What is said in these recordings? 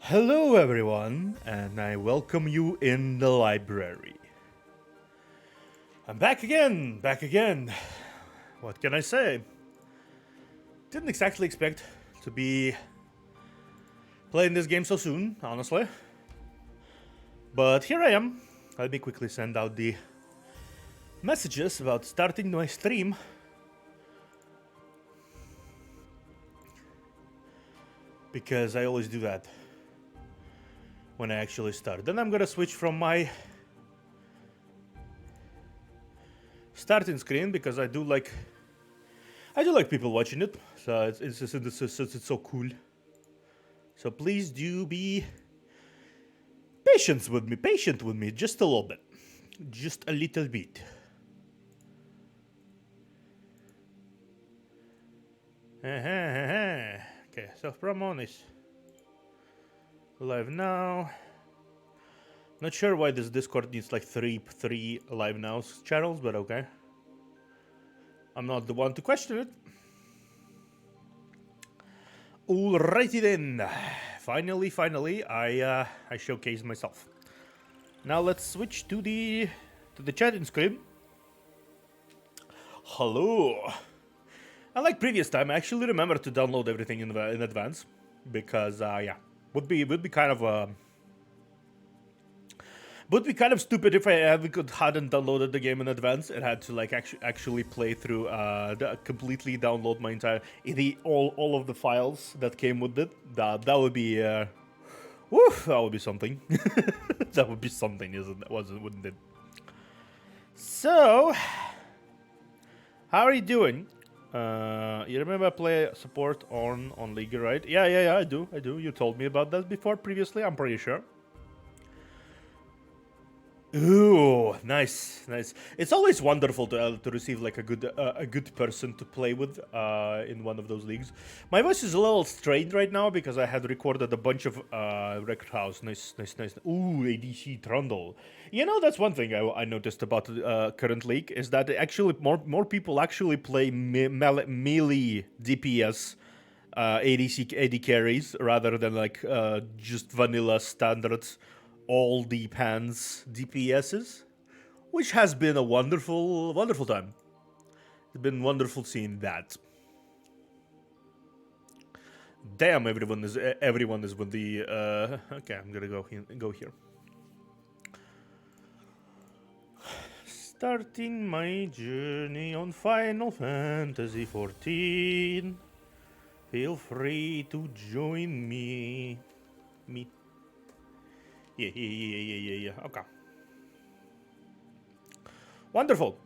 Hello, everyone, and I welcome you in the library. I'm back again, back again. What can I say? Didn't exactly expect to be playing this game so soon, honestly. But here I am. Let me quickly send out the messages about starting my stream. Because I always do that when I actually start. Then I'm gonna switch from my starting screen because I do like people watching it. So it's so cool. So please do be patient with me, just a little bit. Just a little bit. Okay, self-promo is live now. Not sure why this Discord needs like three live now channels, but okay. I'm not the one to question it. Alrighty then. Finally, I showcased myself. Now let's switch to the chatting screen. Hello. Unlike previous time, I actually remember to download everything in advance because yeah, would be kind of would be kind of stupid if I hadn't downloaded the game in advance and had to like actually play through completely download my entire all of the files that came with it. That would be woof, that would be something. That would be something, wouldn't it? So, how are you doing? You remember I play support on League, right? Yeah, I do. You told me about that before previously, I'm pretty sure. Ooh, nice. It's always wonderful to receive like a good person to play with in one of those leagues. My voice is a little strained right now because I had recorded a bunch of Record House. Nice. Ooh, ADC Trundle. You know, that's one thing I noticed about the current league is that actually more people actually play melee DPS ADC AD carries rather than like just vanilla standards all the pans DPSs, which has been a wonderful time. It's been wonderful seeing that. Damn, everyone is with the. Okay, I'm gonna go here. Starting my journey on Final Fantasy XIV. Feel free to join me. Yeah. Okay. Wonderful.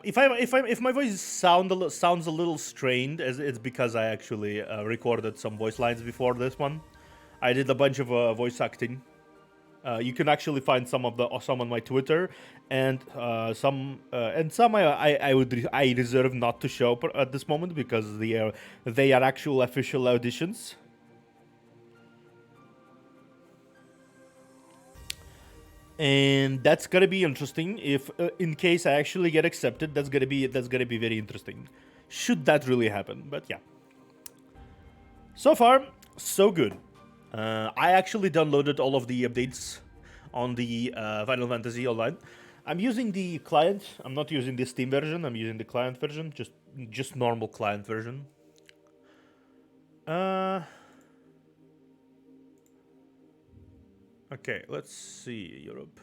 If my voice sounds a little strained, it's because I actually recorded some voice lines before this one. I did a bunch of voice acting. You can actually find some on my Twitter, and some I reserve not to show at this moment because they are actual official auditions. And that's gonna be interesting. If in case I actually get accepted, that's gonna be very interesting. Should that really happen? But yeah, so far so good. I actually downloaded all of the updates on the Final Fantasy Online. I'm using the client. I'm not using the Steam version. I'm using the client version, just normal client version. Okay, let's see, Europe.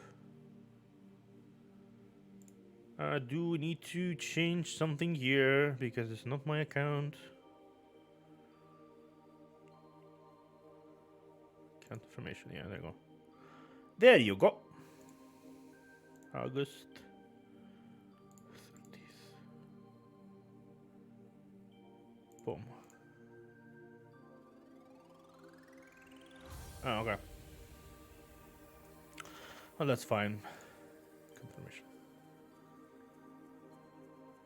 Do we need to change something here because it's not my account? Account information, yeah, there you go. There you go. August 30th. Boom. Oh, okay. Oh, that's fine. Confirmation.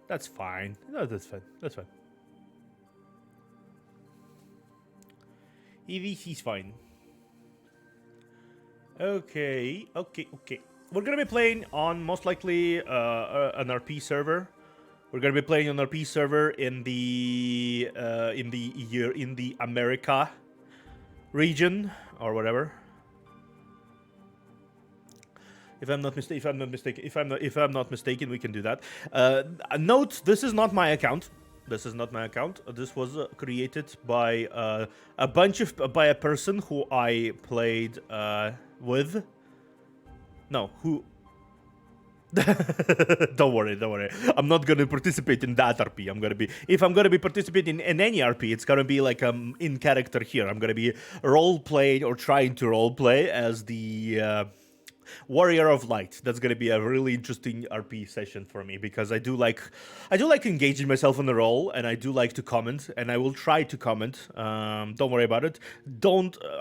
That's fine. No, that's fine. EVC's fine. Okay. We're gonna be playing on most likely an RP server. We're gonna be playing on RP server in the America region or whatever. If I'm not mistaken, we can do that. Note: this is not my account. This is not my account. This was created by by a person who I played with. No, who. Don't worry. I'm not gonna participate in that RP. If I'm gonna be participating in any RP, it's gonna be like in character here. I'm gonna be role playing or trying to role play as the Warrior of Light. That's gonna be a really interesting RP session for me because I do like engaging myself in the role, and I do like to comment, and I will try to comment. Don't worry about it.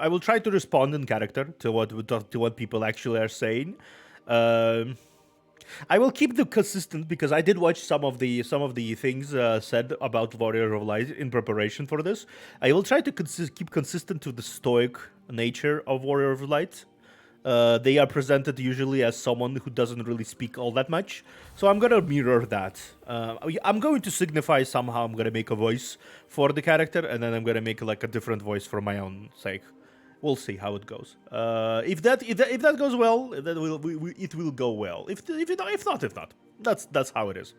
I will try to respond in character to what people actually are saying. I will keep the consistent because I did watch some of the things said about Warrior of Light in preparation for this. I will try to keep consistent to the stoic nature of Warrior of Light. They are presented usually as someone who doesn't really speak all that much, so I'm gonna mirror that. I'm going to signify somehow. I'm gonna make a voice for the character, and then I'm gonna make like a different voice for my own sake. We'll see how it goes. If that goes well, then it will go well. If not, that's how it is.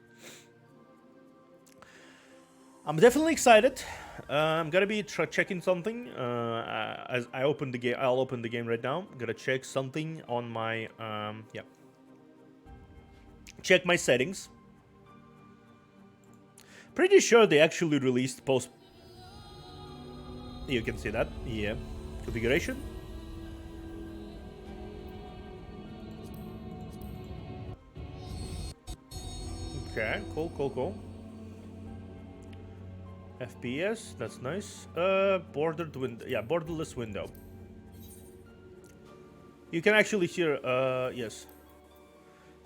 I'm definitely excited. I'm gonna be checking something as I open the game. I'll open the game right now. I'm gonna check something on my check my settings. Pretty sure they actually released post. You can see that, yeah. Configuration. Okay, cool. FPS, that's nice. Bordered window, yeah, borderless window. You can actually hear, yes.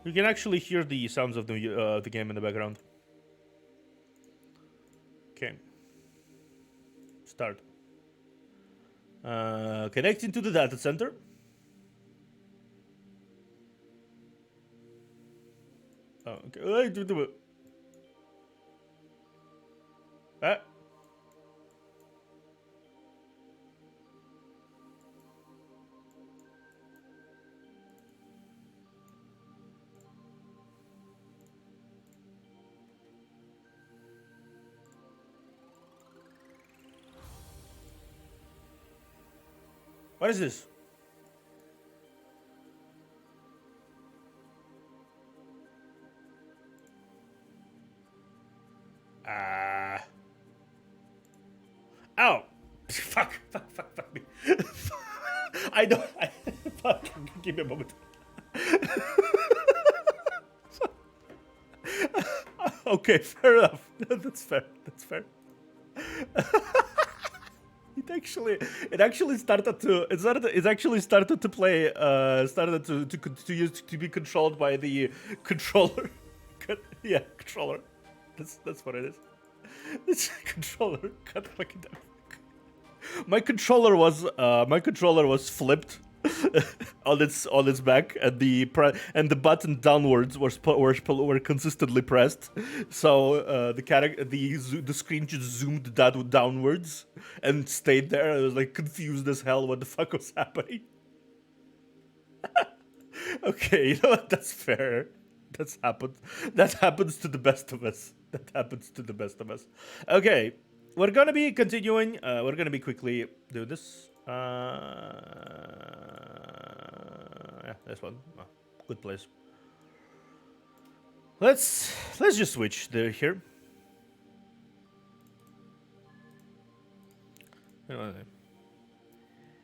You can actually hear the sounds of the game in the background. Okay. Start. Connecting to the data center. Oh, okay. What is this? Oh! Fuck me. I don't. Fuck. Give me a moment. Okay, fair enough. That's fair. It actually started to play. Started to be controlled by the controller. Yeah, controller. That's what it is. It's a controller. God fucking damn. My controller was flipped on its back, and the button downwards were consistently pressed. So the screen just zoomed downwards and stayed there. I was like confused as hell. What the fuck was happening? Okay, you know what? That's fair. That happens to the best of us. Okay. We're gonna be continuing. We're gonna be quickly do this. Yeah, this one. Oh, good place. Let's just switch here.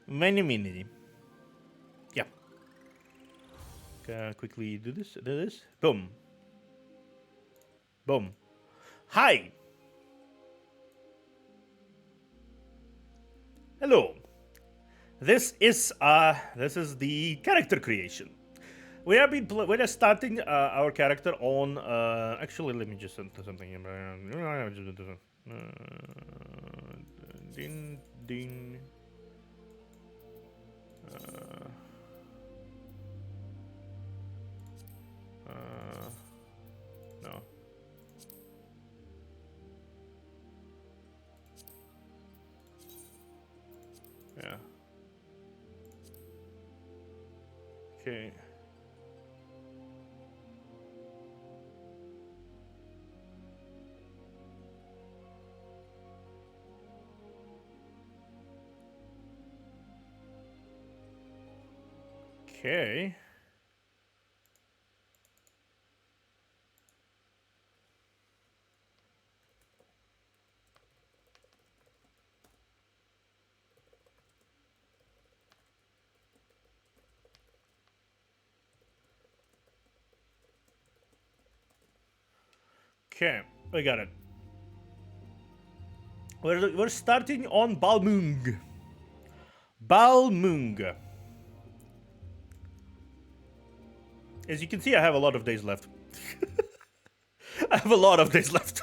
Many. Yeah. Quickly do this. Boom. Hi. Hello. This is the character creation. We are starting our character on. Actually, let me just enter something. Ding. No. Yeah. Okay. Okay. Okay, we got it. We're starting on Balmung. Balmung. As you can see, I have a lot of days left. I have a lot of days left.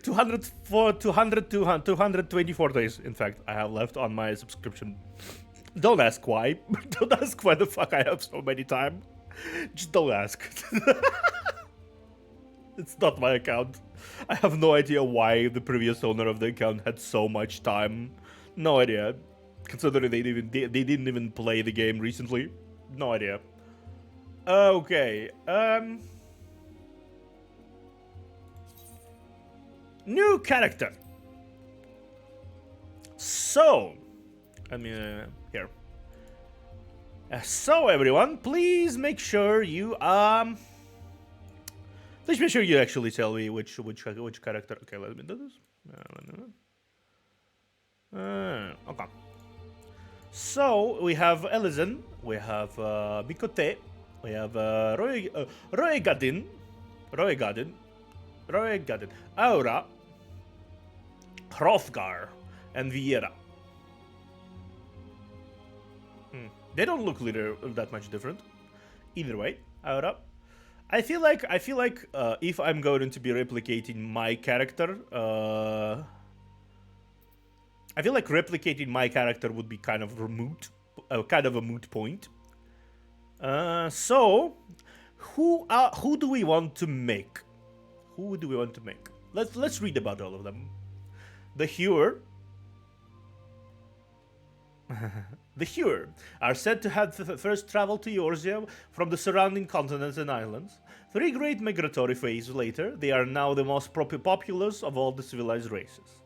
224 days, in fact, I have left on my subscription. Don't ask why. Don't ask why the fuck I have so many time. Just don't ask. It's not my account. I have no idea why the previous owner of the account had so much time. No idea. Considering they didn't even play the game recently. No idea. Okay. New character. So, I mean, here. So everyone, please make sure you please make sure you actually tell me which character. Okay, let me do this. Okay. So we have Ellison, we have Bikote, we have Roegadin, Aura, Hrothgar, and Viera. They don't look that much different. Either way, Aura. I feel like if I'm going to be replicating my character, I feel like replicating my character would be kind of a moot point. So, who do we want to make? Who do we want to make? Let's read about all of them. The Hewer. The Hewer are said to have first traveled to Eorzea from the surrounding continents and islands. 3 great migratory phases later, they are now the most populous of all the civilized races.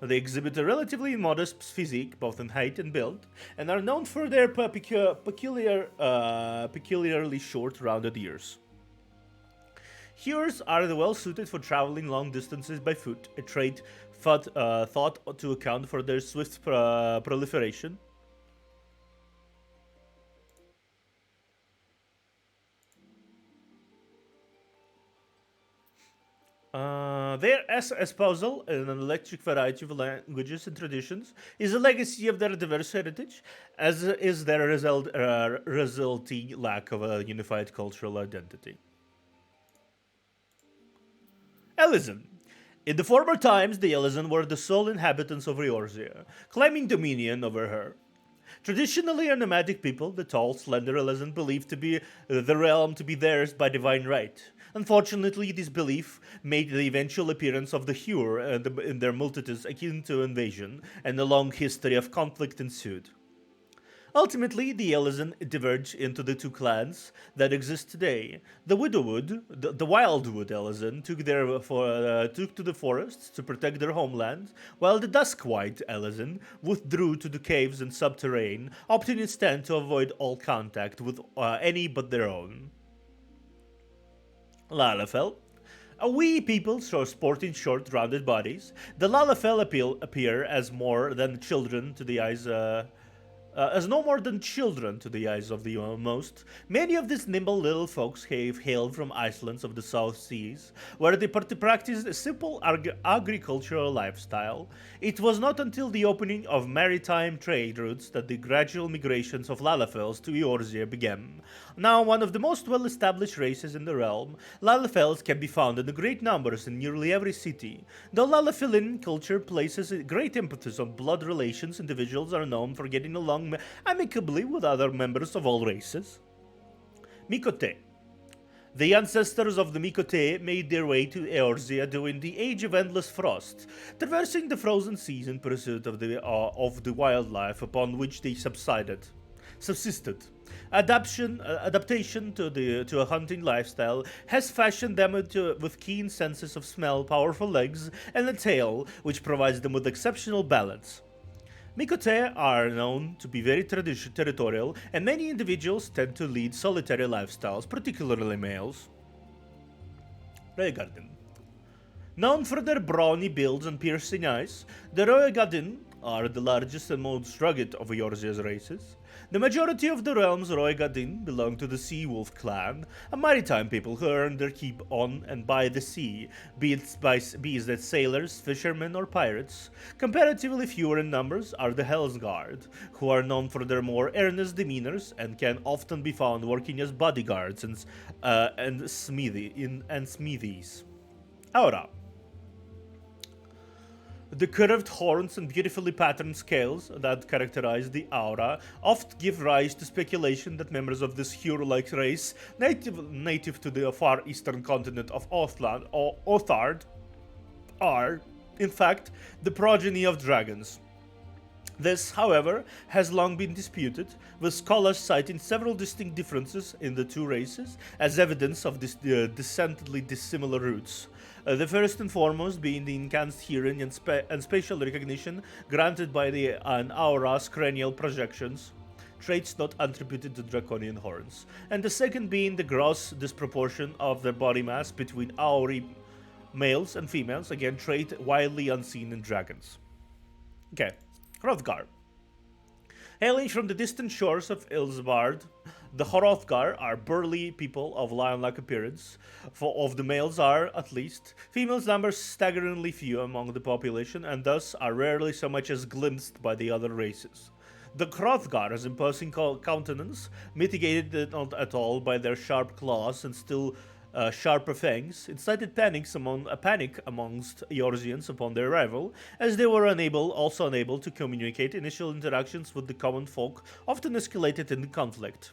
They exhibit a relatively modest physique, both in height and build, and are known for their peculiarly short, rounded ears. Hewers are well suited for traveling long distances by foot, a trait thought to account for their swift proliferation. Their espousal in an electric variety of languages and traditions is a legacy of their diverse heritage, as is their resulting lack of a unified cultural identity. Ellison. In the former times, the Ellison were the sole inhabitants of Eorzea, claiming dominion over her. Traditionally a nomadic people, the tall, slender Ellison believed to be the realm to be theirs by divine right. Unfortunately, this belief made the eventual appearance of the Hewer in their multitudes akin to invasion, and a long history of conflict ensued. Ultimately, the Ellison diverged into the 2 clans that exist today. The Widowwood, the Wildwood Ellison, took to the forests to protect their homeland, while the Duskwhite Ellison withdrew to the caves and subterranean, opting instead to avoid all contact with any but their own. Lalafell. A wee people sporting short, rounded bodies, the Lalafell appear as more than children to the eyes. As no more than children to the eyes of the most. Many of these nimble little folks hail from islands of the South Seas, where they practiced a simple agricultural lifestyle. It was not until the opening of maritime trade routes that the gradual migrations of Lalafells to Eorzea began. Now one of the most well-established races in the realm, Lalafells can be found in great numbers in nearly every city. Though Lalafellian culture places a great emphasis on blood relations, individuals are known for getting along amicably with other members of all races. Mikote. The ancestors of the Mikote made their way to Eorzea during the Age of Endless Frost, traversing the frozen seas in pursuit of the wildlife upon which they subsisted. Adaptation to a hunting lifestyle has fashioned them with keen senses of smell, powerful legs, and a tail which provides them with exceptional balance. Mikote are known to be very territorial, and many individuals tend to lead solitary lifestyles, particularly males. Roygarden. Known for their brawny builds and piercing eyes, the Roygadin are the largest and most rugged of Eorzea's races. The majority of the realm's Roygadin belong to the Sea Wolf clan, a maritime people who earn their keep on and by the sea, be it sailors, fishermen, or pirates. Comparatively fewer in numbers are the Hellsguard, who are known for their more earnest demeanors and can often be found working as bodyguards and smithies. Aura. The curved horns and beautifully patterned scales that characterize the aura oft give rise to speculation that members of this hero-like race, native to the far eastern continent of Othland or Othard, are, in fact, the progeny of dragons. This, however, has long been disputed, with scholars citing several distinct differences in the two races as evidence of this decently dissimilar roots. The first and foremost being the enhanced hearing and spatial recognition granted by an aura's cranial projections, traits not attributed to draconian horns, and the second being the gross disproportion of their body mass between auri males and females, again trait widely unseen in dragons. Okay. Hrothgar. Hailing from the distant shores of Ilsbard, the Hrothgar are burly people of lion-like appearance. Of the males are, at least, females number staggeringly few among the population, and thus are rarely so much as glimpsed by the other races. The Hrothgar's imposing countenance, mitigated not at all by their sharp claws and still sharper fangs, incited panic amongst Eorzeans upon their arrival, as they were also unable to communicate. Initial interactions with the common folk often escalated in conflict.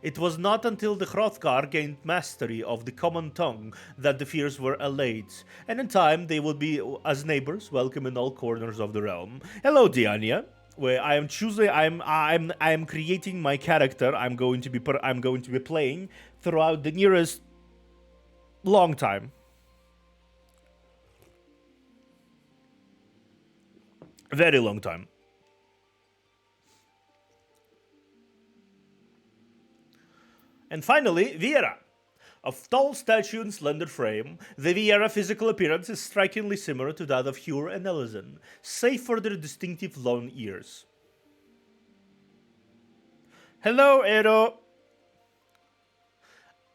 It was not until the Hrothgar gained mastery of the common tongue that the fears were allayed, and in time they would be, as neighbors, welcome in all corners of the realm. Hello, Diania. Where I am choosing, I am creating my character. I'm going to be playing throughout the nearest long time. Very long time. And finally, Viera. Of tall stature and slender frame, the Viera physical appearance is strikingly similar to that of Hure and Ellison, save for their distinctive long ears. Hello, Edo!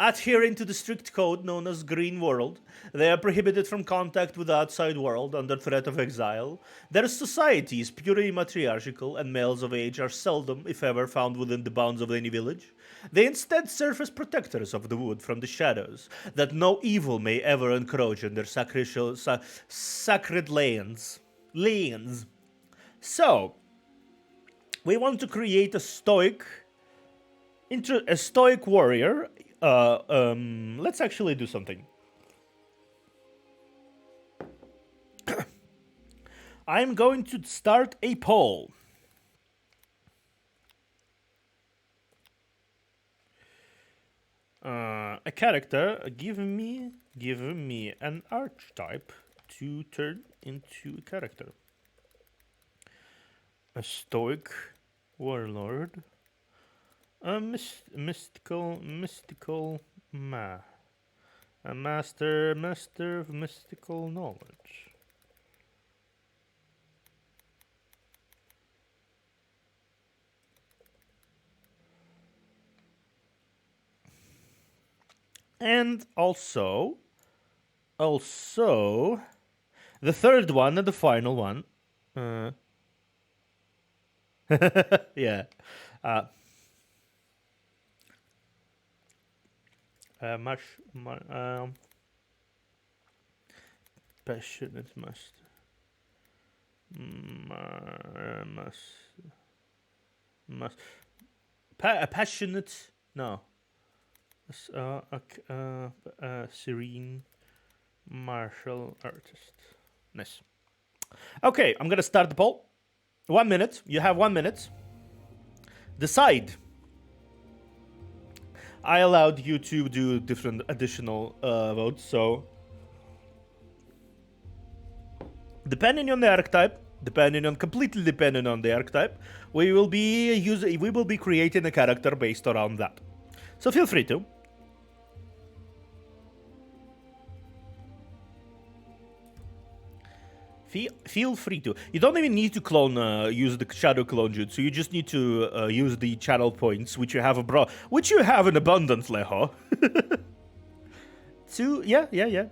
Adhering to the strict code known as Green World, they are prohibited from contact with the outside world under threat of exile. Their society is purely matriarchal, and males of age are seldom, if ever, found within the bounds of any village. They instead serve as protectors of the wood from the shadows, that no evil may ever encroach in their sacred lands. So, we want to create a stoic warrior. Let's actually do something. I'm going to start a poll. A character, give me an archetype to turn into a character. A stoic warlord. A mystical a master of mystical knowledge. And also, the third one and the final one. Yeah. Passionate master. Passionate. No. Serene martial artist. Nice. Okay, I'm gonna start the poll. 1 minute. You have 1 minute. Decide. I allowed you to do different additional votes. So depending on the archetype, completely depending on the archetype, we will be creating a character based around that. So feel free to. Feel free to. You don't even need to use the shadow clone jutsu. You just need to use the channel points, which you have in abundance, Leho. Yeah.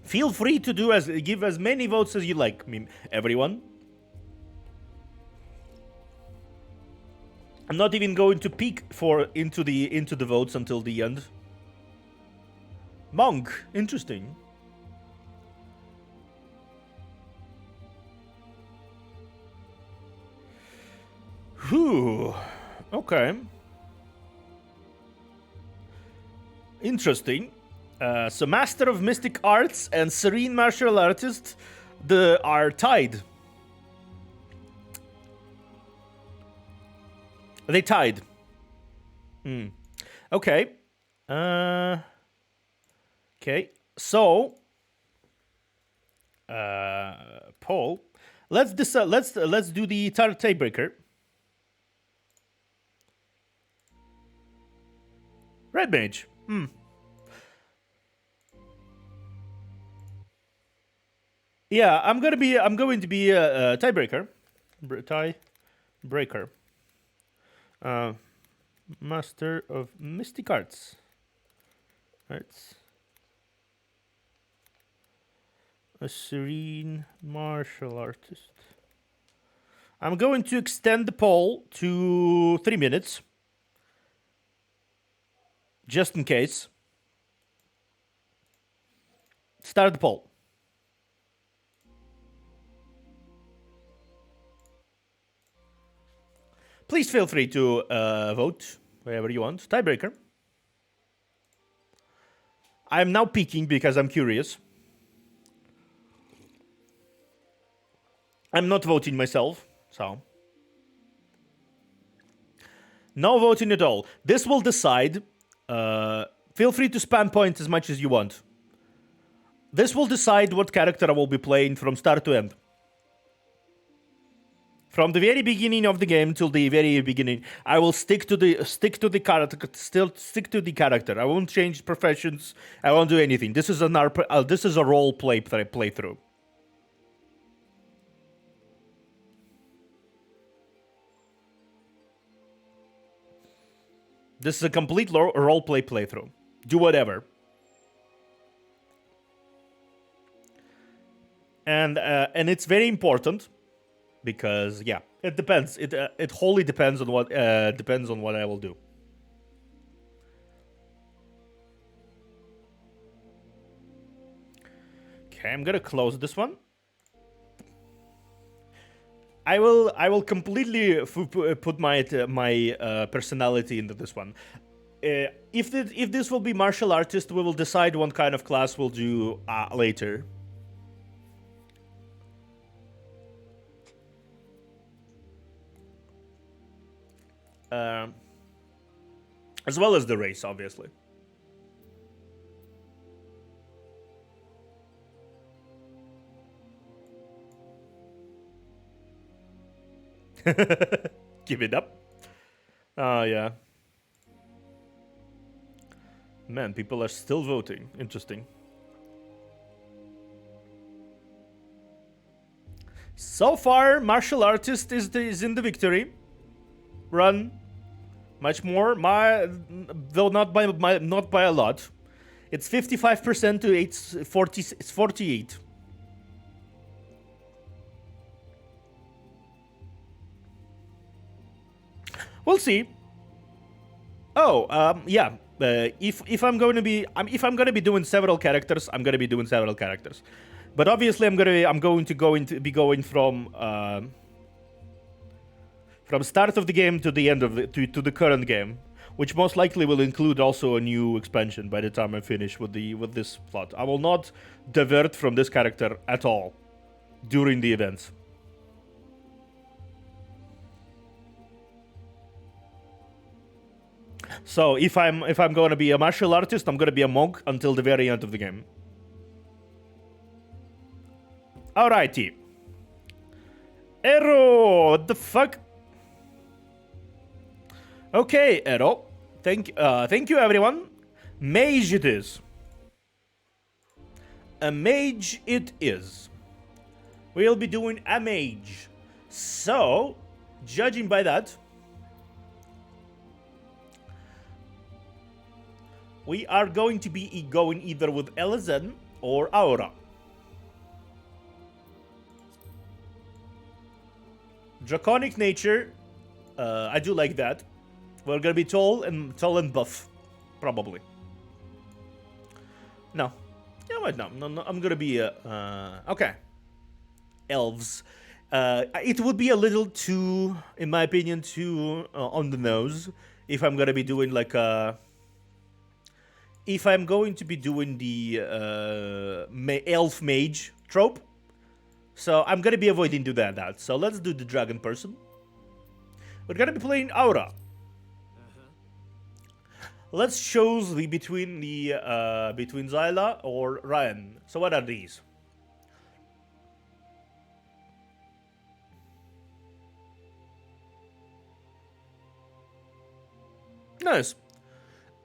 Feel free to give as many votes as you like. I mean, everyone. I'm not even going to peek into the votes until the end. Monk, interesting. Whew. Okay. Interesting. So Master of Mystic Arts and Serene Martial Artist are tied. They tied. Okay. Okay. So Paul, let's do the tiebreaker. Red Mage. Yeah, I'm going to be a tiebreaker. Tiebreaker. Master of Mystic Arts. A serene martial artist. I'm going to extend the poll to 3 minutes. Just in case. Start the poll. Please feel free to vote wherever you want. Tiebreaker. I'm now peeking because I'm curious. I'm not voting myself, so. No voting at all. This will decide. Feel free to spam point as much as you want. This will decide what character I will be playing from start to end. From the very beginning of the game till the very beginning, I will stick to the character. I won't change professions. I won't do anything. This is a role play playthrough. This is a complete role play playthrough. Do whatever. And it's very important. Because yeah, it depends. It wholly depends on what I will do. Okay, I'm gonna close this one. I will completely put my personality into this one. If this will be martial artist, we will decide what kind of class we'll do later. As well as the race, obviously. Give it up. Oh, yeah. Man, people are still voting. Interesting. So far, martial artist is in the victory run. Much more, though not by a lot. It's 55% to 48. We'll see. Oh, yeah. If I'm going to be doing several characters, I'm going to be doing several characters. But obviously, I'm going to be going from start of the game to the end of to the current game, which most likely will include also a new expansion by the time I finish with this plot. I will not divert from this character at all during the events. So if I'm going to be a martial artist, I'm going to be a monk until the very end of the game. Alrighty. Ero, what the fuck? Okay, Ero. Thank you, everyone. Mage it is. A mage it is. We'll be doing a mage. So, judging by that, we are going to be going either with Elizen or Aura. Draconic nature, I do like that. We're gonna be tall and buff, probably. No, yeah, wait, no, I'm gonna be okay. Elves. It would be a little too, in my opinion, too on the nose if I'm gonna be doing like a. If I'm going to be doing the elf mage trope, so I'm gonna be avoiding doing that. So let's do the dragon person. We're gonna be playing Aura. Let's choose between Zyla or Ryan. So what are these? Nice.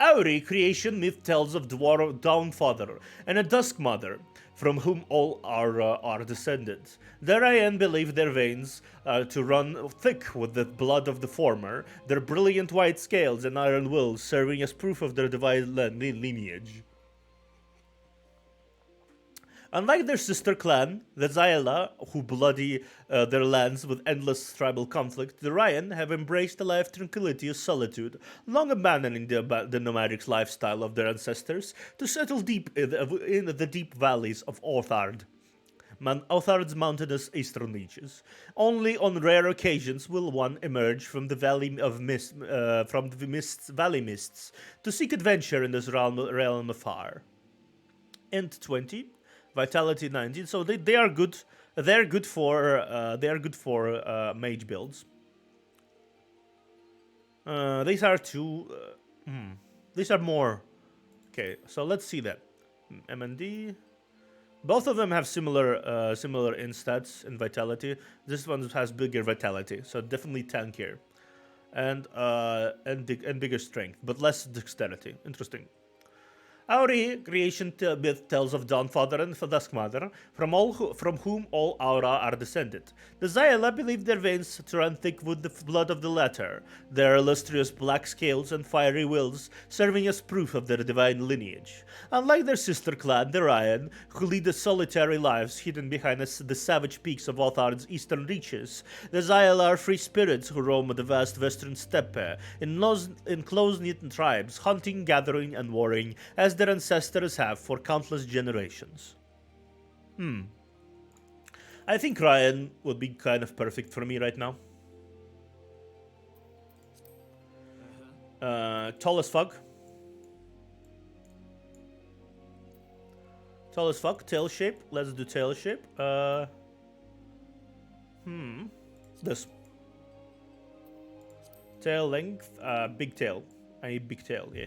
Auri creation myth tells of Dwarf Dawnfather and a Dusk Mother, from whom all are descended. The Ryan believe their veins to run thick with the blood of the former, their brilliant white scales and iron will serving as proof of their divine lineage. Unlike their sister clan, the Zyla, who bloody their lands with endless tribal conflict, the Ryan have embraced a life of tranquility and solitude, long abandoning the nomadic lifestyle of their ancestors to settle deep in the deep valleys of Orthard. Orthard's mountainous eastern reaches. Only on rare occasions will one emerge from the valley of valley mists to seek adventure in this realm of fire. Int 20, Vitality 19. So they are good. They're good for mage builds. These are two. These are more. Okay, so let's see that. MND. Both of them have similar in stats and vitality. This one has bigger vitality, so definitely tankier, and bigger strength, but less dexterity. Interesting. Auri creation myth tells of Dawnfather and Duskmother, from whom all Aura are descended. The Zyla believe their veins to run thick with the blood of the latter, their illustrious black scales and fiery wills serving as proof of their divine lineage. Unlike their sister clan, the Ryan, who lead the solitary lives hidden behind the savage peaks of Othard's eastern reaches, the Zyla are free spirits who roam the vast western steppe in close-knit tribes, hunting, gathering, and warring as their ancestors have for countless generations. I think Ryan would be kind of perfect for me right now. Tall as fuck. Tall as fuck. Tail shape. Let's do tail shape. This. Tail length. Big tail. I need big tail, yeah.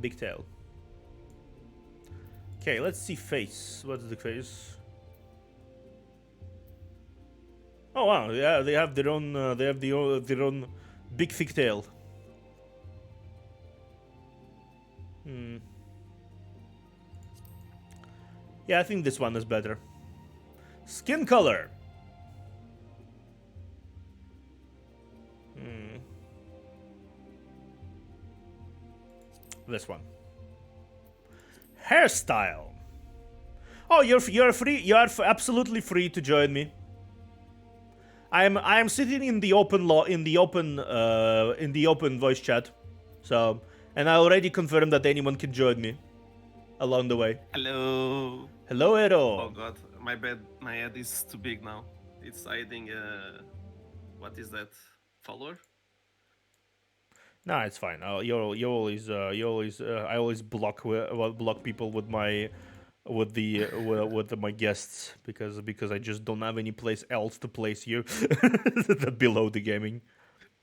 Big tail. Okay, let's see face. What's the face? Oh wow, yeah, they have their own. They have their own big thick tail. Yeah, I think this one is better. Skin color. This one. Hairstyle. Oh, you're free. You are absolutely free to join me. I am sitting in the open voice chat, so, and I already confirmed that anyone can join me along the way. Hello. Hello, Edo. Oh god, my bad. My head is too big now. It's hiding. What is that? Follower? Nah, it's fine. I always block people with my my guests because I just don't have any place else to place you below the gaming.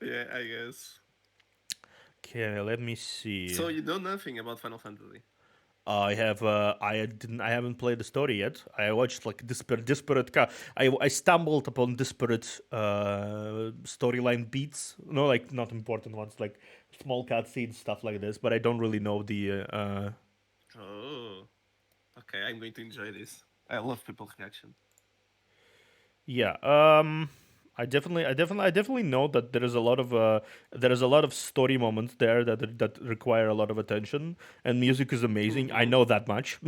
Yeah, I guess. Okay, let me see. So you know nothing about Final Fantasy. I have I haven't played the story yet. I watched like disparate I stumbled upon disparate storyline beats. No, like not important ones, like small cutscenes, stuff like this. But I don't really know the. Oh, okay. I'm going to enjoy this. I love people's reaction. Yeah. I definitely know that there is a lot of story moments there that require a lot of attention, and music is amazing. I Mm-hmm. know that much.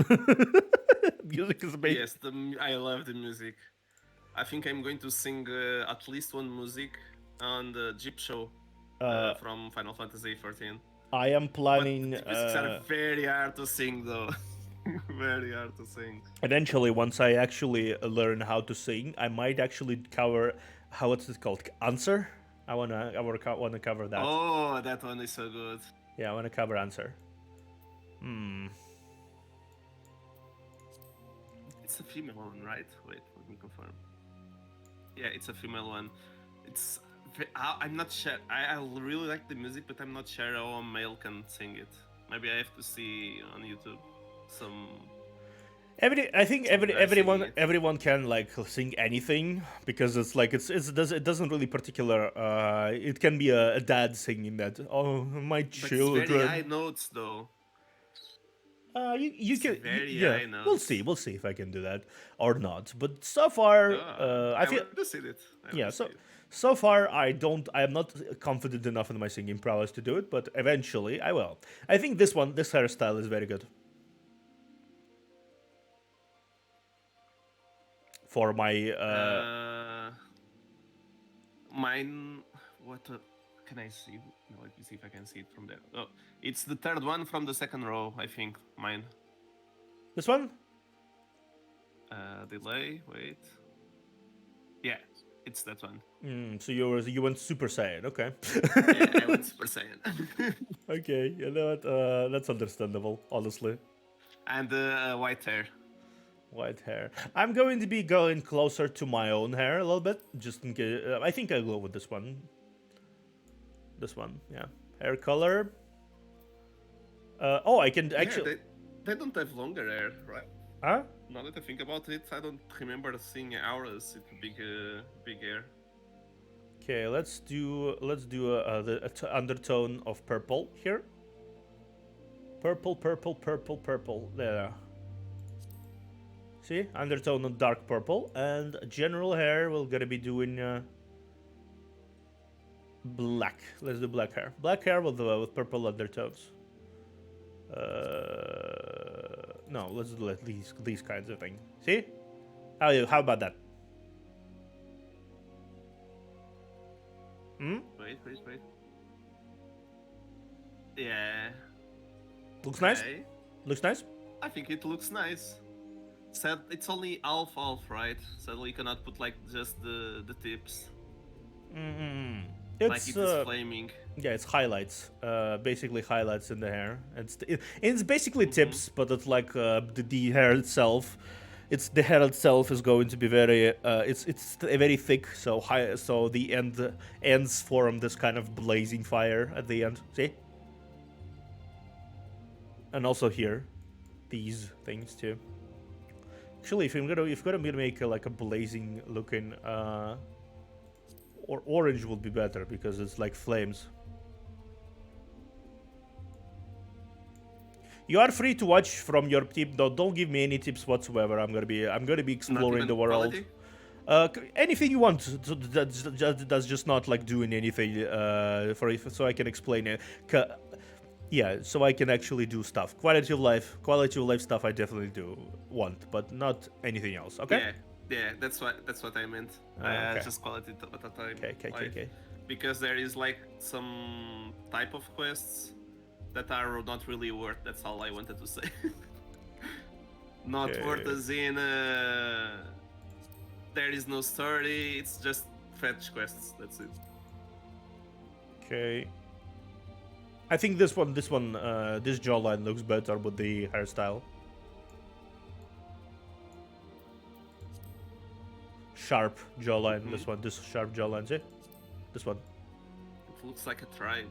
Music is amazing. Yes, I love the music. I think I'm going to sing at least one music on the Jeep show Uh, from Final Fantasy 14. I am But planning the musics are very hard to sing, though. Very hard to sing. eventually once I actually learn how to sing, I might actually cover how what's it called answer. I wanna cover that. Oh, that one is so good. Yeah, I wanna cover answer. It's a female one, right? Wait, let me confirm. Yeah, it's a female one. It's. I'm not sure. I really like the music, but I'm not sure how a male can sing it. Maybe I have to see on YouTube some I think some guy singing it. everyone can like sing anything because it's like it doesn't really particular. It can be a dad singing that. Oh, my But it's very high children. notes, though. You It's can very yeah. high notes. We'll see if I can do that or not. But so far, I I feel want to see it. I want yeah. to see it. So far, I am not confident enough in my singing prowess to do it. But eventually, I will. I think this hairstyle is very good for my. Mine. What can I see? No, let me see if I can see it from there. Oh, it's the third one from the second row, I think. Mine. This one. Delay. Wait. Yeah, it's that one. So you went Super Saiyan, okay? Yeah, I went Super Saiyan. Okay, you know what? That's understandable, honestly. And white hair. White hair. I'm going to be going closer to my own hair a little bit, just in case. I think I'll go with this one. This one, yeah. Hair color. Oh, I can Yeah, actually. they don't have longer hair, right? Huh? Now that I think about it, I don't remember seeing auras with big hair. Okay, let's do the undertone of purple here. Purple, purple, purple, purple. There. See, undertone of dark purple, and general hair. We're gonna be doing black. Let's do black hair. Black hair with purple undertones. No, let's do like these kinds of things. See? How about that? Wait. Yeah. Looks nice. Okay. Looks nice. I think it looks nice. Said it's only half, right? So you cannot put like just the tips. Like It's it is flaming. yeah, it's highlights. Basically highlights in the hair. It's basically tips, but it's like the hair itself. It's the hair itself is going to be very it's very thick, so high, so the ends form this kind of blazing fire at the end. See? And also here, these things too. Actually, if I'm gonna make like a blazing looking or orange would be better because it's like flames. You are free to watch from your tip. Don't give me any tips whatsoever. I'm gonna be exploring the world. Anything you want. That's just not like doing anything so I can explain it. Yeah, so I can actually do stuff. Quality of life stuff. I definitely do want, but not anything else. Okay. Yeah. That's what I meant. Okay. Just quality at a time. Okay. Because there is like some type of quests that are not really worth. That's all I wanted to say. Not worth as in there is no story. It's just fetch quests. That's it. Okay. I think this jawline looks better with the hairstyle. Sharp jawline. This sharp jawline. See, this one. It looks like a tribe.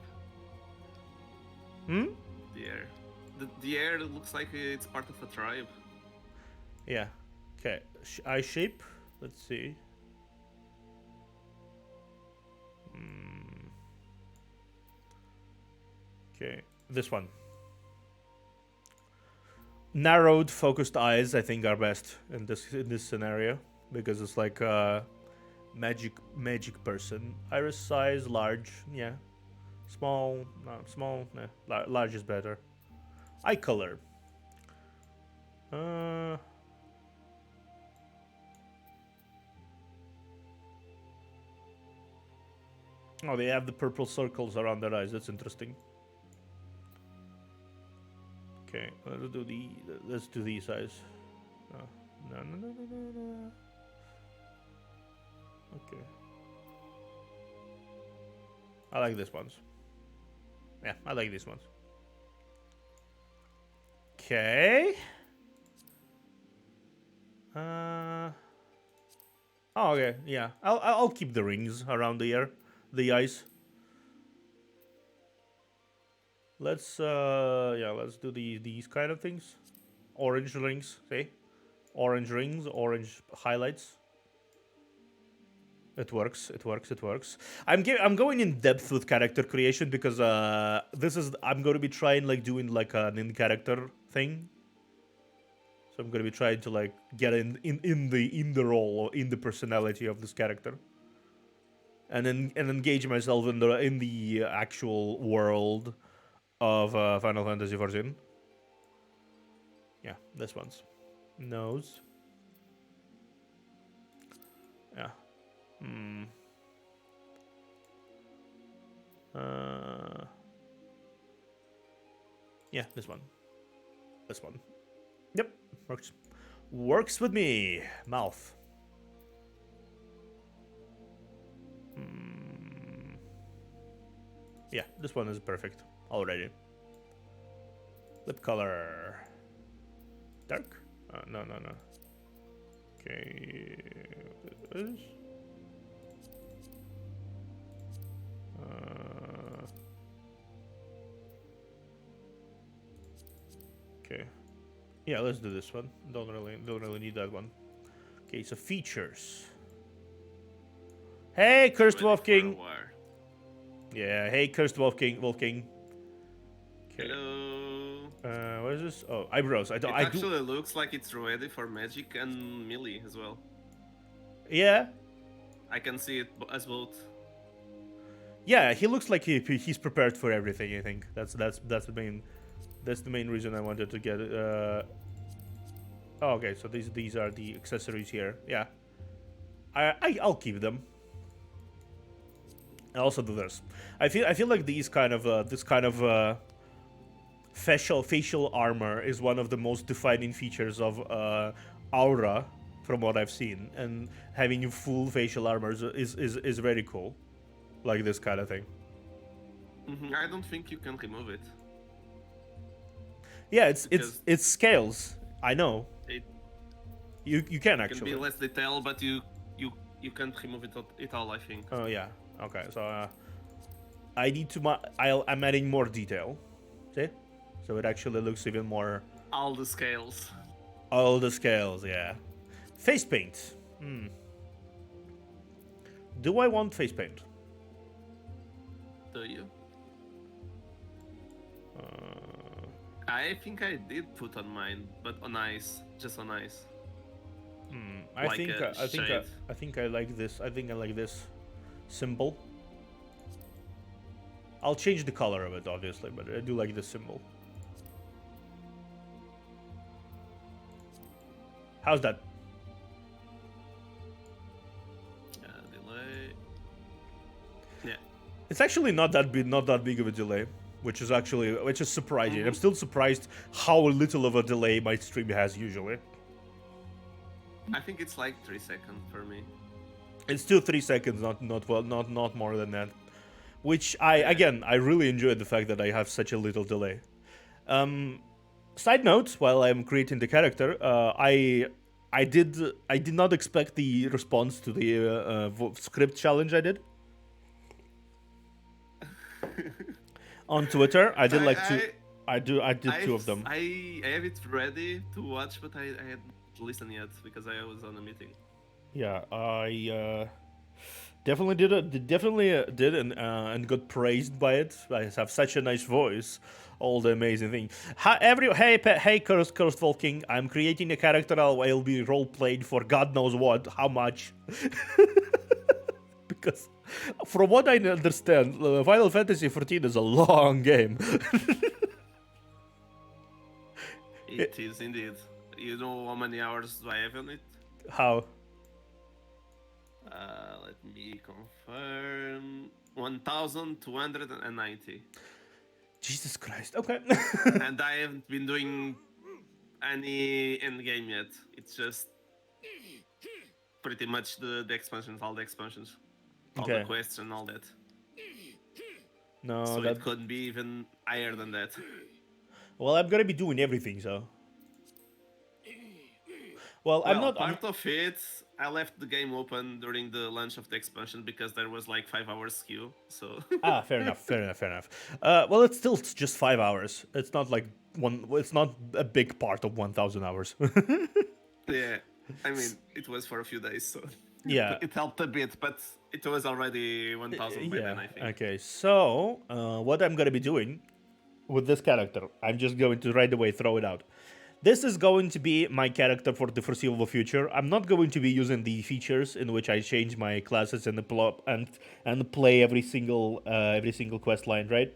Hmm? The air. The air looks like it's part of a tribe. Yeah. Okay. Eye shape. Let's see. Okay. This one. Narrowed, focused eyes, I think, are best in this scenario because it's like a magic person. Iris size large, yeah. Small, no, small, nah. Large is better. Eye color. Uh, oh, they have the purple circles around their eyes. That's interesting. Okay, let's do these eyes. No. Okay. I like these ones. Yeah, I like these ones. Okay. Oh, okay. Yeah, I'll keep the rings around the eyes. Let's let's do these kind of things. Orange rings, see? Orange rings, orange highlights. It works. It works. It works. I'm going in depth with character creation because I'm going to be trying like doing like an in character thing. So I'm going to be trying to like get in the role or in the personality of this character, and then engage myself in the actual world of Final Fantasy XIV. Yeah, this one's nose. Yeah. Hmm. Yeah, this one. This one. Yep, works. Works with me. Mouth. Yeah, this one is perfect already. Lip color. Dark? No. Okay. This. Okay. Yeah, let's do this one. Don't really need that one. Okay, so features. Hey, Cursed Wolf King. Yeah, hey, Cursed Wolf King. Okay. Hello. What is this? Oh, eyebrows. It actually looks like it's ready for magic and melee as well. Yeah. I can see it as both. Yeah, he looks like he's prepared for everything. I think that's the main reason I wanted to get. Oh, okay, so these are the accessories here. Yeah, I'll keep them. I also do this. I feel like this kind of facial armor is one of the most defining features of aura from what I've seen, and having full facial armor is very cool, like this kind of thing. I don't think you can remove it. Yeah, it's scales. I know. You can actually. It can be less detail, but you can't remove it all. I think. Oh yeah. Okay. So I need to. I'm adding more detail. See, so it actually looks even more. All the scales. All the scales. Yeah. Face paint. Do I want face paint? Do you? I think I did put on mine, but on ice, just on ice. I think I like this. I think I like this symbol. I'll change the color of it, obviously, but I do like this symbol. How's that? Delay. Yeah. It's actually not that big of a delay, which is surprising. I'm still surprised how little of a delay my stream has usually. I think it's like 3 seconds for me. It's still 3 seconds, not more than that. Which I really enjoyed the fact that I have such a little delay. Side note: while I'm creating the character, I did not expect the response to the script challenge I did. On Twitter, I did like two. I I did two of them. I have it ready to watch, but I hadn't listened yet because I was on a meeting. Yeah, I definitely did it. Definitely did and got praised by it. I have such a nice voice. All the amazing thing. Hey, cursed Volking. I'm creating a character. I'll be role played for God knows what. How much? Because from what I understand, Final Fantasy 14 is a long game. It is indeed. You know how many hours do I have on it? How? Let me confirm. 1,290. Jesus Christ. Okay. And I haven't been doing any end game yet. It's just pretty much the expansions, all the expansions, all the Okay. quests and all that. No, So that. it could be even higher than that. Well, I'm gonna be doing everything, so. Well, I'm Well, not. part of it, I left the game open during the launch of the expansion because there was like 5 hours queue. So Fair enough. Fair enough. Fair enough. Well, it's still just 5 hours. It's not like one. It's not a big part of 1,000 hours. yeah, I mean it was for a few days, so Yeah. it helped a bit, but it was already 1,000 by then, I think. Okay. So, what I'm gonna be doing with this character, I'm just going to right away throw it out. This is going to be my character for the foreseeable future. I'm not going to be using the features in which I change my classes and play every single quest line, right?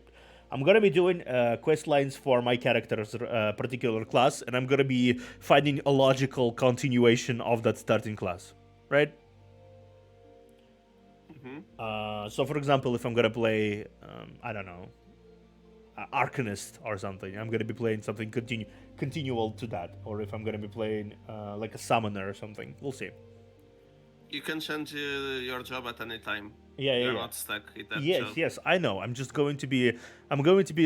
I'm gonna be doing quest lines for my character's particular class, and I'm gonna be finding a logical continuation of that starting class, right? So, for example, if I'm gonna play, I don't know, Arcanist or something, I'm gonna be playing something continual to that. Or if I'm gonna be playing like a summoner or something, we'll see. You can change your job at any time. Yeah. You're not stuck in that Yes, job. yes, I know. I'm going to be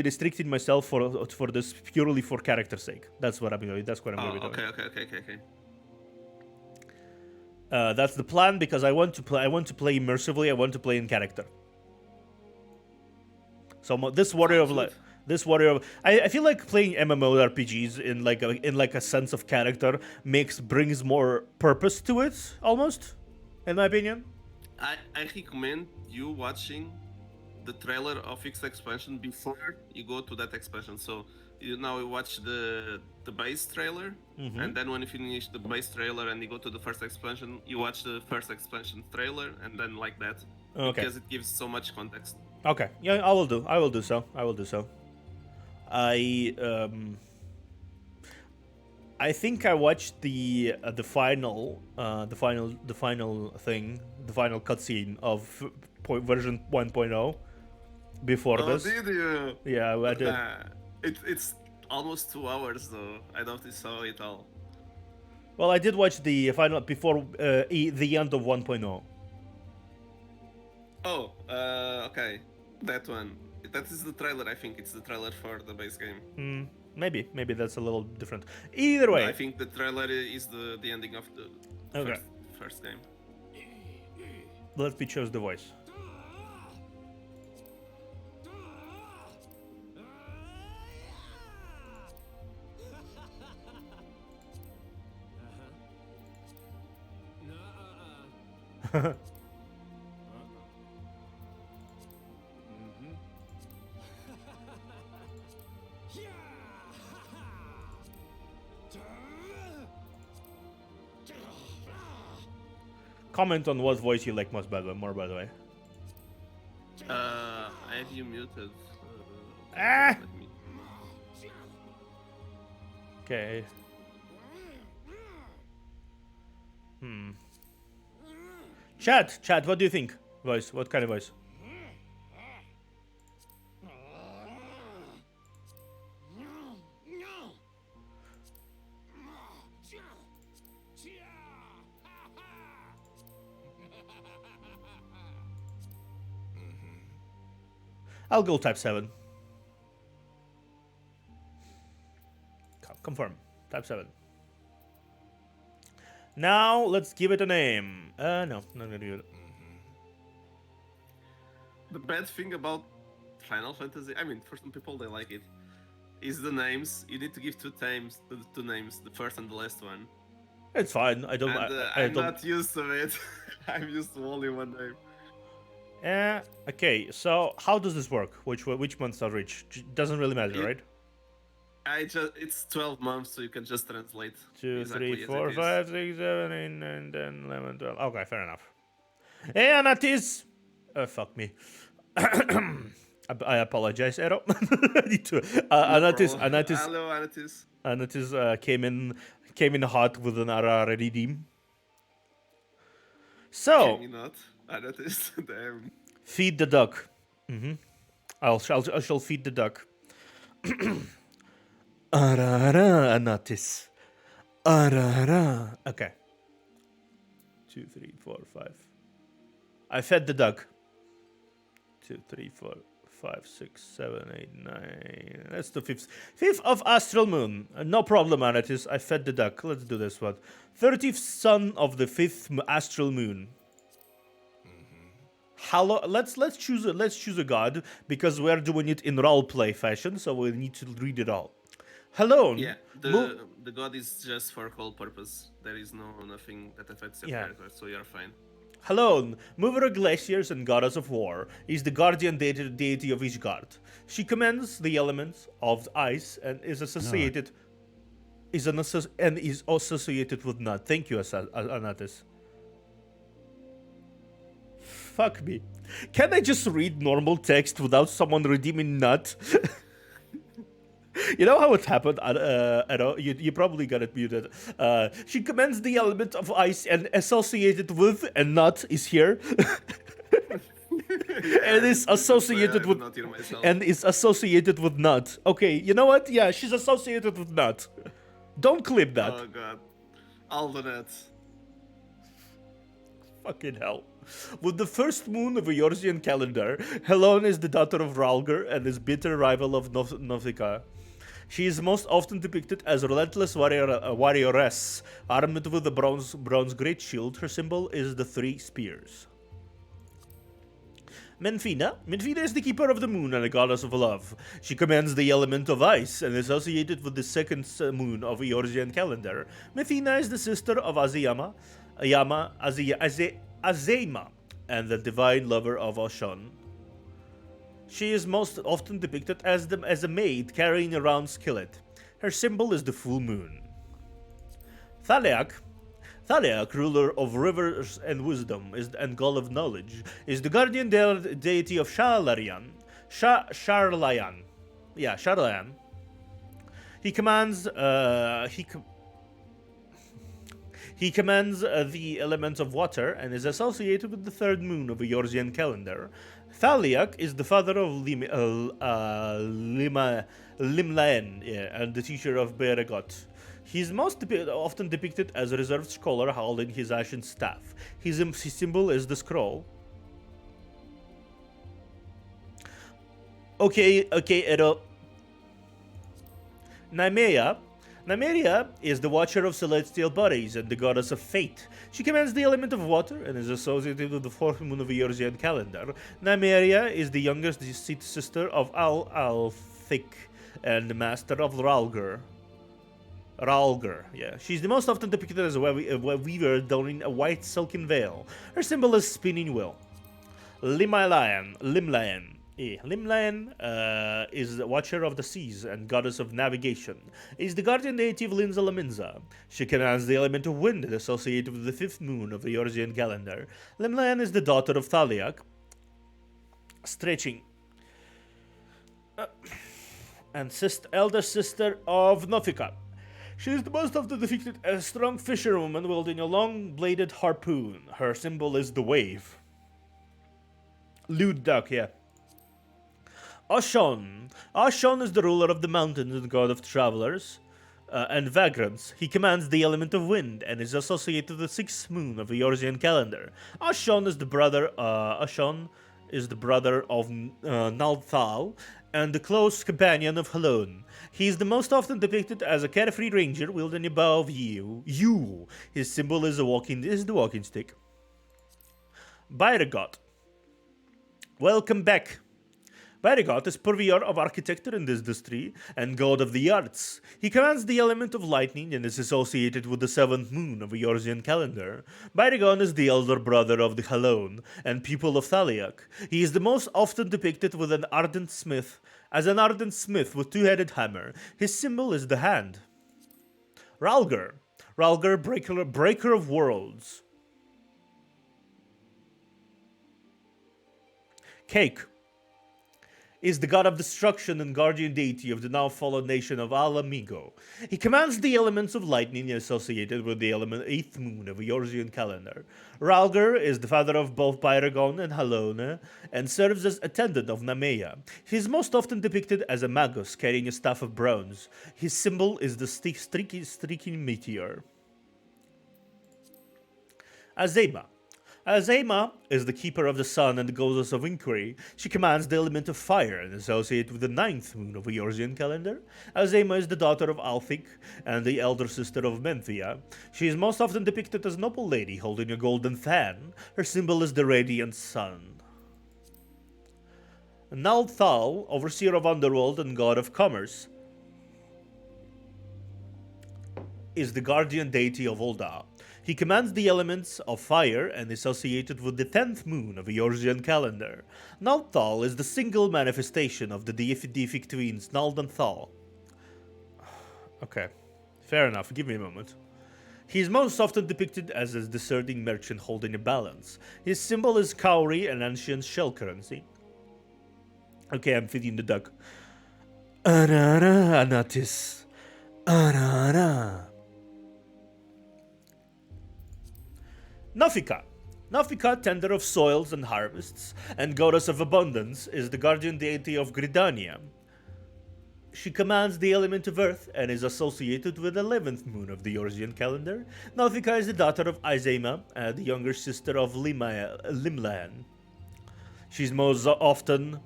restricting myself for this purely for character's sake. That's what I'm doing. That's what I'm Oh, going to be doing. okay. That's the plan because I want to play. I want to play immersively. I want to play in character. So this warrior of like this warrior of, I feel like playing MMORPGs in like a sense of character brings more purpose to it almost, in my opinion. I recommend you watching the trailer of X expansion before you go to that expansion. So you now watch the base trailer, and then when you finish the base trailer and you go to the first expansion, you watch the first expansion trailer, and then like that, Okay. because it gives so much context. Okay. Yeah, I will do. I will do so. I think I watched the final thing, the final cutscene of version 1.0 before this. Did you? Yeah, I did. It's almost 2 hours though. I don't saw it all. Well, I did watch the final before the end of 1.0. Oh, okay. That one. That is the trailer. I think it's the trailer for the base game. Maybe that's a little different. Either way, I think the trailer is the ending of the Okay. first game. Let me choose the voice. Comment on what voice you like most, by the way. I have you muted. Ah! Let me- Okay. Chat, what do you think? Voice, what kind of voice? I'll go type 7. Confirm. Type 7. Now, let's give it a name. No, not gonna do it. The bad thing about Final Fantasy. I mean, for some people they like it. Is the names you need to give two names, the first and the last one. It's fine. I don't. And I I'm don't. not used to it. I'm used to only one name. Okay. So how does this work? Which months are which? Doesn't really matter, right? It's 12 months, so you can just translate. 2, exactly 3, as 4, it is. 5, 6, 7, 8, 9, 10, 11, 12. Okay, fair enough. Hey, Anatis! Fuck me. I apologize, Ero. I need to. No Anatis, problem. Anatis, Hello, Anatis. Anatis came in hot with an RR redeem. Can So, you not? Anatis, damn. feed the duck. I shall feed the duck. Arara, Anatis. Arara. Okay. 2, 3, 4, 5. I fed the duck. 2, 3, 4, 5, 6, 7, 8, 9. That's the fifth. Fifth of Astral Moon. No problem, Anatis. I fed the duck. Let's do this one. 30th sun of the fifth Astral Moon. Hello. Let's choose a god because we're doing it in roleplay fashion, so we need to read it all. Hello. Yeah, the god is just for whole purpose. There is nothing that affects your character, so you're fine. Halon, mover of glaciers and goddess of war, is the guardian deity of each god. She commands the elements of ice and is associated is associated with Nut. Thank you, Anatis. Fuck me. Can I just read normal text without someone redeeming Nut? You know how it happened? You probably got it muted. She commands the element of ice and associated with, and Nut is here. And is associated with, and is associated with Nut. Okay, you know what? Yeah, she's associated with Nut. Don't clip that. Oh god, all the nuts. Fucking hell. With the first moon of a Eorzean calendar, Helon is the daughter of Ralger and is bitter rival of Novika. She is most often depicted as a relentless warrioress, armed with a bronze great shield. Her symbol is the 3 spears. Menfina is the keeper of the moon and a goddess of love. She commands the element of ice and is associated with the second moon of the Eorzean calendar. Menfina is the sister of Azema, and the divine lover of Oshon. She is most often depicted as a maid carrying a round skillet. Her symbol is the full moon. Thaliak, ruler of rivers and wisdom and god of knowledge, is the guardian deity of Sharlayan. Sharlayan. He commands He commands the element of water and is associated with the third moon of the Eorzean calendar. Thaliak is the father of Limlaen, and the teacher of Beregot. He is most often depicted as a reserved scholar holding his ashen staff. His symbol is the scroll. Okay, Edo. Nymeria is the watcher of celestial bodies and the goddess of fate. She commands the element of water and is associated with the fourth moon of the Eorzean calendar. Nymeria is the youngest sister of Althik and the master of Ralger. Yeah. She's the most often depicted as a weaver donning a white silken veil. Her symbol is spinning wheel. Limlaen is the watcher of the seas and goddess of navigation. Is the guardian deity of Linza Laminza. She commands the element of wind associated with the fifth moon of the Eorzean calendar. Limlaen is the daughter of Thaliak, and elder sister of Nofika. She is the most often depicted as a strong fisherwoman wielding a long-bladed harpoon. Her symbol is the wave. Lewd duck, yeah. Oshon is the ruler of the mountains and god of travelers and vagrants. He commands the element of wind and is associated with the sixth moon of the Eorzean calendar. Oshon is the brother of Nalthal and the close companion of Halon. He is the most often depicted as a carefree ranger wielding a bow of yew. His symbol is the walking stick. Byregot. Welcome back. Baragon is purveyor of architecture and industry and god of the arts. He commands the element of lightning and is associated with the seventh moon of the Eorzean calendar. Baragon is the elder brother of the Halone and pupil of Thaliak. He is the most often depicted with an ardent smith, as an ardent smith with two-headed hammer. His symbol is the hand. Ralger. Ralger, breaker of worlds. Cake is the god of destruction and guardian deity of the now fallen nation of Al Amigo. He commands the elements of lightning associated with the element 8th moon of the Eorzean calendar. Ralger is the father of both Pyragon and Halone and serves as attendant of Namea. He is most often depicted as a magus carrying a staff of bronze. His symbol is the streaking meteor. Azema. Azema is the keeper of the sun and the goddess of inquiry. She commands the element of fire and is associated with the 9th moon of the Eorzean calendar. Azema is the daughter of Althik and the elder sister of Menthia. She is most often depicted as a noble lady holding a golden fan. Her symbol is the radiant sun. Nalthal, overseer of underworld and god of commerce, is the guardian deity of Ulda. He commands the elements of fire and is associated with the 10th moon of the Eorzean calendar. Nalthal is the single manifestation of the deific twins Nald and Thal. Okay, fair enough, give me a moment. He is most often depicted as a discerning merchant holding a balance. His symbol is Kauri, an ancient shell currency. Okay, I'm feeding the duck. Anana Anatis. Anana. Nafika. Nafika, tender of soils and harvests, and goddess of abundance, is the guardian deity of Gridania. She commands the element of earth and is associated with the 11th moon of the Eorzean calendar. Nafika is the daughter of Izema, the younger sister of Limlan. She's most often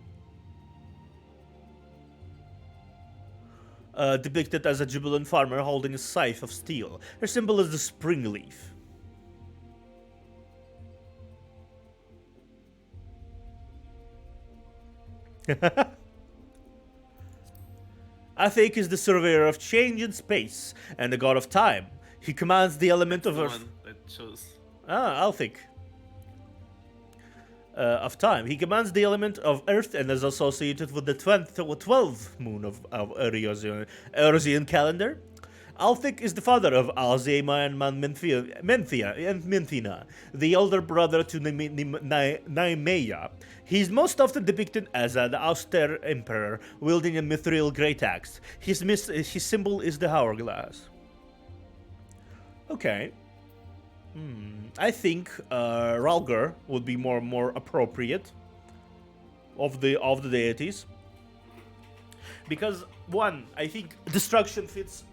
depicted as a jubilant farmer holding a scythe of steel. Her symbol is the spring leaf. Athek is the surveyor of change and space and the god of time. He commands the element of earth. That shows. Althik. Of time. He commands the element of earth and is associated with the 12th moon of Eorzean calendar. Althik is the father of Alzema and Menthina, the elder brother to Naimea. He is most often depicted as an austere emperor wielding a mithril great axe. His symbol is the hourglass. Okay. I think Ralger would be more appropriate of the deities. Because one, I think destruction fits.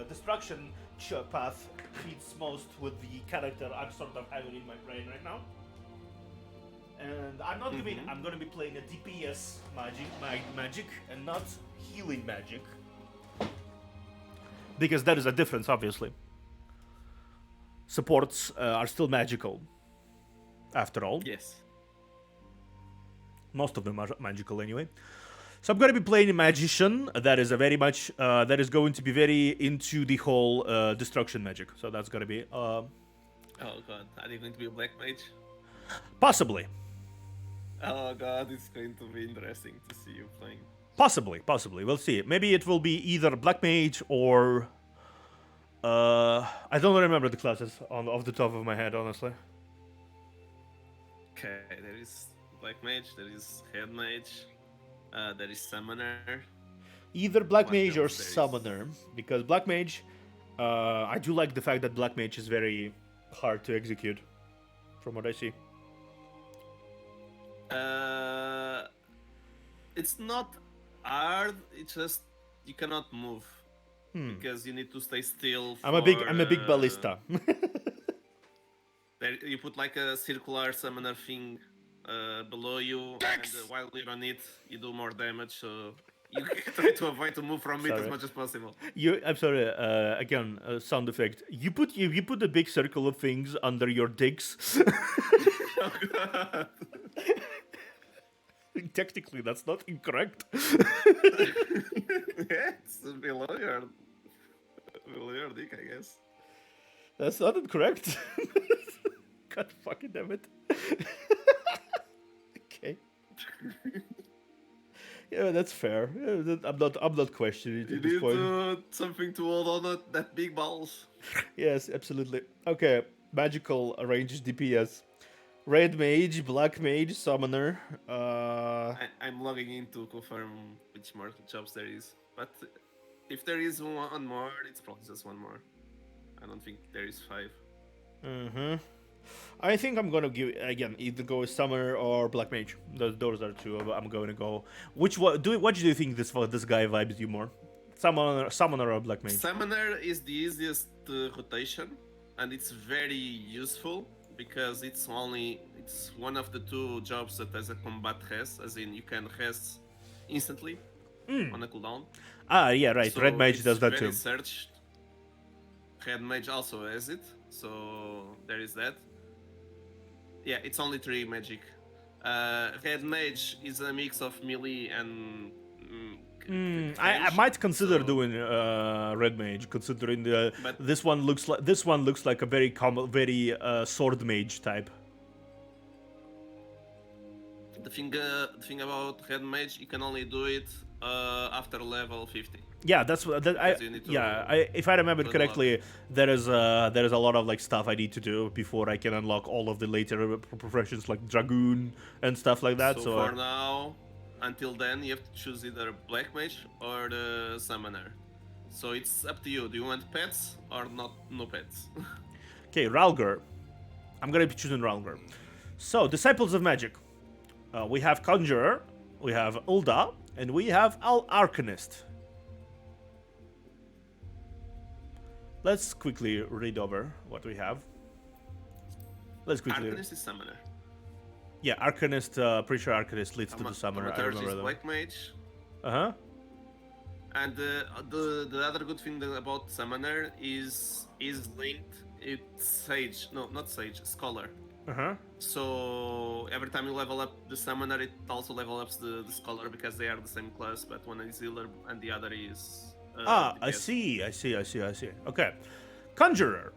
Destruction path fits most with the character I'm sort of having in my brain right now. And I'm not gonna I'm gonna be playing a DPS magic and not healing magic. Because there is a difference, obviously. Supports are still magical, after all. Yes. Most of them are magical anyway. So I'm going to be playing a magician that is that is going to be very into the whole destruction magic. So that's going to be oh god, are you going to be a black mage? Possibly. Oh god, it's going to be interesting to see you playing. Possibly. We'll see. Maybe it will be either black mage or I don't remember the classes off the top of my head, honestly. Okay, there is black mage, there is head mage. There is summoner. Either black mage or summoner, because black mage, I do like the fact that black mage is very hard to execute, from what I see. It's not hard. It's just you cannot move because you need to stay still. I'm a big ballista. There, you put like a circular summoner thing below you, and while you're on it, you do more damage. So you try to avoid to move from it as much as possible. I'm sorry. Again, sound effect. You put a big circle of things under your dicks. Oh god. Technically, that's not incorrect. Yeah, it's below your dick, I guess. That's not incorrect. God fucking damn it. Okay. Yeah, that's fair. Yeah, I'm not questioning it You at this need point. something to hold on that big balls. Yes, absolutely. Okay, magical range DPS. Red mage, black mage, summoner. I'm logging in to confirm which more jobs there is. But if there is one more, it's probably just one more. I don't think there is 5. I think I'm gonna give again either go with summoner or black mage. Those are two I'm going to go. Which one? What do you think this guy vibes you more? Summoner or black mage? Summoner is the easiest rotation, and it's very useful because it's one of the two jobs that has a combat rest, as in you can rest instantly on a cooldown. Ah, yeah, right. So Red mage it's does that very too. searched. Red mage also has it, so there is that. Yeah, it's only 3 magic. Red mage is a mix of melee and I range, might consider so- doing red mage, considering But- this one looks like a very very sword mage type. the thing about red mage, you can only do it after level 50. Yeah, that's what Because you need to if I remember unlock. correctly, there is a lot of like stuff I need to do before I can unlock all of the later professions like dragoon and stuff like that. So, for now, until then, you have to choose either black mage or the summoner. So it's up to you. Do you want pets or not? No pets. okay, Ralger. I'm gonna be choosing Ralger. So, disciples of magic. We have conjurer, we have Ulda, and we have Arcanist. Let's quickly read over what we have. Let's quickly. Arcanist is summoner. Yeah, Arcanist. Pretty sure Arcanist leads to the summoner. I Thaumaturge remember is that. black mage. Uh-huh. And the other good thing about summoner is linked. It's sage. No, not sage. Scholar. Uh-huh. So every time you level up the summoner, it also level ups the scholar because they are the same class. But one is healer and the other is. I DPS. see. Okay. Conjurer.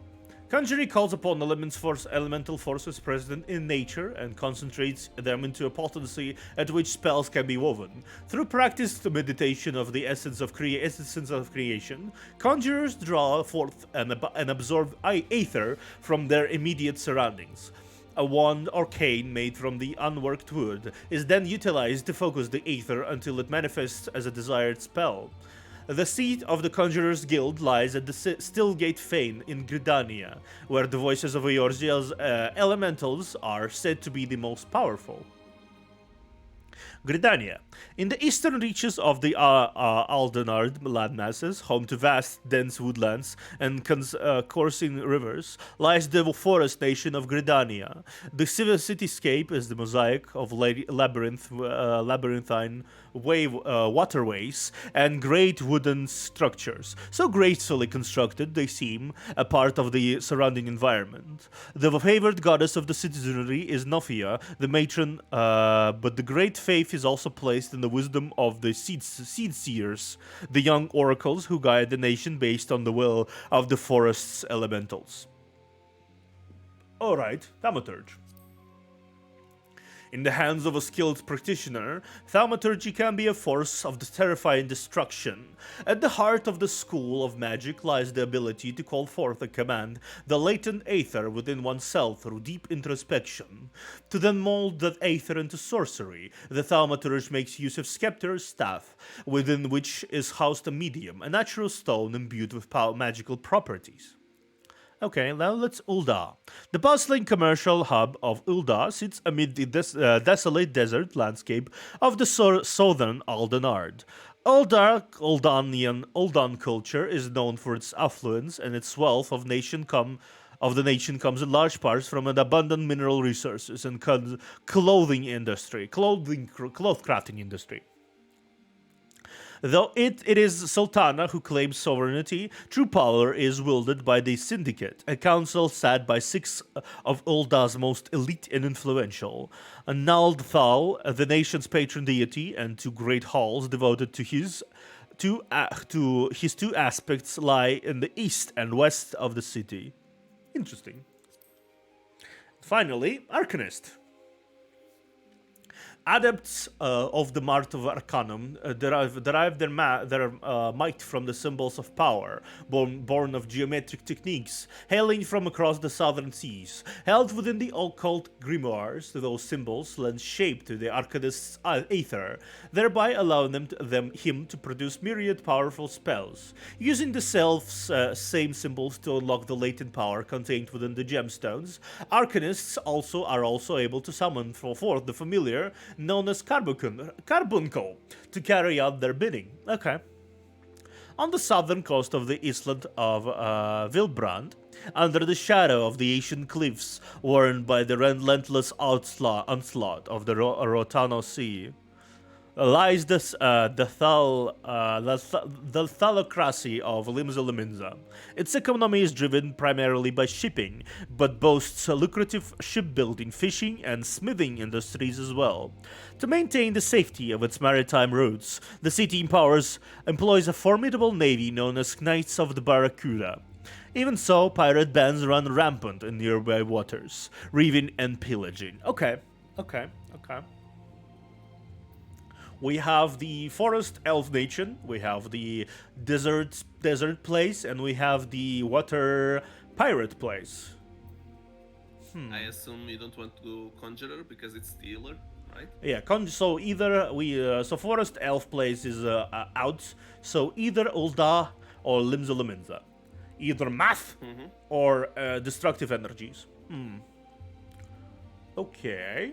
Conjuring calls upon elemental forces present in nature and concentrates them into a potency at which spells can be woven. Through practiced meditation of the essence of creation, conjurers draw forth and absorb aether from their immediate surroundings. A wand or cane made from the unworked wood is then utilized to focus the aether until it manifests as a desired spell. The seat of the Conjurer's Guild lies at the Stillgate Fane in Gridania, where the voices of Eorzeal's elementals are said to be the most powerful. Gridania. In the eastern reaches of the Aldenard landmasses, home to vast, dense woodlands and coursing rivers, lies the forest nation of Gridania. The cityscape is the mosaic of labyrinthine waterways and great wooden structures, so gracefully constructed they seem a part of the surrounding environment. The favored goddess of the citizenry is Nophia, the matron, but the great faith is also placed in the wisdom of the seed seers, the young oracles who guide the nation based on the will of the forest's elementals. Alright, Thaumaturge. In the hands of a skilled practitioner, thaumaturgy can be a force of terrifying destruction. At the heart of the school of magic lies the ability to call forth and command the latent aether within oneself through deep introspection. To then mold that aether into sorcery, the thaumaturge makes use of Scepter's staff, within which is housed a medium, a natural stone imbued with magical properties. Okay, now let's Ulda. The bustling commercial hub of Ulda sits amid the desolate desert landscape of the southern Aldenard. Uldan culture is known for its affluence, and its wealth of the nation comes in large parts from an abundant mineral resources and clothing crafting industry. Though it is Sultana who claims sovereignty, true power is wielded by the Syndicate, a council sat by six of Ulda's most elite and influential. Nald Thal, the nation's patron deity, and two great halls devoted to his two aspects lie in the east and west of the city. Interesting. Finally, Arcanist. Adepts of the Mart of Arcanum derive their might from the symbols of power, born of geometric techniques, hailing from across the southern seas. Held within the occult grimoires, those symbols lend shape to the Arcanist's aether, thereby allowing him to produce myriad powerful spells. Using the same symbols to unlock the latent power contained within the gemstones, Arcanists are also able to summon forth the familiar known as Carbuncle to carry out their bidding. Okay. On the southern coast of the island of Vilbrand, under the shadow of the ancient cliffs worn by the relentless onslaught of the Rotano Sea, lies the thallocracy of Limsa. Its economy is driven primarily by shipping, but boasts lucrative shipbuilding, fishing, and smithing industries as well. To maintain the safety of its maritime routes, the city employs a formidable navy known as Knights of the Barracuda. Even so, pirate bands run rampant in nearby waters, reaving and pillaging. Okay. We have the forest elf nation, we have the desert place, and we have the water pirate place. I assume you don't want to go conjurer because it's the healer, right? Yeah, so either so forest elf place is out, so either Ulda or Limsa. Either math or destructive energies. Okay.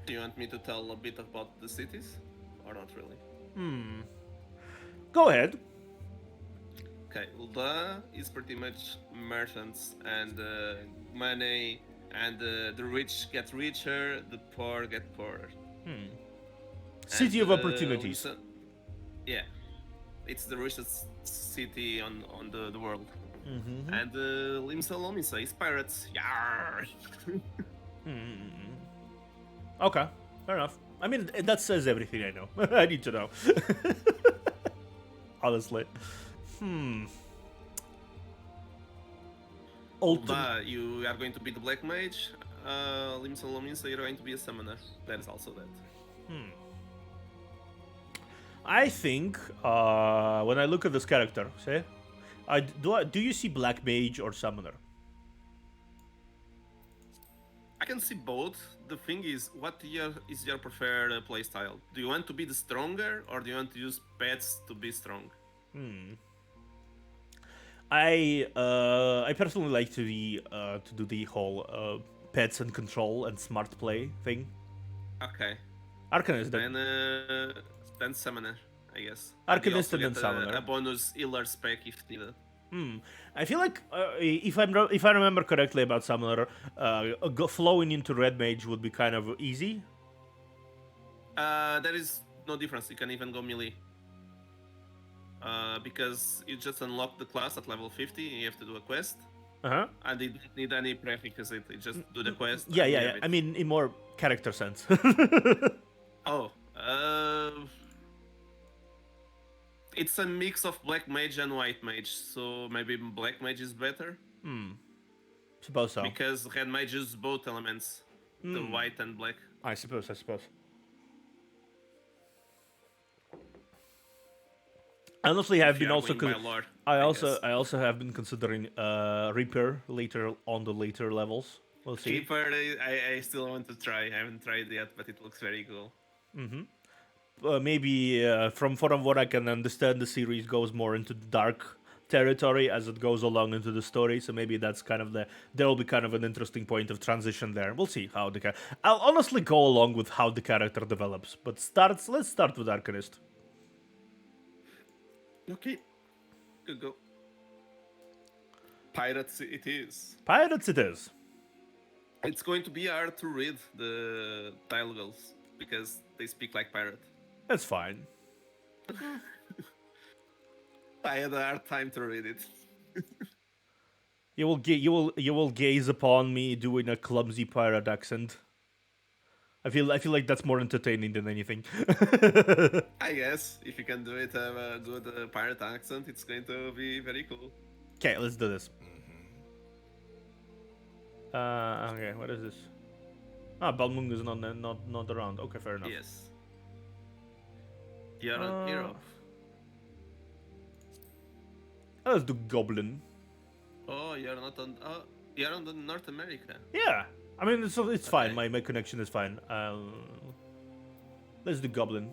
Do you want me to tell a bit about the cities? Or not really? Go ahead. Okay, Ulda is pretty much merchants and money, and the rich get richer, the poor get poorer. City of opportunities. Yeah, it's the richest city on the world. And Limsa is pirates. Yarr! Okay, fair enough. I mean, that says everything I know. I need to know. Honestly. Ulda, you are going to be the black mage. Limsa, you're going to be a summoner. That is also that. I think when I look at this character, say, do you see black mage or summoner? I can see both. The thing is, what is your preferred playstyle? Do you want to be the stronger, or do you want to use pets to be strong? I personally like to do the whole pets and control and smart play thing. Okay. Arcanist then summoner, I guess. Arcanist and then get summoner. A bonus healer spec if needed. I feel like if I remember correctly about summoner, flowing into red mage would be kind of easy. There is no difference. You can even go melee. Because you just unlock the class at level 50, and you have to do a quest. And you don't need any prerequisite. You just do the quest. Yeah. I mean, in more character sense. It's a mix of black mage and white mage, so maybe black mage is better. Suppose so. Because red mage uses both elements, the white and black. I suppose. Honestly, I've been also. I also have been considering Reaper later on the later levels. We'll see. Reaper, I still want to try. I haven't tried yet, but it looks very cool. Maybe from what I can understand, the series goes more into dark territory as it goes along into the story. So maybe that's kind of there will be kind of an interesting point of transition there. We'll see how I'll honestly go along with how the character develops. But let's start with Arcanist. Okay, good go. Pirates it is. Pirates it is. It's going to be hard to read the dialogues because they speak like pirate. That's fine. I had a hard time to read it. You will gaze upon me doing a clumsy pirate accent. I feel like that's more entertaining than anything. I guess if you can do it, have a good pirate accent, it's going to be very cool. Okay, let's do this. Okay, what is this? Ah, Balmunga's not around. Okay, fair enough. Yes. You're on Europe. Let's do Goblin. Oh, you're not on. Oh, you're on the North America. Yeah, I mean it's fine. My connection is fine. Let's do Goblin.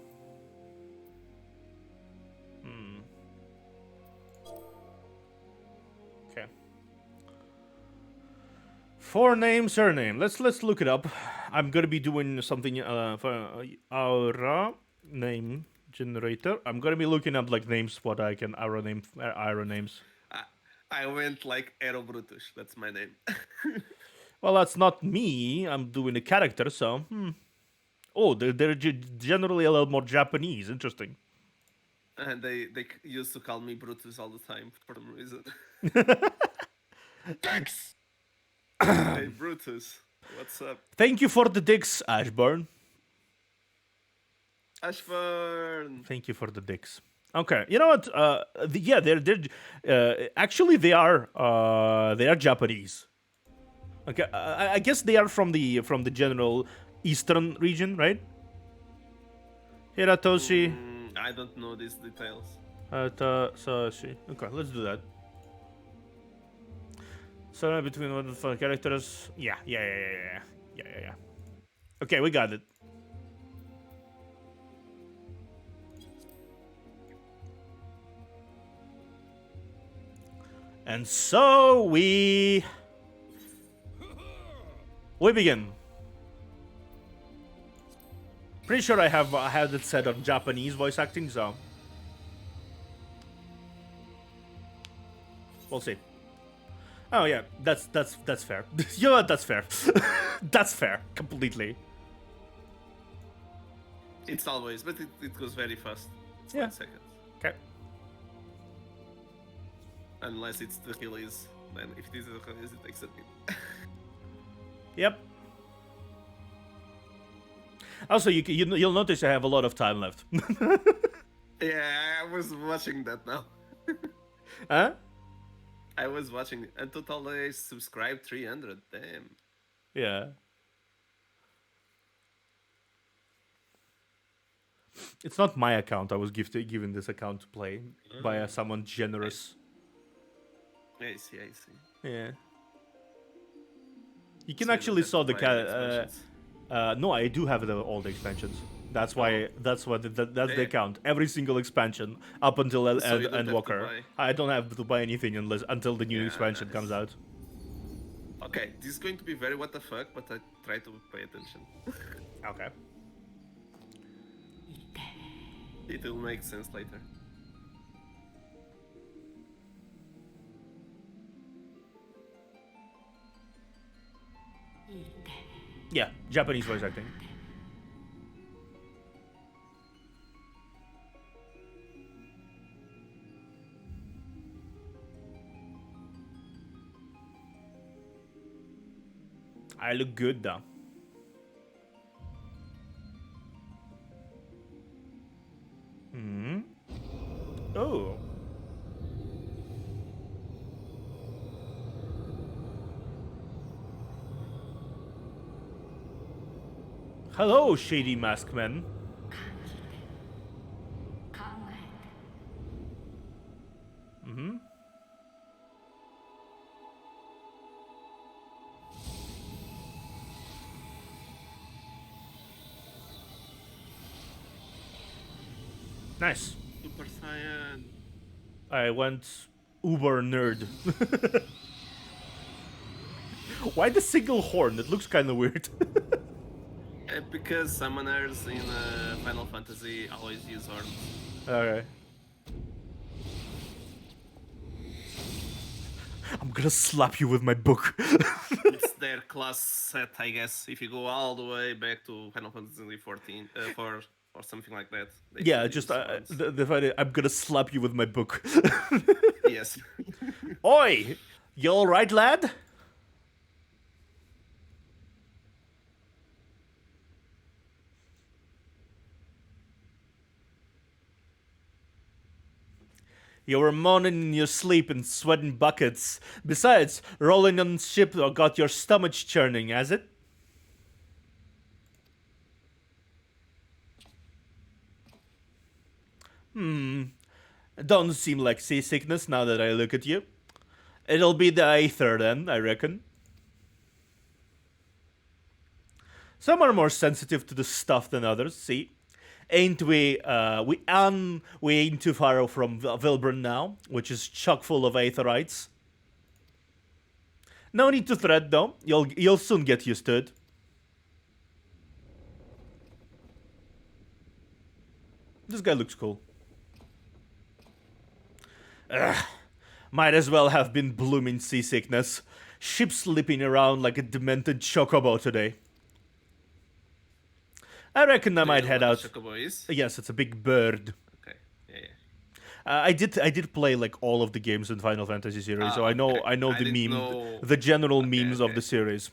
Okay. Forename, surname. Let's look it up. I'm gonna be doing something for Aura name generator. I'm gonna be looking up like names what I can Aura names. I went like Aero Brutus. That's my name. Well, that's not me. I'm doing a character, so. Oh, they're generally a little more Japanese. Interesting. And they used to call me Brutus all the time for some reason. Thanks. Hey Brutus, what's up? Thank you for the dicks, Ashburn. Ashburn. Thank you for the dicks. Okay, you know what? Yeah, they're actually they are Japanese. Okay, I guess they are from the general eastern region, right? Hiratoshi. I don't know these details. Hiratoshi. Okay, let's do that. So between one of the characters. Yeah. Okay, we got it. And so we begin. Pretty sure I have it set on Japanese voice acting, so we'll see. Oh yeah, that's fair. You know what? That's fair. That's fair, completely. It's always, but it goes very fast. It's Yeah. 1 second. Okay. Unless it's the release. Then if it is the release, it takes a bit. Yep. Also, you'll notice I have a lot of time left. Yeah, I was watching that now. Huh? I was watching, and total I subscribed 300. Damn. Yeah. It's not my account. I was given this account to play by someone generous. I see. Yeah. You can So you actually don't saw have the to buy expansions. no, I do have all the expansions. That's why. That's what. That's the Yeah. account. Every single expansion up until So you don't have and to Walker. buy. I don't have to buy anything until the new Yeah, expansion nice. comes out. Okay, this is going to be very what the fuck, but I try to pay attention. Okay. It will make sense later. Yeah, Japanese voice acting. I look good though. Oh. Hello, shady masked men. Nice. Super Saiyan. I went uber nerd. Why the single horn? It looks kind of weird. Because summoners in Final Fantasy always use horns. Okay. I'm gonna slap you with my book. It's their class set, I guess. If you go all the way back to Final Fantasy 14, 4, or something like that. They Yeah, should just use once. the fact that I'm gonna slap you with my book. Yes. Oi! You alright, lad? You were moaning in your sleep and sweating buckets. Besides, rolling on ship got your stomach churning, has it? Don't seem like seasickness now that I look at you. It'll be the aether then, I reckon. Some are more sensitive to the stuff than others, see? Ain't we, we ain't too far from Vilbrun now, which is chock full of aetherites. No need to threat though, you'll soon get used to it. This guy looks cool. Ugh. Might as well have been blooming seasickness. Ship slipping around like a demented chocobo today. I reckon I might head out. Chocobo is? Yes, it's a big bird. Okay. Yeah. I did play like all of the games in Final Fantasy series, so I know okay. the meme, the general memes of the series.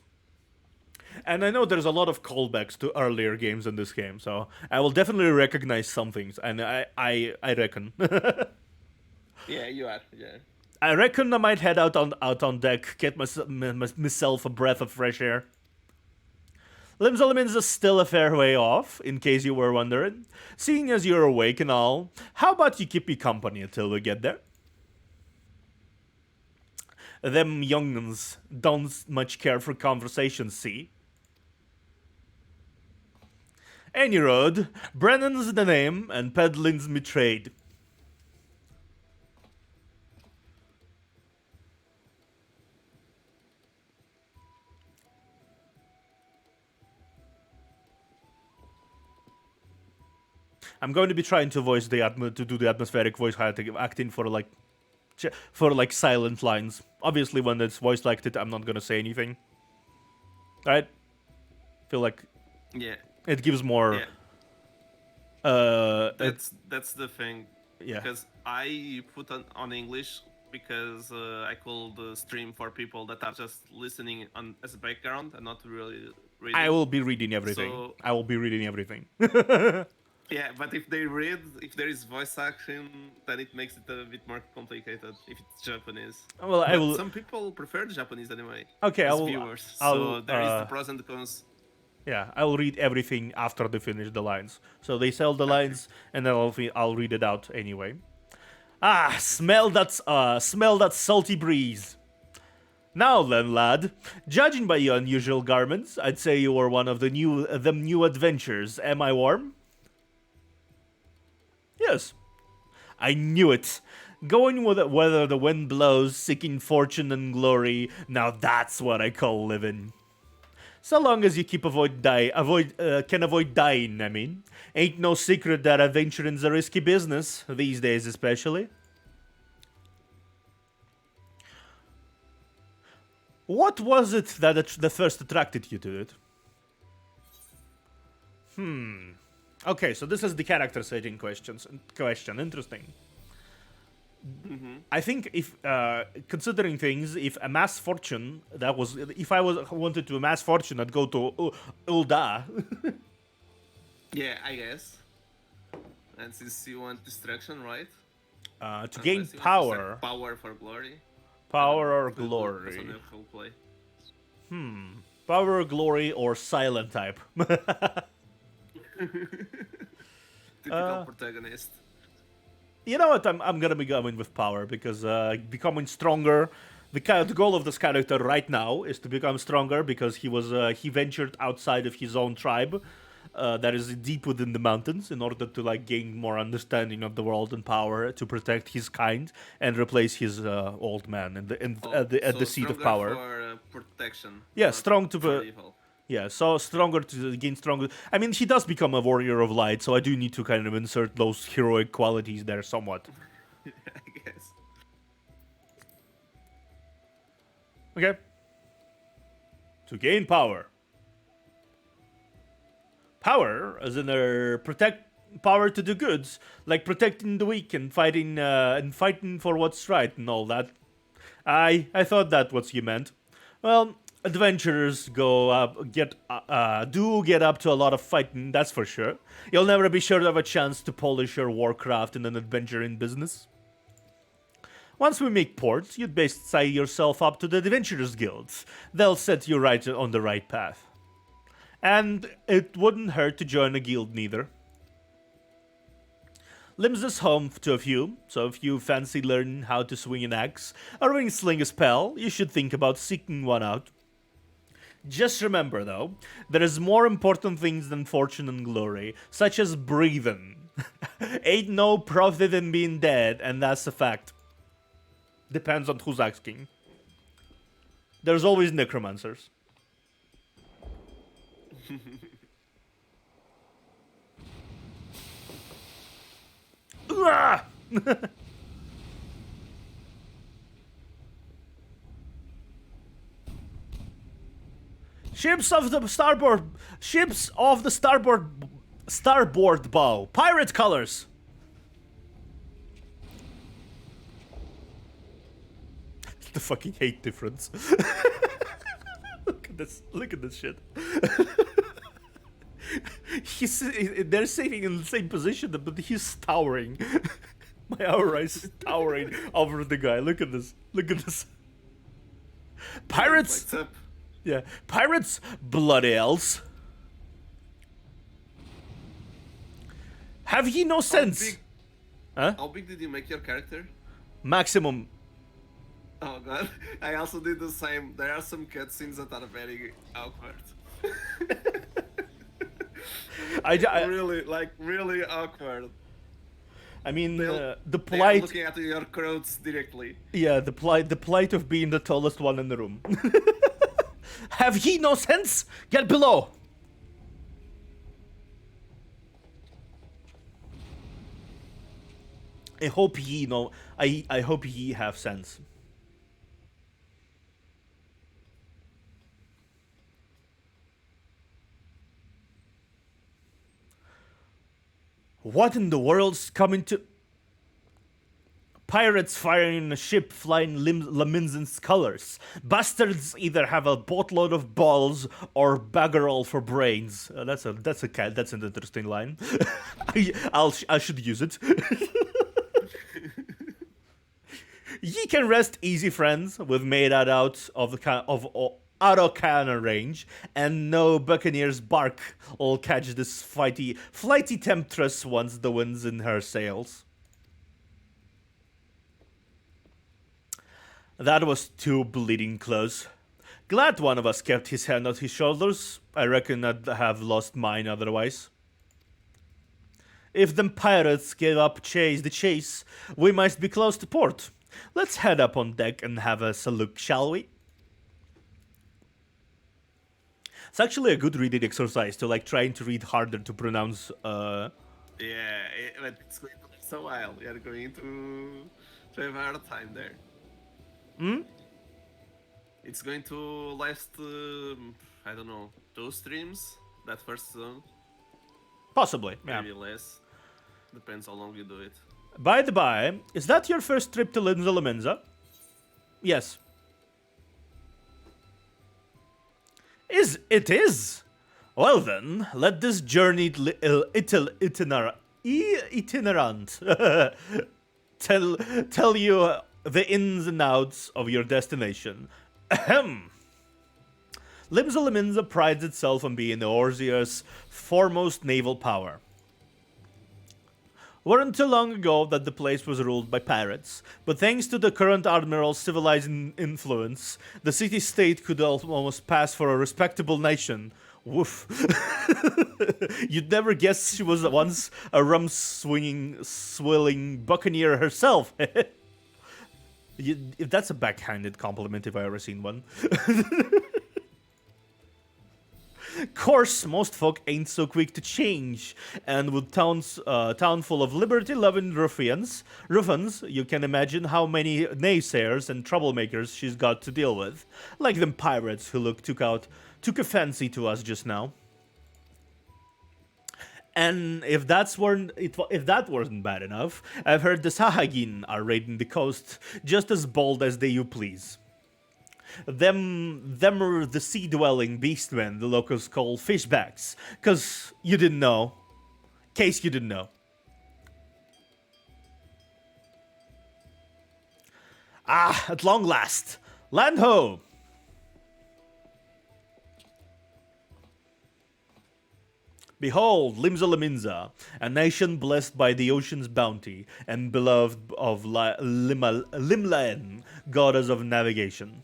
And I know there's a lot of callbacks to earlier games in this game, so I will definitely recognize some things, and I reckon. Yeah, you are. Yeah. I reckon I might head out on deck, get myself a breath of fresh air. Lim's is still a fair way off, in case you were wondering. Seeing as you're awake and all, how about you keep me company until we get there? Them young'uns don't much care for conversation, see? Any road, Brennan's the name, and peddling's me trade. I'm going to be trying to voice to do the atmospheric voice acting for like silent lines. Obviously, when it's voice acted, I'm not gonna say anything. Right? Feel like Yeah. it gives more. Yeah. That's the thing. Yeah. Because I put on English because I could stream for people that are just listening on as a background and not really reading. I will be reading everything. So, I will be reading everything. yeah, but if they read, if there is voice action, then it makes it a bit more complicated if it's Japanese. Well, I But will. some people prefer the Japanese anyway. Okay, as I will. viewers. I'll, so there is the pros and the cons. Yeah, I will read everything after they finish the lines. So they sell the lines, and then I'll read it out anyway. Ah, smell that salty breeze. Now then, lad, judging by your unusual garments, I'd say you were one of the new adventures. Am I warm? Yes. I knew it. Going with it whether the wind blows, seeking fortune and glory. Now that's what I call living. So long as you keep can avoid dying. I mean, ain't no secret that adventuring's a risky business these days, especially. What was it that first attracted you to it? Okay, so this is the character setting question. Interesting. I think if considering things, if amass fortune, if I wanted to amass fortune, I'd go to Ulda. Yeah, I guess. And since you want destruction, right? To gain power. Power for glory. Power or glory. Play. Power, glory, or silent type. Typical protagonist. You know what? I'm gonna be going with power because becoming stronger. The goal of this character right now is to become stronger because he ventured outside of his own tribe, that is deep within the mountains, in order to like gain more understanding of the world and power to protect his kind and replace his old man at the seat of power. For protection. Yeah, strong to evil. Yeah, so stronger to gain stronger. I mean, he does become a warrior of light, so I do need to kind of insert those heroic qualities there somewhat. I guess. Okay. To gain power. Power, as in power to do good, like protecting the weak and fighting for what's right and all that. I thought that what you meant. Well, adventurers do get up to a lot of fighting, that's for sure. You'll never be sure of a chance to polish your warcraft in an adventuring business. Once we make port, you'd best sign yourself up to the Adventurers Guild. They'll set you right on the right path. And it wouldn't hurt to join a guild neither. Limbs is home to a few, so if you fancy learning how to swing an axe or even sling a spell, you should think about seeking one out. Just remember though, there is more important things than fortune and glory, such as breathing. Ain't no profit in being dead, and that's a fact. Depends on who's asking. There's always necromancers. Ah! Ships of the starboard bow. Pirate colors. The fucking hate difference. Look at this shit. They're sitting in the same position, but he's towering. My aura is towering over the guy. Look at this. Look at this. Pirates. Yeah, pirates, bloody elves. Have ye no sense? How big did you make your character? Maximum. Oh god, I also did the same. There are some cutscenes that are very awkward. really awkward. I mean, the They are plight. looking at your throats directly. Yeah, the plight of being the tallest one in the room. Have ye no sense? Get below. I hope ye know. I hope ye have sense. What in the world's coming to? Pirates firing a ship flying Laminzen's colors. Bastards either have a boatload of balls or baggerel for brains. That's an interesting line. I should use it. Ye can rest easy, friends, with made out out of cannon range, and no buccaneer's bark will catch this flighty temptress once the wind's in her sails. That was too bleeding close. Glad one of us kept his hand on his shoulders. I reckon I'd have lost mine otherwise. If them pirates gave up the chase, we might be close to port. Let's head up on deck and have a look, shall we? It's actually a good reading exercise to trying to read harder to pronounce. Yeah, but it's going to last a while. We are going to have a hard time there. It's going to last, I don't know, 2 streams, that first zone. Possibly, yeah. Maybe less. Depends how long you do it. By the by, is that your first trip to Linza? Yes. It is? Well then, let this journey itinerant tell you the ins and outs of your destination. Ahem. Limsa prides itself on being the Orzia's foremost naval power. Weren't too long ago that the place was ruled by pirates, but thanks to the current admiral's civilizing influence, the city-state could almost pass for a respectable nation. Woof. You'd never guess she was once a swilling buccaneer herself. If that's a backhanded compliment if I ever seen one. Course, most folk ain't so quick to change, and with town full of liberty-loving ruffians, you can imagine how many naysayers and troublemakers she's got to deal with, like them pirates who took a fancy to us just now. And if that wasn't bad enough, I've heard the Sahagin are raiding the coast just as bold as they you please. Them are the sea-dwelling beastmen the locals call fishbacks. Cause you didn't know. Case you didn't know. Ah, at long last. Land ho! Behold, Limsa Laminza, a nation blessed by the ocean's bounty and beloved of Limlaen, goddess of navigation.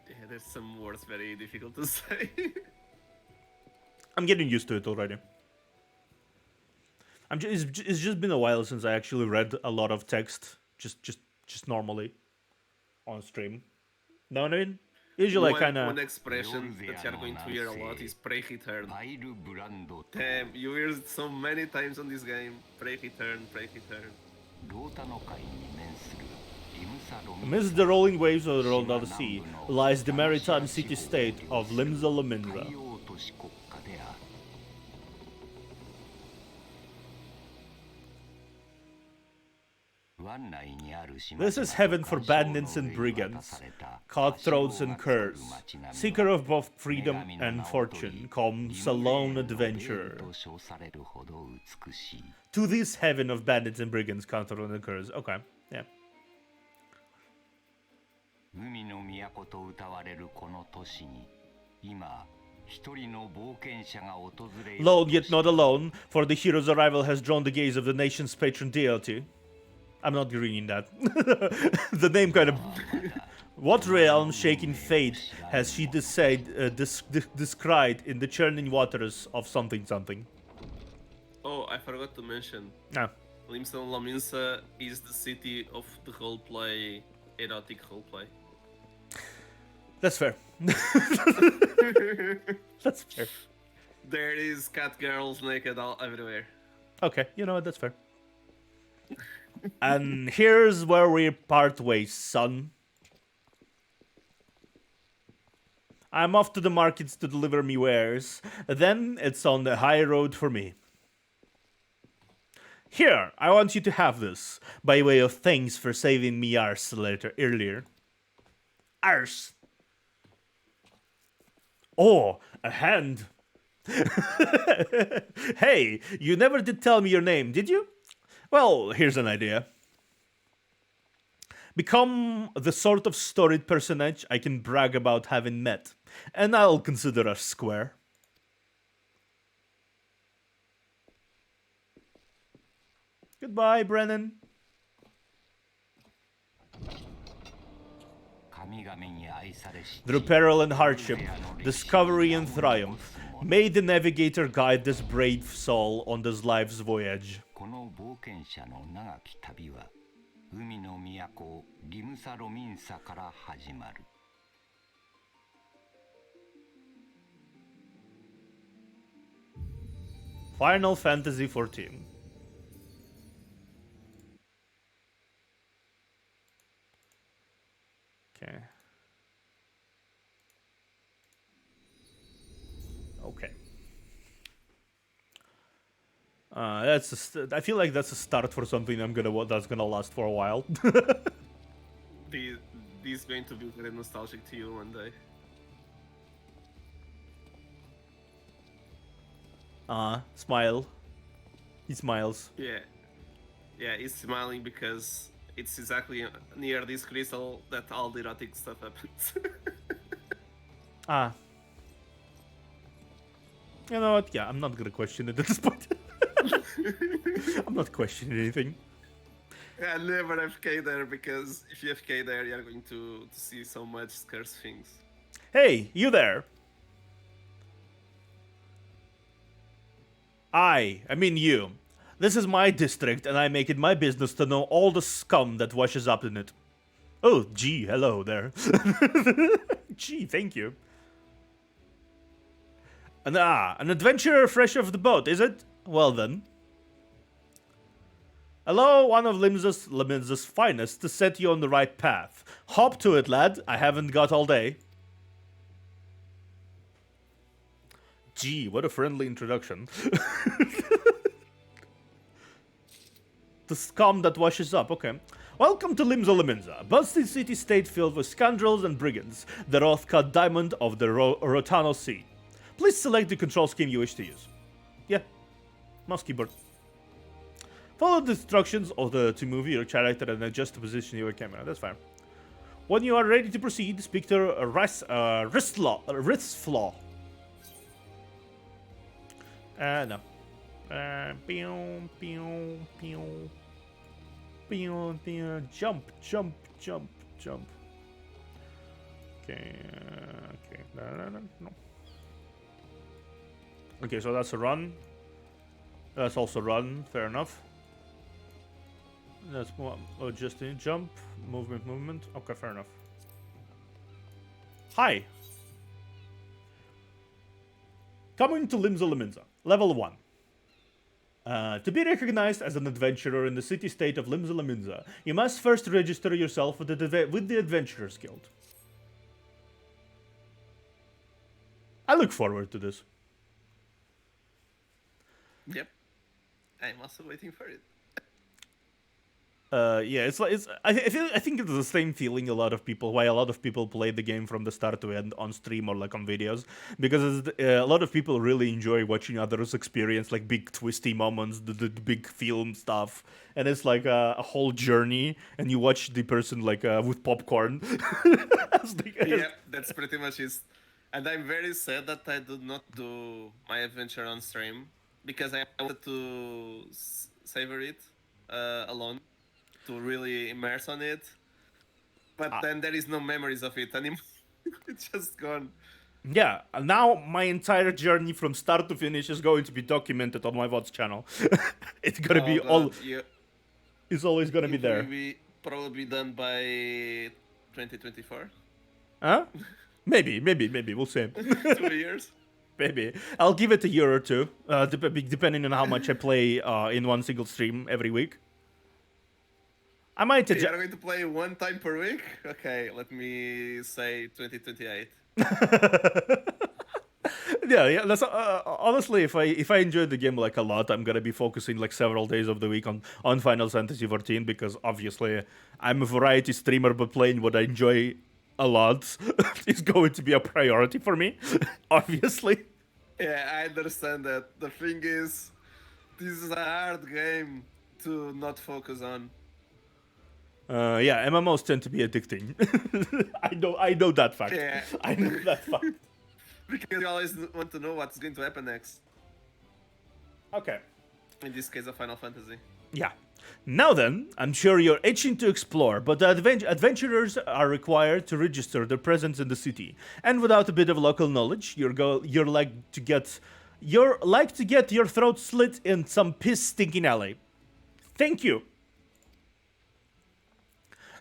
Yeah, there's some words very difficult to say. I'm getting used to it already. It's just been a while since I actually read a lot of text, just normally, on stream. Know what I mean? Usually, One expression that you're going to hear a lot is prereturn. Damn, you hear it so many times on this game. Prereturn, prereturn. Amidst the rolling waves of the Roldar Sea lies the maritime city-state of Limsa Laminza. This is heaven for bandits and brigands, cutthroats and curs, seeker of both freedom and fortune, comes a lone adventurer. To this heaven of bandits and brigands, cutthroats and curs. Okay, yeah. Lone yet not alone, for the hero's arrival has drawn the gaze of the nation's patron deity. I'm not reading that. The name kind of... What realm shaking fate has she described in the churning waters of something something? Oh, I forgot to mention. Ah. Limsa Laminsa is the city of the roleplay, erotic roleplay. That's fair. That's fair. There is cat girls naked all everywhere. Okay, you know what, that's fair. And here's where we part ways, son. I'm off to the markets to deliver me wares. Then it's on the high road for me. Here, I want you to have this, by way of thanks for saving me arse earlier. Arse. Oh, a hand. Hey, you never did tell me your name, did you? Well, here's an idea. Become the sort of storied personage I can brag about having met, and I'll consider us square. Goodbye, Brennan. Through peril and hardship, discovery and triumph, may the navigator guide this brave soul on this life's voyage. Final Fantasy XIV. Okay. Okay. I feel like that's a start for something that's gonna last for a while. This is going to be very nostalgic to you one day. Smile. He smiles. Yeah. Yeah, he's smiling because it's exactly near this crystal that all the erotic stuff happens. You know what? Yeah, I'm not gonna question it at this point. I'm not questioning anything. Yeah, never FK there, because if you FK there, you're going to see so much scarce things. Hey, you there? I mean you. This is my district, and I make it my business to know all the scum that washes up in it. Oh, gee, hello there. Gee, thank you. And an adventurer fresh off the boat, is it? Well then. Hello, one of Laminza's finest to set you on the right path. Hop to it, lad. I haven't got all day. Gee, what a friendly introduction. The scum that washes up, okay. Welcome to Limsa Liminza, a bustling city-state filled with scoundrels and brigands, the oath-cut diamond of the Rotano Sea. Please select the control scheme you wish to use. Yeah, mouse keyboard. Follow the instructions to move your character and adjust the position of your camera, that's fine. When you are ready to proceed, speak to Wristflaw. No. Pew, pew, pew. Pew, pew. Jump, jump, jump, jump. Okay, okay. No. Okay, so that's a run. That's also run, fair enough. That's more just in jump, movement. Okay, fair enough. Hi. Coming to Limsa Liminza, level 1. To be recognized as an adventurer in the city-state of Limsa Liminza, you must first register yourself with the Adventurers Guild. I look forward to this. Yep. I'm also waiting for it. Yeah, it's like I think it's the same feeling a lot of people play the game from the start to end on stream or like on videos, because a lot of people really enjoy watching others experience like big twisty moments, the big film stuff, and it's like a whole journey, and you watch the person like with popcorn. Yeah, that's pretty much it. And I'm very sad that I did not do my adventure on stream, because I wanted to savor it alone, to really immerse on it. But then there is no memories of it anymore. It's just gone. Yeah, now my entire journey from start to finish is going to be documented on my VODs channel. It's gonna be God, all. It's always gonna be it there. will be probably done by 2024. Huh? Maybe. We'll see. 2 years. Maybe I'll give it a year or two, depending on how much I play in one single stream every week. I might You're going to play one time per week? Okay, let me say 2028. Yeah. That's honestly, if I enjoy the game like a lot, I'm gonna be focusing like several days of the week on Final Fantasy 14, because obviously I'm a variety streamer, but playing what I enjoy a lot is going to be a priority for me. Obviously. Yeah, I understand that. The thing is, this is a hard game to not focus on. Yeah, MMOs tend to be addicting. I know that fact. Yeah. I know that fact. Because you always want to know what's going to happen next. Okay. In this case of Final Fantasy. Yeah. Now then, I'm sure you're itching to explore, but the adventurers are required to register their presence in the city. And without a bit of local knowledge, you're like to get your throat slit in some piss-stinking alley. Thank you.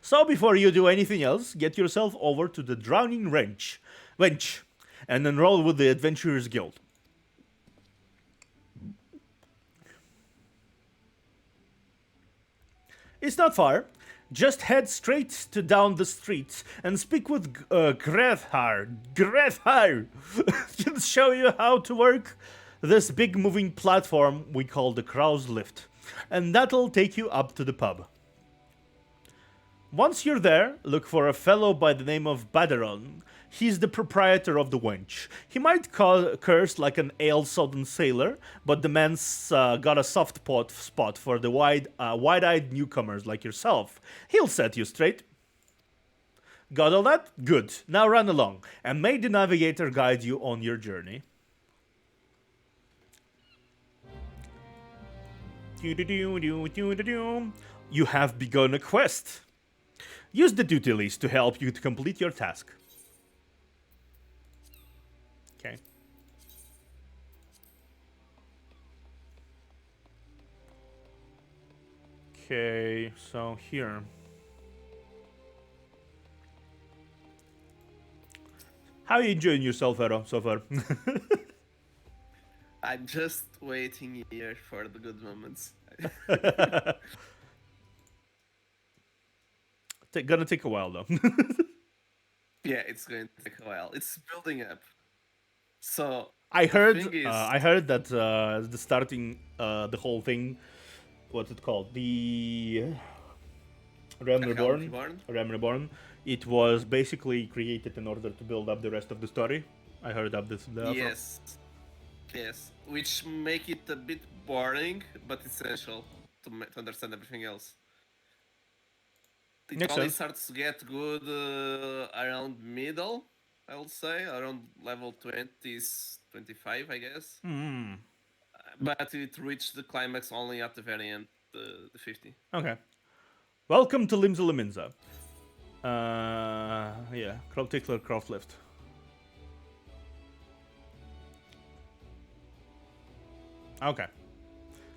So before you do anything else, get yourself over to the Drowning Wench, and enroll with the Adventurers Guild. It's not far. Just head straight down the streets and speak with Grethar. He'll show you how to work this big moving platform we call the Crow's Lift, and that'll take you up to the pub. Once you're there, look for a fellow by the name of Baderon. He's the proprietor of the wench. He might curse like an ale-sodden sailor, but the man's got a soft spot for the wide-eyed newcomers like yourself. He'll set you straight. Got all that? Good. Now run along, and may the navigator guide you on your journey. You have begun a quest. Use the duty list to help you to complete your task. Okay. Okay, so here. How are you enjoying yourself, Vero, so far? I'm just waiting here for the good moments. Gonna take a while, though. Yeah, it's going to take a while. It's building up. So I heard thing is, I heard that the starting the whole thing, what's it called? The Realm Realm Reborn. Reborn. Realm Reborn. It was basically created in order to build up the rest of the story. I heard of this. Yes, yes, which make it a bit boring, but essential to understand everything else. It Makes only sense. starts to get good around middle, I would say, around level 20s, 25, I guess. But it reached the climax only at the very end, the 50. Okay. Welcome to Limsa Liminza. Yeah, Tickler Craft Lift. Okay.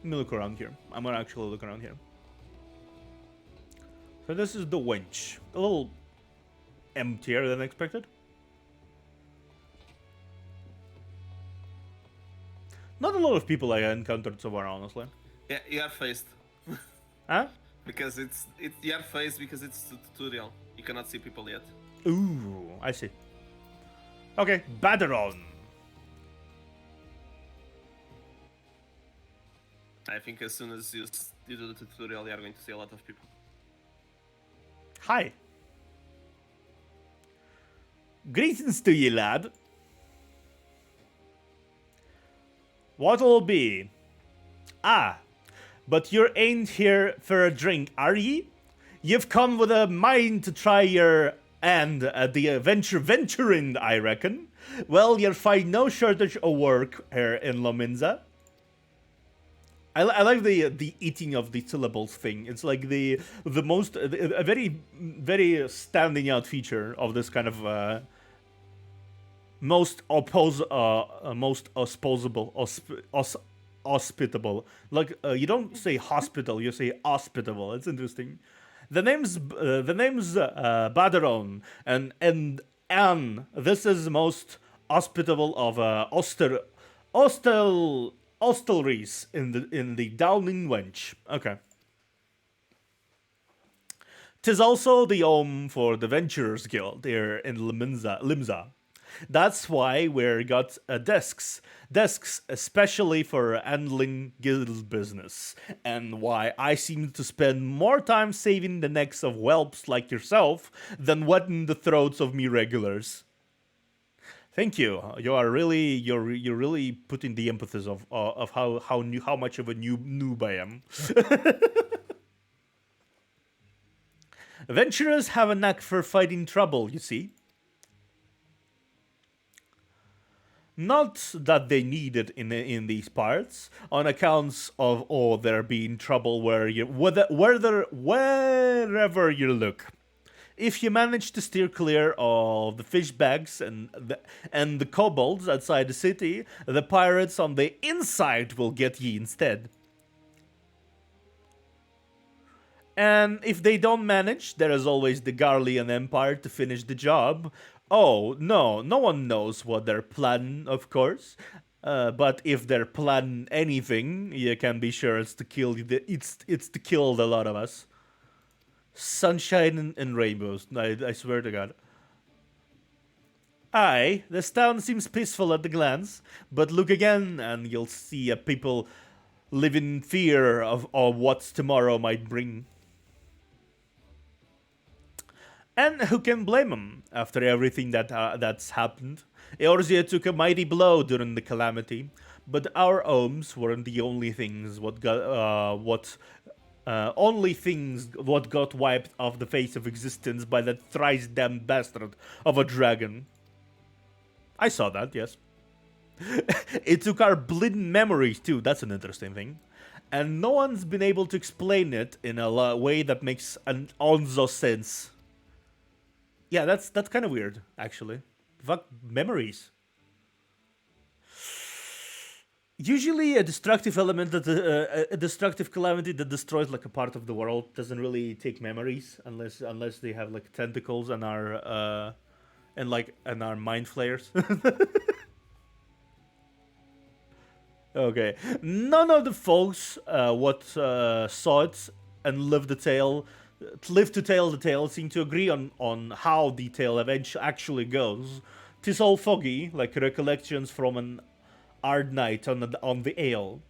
Let me look around here. I'm gonna actually look around here. So this is the winch. A little emptier than expected. Not a lot of people I encountered so far, honestly. Yeah, you are faced. Huh? Because you are faced because it's a tutorial. You cannot see people yet. Ooh, I see. Okay, Baderon. I think as soon as you do the tutorial, you are going to see a lot of people. Hi. Greetings to you, lad. What'll be? Ah, but you ain't here for a drink, are ye? You've come with a mind to try your hand at the venturing, I reckon. Well, you'll find no shortage of work here in Lominza. I like the eating of the syllables thing. It's like the most a very standing out feature of this kind of most hospitable. Like you don't say hospital, you say hospitable. It's interesting. The name's Baderon, and this is most hospitable of hostelries in the Downing Wench. Okay. 'Tis also the home for the Venturers Guild here in Limsa. That's why we got desks especially for handling guild business, and why I seem to spend more time saving the necks of whelps like yourself than wetting the throats of me regulars. Thank you. You're really putting the emphasis of how much of a noob I am. Adventurers have a knack for fighting trouble, you see. Not that they need it in these parts, on accounts of there being trouble wherever you look. If you manage to steer clear of the fish bags and the kobolds outside the city, the pirates on the inside will get ye instead. And if they don't manage, there is always the Garlean Empire to finish the job. Oh, no one knows what they're planning, of course. But if they're planning anything, you can be sure it's to kill it's to kill a lot of us. Sunshine and rainbows, I swear to God. Aye, this town seems peaceful at a glance, but look again and you'll see a people live in fear of what tomorrow might bring. And who can blame them after everything that's happened? Eorzea took a mighty blow during the calamity, but our homes weren't the only things what got wiped off the face of existence by that thrice damned bastard of a dragon. I saw that, yes. It took our bleeding memories too. That's an interesting thing. And no one's been able to explain it in a way that makes an onzo sense. Yeah, that's kind of weird, actually. Fuck memories. Usually, a destructive element a destructive calamity that destroys like a part of the world doesn't really take memories unless they have like tentacles and are mind flayers. Okay, none of the folks saw it and lived to tell the tale seem to agree on how the tale actually goes. 'Tis all foggy, like recollections from an hard night on the ale.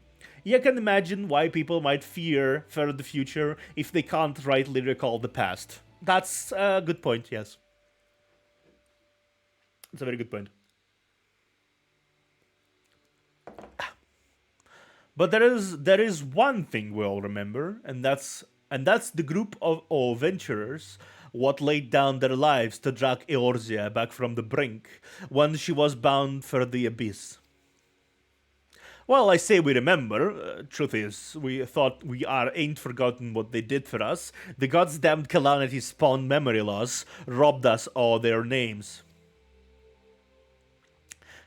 You can imagine why people might fear for the future if they can't rightly recall the past. That's a good point, yes. It's a very good point. But there is one thing we all remember, and that's the group of adventurers what laid down their lives to drag Eorzea back from the brink when she was bound for the abyss. Well, I say we remember. Truth is, we thought ain't forgotten what they did for us. The gods damned calamity spawned memory loss, robbed us all their names.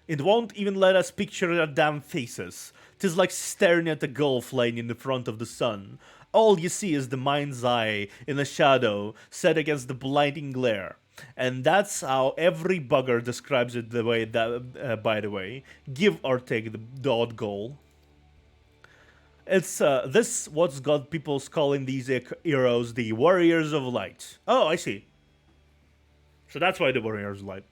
It won't even let us picture their damn faces. 'Tis like staring at a golf lane in the front of the sun. All you see is the mind's eye in a shadow set against the blinding glare. And that's how every bugger describes it the way that, by the way, give or take the odd goal. It's this what's got people calling these heroes the Warriors of Light. Oh, I see. So that's why the Warriors of Light.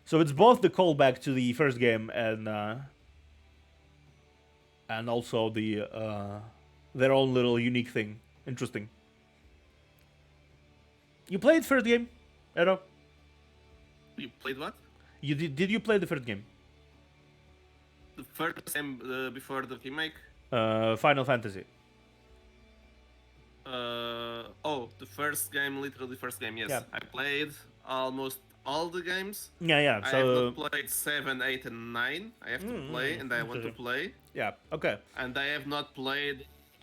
So it's both the callback to the first game and also their own little unique thing. Interesting. You played first game, Edo? You played what? You did you play the first game? The first game before the remake? Final Fantasy. The first game, literally first game. Yes, Yeah. I played almost all the games. Yeah. I have So not played 7, 8, and 9. I have to play, and I want to play. yeah, okay. And I have not played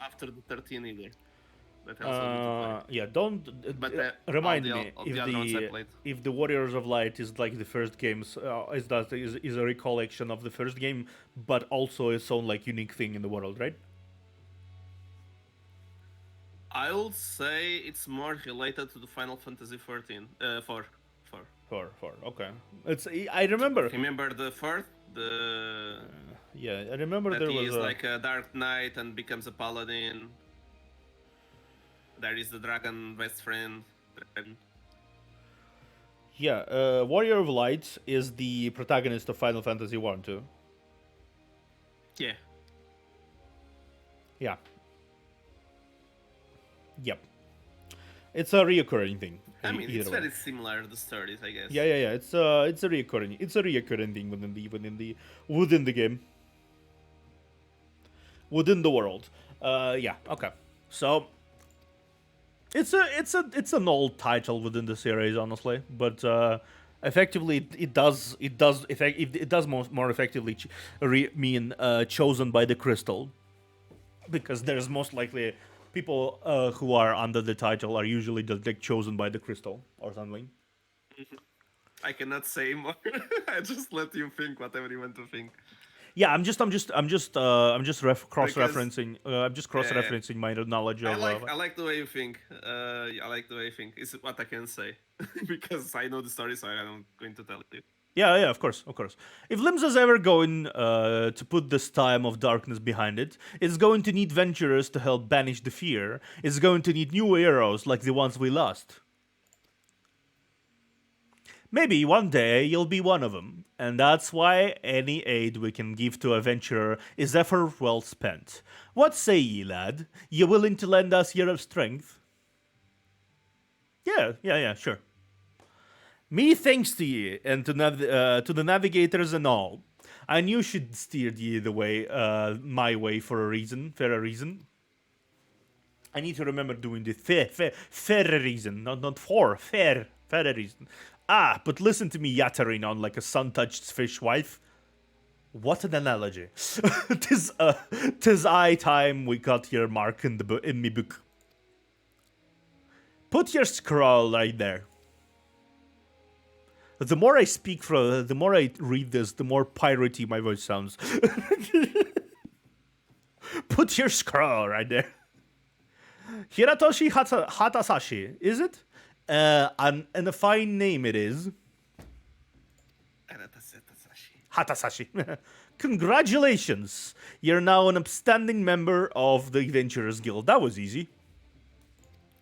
after the 13 either. But I also need to play. Yeah, don't But remind all me the other ones I played. if the Warriors of Light is like the first games is a recollection of the first game, but also its own like unique thing in the world, right? I would say it's more related to the Final Fantasy 14. 4. Four. Okay. I remember. Remember the fourth? The Yeah, I remember that there he was is like a Dark Knight and becomes a paladin. There is the dragon best friend. And yeah. Warrior of Light is the protagonist of Final Fantasy 1 too. yeah, Yeah. Yep. It's a reoccurring thing. I mean it's either way. very similar the stories, I guess. Yeah. It's a reoccurring thing within the game, within the world. Yeah. Okay. So it's an old title within the series, honestly, but effectively it does more effectively mean chosen by the crystal, because there's most likely people who are under the title are usually just like chosen by the crystal or something. I cannot say more. I just let you think whatever you want to think. Yeah, I'm just cross-referencing. I'm just cross-referencing my knowledge of. I like the way you think. I like the way you think. Is what I can say because I know the story, so I'm going to tell you. Yeah, of course. If Limbs is ever going to put this time of darkness behind it, it's going to need venturers to help banish the fear. It's going to need new heroes like the ones we lost. Maybe one day you'll be one of them, and that's why any aid we can give to a venturer is effort well spent. What say ye, lad? You willing to lend us your strength? Yeah, sure. Me thanks to ye, and to the navigators and all. I knew she'd steered ye the way, my way for a reason. I need to remember doing the fair reason, not for, fair reason. Ah, but listen to me yattering on like a sun-touched fish wife. What an analogy. tis high time we got your mark in me book. Put your scroll right there. The more I speak the more I read this, the more piratey my voice sounds. Put your scroll right there. Hiratoshi Hatasashi, is it? And a fine name it is. Hatasashi. Congratulations! You're now an upstanding member of the Adventurers Guild. That was easy.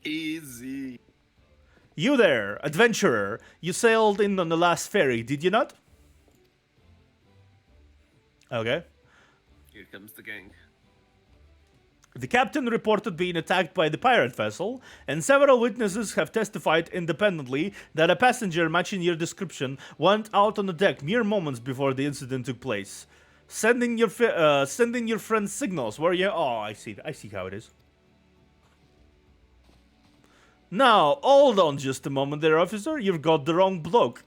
Easy. You there, adventurer. You sailed in on the last ferry, did you not? Okay. Here comes the gang. The captain reported being attacked by the pirate vessel, and several witnesses have testified independently that a passenger matching your description went out on the deck mere moments before the incident took place. Sending your friends signals where you... Oh, I see how it is. Now, hold on just a moment there, officer. You've got the wrong bloke.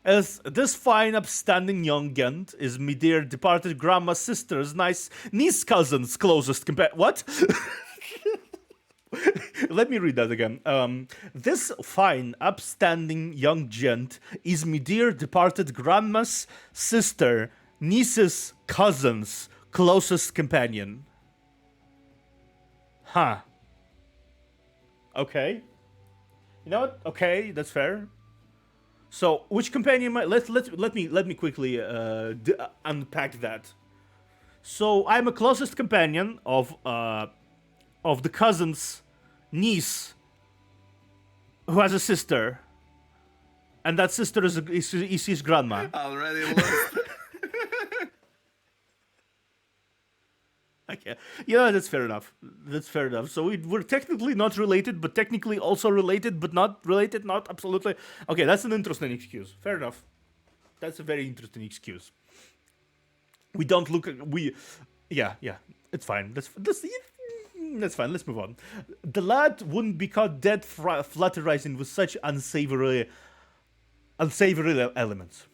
As this fine, upstanding young gent is me dear departed grandma's sister's nice niece cousin's closest companion. What? Let me read that again. This fine, upstanding young gent is me dear departed grandma's sister, niece's cousin's closest companion. Huh. Okay. You know what? Okay, that's fair. So, which companion might... Let me quickly unpack that. So, I'm a closest companion of the cousin's niece who has a sister, and that sister is his grandma. Already lost. Okay, yeah, that's fair enough. That's fair enough. So we're technically not related, but technically also related, but not related. Not absolutely. Okay, that's an interesting excuse. Fair enough. That's a very interesting excuse. We don't look. Yeah. It's fine. That's fine. Let's move on. The lad wouldn't be caught dead flatterizing with such unsavory elements.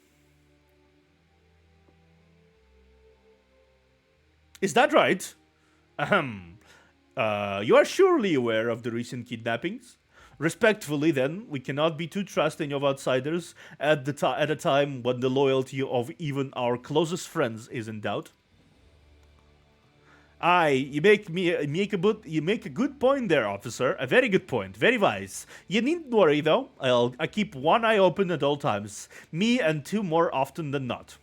Is that right? Ahem. You are surely aware of the recent kidnappings? Respectfully, then, we cannot be too trusting of outsiders at a time when the loyalty of even our closest friends is in doubt. Aye, you make a good point there, officer. A very good point. Very wise. You needn't worry, though. I keep one eye open at all times. Me and two more often than not.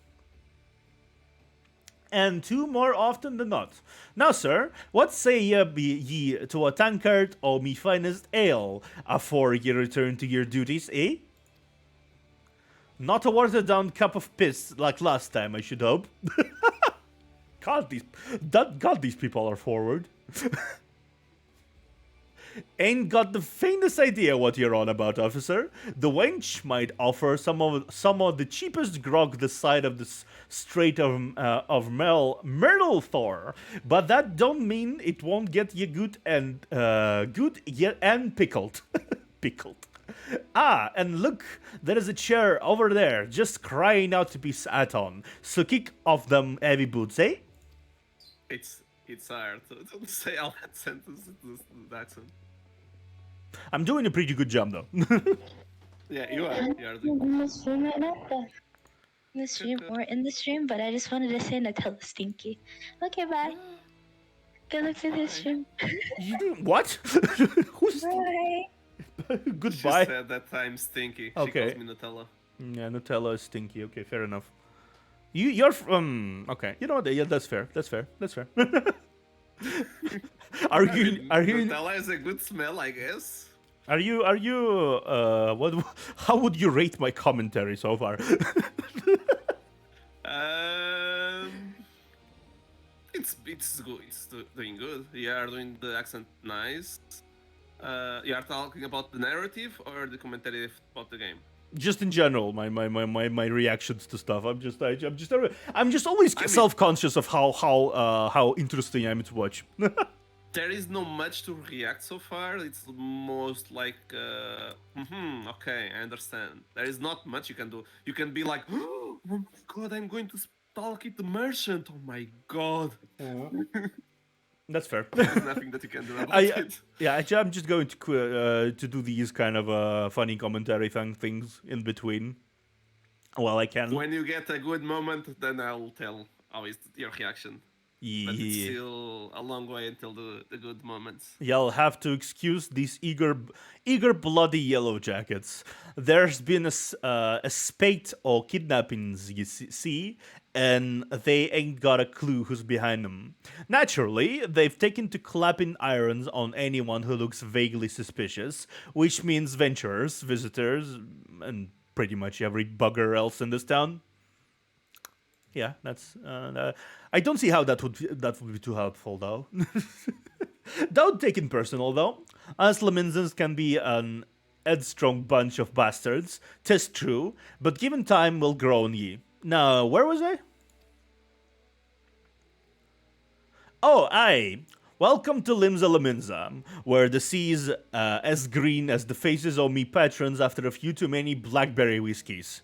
And two more often than not. Now, sir, what say ye to a tankard or me finest ale afore ye return to your duties, eh? Not a watered-down cup of piss like last time, I should hope. God, these people are forward. Ain't got the faintest idea what you're on about, officer. The wench might offer some of the cheapest grog this side of the Strait of Myrtlethor, but that don't mean it won't get you good and pickled. Pickled. Ah, and look, there is a chair over there, just crying out to be sat on. So kick off them heavy boots, eh? It's hard to say all that sentence with the accent. I'm doing a pretty good job, though. Yeah, you are. You are I'm in the stream right now. In the stream or in the stream, but I just wanted to say Nutella stinky. Okay, bye. Good luck with the stream. What? Who's Bye. Goodbye. She said that I'm stinky. Okay. She calls me Nutella. Yeah, Nutella is stinky. Okay, fair enough. You're okay. You know what? Yeah, that's fair. That's fair. Are you Nutella is a good smell, I guess. Are you what? How would you rate my commentary so far? It's good. It's doing good. You are doing the accent nice. You are talking about the narrative or the commentary about the game? Just in general, my reactions to stuff. I'm just always self-conscious of how interesting I am to watch. There is no much to react so far. It's most like, okay, I understand. There is not much you can do. You can be like, oh my god, I'm going to stalk it, the merchant. Oh my god. That's fair. There's nothing that you can do about it. Yeah, I'm just going to do these kind of funny commentary things in between while I can. When you get a good moment, then I'll tell how is your reaction. Yeah. But it's still a long way until the good moments. You'll have to excuse these eager bloody yellow jackets. There's been a spate of kidnappings, you see, and they ain't got a clue who's behind them. Naturally, they've taken to clapping irons on anyone who looks vaguely suspicious, which means venturers, visitors, and pretty much every bugger else in this town. Yeah, that's. I don't see how that would be too helpful though. Don't take it personal though. Us Leminsons can be an headstrong bunch of bastards. 'Tis true, but given time will grow on ye. Now, where was I? Oh, aye. Welcome to Limsa Leminza, where the sea's as green as the faces of me patrons after a few too many blackberry whiskies.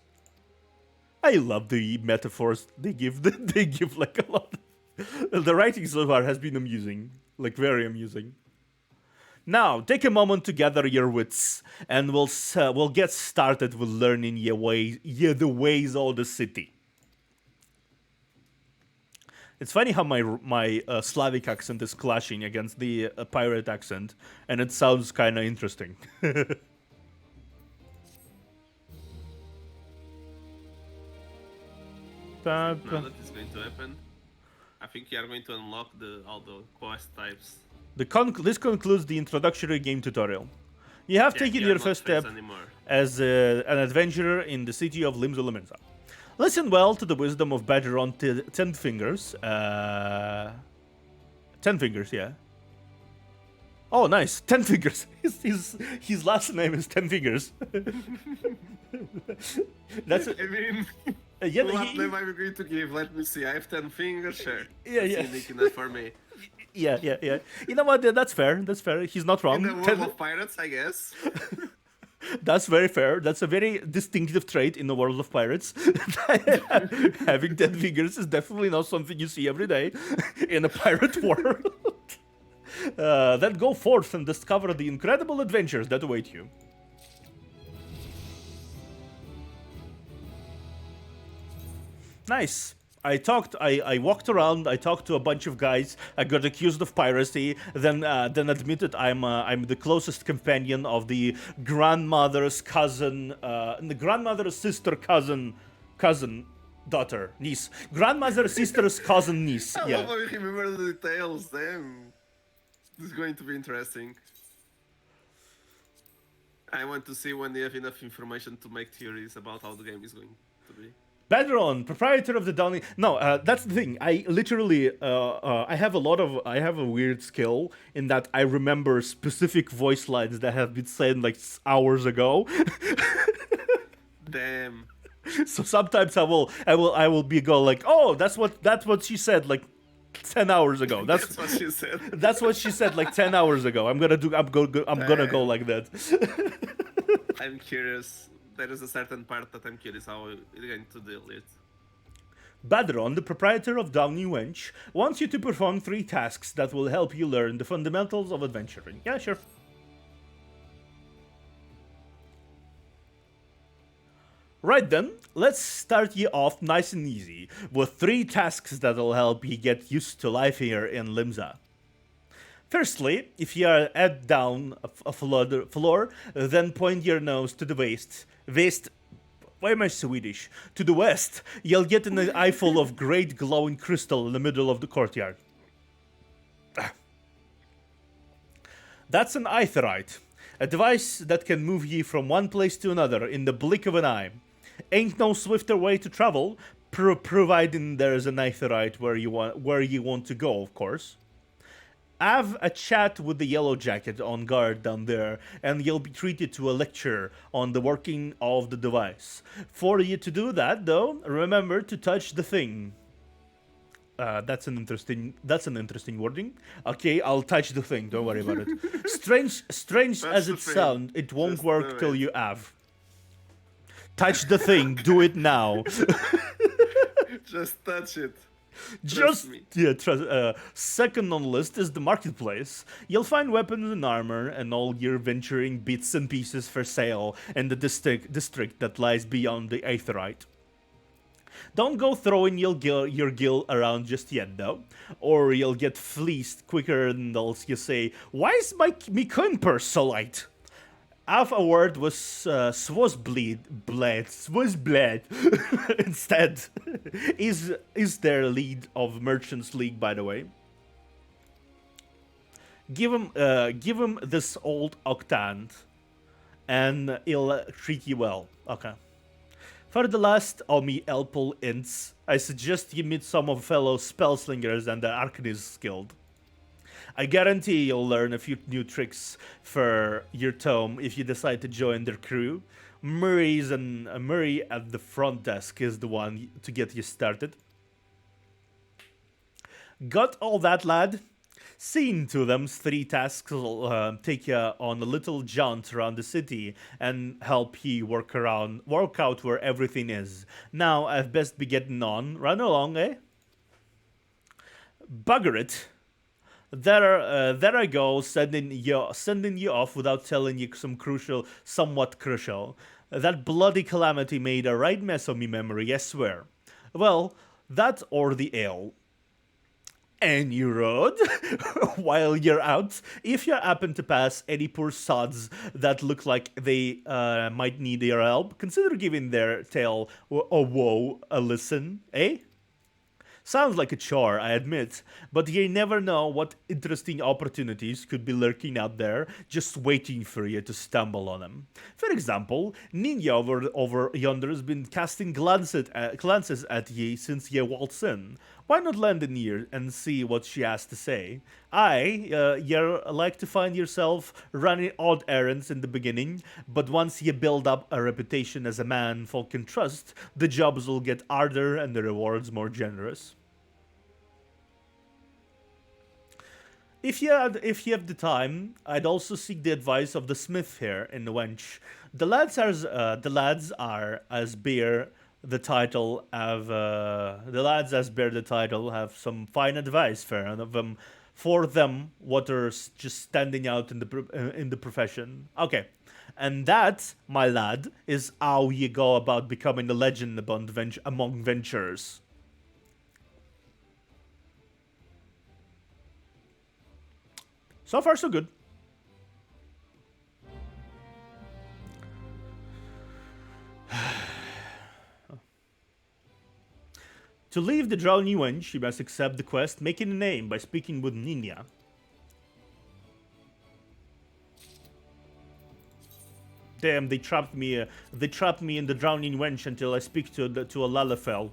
I love the metaphors they give. They give like a lot. The writing so far has been amusing, like very amusing. Now, take a moment to gather your wits, and we'll get started with learning the ways of the city. It's funny how my Slavic accent is clashing against the pirate accent, and it sounds kind of interesting. Now that is going to happen, I think you are going to unlock all the quest types. This concludes the introductory game tutorial. You have taken your first step as an adventurer in the city of Limsa Leminza. Listen well to the wisdom of Badger on 10 fingers. 10 fingers, yeah. Oh, nice. 10 fingers. His last name is 10 fingers. That's I mean, yeah, what name am I going to give? Let me see. I have 10 fingers, sure. Yeah, yeah. Unique enough for me. Yeah. You know what? That's fair. That's fair. He's not wrong. In the world of pirates, I guess. That's very fair. That's a very distinctive trait in the world of pirates. Having 10 fingers is definitely not something you see every day in a pirate world. Then go forth and discover the incredible adventures that await you. Nice. I walked around. I talked to a bunch of guys. I got accused of piracy. Then admitted I'm the closest companion of the grandmother's cousin, the grandmother's sister cousin, daughter, niece, grandmother's sister's cousin, niece. I Yeah. love how you remember the details. Damn, this is going to be interesting. I want to see when they have enough information to make theories about how the game is going to be. Badron, proprietor of the Downing. No, that's the thing. I literally, I have a weird skill in that I remember specific voice lines that have been said like hours ago. Damn. So sometimes I will be go like, oh, that's what she said like 10 hours ago. That's what she said. That's what she said like 10 hours ago. I'm gonna go like that. I'm curious. There is a certain part that I'm curious how you're going to deal with. Badron, the proprietor of Downey Wench, wants you to perform 3 tasks that will help you learn the fundamentals of adventuring. Yeah, sure. Right then, let's start you off nice and easy with 3 tasks that'll help you get used to life here in Limsa. Firstly, if you are head down a floor, then point your nose to the west. Why am I Swedish? To the west, you'll get an eyeful of great glowing crystal in the middle of the courtyard. That's an aetherite, a device that can move ye from one place to another in the blink of an eye. Ain't no swifter way to travel, providing there's an aetherite where you want to go, of course. Have a chat with the yellow jacket on guard down there, and you'll be treated to a lecture on the working of the device. For you to do that, though, remember to touch the thing. That's an interesting wording. Okay, I'll touch the thing. Don't worry about it. Strange as it sounds, it won't Just work do till it. you have. Touch the thing. Do it now. Just touch it. Just me. yeah. Second on the list is the marketplace. You'll find weapons and armor and all your venturing bits and pieces for sale in the district that lies beyond the aetherite. Don't go throwing your gil around just yet, though, or you'll get fleeced quicker than you say, "Why is me coin purse so light?" Have a word with Swazblade instead. Is their lead of Merchants League, by the way. Give him this old octant, and he'll treat you well. Okay. For the last Omi Elpul Ints, I suggest you meet some of fellow spellslingers and the Arcanist Guild. I guarantee you'll learn a few new tricks for your tome if you decide to join their crew. Murray at the front desk is the one to get you started. Got all that, lad? Seeing to them, 3 tasks will take you on a little jaunt around the city and help you work out where everything is. Now, I've best be getting on. Run along, eh? Bugger it. There I go, sending you off without telling you somewhat crucial. That bloody calamity made a right mess of me memory, I swear. Well, that or the ale. And you rode while you're out. If you happen to pass any poor sods that look like they might need your help, consider giving their tale of woe a listen, eh? Sounds like a chore, I admit, but you never know what interesting opportunities could be lurking out there, just waiting for you to stumble on them. For example, Ninja over yonder has been casting glances at ye since ye waltzed in. Why not lend an ear and see what she has to say? You like to find yourself running odd errands in the beginning, but once you build up a reputation as a man folk can trust, the jobs will get harder and the rewards more generous. If you have the time, I'd also seek the advice of the smith here in the wench. The lads as bear the title have some fine advice for them what are just standing out in the profession. Okay, and that, my lad, is how you go about becoming a legend among venturers. So far, so good. To leave the drowning wench, you must accept the quest, making a name by speaking with Ninya. Damn, they trapped me. They trapped me in the drowning wench until I speak to a Lalafell.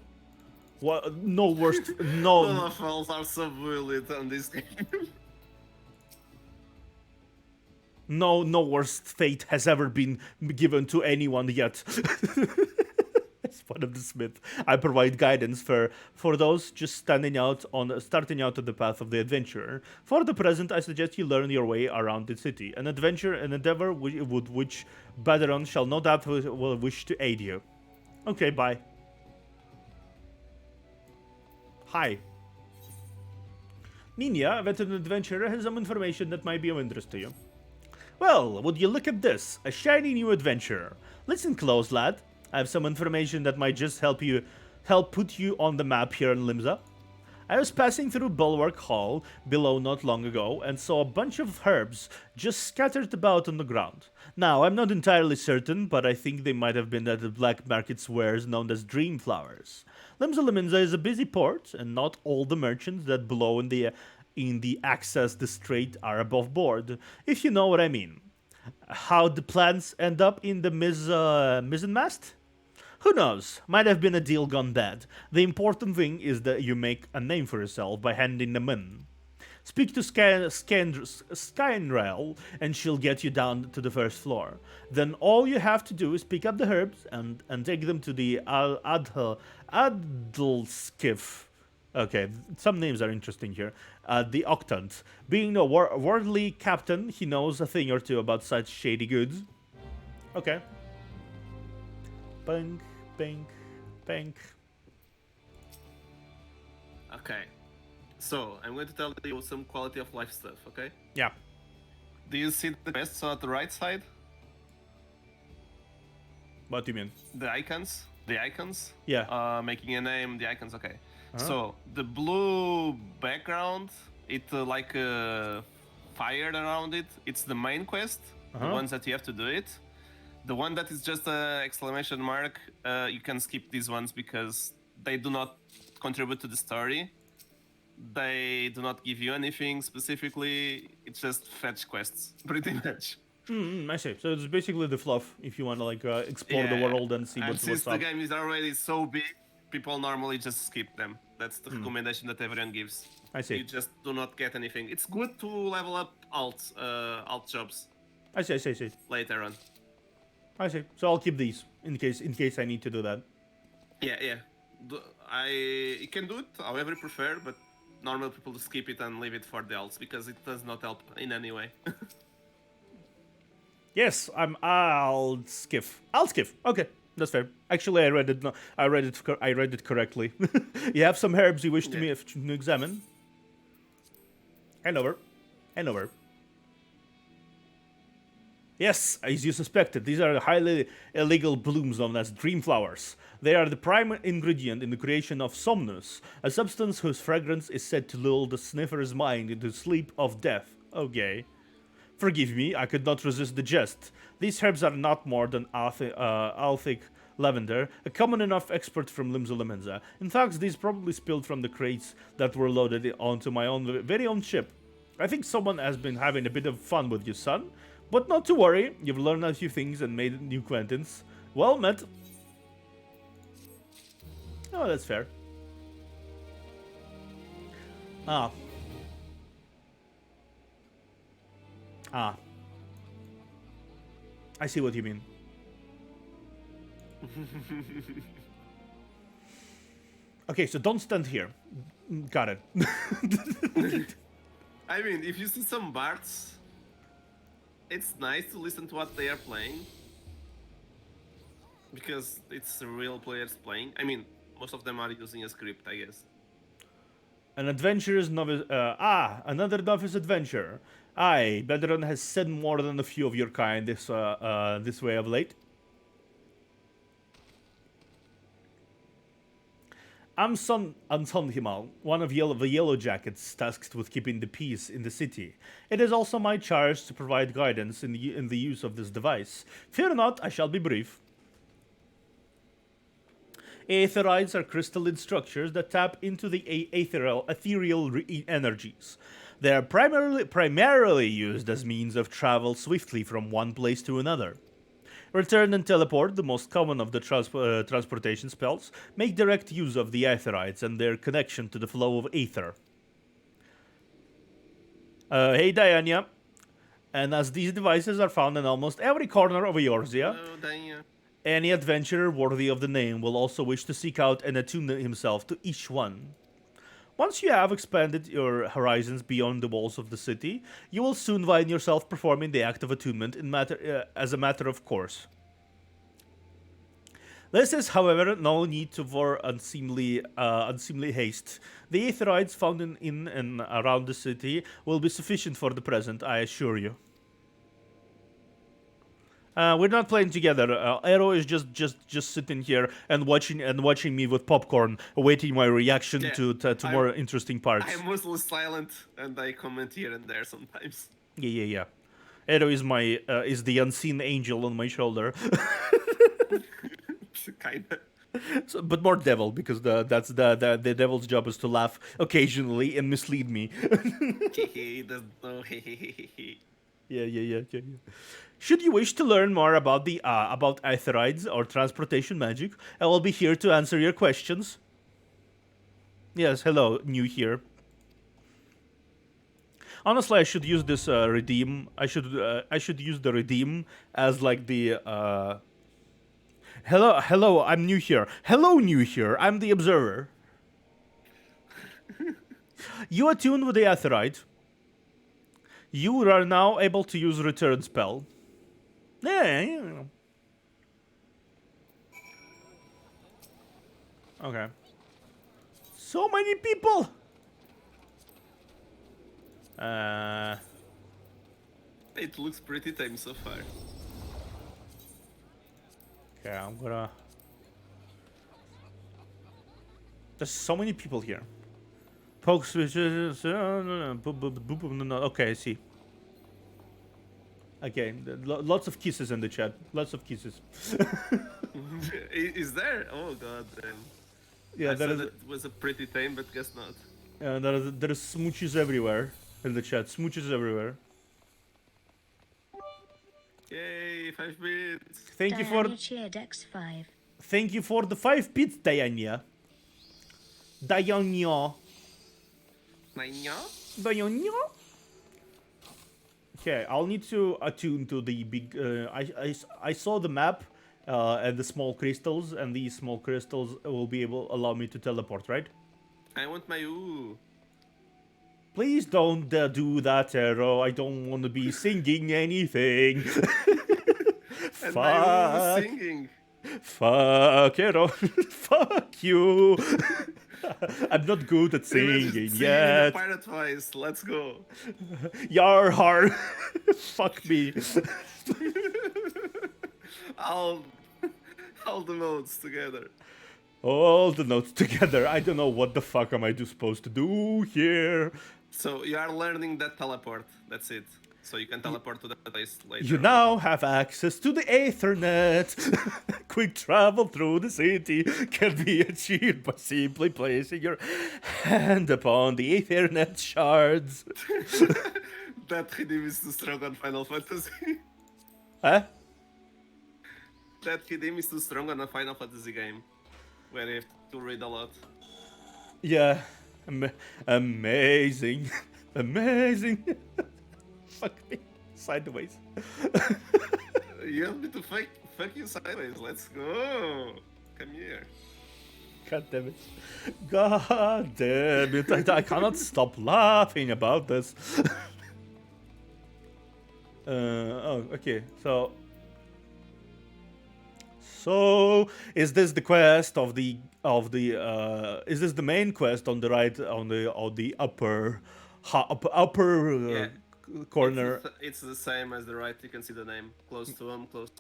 What? No worst. No. Lalafells are so bullied on this game. No worst fate has ever been given to anyone yet. As one of the smith, I provide guidance for those just starting out on the path of the adventurer. For the present, I suggest you learn your way around the city. An endeavor with which Baderon shall no doubt will wish to aid you. Okay, bye. Hi. Ninya, a veteran adventurer, has some information that might be of interest to you. Well, would you look at this? A shiny new adventure. Listen close, lad. I have some information that might just help put you on the map here in Limsa. I was passing through Bulwark Hall below not long ago and saw a bunch of herbs just scattered about on the ground. Now, I'm not entirely certain, but I think they might have been at the black market's wares known as dream flowers. Limsa is a busy port, and not all the merchants that below in the access the strait are above board, if you know what I mean. How the plants end up in the mizzenmast? Who knows? Might have been a deal gone bad. The important thing is that you make a name for yourself by handing them in. Speak to Skynrail, and she'll get you down to the first floor. Then all you have to do is pick up the herbs and take them to the Adlskiff. Okay, some names are interesting here. The Octant. Being a worldly captain, he knows a thing or two about such shady goods. Okay. Bang, bang, bang. Okay. So, I'm going to tell you some quality of life stuff, okay? Yeah. Do you see the quests on the right side? What do you mean? The icons? The icons? Yeah. Making a name, the icons, okay. Uh-huh. So, the blue background, it like fired around it. It's the main quest, the ones that you have to do it. The one that is just an exclamation mark, you can skip these ones because they do not contribute to the story. They do not give you anything specifically. It's just fetch quests, pretty much. I see. So it's basically the fluff if you want to explore the world and see and what's since up. the game is already so big, people normally just skip them. That's the recommendation that everyone gives. I see. You just do not get anything. It's good to level up alt jobs I see. later on. I see. So I'll keep these in case I need to do that. Yeah. You can do it however you prefer, but normal people skip it and leave it for the alts because it does not help in any way. Yes, I'll skiff. Okay, that's fair. Actually, I read it. No, I read it correctly. You have some herbs you wish Yeah. to examine. Hand over. Yes, as you suspected, these are highly illegal blooms known as dream flowers. They are the prime ingredient in the creation of somnus, a substance whose fragrance is said to lull the sniffer's mind into sleep of death. Okay. Forgive me, I could not resist the jest. These herbs are not more than Althic lavender, a common enough export from Limsa. In fact, these probably spilled from the crates that were loaded onto my very own ship. I think someone has been having a bit of fun with you, son. But not to worry, you've learned a few things and made new acquaintance. Well met. Oh, that's fair. Ah. I see what you mean. Okay, so don't stand here. Got it. I mean, if you see some bards, it's nice to listen to what they are playing because it's real players playing. I mean, most of them are using a script, I guess. An adventurous novice. Another novice adventurer. Aye, Bedron has said more than a few of your kind this way of late. I'm Son Himal, one of the Yellow Jackets tasked with keeping the peace in the city. It is also my charge to provide guidance in the use of this device. Fear not, I shall be brief. Aetherides are crystalline structures that tap into the ethereal energies. They are primarily used as means of travel swiftly from one place to another. Return and teleport, the most common of the transportation spells, make direct use of the Aetherides and their connection to the flow of ether. Hey Diana. And as these devices are found in almost every corner of Eorzea, Hello, Danya. any adventurer worthy of the name will also wish to seek out and attune himself to each one. Once you have expanded your horizons beyond the walls of the city, you will soon find yourself performing the act of attunement as a matter of course. This is, however, no need for unseemly haste. The Aetherides found in and around the city will be sufficient for the present, I assure you. We're not playing together. Arrow is just sitting here and watching me with popcorn, awaiting my reaction to more interesting parts. I'm mostly silent and I comment here and there sometimes. Yeah. Arrow is is the unseen angel on my shoulder, Kinda. so, but more devil because the devil's job is to laugh occasionally and mislead me. He doesn't know. Yeah. Should you wish to learn more about about Aetherides or transportation magic, I will be here to answer your questions. Yes, hello, new here. Honestly, I should use this redeem. I should use the redeem as like the hello, I'm new here. Hello, new here. I'm the observer. You attune with the Aetherite. You are now able to use return spell. Yeah. Okay. So many people. It looks pretty tame so far. Okay, I'm gonna. There's so many people here. Poke switches. Okay, I see. Okay, lots of kisses in the chat. Lots of kisses. Is there? Oh god damn. Yeah, I there thought is. it was a pretty tame, but guess not. There is smooches everywhere in the chat. Smooches everywhere. Yay, 5 bits. Thank you for. Dex 5. Thank you for the 5 bits, Diana. Dayonyo. Nanya? Dayonyo. Okay, I'll need to attune to the big. I saw the map and the small crystals, and these small crystals will be able allow me to teleport, right? I want my ooh. Please don't do that, Arrow. I don't want to be singing anything. And my ooh Fuck. singing. Fuck, Arrow. Fuck you. I'm not good at Imagine singing singing in a yet. pirate voice. Let's go. Yar har. Fuck me. All, all the notes together. All the notes together. I don't know what the fuck am I supposed to do here. So you are learning that teleport. That's it. So you can teleport to that place later. You on. now have access to the Ethernet. Quick travel through the city can be achieved by simply placing your hand upon the Ethernet shards. That redeem is too strong on Final Fantasy. Huh? That redeem is too strong on a Final Fantasy game, where you have to read a lot. Yeah. Amazing. Amazing. Fuck me. Sideways. You want me to fuck you sideways? Let's go. Come here. God damn it. God damn it. I cannot stop laughing about this. Oh, okay. So is this the quest of the is this the main quest on the right on the upper Yeah. corner? It's the same as the right. You can see the name close to him. Close.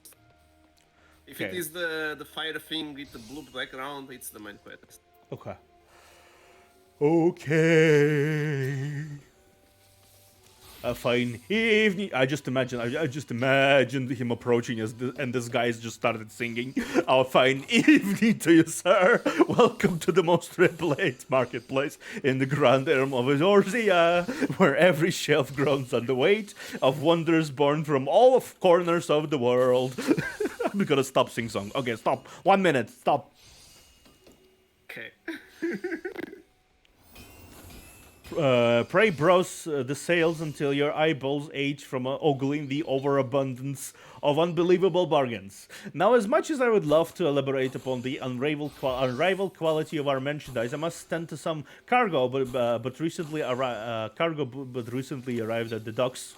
If it Okay. is the fire thing with the blue background, it's the main quest. Okay. Okay. A fine evening. I just imagined him approaching us, and this guy's just started singing. A fine evening to you, sir. Welcome to the most repulate marketplace in the grand realm of Eorzea, where every shelf groans under the weight of wonders born from all of corners of the world. I'm gonna stop sing song. Okay, stop. 1 minute. Stop. Okay. Pray browse the sales until your eyeballs age from ogling the overabundance of unbelievable bargains. Now, as much as I would love to elaborate upon the unrivaled quality of our merchandise, I must tend to some cargo, but recently arrived at the docks.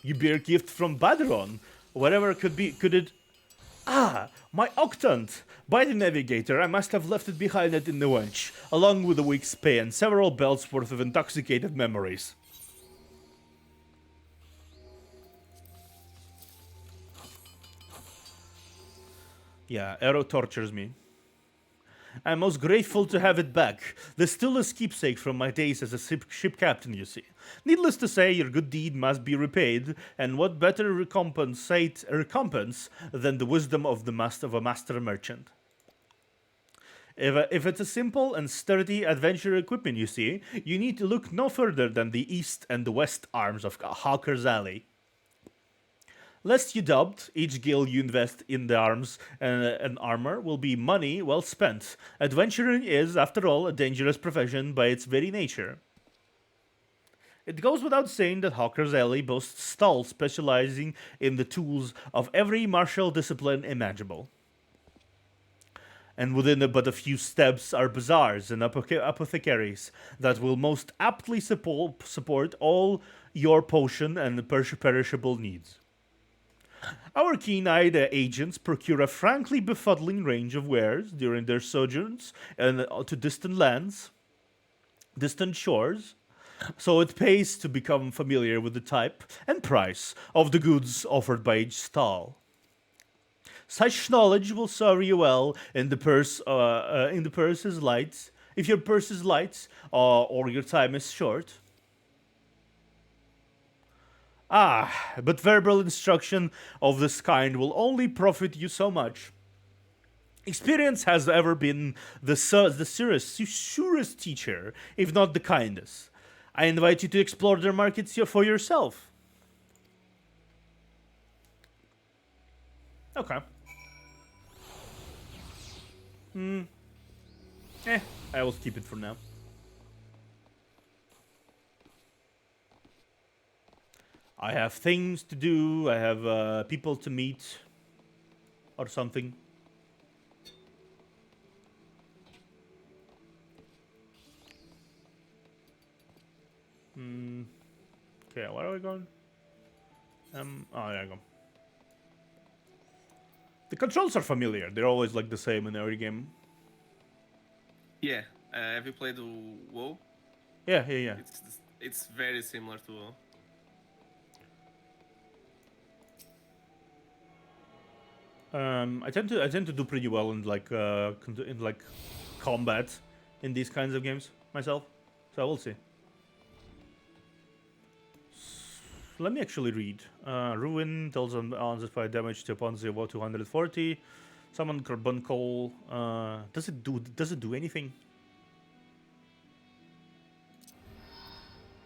You bear gift from Badron. Whatever could it? Ah, my octant! By the navigator, I must have left it behind in the wench, along with a week's pay and several belts worth of intoxicated memories. Yeah, Arrow tortures me. I'm most grateful to have it back. There's still a keepsake from my days as a ship captain, you see. Needless to say, your good deed must be repaid, and what better recompense than the wisdom of a master merchant? If it's a simple and sturdy adventure equipment, you see, you need to look no further than the east and the west arms of Hawker's Alley. Lest you doubt, each gil you invest in the arms and armor will be money well spent. Adventuring is, after all, a dangerous profession by its very nature. It goes without saying that Hawker's Alley boasts stalls specializing in the tools of every martial discipline imaginable. And within but a few steps are bazaars and apothecaries that will most aptly support all your potion and perishable needs. Our keen-eyed agents procure a frankly befuddling range of wares during their sojourns to distant shores, so it pays to become familiar with the type and price of the goods offered by each stall. Such knowledge will serve you well in the purse's light, if your purse is light or your time is short. But verbal instruction of this kind will only profit you so much. Experience has ever been the surest teacher, if not the kindest. I invite you to explore their markets for yourself. Okay. I will keep it for now. I have things to do. I have people to meet, or something. Okay, where are we going? Oh, there I go. The controls are familiar. They're always like the same in every game. Yeah. Have you played WoW? Yeah. It's very similar to WoW. I tend to do pretty well in like combat in these kinds of games myself. So we'll see. Let me actually read. Ruin deals unjustified damage to opponents about 240. Summon Carbuncle. Does it do anything?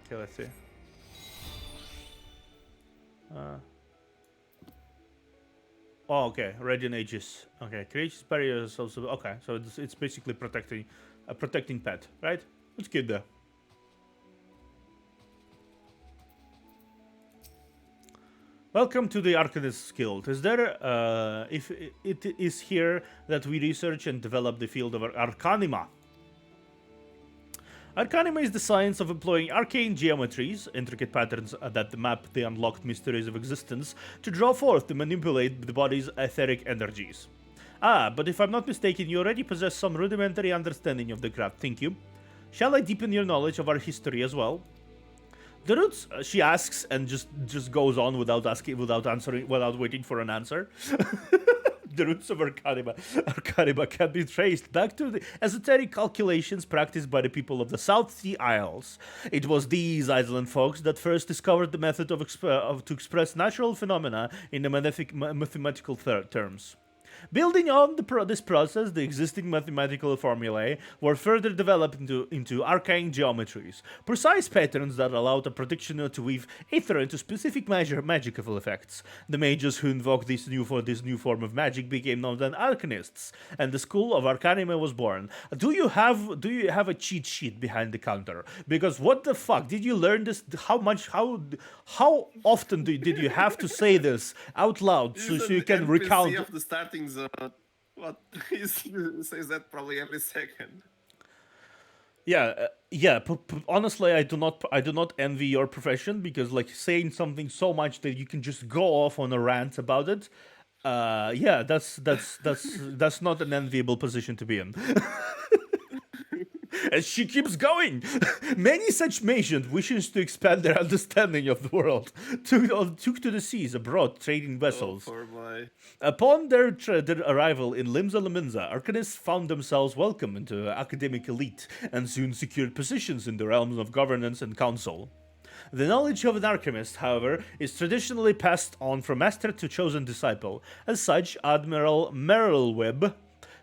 Okay, let's see. Oh, okay. Radiant Aegis. Okay, creates barriers also. Okay, so it's basically protecting a protecting pet, right? It's good there. Welcome to the Arcanist Guild. Is there, if it is here that we research and develop the field of Arcanima. Arcanima is the science of employing arcane geometries, intricate patterns that map the unlocked mysteries of existence, to draw forth to manipulate the body's etheric energies. Ah, but if I'm not mistaken, you already possess some rudimentary understanding of the craft, think you? Shall I deepen your knowledge of our history as well? The roots, she asks, and just goes on without answering, without waiting for an answer. The roots of Arcanima can be traced back to the esoteric calculations practiced by the people of the South Sea Isles. It was these island folks that first discovered the method to express natural phenomena in the mathematical terms. Building on this process, the existing mathematical formulae were further developed into arcane geometries, precise patterns that allowed a practitioner to weave ether into specific magical effects. The mages who invoked this new form of magic became known as arcanists, and the school of Arcanima was born. Do you have a cheat sheet behind the counter? Because what the fuck did you learn this? How often did you have to say this out loud so you can recount? Of the starting zone. What he says that probably every second. Yeah. Honestly, I do not envy your profession, because like saying something so much that you can just go off on a rant about it. Yeah, that's not an enviable position to be in. As she keeps going, many such mages wishes to expand their understanding of the world took to the seas abroad, trading vessels. Upon their arrival in Limsa Laminza, arcanists found themselves welcome into the academic elite and soon secured positions in the realms of governance and council. The knowledge of an alchemist, however, is traditionally passed on from master to chosen disciple. As such, Admiral Merrilweb,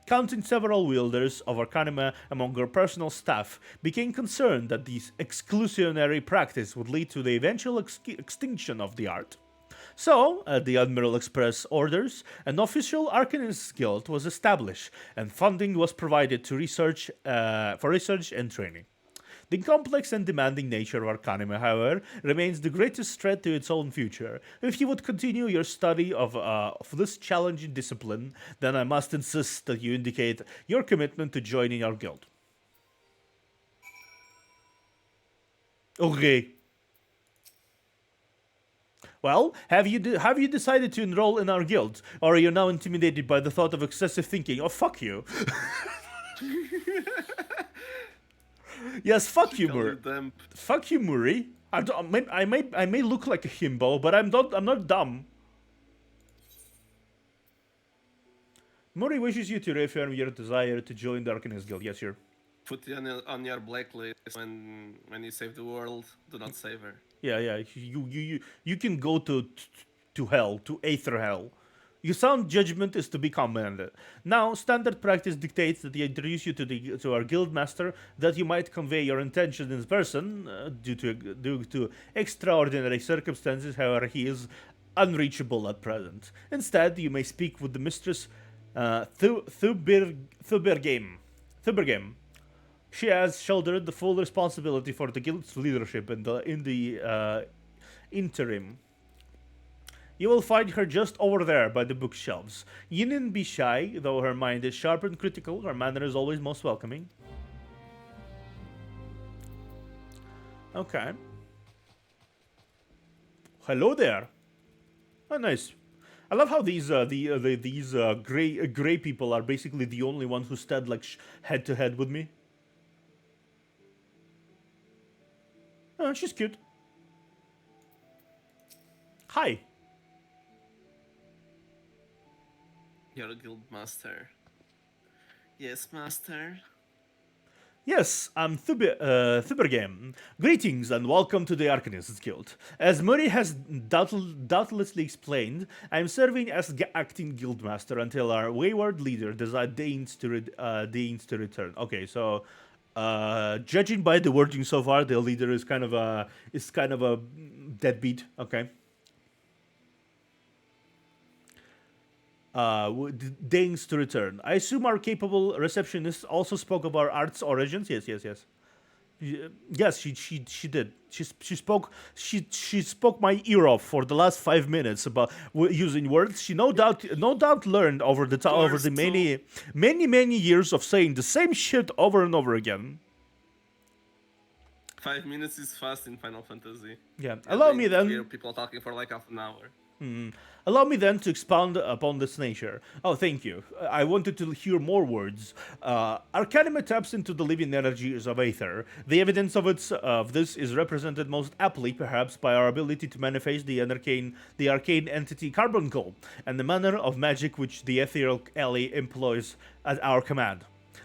counting several wielders of Arcanima among her personal staff, became concerned that this exclusionary practice would lead to the eventual extinction of the art. So, at the Admiral Express orders, an official Arcanist Guild was established, and funding was provided to for research and training. The complex and demanding nature of Arcanima, however, remains the greatest threat to its own future. If you would continue your study of this challenging discipline, then I must insist that you indicate your commitment to joining our guild. Okay. Well, have you decided to enroll in our guild, or are you now intimidated by the thought of excessive thinking? Oh, fuck you. Yes, fuck you, Murray. Fuck you, Murray. I may look like a himbo, but I'm not dumb. Murray wishes you to reaffirm your desire to join the Arcanist Guild. Yes, sir. Put you on your blacklist when you save the world. Do not save her. Yeah. You can go to hell, to Aether Hell. Your sound judgment is to be commended. Now, standard practice dictates that they introduce you to our guild master, that you might convey your intention in person. Due to extraordinary circumstances, however, he is unreachable at present. Instead, you may speak with the mistress Thubergame. She has shouldered the full responsibility for the guild's leadership in the interim. You will find her just over there by the bookshelves. You needn't be shy, though her mind is sharp and critical. Her manner is always most welcoming. Okay. Hello there. Oh, nice. I love how these gray people are basically the only ones who stand like head to head with me. Oh, she's cute. Hi. You're a guild master. Yes, master. Yes, I'm Thubergame. Greetings and welcome to the Arcanists Guild. As Murray has doubtlessly explained, I'm serving as acting guildmaster until our wayward leader deigns to return. Okay, so judging by the wording so far, the leader is kind of a deadbeat. Okay. Deigns to return. I assume our capable receptionist also spoke of our art's origins. Yes. Yes, she did. She spoke my ear off for the last 5 minutes about using words she no doubt learned over the many years of saying the same shit over and over again. 5 minutes is fast in Final Fantasy. Yeah. Allow me then. Hear people talking for like half an hour. Allow me then to expound upon this nature. Oh, thank you. I wanted to hear more words. Arcanima taps into the living energies of Aether. The evidence of this is represented most aptly, perhaps, by our ability to manifest the arcane entity Carbuncle, and the manner of magic which the ethereal ally employs at our command.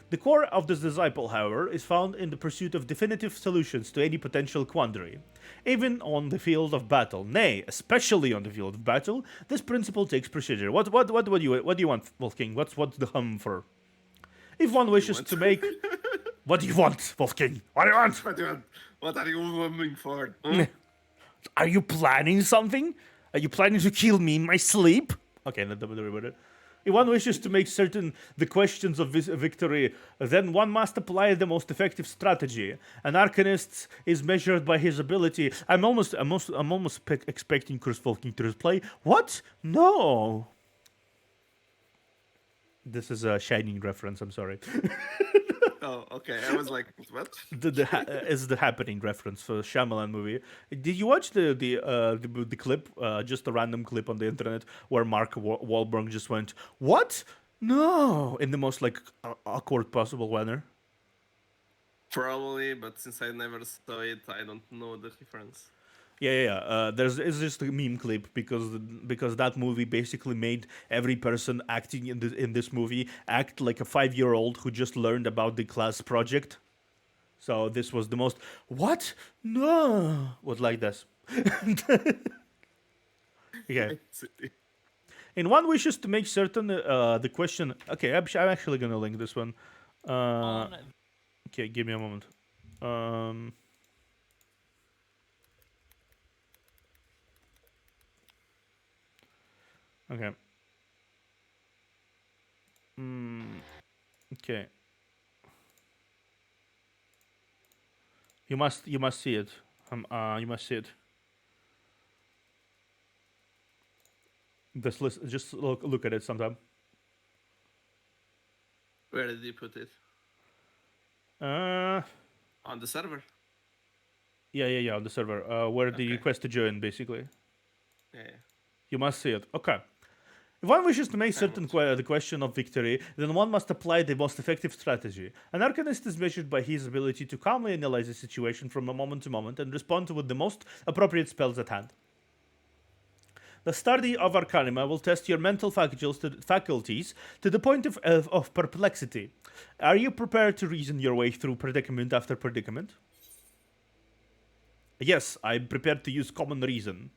The core of this disciple, however, is found in the pursuit of definitive solutions to any potential quandary. Even on the field of battle, nay, especially on the field of battle, this principle takes procedure. What do you want, Wolfking? What's the hum for? If one wishes to make, what do you want, Wolfking? What do you want? What are you humming for? Huh? Are you planning something? Are you planning to kill me in my sleep? Okay, don't worry about it. If one wishes to make certain the questions of victory, then one must apply the most effective strategy. An arcanist is measured by his ability. I'm almost expecting Chris Volking to play. What? No. This is a Shining reference. I'm sorry. Oh, okay. I was like, what? Is the Happening reference for Shyamalan movie. Did you watch the clip, just a random clip on the internet where Mark Wahlberg just went, "What? No," in the most like awkward possible manner? Probably, but since I never saw it, I don't know the difference. Yeah. It's just a meme clip because that movie basically made every person acting in this movie act like a 5-year-old who just learned about the class project. So this was the most what? No, was like this. Okay. And one wishes to make certain the question. Okay, I'm actually gonna link this one. Okay, give me a moment. Okay. Okay. You must see it. You must see it. Just look at it sometime. Where did you put it? On the server? Yeah, on the server. Where the Okay. request to join, basically. Yeah. You must see it. Okay. If one wishes to make certain the question of victory, then one must apply the most effective strategy. An arcanist is measured by his ability to calmly analyze a situation from a moment to moment and respond to with the most appropriate spells at hand. The study of Arcanima will test your mental faculties to the point of perplexity. Are you prepared to reason your way through predicament after predicament? Yes, I'm prepared to use common reason.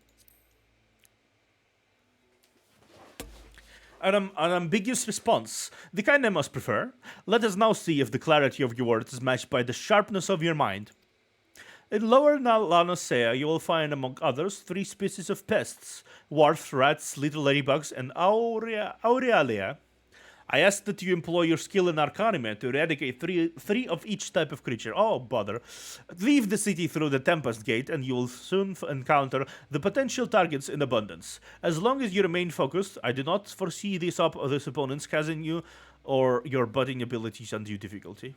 An ambiguous response, the kind I must prefer. Let us now see if the clarity of your words is matched by the sharpness of your mind. In Lower Lanosea, you will find, among others, 3 species of pests: warts, rats, little ladybugs, and aurealia. I ask that you employ your skill in Arcanime to eradicate three of each type of creature. Oh, bother. Leave the city through the Tempest Gate, and you will soon encounter the potential targets in abundance. As long as you remain focused, I do not foresee this opponents causing you or your budding abilities undue difficulty.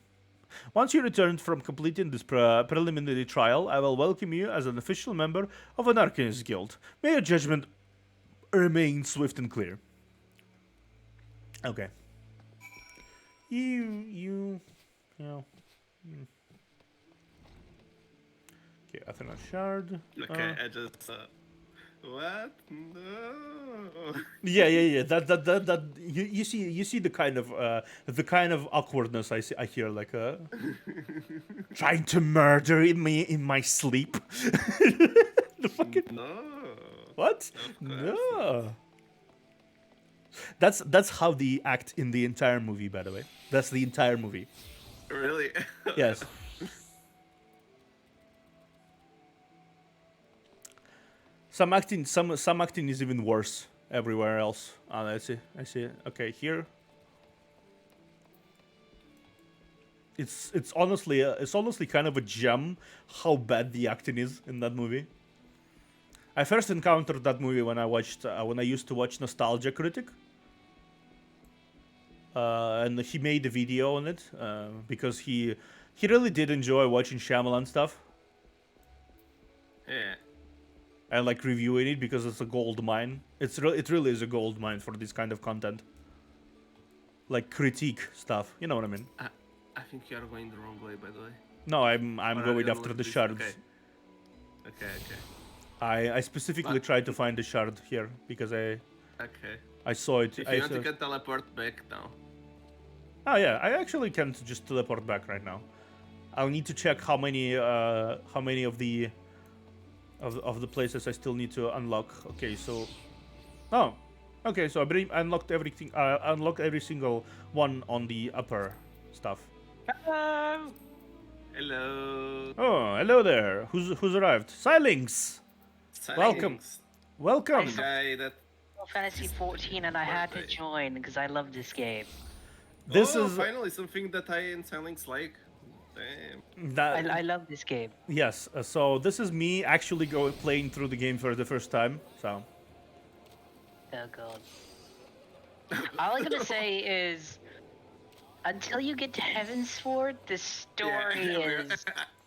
Once you return from completing this preliminary trial, I will welcome you as an official member of an Arcanist Guild. May your judgment remain swift and clear. Okay. You know. Okay, Athena Shard. Okay, I just. What? No. Yeah. That. You see the kind of awkwardness I hear, like trying to murder me in my sleep. The fucking No. what? No. That's how they act in the entire movie, by the way. That's the entire movie. Really? Yes. Some acting is even worse everywhere else. Oh, I see. Okay, here. It's honestly kind of a gem how bad the acting is in that movie. I first encountered that movie when I used to watch Nostalgia Critic. And he made a video on it because he really did enjoy watching Shyamalan stuff. Yeah. And like reviewing it because it's a gold mine. It really is a gold mine for this kind of content. Like critique stuff, you know what I mean? I think you are going the wrong way, by the way. No, I'm Or are going you after like the this? shards. Okay. I specifically tried to find the shard here because Okay. I saw it. If you want, you can teleport back now. Oh yeah, I actually can just teleport back right now. I'll need to check how many of the places I still need to unlock. Okay, so okay, so I unlocked everything. Unlocked every single one on the upper stuff. Hello. Hello. Oh, hello there. Who's arrived? Silings. Welcome. Welcome. The guy that. Final Fantasy 14, and I had to join because I love this game. This is finally something that I and Silence like. Damn. that. I love this game. Yes. So this is me actually playing through the game for the first time. So. Oh god. All I'm gonna say is, until you get to Heaven's Sword, the story is.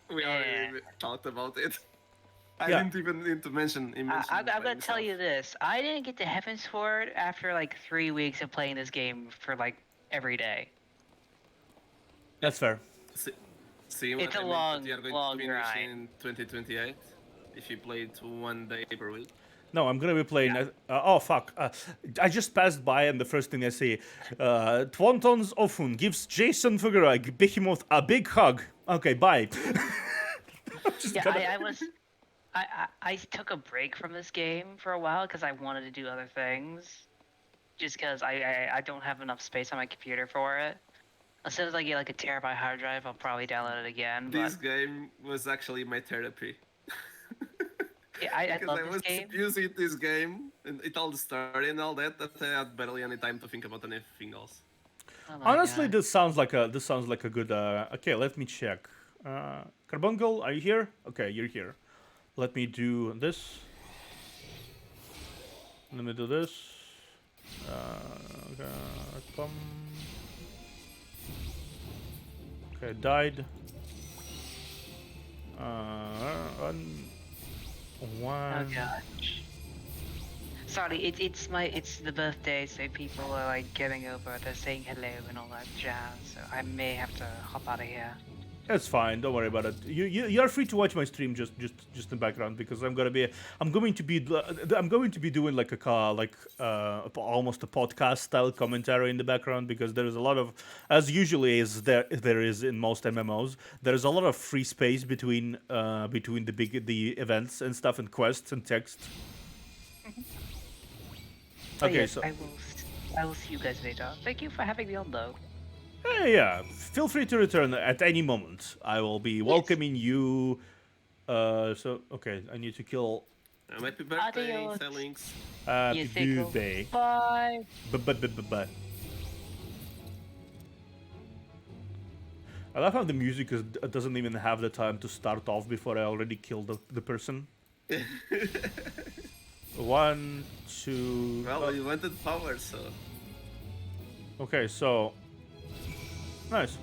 We already talked about it. I Yeah. didn't even need to mention. I'm gonna tell you this. I didn't get to Heaven's Sword after like 3 weeks of playing this game for like every day. That's fair. See what It's a I mean? long, You're going long to finish grind. in 2028 if you play it 1 day per week. No, I'm gonna be playing. Oh fuck! I just passed by, and the first thing I see, Twontons Ofun gives Jason Figueroa Behemoth a big hug. Okay, bye. Yeah, I took a break from this game for a while because I wanted to do other things. Just because I don't have enough space on my computer for it. As soon as I get like a terabyte hard drive, I'll probably download it again. This game was actually my therapy. Yeah, I Because love I this was game. using this game and it all the story and all that I had barely any time to think about anything else. Oh my Honestly, God. this sounds like a good. Okay, let me check. Carbuncle, are you here? Okay, you're here. Let me do this. Let me do this. Okay, died. One. Oh gosh. Sorry, it's the birthday, so people are like getting over, they're saying hello and all that jazz. So I may have to hop out of here. It's fine. Don't worry about it. You're free to watch my stream just in the background because I'm going to be doing like almost a podcast style commentary in the background because there is a lot of, as usually is there is in most MMOs, there is a lot of free space between the events and stuff and quests and text. But Okay, yes, so I will see you guys later. Thank you for having me on though. yeah, feel free to return at any moment. I will be welcoming you. So okay, I need to kill. Happy birthday, Adios. Links. Happy You say go. birthday. Bye. Bye. I love how the music doesn't even have the time to start off before I already killed the person. 1, 2. Well, we wanted power, so Okay, so nice.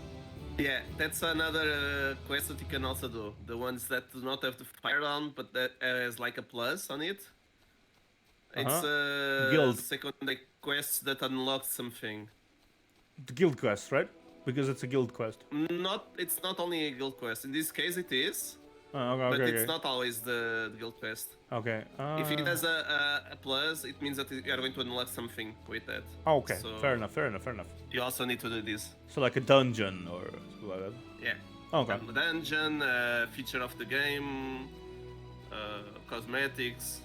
yeah, that's another quest that you can also do. The ones that do not have the fire on, but that has like a plus on it. It's a Guild. secondary quest that unlocks something. The guild quest, right? Because it's a guild quest. It's not only a guild quest. In this case, it is, Okay, but okay, it's not always the guild quest. okay. If it has a plus, it means that you are going to unlock something with that. Okay, So fair enough, fair enough, fair enough. You also need to do this. So like a dungeon or something like that. Yeah. Okay. The dungeon, feature of the game, cosmetics,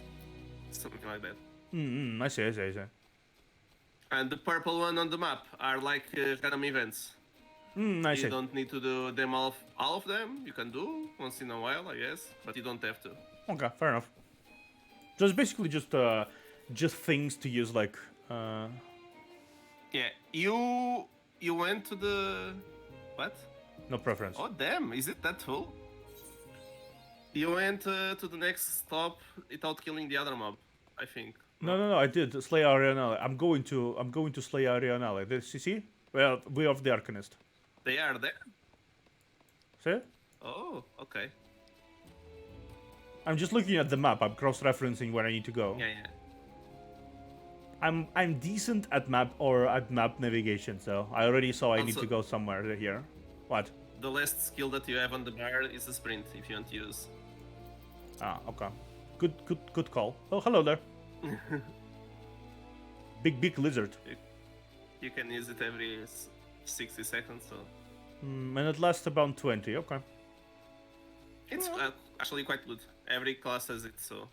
something like that. I see, I see, I see. And the purple one on the map are like random events. I see. You don't need to do them all of them. You can do once in a while, I guess, but you don't have to. Okay, fair enough. So it's basically just things to use like Yeah, you went to the what? no preference. Oh damn! Is it that full? You went to the next stop without killing the other mob, I think. No, I did slay Arianale. I'm going to slay Arianale. This you see? Well, we of the Arcanist. They are there. See? Oh, okay. I'm just looking at the map. I'm cross-referencing where I need to go. Yeah, yeah. I'm decent at map navigation, so I already saw I need Also- to go somewhere here. What? The last skill that you have on the bar is the sprint if you want to use. Ah, okay. Good call. Oh, hello there. Big lizard. You can use it every 60 seconds, so And it lasts about 20. Okay. it's actually quite good. Every class has it, so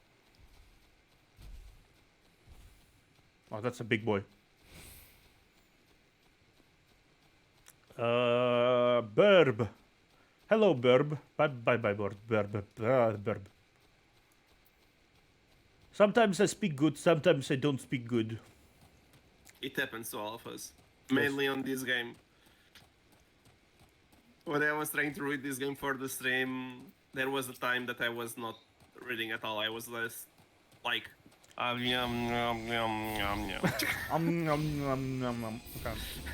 Oh, that's a big boy. Burb. Hello, Burb. Bye, Burb. Sometimes I speak good, sometimes I don't speak good. it happens to all of us. Mainly on this game. When I was trying to read this game for the stream, there was a time that I was not reading at all. I was less like yum, yum, yum, yum, yum. Okay.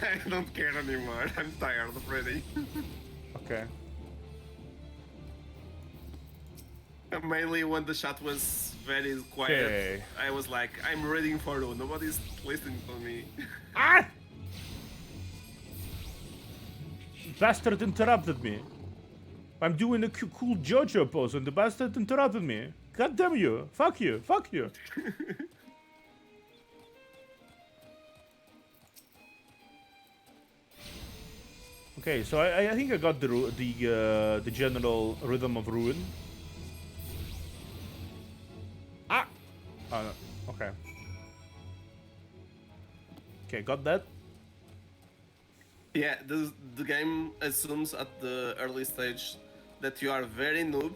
I don't care anymore. I'm tired of reading. Okay. Mainly when the chat was very quiet, Okay. I was like, I'm reading for you. Nobody's listening to me. Ah! Bastard interrupted me. I'm doing a cool JoJo pose and the bastard interrupted me. God damn you. Fuck you. Fuck you. Okay, so I think I got the general rhythm of ruin. Ah! Oh, no. Okay. Okay, got that. Yeah, the game assumes at the early stage that you are very noob,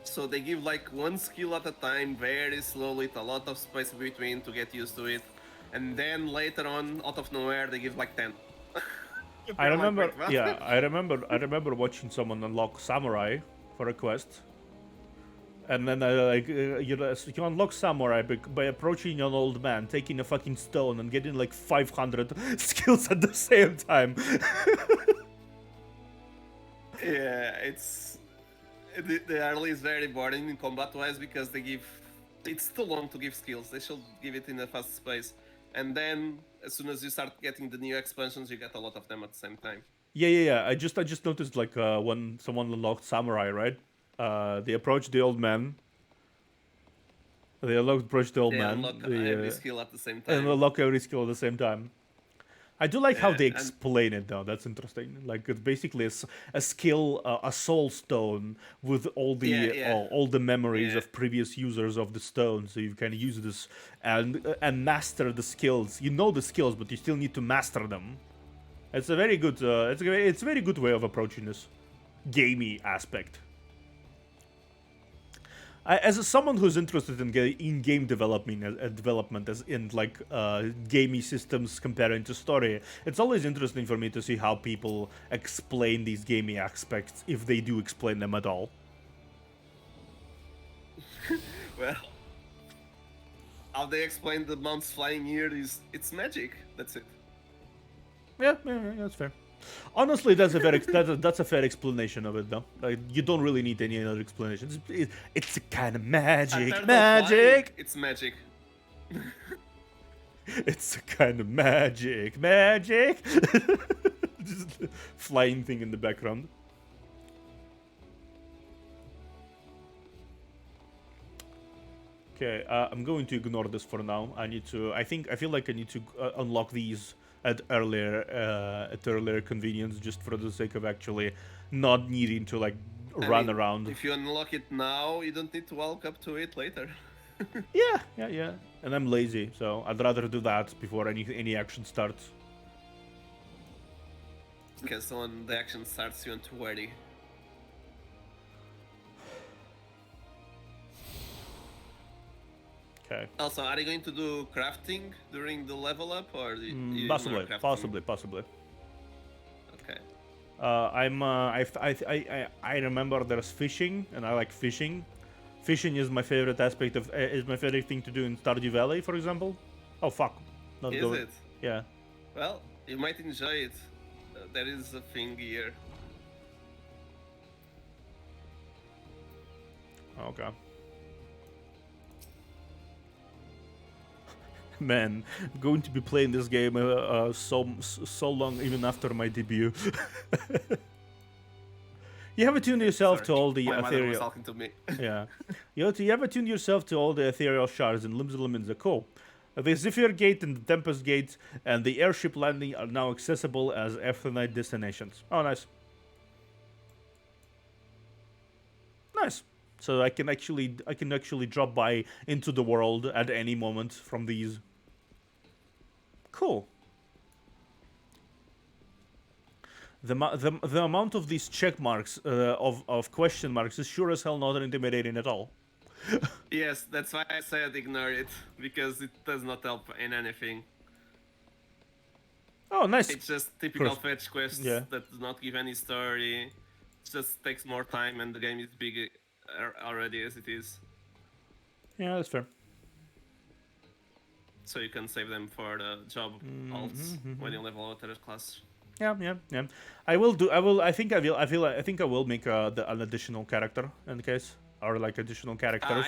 so they give like one skill at a time, very slowly, with a lot of space between to get used to it, and then later on, out of nowhere, they give like 10. I You're like, remember, "Wait, what?" yeah, I remember watching someone unlock Samurai for a quest, and then you unlock Samurai by approaching an old man, taking a fucking stone, and getting like 500 skills at the same time. Yeah, the early is very boring in combat-wise because it's too long to give skills. They should give it in a fast space, and then as soon as you start getting the new expansions, you get a lot of them at the same time. Yeah. I just noticed like when someone unlocked Samurai, right? They approached the old man. They approached the old They man. unlock They, every skill at the same and time. unlock every skill at the same time. I do like how Yeah, they and- explain it though. That's interesting. Like it's basically a skill, a soul stone with all the Yeah. all the memories Yeah. of previous users of the stone. So you can use this and master the skills. You know the skills, but you still need to master them. It's a very good. It's a very good way of approaching this gamey aspect. as someone who's interested in game development as in like gamey systems comparing to story, it's always interesting for me to see how people explain these gamey aspects, if they do explain them at all. Well, how they explain the mounts flying here is it's magic. That's it. Yeah, that's fair. Honestly, that's a that's a fair explanation of it, though. Like, you don't really need any other explanations. It's a kind of magic, After the magic. flying, it's magic. It's a kind of magic, magic. Just a flying thing in the background. Okay, I'm going to ignore this for now. I feel like I need to unlock these at earlier convenience, just for the sake of actually not needing to like run around. If you unlock it now, you don't need to walk up to it later. Yeah. And I'm lazy, so I'd rather do that before any action starts. Because when the action starts, you want to worry. Okay. Also, are you going to do crafting during the level up, or you Possibly, ignore crafting? possibly. Okay. I remember there's fishing, and I like fishing. Fishing is my favorite aspect of is my favorite thing to do in Stardew Valley, for example. Oh fuck! Not Is going. it? Yeah. Well, you might enjoy it. There is a thing here. Okay. Man, I'm going to be playing this game so long, even after my debut. You have attuned yourself to all the My mother was ethereal. talking to me. Yeah, you have attuned yourself to all the ethereal shards in Limbs Liminza. Cool. The Zephyr Gate and the Tempest Gate and the airship landing are now accessible as Earthenite destinations. Oh, nice. Nice. So I can actually drop by into the world at any moment from these. Cool. The amount of these check marks of question marks is sure as hell not intimidating at all. Yes, that's why I said ignore it, because it does not help in anything. Oh, nice. It's just typical First- fetch quests yeah. that do not give any story. It just takes more time, and the game is big already as it is. Yeah, that's fair. So you can save them for the job alts when you level out a class. Yeah. I think I will make an additional character in the case, or like additional characters.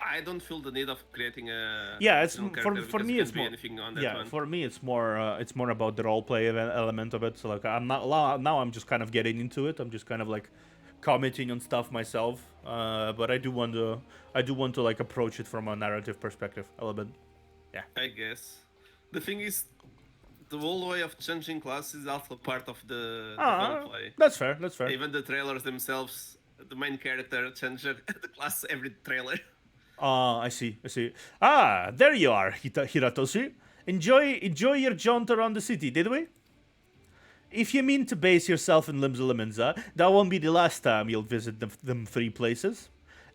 I don't feel the need of creating a. Yeah, it's additional for character because me. you It's can be more. anything on that Yeah, one. for me it's more about the role play element of it. So like now I'm just kind of getting into it. I'm just kind of like commenting on stuff myself. But I do want to like approach it from a narrative perspective a little bit. Yeah. I guess. The thing is, the whole way of changing class is also part of the roleplay. That's fair. Even the trailers themselves, the main character changes the class every trailer. I see. Ah, there you are, Hiratoshi. Enjoy your jaunt around the city, did we? If you mean to base yourself in Limbs Liminza, that won't be the last time you'll visit them three places.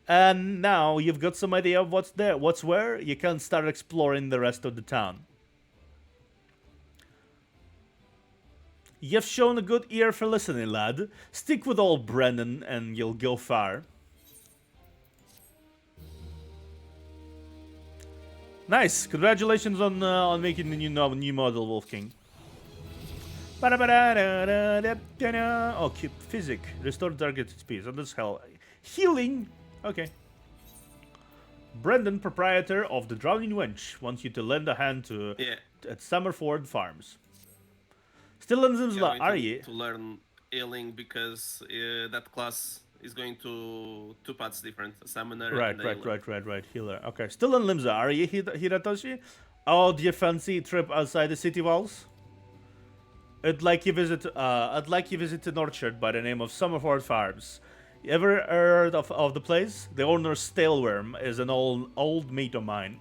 And now you've got some idea of what's there, what's where, you can start exploring the rest of the town. You've shown a good ear for listening, lad. Stick with old Brennan and you'll go far. Nice. Congratulations on making the new model, Wolf King. Oh, keep physic. Restore target speed. And that's hell. Healing. Okay. Brendan, proprietor of the Drowning Wench, wants you to lend a hand at Summerford Farms. Still in Zimsla, are you? To learn healing because that class is going to two paths different. A summoner and a healer. Right. Healer. Okay. Still in Limsa, are you, Hiratoshi? Oh, do you fancy a trip outside the city walls? I'd like you visit an orchard by the name of Summerford Farms. You ever heard of the place? The owner's staleworm is an old mate of mine.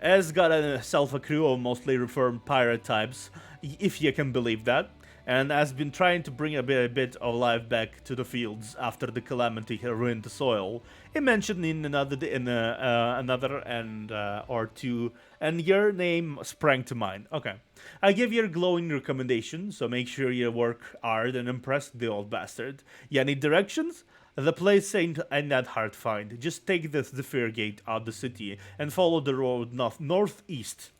Has got himself a crew of mostly reformed pirate types, if you can believe that. and has been trying to bring a bit of life back to the fields after the calamity had ruined the soil. He mentioned in another and or two, and your name sprang to mind. Okay, I give you a glowing recommendation, so make sure you work hard and impress the old bastard. You need directions? The place ain't that hard to find. Just take the fair gate out of the city and follow the road northeast.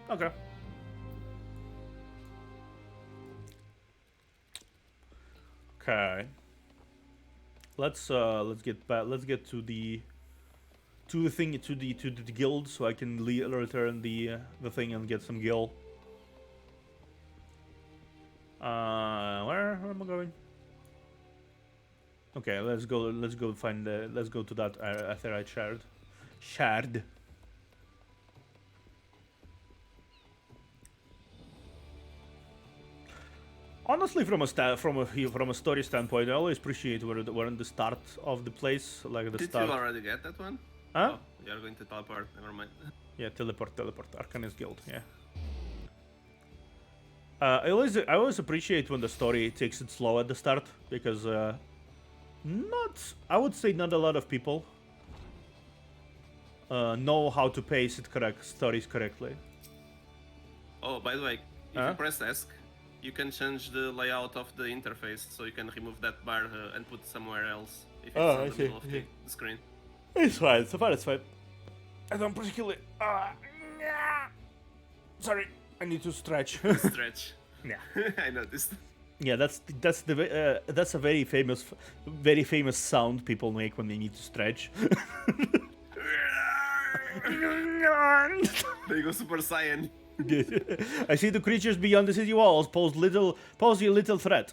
Okay. Okay. Let's get back. Let's get to the guild, so I can return the thing and get some gil. Where am I going? Okay, let's go. Let's go find the. Let's go to that Aetherite shard. Shard. Honestly, from a story standpoint, I always appreciate we're in the start of the place, like the Did start. you already get that one? Huh? Oh, you're going to teleport. Never mind. Yeah, teleport. Arcanist Guild. Yeah. I always appreciate when the story takes it slow at the start, because I would say not a lot of people know how to pace stories correctly. Oh, by the way, if Huh? you press ESC, you can change the layout of the interface, so you can remove that bar and put somewhere else if it's Oh, in I the see, middle of I see. the screen. It's fine. So far, it's fine. I don't particularly. Sorry, I need to stretch. Stretch. Yeah. I noticed. Yeah, that's a very famous sound people make when they need to stretch. There you go, Super Saiyan. I see the creatures beyond the city walls pose you little threat.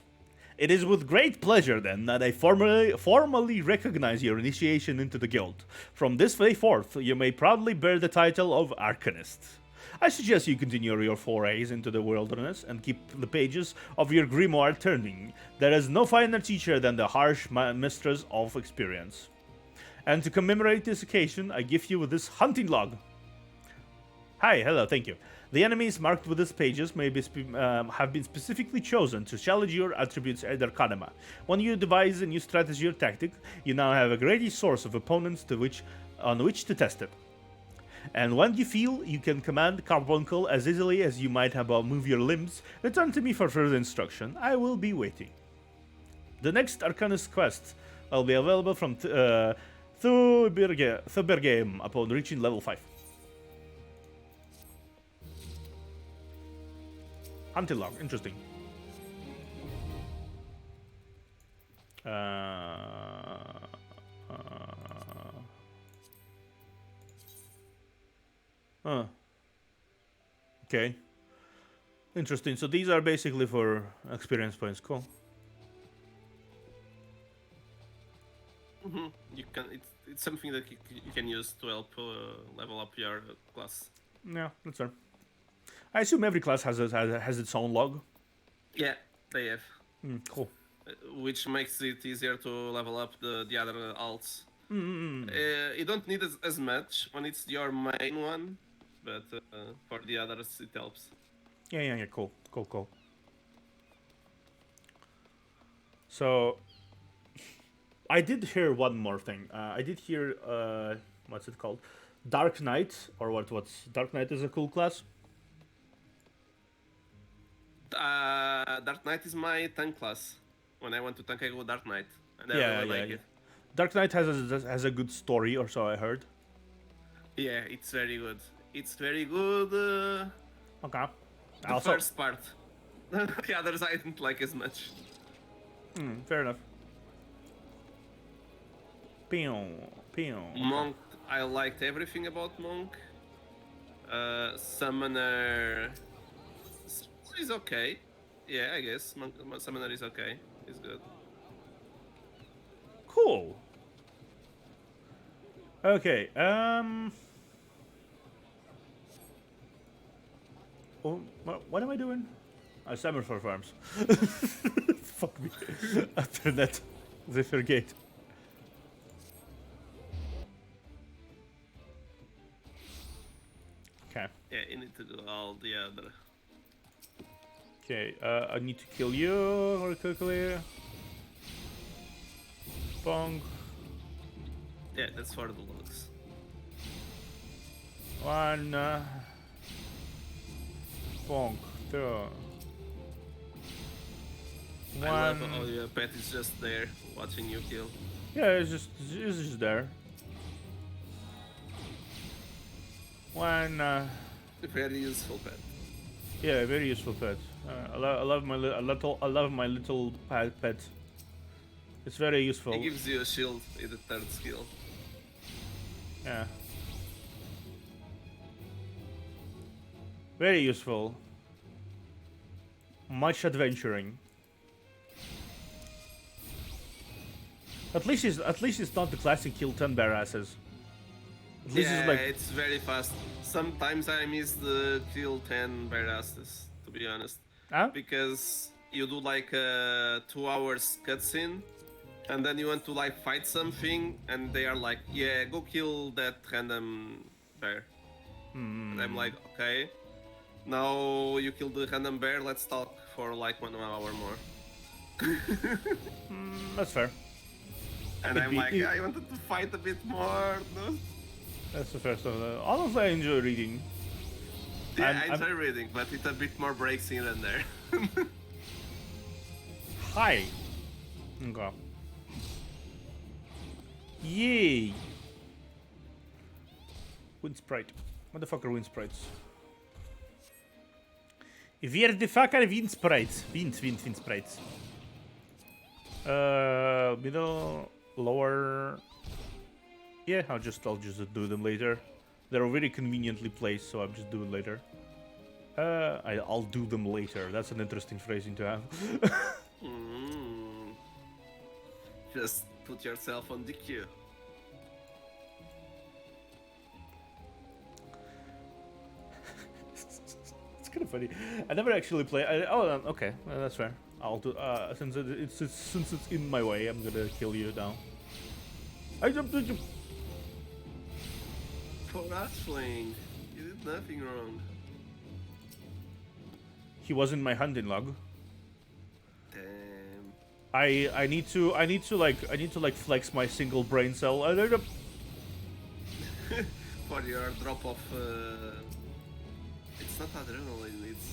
It is with great pleasure, then, that I formally recognize your initiation into the guild. From this day forth, you may proudly bear the title of Arcanist. I suggest you continue your forays into the wilderness and keep the pages of your grimoire turning. There is no finer teacher than the harsh mistress of experience. And to commemorate this occasion, I give you this hunting log. Hi, hello, thank you. The enemies marked with these pages may have been specifically chosen to challenge your attributes at their Arcanima. When you devise a new strategy or tactic, you now have a great source of opponents on which to test it. And when you feel you can command Carbuncle as easily as you might have move your limbs, return to me for further instruction. I will be waiting. The next Arcanist quest will be available from Thubergame upon reaching level 5. Hunting log, interesting. Okay. Interesting. So these are basically for experience points. Cool. Mm-hmm. You can. It's something that you can use to help level up your class. Yeah, that's fair. I assume every class has its own log. Yeah, they have. Cool. Which makes it easier to level up the other alts. You don't need as much when it's your main one, but for the others it helps. Yeah. Cool. So, I did hear one more thing. I did hear what's it called? Dark Knight, or what's Dark Knight is a cool class. Dark Knight is my tank class. When I want to tank, I go Dark Knight. And I really like it. Dark Knight has a good story, or so I heard. Yeah, it's very good. It's very good. Okay. The first part. The others I didn't like as much. Fair enough. Monk, I liked everything about Monk. Summoner is okay. Yeah, I guess Summoner is okay. It's good. Cool. Okay. What am I doing? I summon for farms. Fuck me. After that, they forget. Okay. Yeah, you need to do all the other. Okay, I need to kill you very quickly. Bonk. Yeah, that's for the looks. One. Bonk. Two. I love how One. your pet is just there watching you kill. Yeah, it's just there. One. Very useful pet. Yeah, very useful pet. I love my I love my little pet. It's very useful. It gives you a shield with the third skill. Yeah. Very useful. Much adventuring. At least it's not the classic kill 10 bear asses. At least Yeah, it's like it's very fast. Sometimes I miss the kill 10 Barastas, to be honest. huh? Because you do like a 2 hours cutscene, and then you want to like fight something, and they are like, yeah, go kill that random bear. And I'm like, okay. Now you kill the random bear, let's talk for like 1 hour more. That's fair. And It'd I'm be- like, it- I wanted to fight a bit more. No? That's the first one. Honestly, I enjoy reading. Yeah, I'm- I enjoy reading, but it's a bit more breaks here and there. Hi. Okay. Yay. Wind sprite. Motherfucker wind sprites. Wer the fucker wind sprites? Wind sprites. Middle, lower. Yeah, I'll just do them later. They're very conveniently placed, so I'm just doing later. I'll do them later. That's an interesting phrasing to have. Just put yourself on the queue. It's kind of funny. I never actually play. Okay, that's fair. I'll do. Since it's in my way, I'm gonna kill you now. I jump. For Ashling, you did nothing wrong. He was in my hunting log. Damn. I need to like flex my single brain cell. For your drop of. It's not adrenaline, it's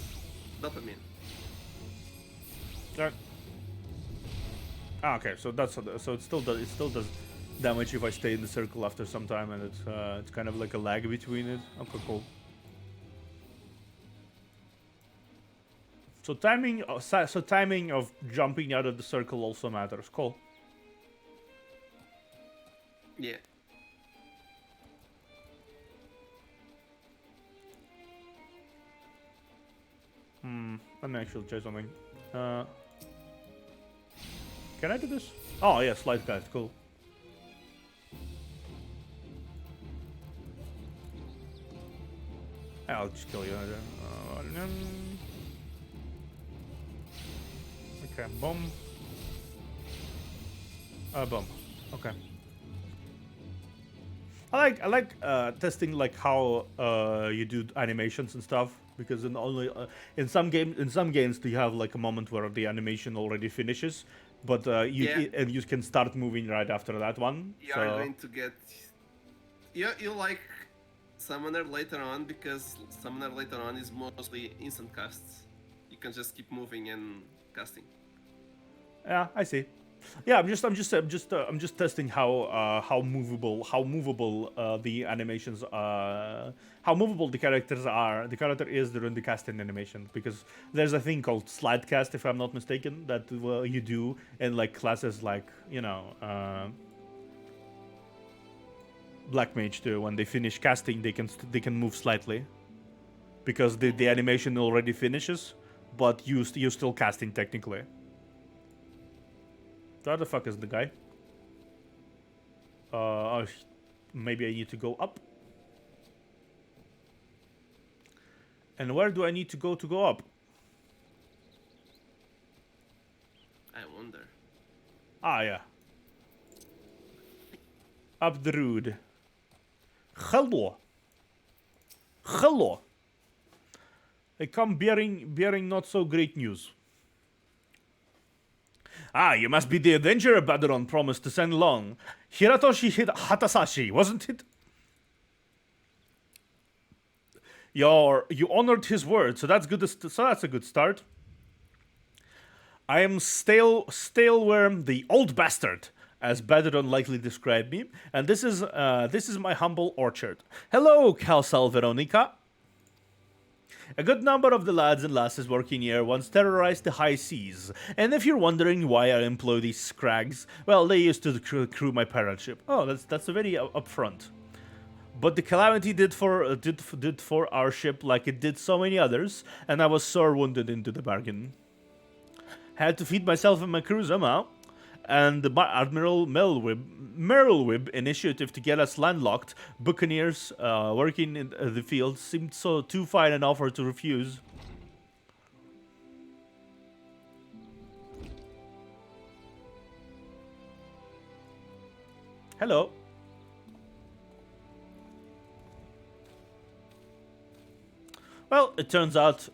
dopamine. Okay, so it still does damage if I stay in the circle after some time, and it's kind of like a lag between it. Okay, cool. So timing of jumping out of the circle also matters. Cool. Yeah. Let me actually try something. Can I do this? Oh yeah, slide cast. Cool. I'll just kill you. Okay, boom. Boom. Okay. I like testing like how you do animations and stuff, because in some games you have like a moment where the animation already finishes, but and you can start moving right after that one. You are going to get. You like Summoner later on, because Summoner later on is mostly instant casts. You can just keep moving and casting. Yeah, I see. Yeah, I'm just testing how movable the animations how movable the characters are. The character is during the casting animation, because there's a thing called slide cast, if I'm not mistaken, that you do in like classes like Black Mage too. When they finish casting, they can move slightly, because the animation already finishes, but you're still casting technically. Where the fuck is the guy? Maybe I need to go up. And where do I need to go up? I wonder. Ah, yeah. Up the road. Hello. Hello. I come bearing not so great news. Ah, you must be the adventurer Baderon promised to send along. Hiratoshi Hatasashi, wasn't it? You honored his word, so that's good. So that's a good start. I am Staleworm, the old bastard, as Baderon likely described me, and this is my humble orchard. Hello, Calsal Veronica. A good number of the lads and lasses working here once terrorized the high seas, and if you're wondering why I employ these scrags, well, they used to crew my pirate ship. Oh, that's a very upfront. But the calamity did for our ship like it did so many others, and I was sore wounded into the bargain. Had to feed myself and my crew somehow, and the Admiral Merylwib initiative to get us landlocked buccaneers working in the field seemed so too fine an offer to refuse. Hello. Well, it turns out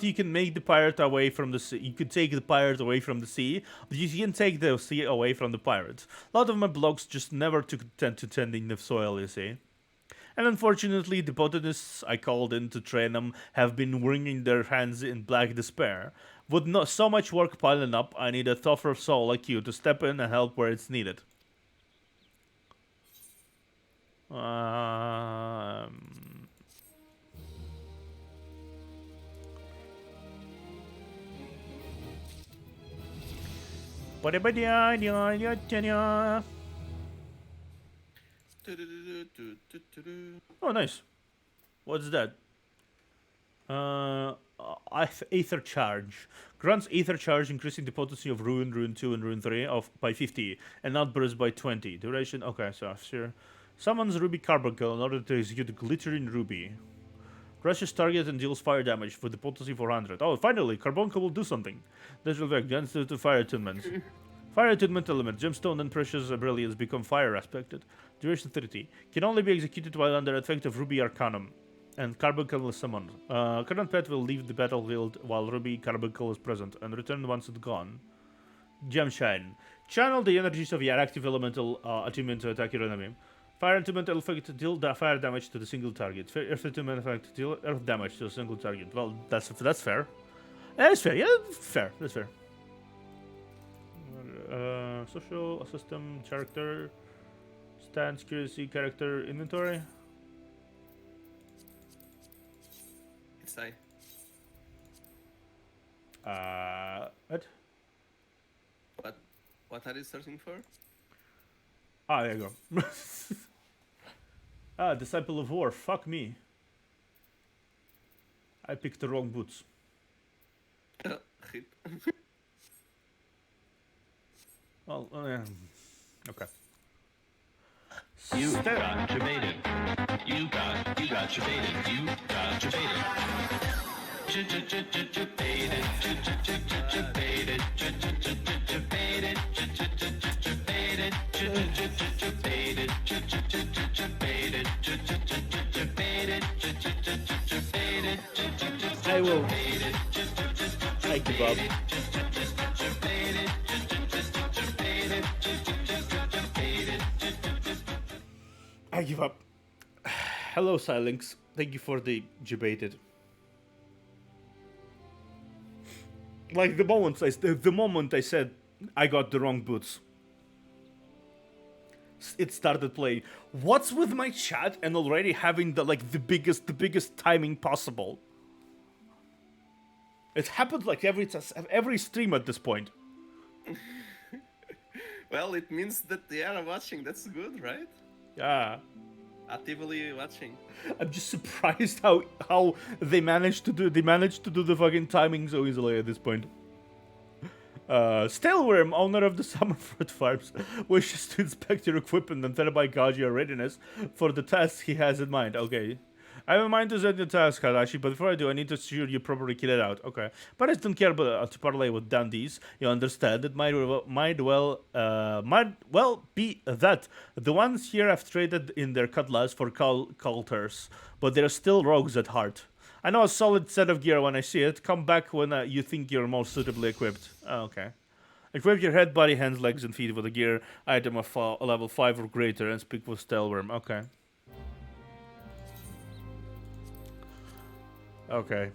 you can make the pirate away from the sea. You could take the pirate away from the sea, but you can take the sea away from the pirate. A lot of my blogs just never took tend to tending the soil, you see. And unfortunately, the botanists I called in to train them have been wringing their hands in black despair. With not so much work piling up, I need a tougher soul like you to step in and help where it's needed. Oh, nice. What's that? Aether Charge. Grants Aether Charge, increasing the potency of Rune 2, and Rune 3 by 50, and Outburst by 20. Duration, okay, so sure. Summons Ruby Carbuncle in order to execute Glittering Ruby. Crushes target and deals fire damage for the potency 400. Oh, finally, Carbuncle will do something. This will effect grants to fire attunements. Fire attunement element, gemstone and precious brilliance become fire aspected. Duration 30. Can only be executed while under effect of Ruby Arcanum. And Carbuncle is summoned. Current pet will leave the battlefield while Ruby Carbuncle is present and return once it's gone. Gemshine. Channel the energies of your active elemental attunement to attack your enemy. Fire attunement effect deal fire damage to the single target. Earth attunement effect deal earth damage to a single target. Well, that's fair. That's fair. Yeah, fair. That's fair. Social system character stance curiosity character inventory. It's I. What are you searching for? Ah, there you go. Disciple of War. Fuck me. I picked the wrong boots. Hit. Well, okay. You got debated. You got debated. You got debated. I will. I give up. I give up. Hello, Silinx. Thank you for the debated. Like the moment I said I got the wrong boots, it started playing. What's with my chat and already having the biggest timing possible? It happened like every stream at this point. Well, it means that they are watching. That's good, right? Yeah. Actively watching. I'm just surprised how they managed to do the fucking timing so easily at this point. Staleworm, owner of the Summerford Farms, wishes to inspect your equipment and thereby gauge your readiness for the task he has in mind. Okay. I have a mind to send you a task, Hadashi, but before I do, I need to ensure you properly kill it out. Okay. But I don't care about to parlay with dandies. You understand? It might well be that the ones here have traded in their cutlass for coulters, but they're still rogues at heart. I know a solid set of gear when I see it. Come back when you think you're most suitably equipped. Oh, okay. Equip your head, body, hands, legs, and feet with a gear item of level 5 or greater and speak with Stelworm. Okay. Okay.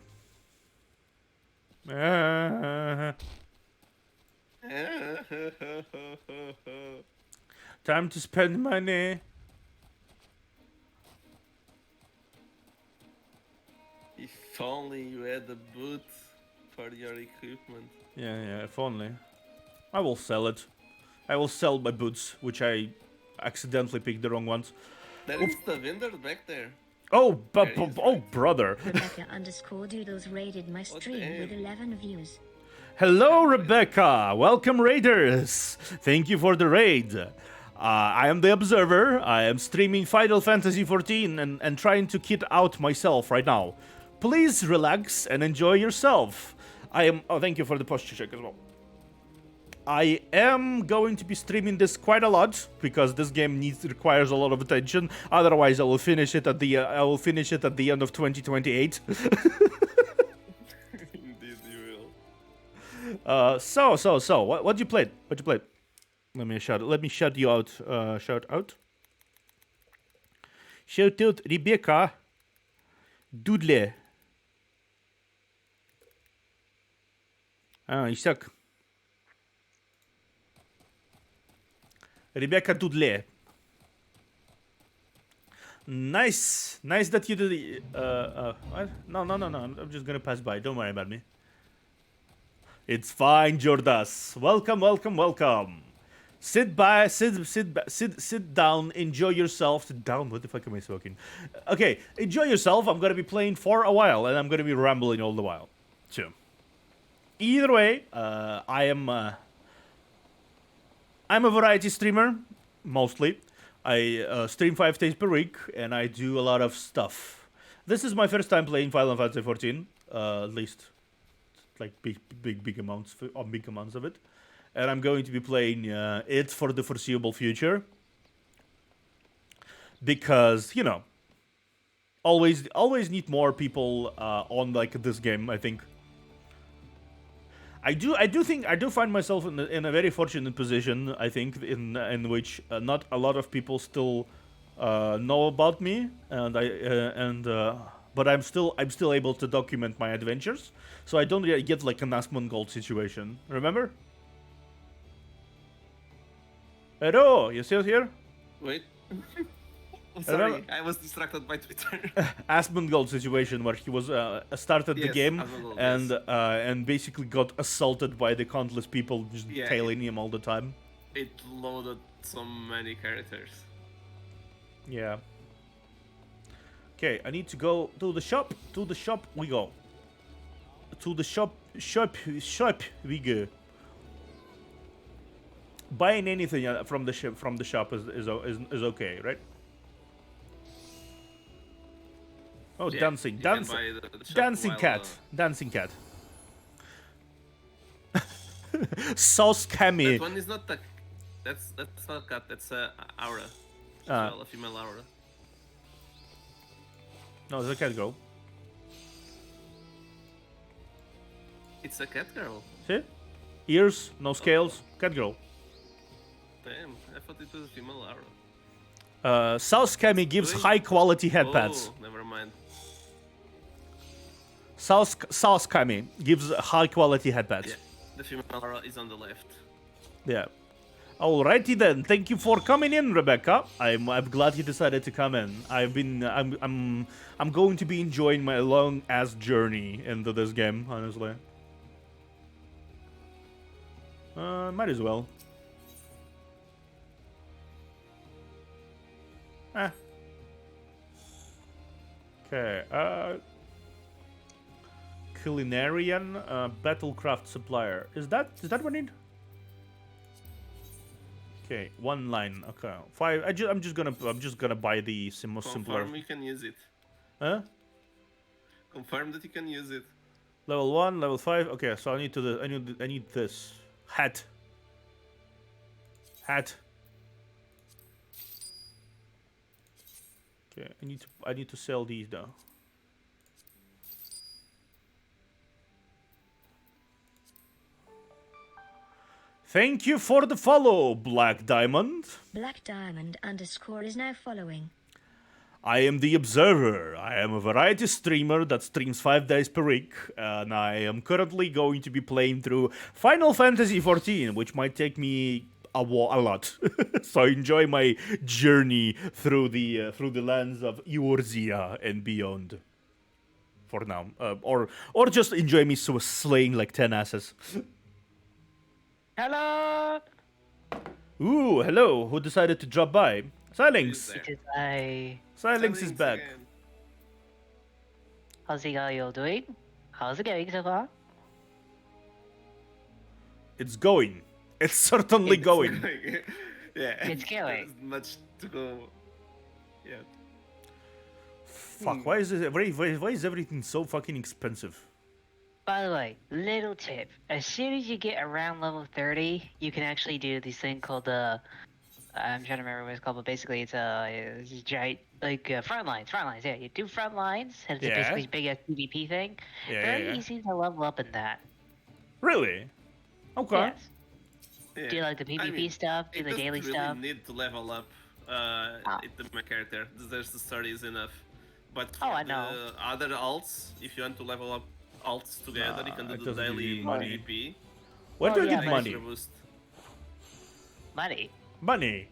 Time to spend money. If only you had a boot for your equipment. Yeah, if only. I will sell it. I will sell my boots, which I accidentally picked the wrong ones. There is the vendor back there. Oh, There is, oh, right? brother. Rebecca_Doodles rated my stream with damn. 11 views. Hello, Rebecca. Welcome, Raiders. Thank you for the raid. I am the Observer. I am streaming Final Fantasy XIV and trying to kid out myself right now. Please relax and enjoy yourself. I am... Oh, thank you for the posture check as well. I am going to be streaming this quite a lot because this game requires a lot of attention. Otherwise, I will finish it at the end of 2028. Indeed, you will. So, what you played? What you played? Let me shout you out. Shout out, Rebecca Doodle. You suck. Rebecca Doodle. Nice that you did. What? No. I'm just gonna pass by. Don't worry about me. It's fine, Jordas. Welcome. Sit down. Enjoy yourself. Sit down. What the fuck am I smoking? Okay, enjoy yourself. I'm gonna be playing for a while, and I'm gonna be rambling all the while. So, either way, I'm a variety streamer, mostly. I stream 5 days per week, and I do a lot of stuff. This is my first time playing Final Fantasy XIV, at least like big amounts of it, and I'm going to be playing it for the foreseeable future because always need more people on like this game. I think. I do find myself in a very fortunate position. I think in which not a lot of people still know about me, but I'm still able to document my adventures, so I don't really get like an Asmongold situation. Remember? Hello, you still here? Wait. I'm sorry, I was distracted by Twitter. Asmongold situation where he was started the Yes, game Asmongold, and basically got assaulted by the countless people just tailing him all the time. It loaded so many characters. Yeah. Okay, I need to go to the shop. To the shop we go. To the shop we go. Buying anything from the shop is okay, right? Oh, Yeah, dancing, you can dancing, buy the shop dancing while, cat, dancing cat. So scammy. That one is not that's not a cat. That's a aura. Ah. Well, a female aura. No, it's a cat girl. It's a cat girl. See? Ears, no scales, cat girl. Damn, I thought it was a female aura. South Scammy gives Really? high quality headpads. Oh, never mind. South Scammy gives high quality headpads. Yeah, the female aura is on the left. Yeah. Alrighty then. Thank you for coming in, Rebecca. I'm glad you decided to come in. I'm going to be enjoying my long ass journey into this game, honestly. Might as well. Okay. Culinarian battlecraft supplier. Is that what I need? Okay, one line. Okay, 5. I'm just gonna buy the most simpler. Confirm you can use it. Huh? Confirm that you can use it. Level 1, level 5. Okay, so I need this hat. Okay, I need to sell these though. Thank you for the follow, Black Diamond. Black Diamond _ is now following. I am the Observer. I am a variety streamer that streams 5 days per week, and I am currently going to be playing through Final Fantasy XIV, which might take me a lot. So enjoy my journey through the lands of Eorzea and beyond. For now, or just enjoy me slaying like 10 asses. Hello. Ooh, hello. Who decided to drop by? Silinx. there? It is I. Silinx is back. Again. How's it all doing? How's it going so far? It's going. It's certainly going. Yeah. It's going. There's much to go. Yeah. Fuck, why is everything so fucking expensive? By the way, little tip. As soon as you get around level 30, you can actually do this thing called I'm trying to remember what it's called, but basically it's a giant, front lines, yeah. You do front lines, and it's Yeah. basically a big ass PvP thing. Very Yeah. easy to level up in that. Really? Okay. Yes. Yeah. Do like the PvP I mean, stuff, do it the doesn't daily really stuff. need to level up my character. There's the 30 is enough. But for Oh, I the know. other alts, if you want to level up alts together, you can do it the doesn't give daily you money. PvP. Where do I yeah, get but- money? Extra boost. Money. Money.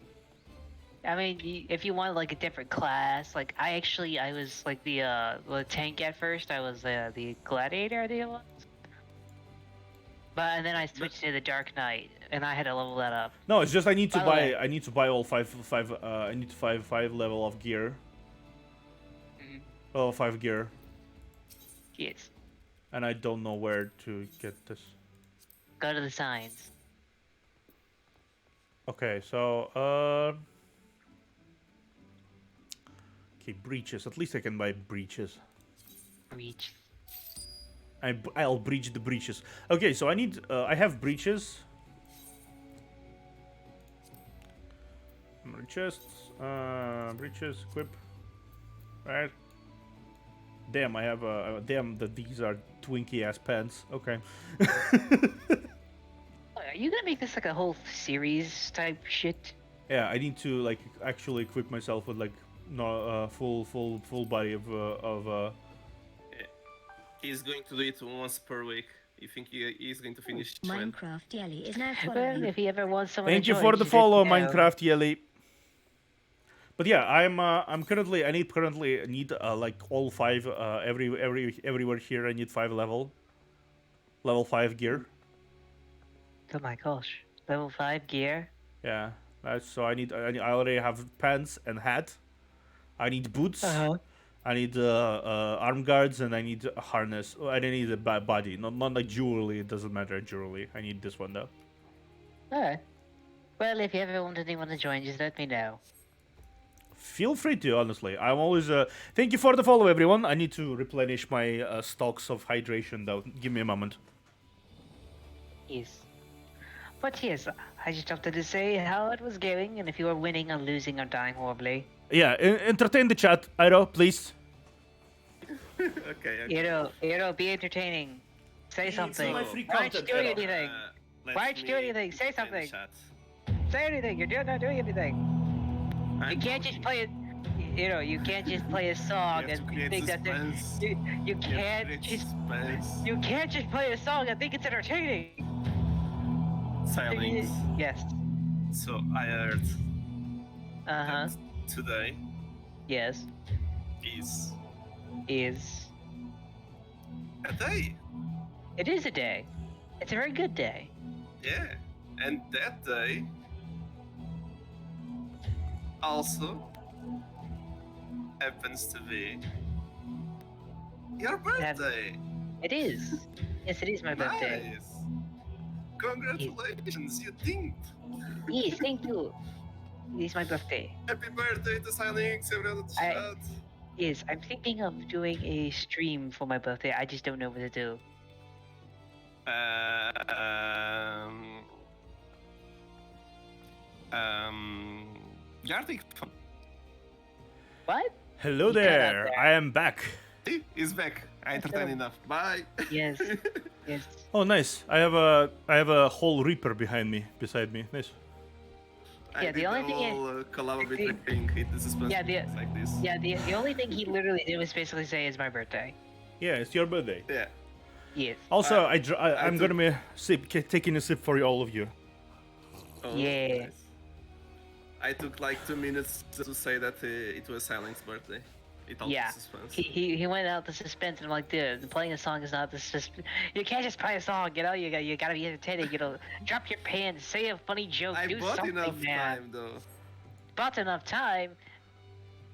I mean, if you want like a different class, like I was like the tank at first. I was the gladiator, I think it was. But and then I switched to the Dark Knight, and I had to level that up. No, it's just I need to By the buy. way- I need to buy all I need to buy 5 level of gear. Mhm. Oh, 5 gear, Yes. and I don't know where to get this. Go to the signs. Okay, so okay, breaches. At least I can buy breaches. Reach. I'll breach the breaches. Okay, so I need. I have breaches. Chests. Breaches. Equip. Right. Damn, I have damn that these are Twinkie ass pants. Okay. Are you gonna make this like a whole series type shit? Yeah, I need to like actually equip myself with like no full body of. He's going to do it once per week. You think he's going to finish when? Minecraft Yelly is now Well, following. if he ever wants someone Thank to you join, for the just follow, let me know. Minecraft Yelly. But yeah, I'm currently I need like all 5 everywhere here. I need 5 level 5 gear. Oh my gosh, level 5 gear. Yeah, so I already have pants and hat. I need boots. I need arm guards and I need a harness. Oh, I don't need a body. Not like jewelry. It doesn't matter jewelry. I need this one though. Alright. Well, if you ever want anyone to join, just let me know. Feel free to, honestly. I'm always. Thank you for the follow, everyone. I need to replenish my stocks of hydration though. Give me a moment. Yes. But yes, I just wanted to say how it was going, and if you were winning or losing or dying horribly. Yeah, entertain the chat, Iro, please. Okay. Be entertaining. Say something. my free Why aren't you content, doing Ero. anything? Let Why aren't you me doing anything? Say defend something. chat. Say anything. You're not doing anything. You I'm can't just play it. You can't just play a song You have to and create think that suspense. you You have to can't create just suspense. you can't just play a song and think it's entertaining. Silence. Yes. So I heard Uh huh. that today Yes. is Is a day. it is a day. It's a very good day. Yeah. And that day also happens to be your birthday. It is. Yes, it is my birthday. Nice. Congratulations, you think. Yes, thank you. It is my birthday. Happy birthday to Silence, everyone in the I- chat. Yes, I'm thinking of doing a stream for my birthday. I just don't know what to do. Gartic, What? Hello You cut out there. there. I am back. he's back. I entertained enough. Bye. Yes. Yes. Oh, nice. I have a whole Reaper beside me. Nice. I Yeah, the did only thing is- all collab with Pink. It is suspense like this. Yeah, the only thing he literally did was basically say it's my birthday. Yeah, it's your birthday. Yeah. Yes. Also, I I'm took- gonna be taking a sip for all of you. Oh, Yeah. nice. I took like 2 minutes to say that it was Silent's birthday. It all Yeah. suspense. He went out the suspense and I'm like, dude, playing a song is not the suspense. You can't just play a song, you know. You gotta be entertaining. You know, drop your pants, say a funny joke, I do bought something, enough man. time though. Bought enough time.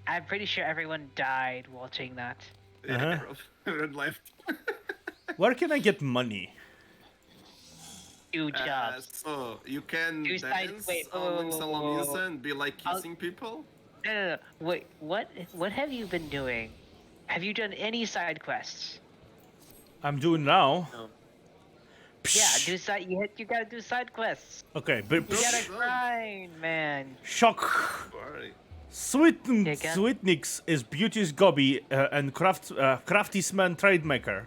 I'm pretty sure everyone died watching that. Uh-huh. Everyone left. Where can I get money? Do jobs. So you can Do side- dance wait, on Links whoa, and whoa, whoa. Lamisa and be like I'll- kissing people. No. Wait, what have you been doing? Have you done any side quests? I'm doing now. No. Yeah, Psh. you gotta do side quests. Okay, but You gotta Nope. grind, man. shock. Sorry. Yeah, Sweetnix is Beauty's Gobby and Crafty's-man Trademaker.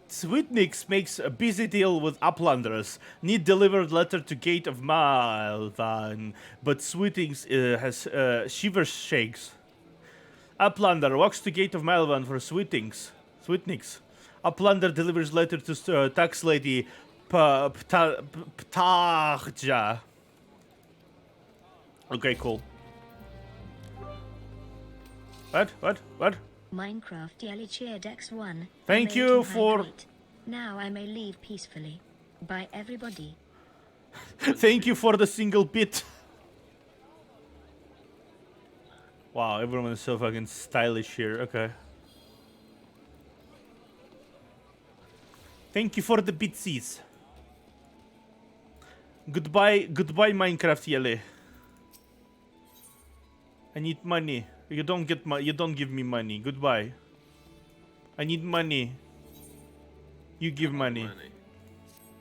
Sweetnix makes a busy deal with Uplanders. Need delivered letter to Gate of Malvan, but Sweetnix has shiver shakes. Uplander walks to Gate of Malvan for Sweetnix. Uplander delivers letter to tax lady Ptarja. Okay, cool. What? Minecraft Yelly Cheer Dex 1. Thank Made you to for- hydrate. Now I may leave peacefully. Bye, everybody. Thank you for the single bit. Wow, everyone is so fucking stylish here. Okay. Thank you for the bitsies. Goodbye, Minecraft Yelly. I need money. You don't give me money. Goodbye. I need money. You give money.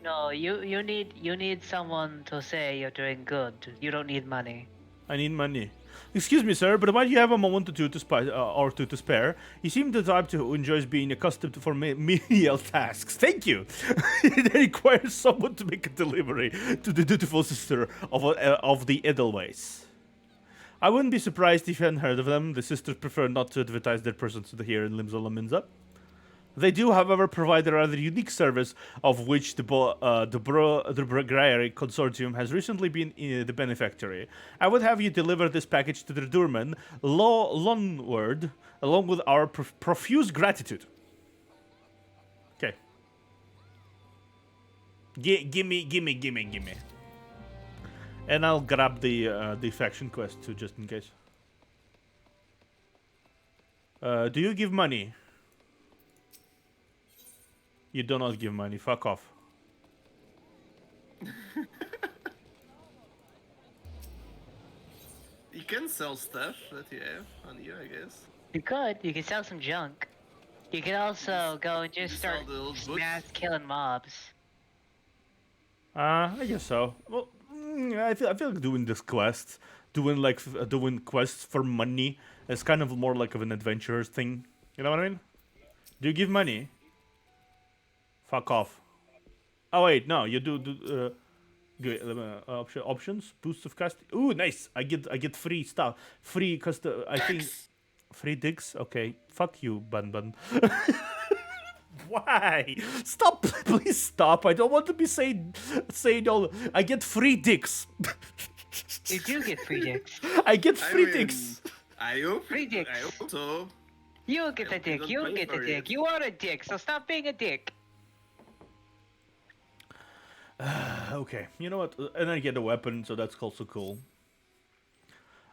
No, you need someone to say you're doing good. You don't need money. I need money. Excuse me, sir, but might you have a moment or two to spare? You seem the type who enjoys being accustomed for menial tasks. Thank you. It requires someone to make a delivery to the dutiful sister of the Edelweiss. I wouldn't be surprised if you hadn't heard of them. The sisters prefer not to advertise their presence here in Limzola Minza. They do, however, provide a rather unique service, of which the Breguier Consortium has recently been the beneficiary. I would have you deliver this package to the Durman, Lonward, along with our profuse gratitude. Okay. Gimme. And I'll grab the faction quest too, just in case. Do you give money? You do not give money. Fuck off. You can sell stuff that you have on you, I guess. You could. You could sell some junk. You could also go and just you sell start the old books? mass killing mobs. I guess so. Well, I feel like doing this quest, doing quests for money, is kind of more like of an adventurer's thing. You know what I mean? Do you give money? Fuck off. Oh wait, no, you do. Options, boost of cast. Ooh, nice. I get free stuff, free custom. I think free dicks. Okay, fuck you, Bun. Why? Stop! Please stop! I don't want to be saying all. I get free dicks. You do get free dicks. I get I free mean, dicks. I hope. Free dicks. I hope so. You get the You dick. don't You pay get the for dick. it. You are a dick, so stop being a dick. Okay, you know what? And I get a weapon, so that's also cool.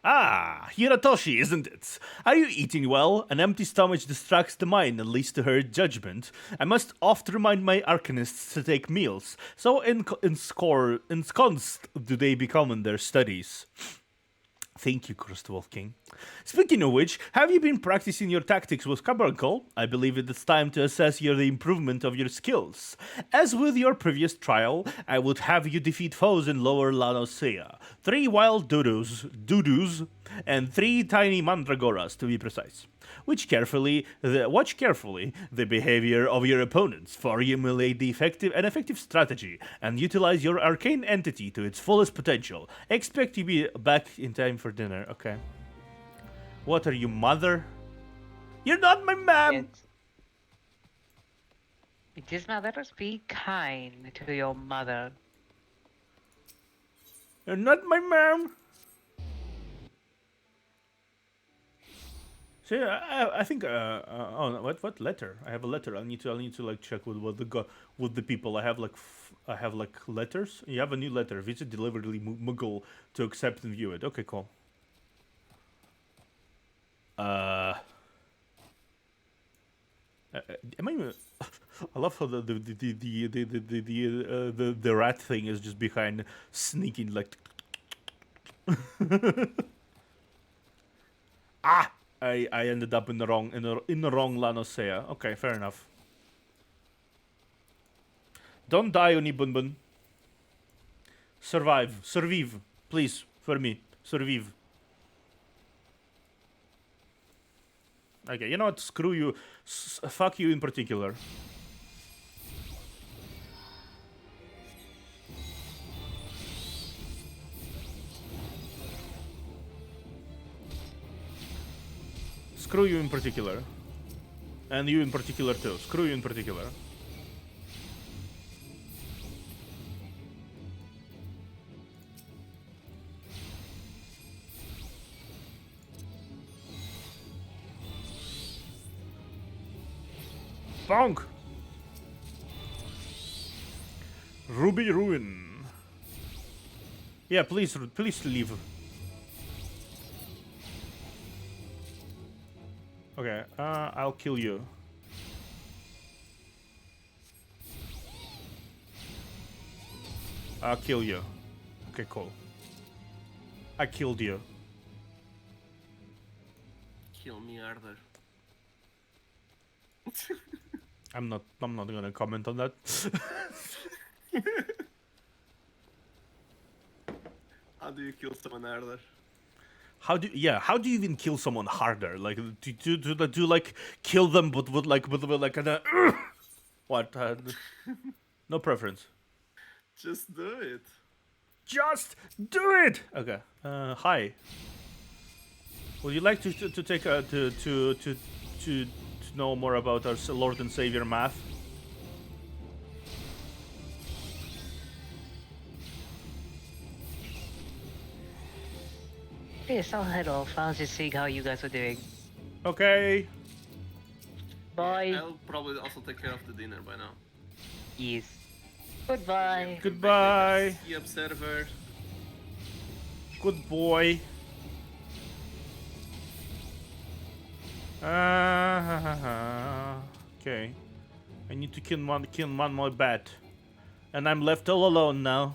Ah, Hiratoshi, isn't it? Are you eating well? An empty stomach distracts the mind and leads to her judgment. I must oft remind my arcanists to take meals. So ensconced do they become in their studies. Thank you, Crustwolf King. Speaking of which, have you been practicing your tactics with Carbuncle? I believe it is time to assess the improvement of your skills. As with your previous trial, I would have you defeat foes in Lower Lanosea. 3 wild doodoo, and 3 tiny mandragoras to be precise. Watch carefully the behavior of your opponents, formulate the effective strategy, and utilize your arcane entity to its fullest potential. Expect to be back in time for dinner. Okay. What are you, mother? You're not my mom! It is not. Let us be kind to your mother. You're not my mom! So yeah, I think oh, what letter? I have a letter. I need to like check with the people. I have like letters. You have a new letter. Visit deliberately Muggle to accept and view it. Okay, cool. Am I? I love how the rat thing is just behind, sneaking like. Ah! I ended up in the wrong Lanosea. Okay, fair enough. Don't die, Unibunbun. Survive, please, for me. Survive. Okay, you know what? Screw you. Fuck you in particular. Screw you in particular. And you in particular too. Screw you in particular. Bonk! Ruby Ruin. Yeah, please leave. Okay, I'll kill you. I'll kill you. Okay, cool. I killed you. Kill me harder. I'm not gonna comment on that. How do you kill someone harder? How do you even kill someone harder? Like do like kill them but with like an what? No preference. Just do it. Just do it. Okay. Hi. Would you like to take to know more about our Lord and Savior Math? Yes, I'll head off. I'll just see how you guys are doing. Okay. Bye. I'll probably also take care of the dinner by now. Yes. Goodbye. Goodbye. The observer. Good boy. Okay. I need to kill one more bat. And I'm left all alone now.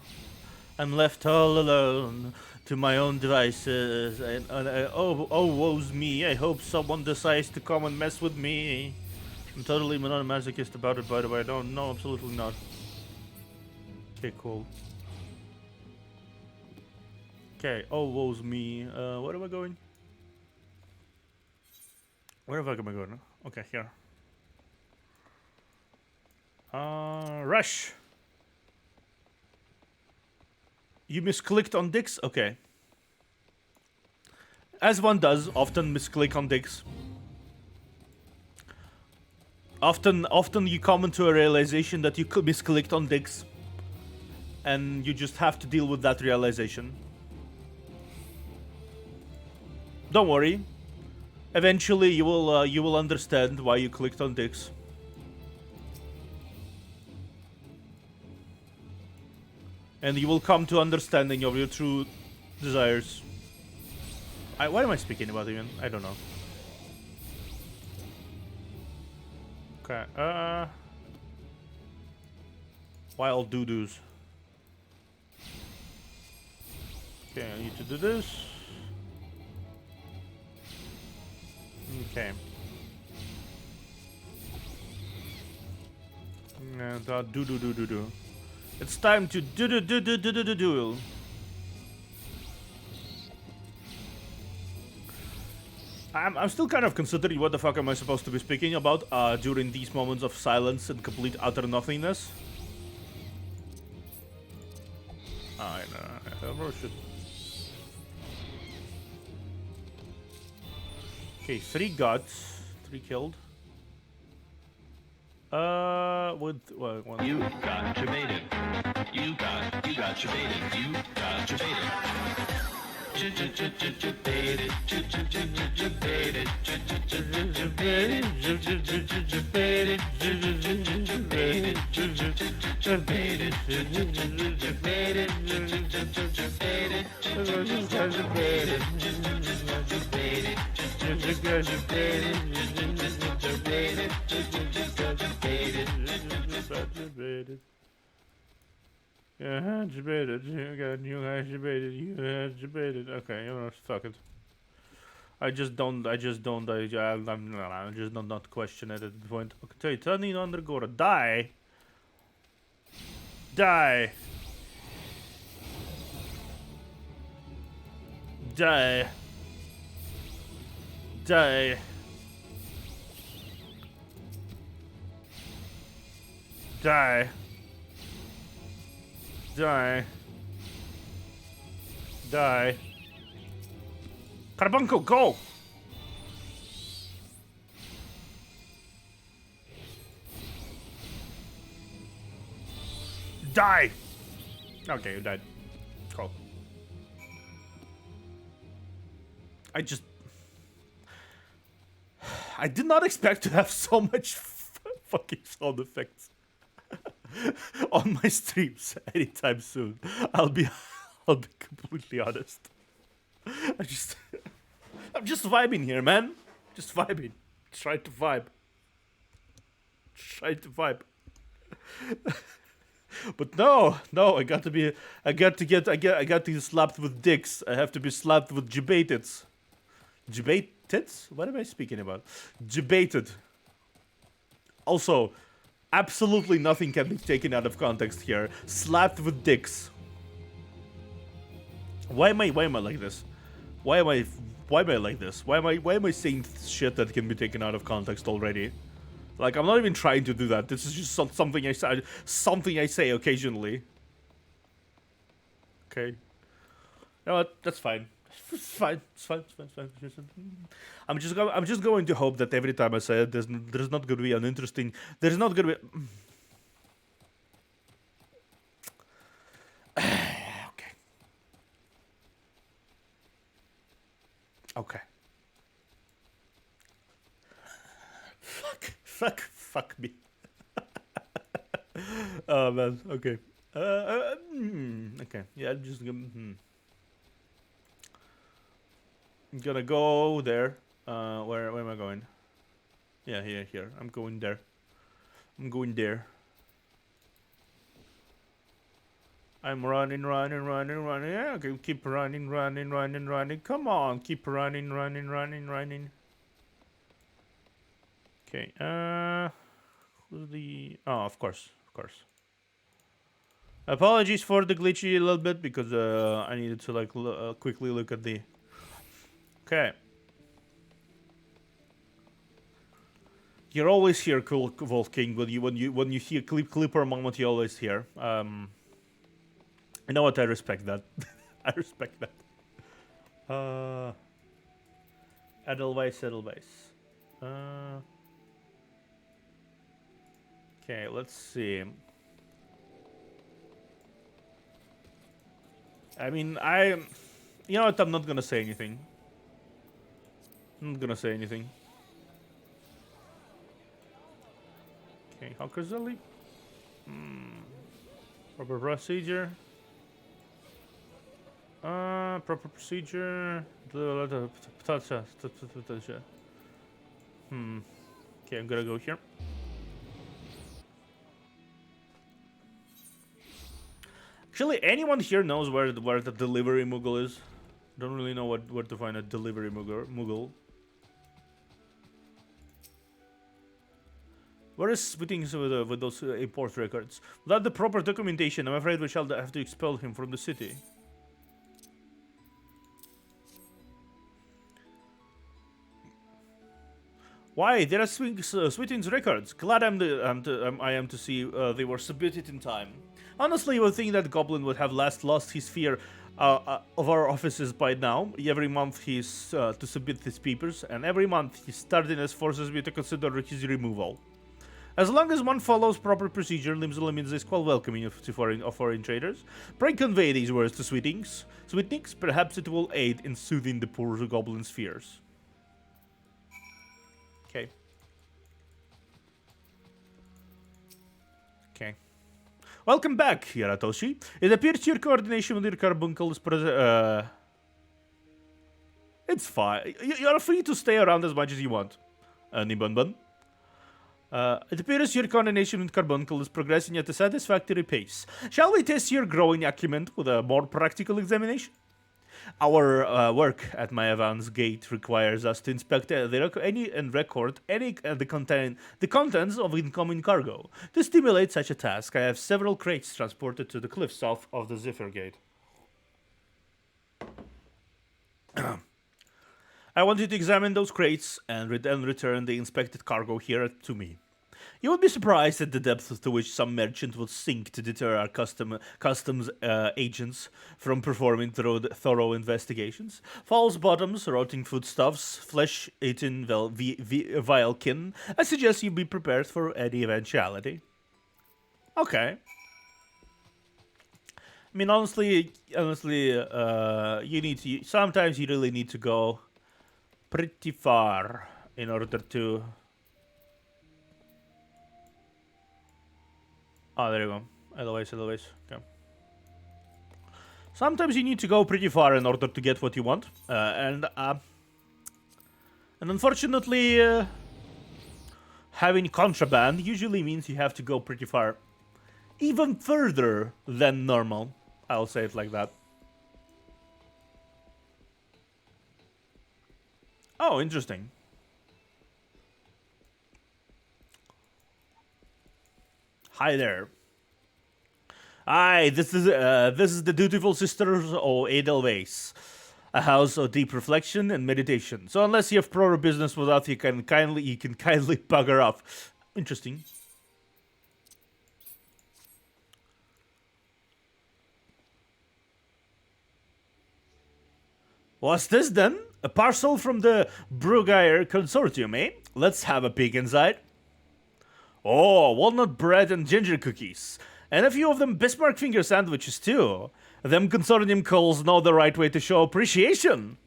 I'm left all alone to my own devices. And oh, woe's me. I hope someone decides to come and mess with me. I'm totally not a masochist about it, by the way. No, absolutely not. Okay, cool. Okay, oh, woe's me. Where am I going? Where the fuck am I going? Okay, here. Rush. You misclicked on dicks? Okay. As one does, often misclick on dicks. Often you come into a realization that you misclicked on dicks. And you just have to deal with that realization. Don't worry. Eventually you will understand why you clicked on dicks. And you will come to understanding of your true desires. What am I speaking about even? I don't know. Okay, wild doo-doos. Okay, I need to do this. Okay. Do. It's time to do. Duel. I'm still kind of considering what the fuck am I supposed to be speaking about during these moments of silence and complete utter nothingness. I know. Should. Okay, 3 gods, 3 killed. With one. You got debated. You got debated. You got debated. Debated. You guys debated. Okay, you know, fuck it. I'm just not question it at the point. Okay, turning undergora. Die. Die. Die. Die. Die. Die. Die. Carbuncle, go! Die! Okay, you died. Cool. I did not expect to have so much fucking sound effects on my streams anytime soon. I'll be completely honest. I'm just vibing here, man. Just vibing. Try to vibe. But no, I got to be slapped with dicks. I have to be slapped with gibateds. Gibateds? What am I speaking about? Gibated. Also, absolutely nothing can be taken out of context here. Slapped with dicks. Why am I like this? Why am I like this? Why am I saying shit that can be taken out of context already? Like, I'm not even trying to do that. This is just something I say occasionally. Okay. You know what? That's fine. It's fine. I'm just going to hope that every time I say it, there's not going to be an interesting. There's not going to be. Okay. Fuck me. Oh man. Okay. Okay. Yeah. I'm just gonna. I'm gonna go there. Where am I going? Yeah, here. I'm going there. I'm running. Yeah, okay, keep running. Come on, keep running. Okay, who's the... Oh, of course. Apologies for the glitchy a little bit, because I needed to, like, quickly look at the... Okay. You're always here, cool Wolf King. When you hear Clipper moment, you're always here. You know what? I respect that. Edelweiss. Okay, let's see. I mean, you know what? I'm not gonna say anything. Okay, Hawkerzelli. Proper procedure. Proper procedure. Okay, I'm gonna go here. Actually, anyone here knows where the delivery Moogle is? Don't really know where to find a delivery Moogle. Where is Sweetings with those import records? Without the proper documentation, I'm afraid we shall have to expel him from the city. Why? There are Sweetings records. Glad I am to see they were submitted in time. Honestly, you would think that Goblin would have lost his fear of our offices by now. Every month he's to submit his papers, and every month his tardiness forces me to consider his removal. As long as one follows proper procedure, Lim's is quite welcoming to foreign traders. Pray convey these words to Sweetings. Sweetings, perhaps it will aid in soothing the poor Goblin's fears. Okay. Okay. Welcome back, Yaratoshi. It appears your coordination with your carbuncle is it's fine. You're free to stay around as much as you want, Nibunbun. It appears your coordination with carbuncle is progressing at a satisfactory pace. Shall we test your growing acumen with a more practical examination? Our work at Mayavan's gate requires us to inspect record the contents of incoming cargo. To stimulate such a task, I have several crates transported to the cliff south of the Zephyr Gate. I want you to examine those crates and then return the inspected cargo here to me. You would be surprised at the depth to which some merchant would sink to deter our customs agents from performing thorough investigations. False bottoms, rotting foodstuffs, flesh-eaten vile kin. I suggest you be prepared for any eventuality. Okay. I mean, honestly, sometimes you really need to go pretty far in order to... Oh, there you go. Otherwise. Okay. Sometimes you need to go pretty far in order to get what you want. And unfortunately, having contraband usually means you have to go pretty far. Even further than normal. I'll say it like that. Oh, interesting. Hi there. Aye, this is the Dutiful Sisters of Edelweiss, a house of deep reflection and meditation. So unless you have proper business with us, you can kindly bugger off. Interesting. What's this then? A parcel from the Bruguier Consortium, eh? Let's have a peek inside. Oh, walnut bread and ginger cookies. And a few of them Bismarck finger sandwiches too. Them consortium calls know the right way to show appreciation.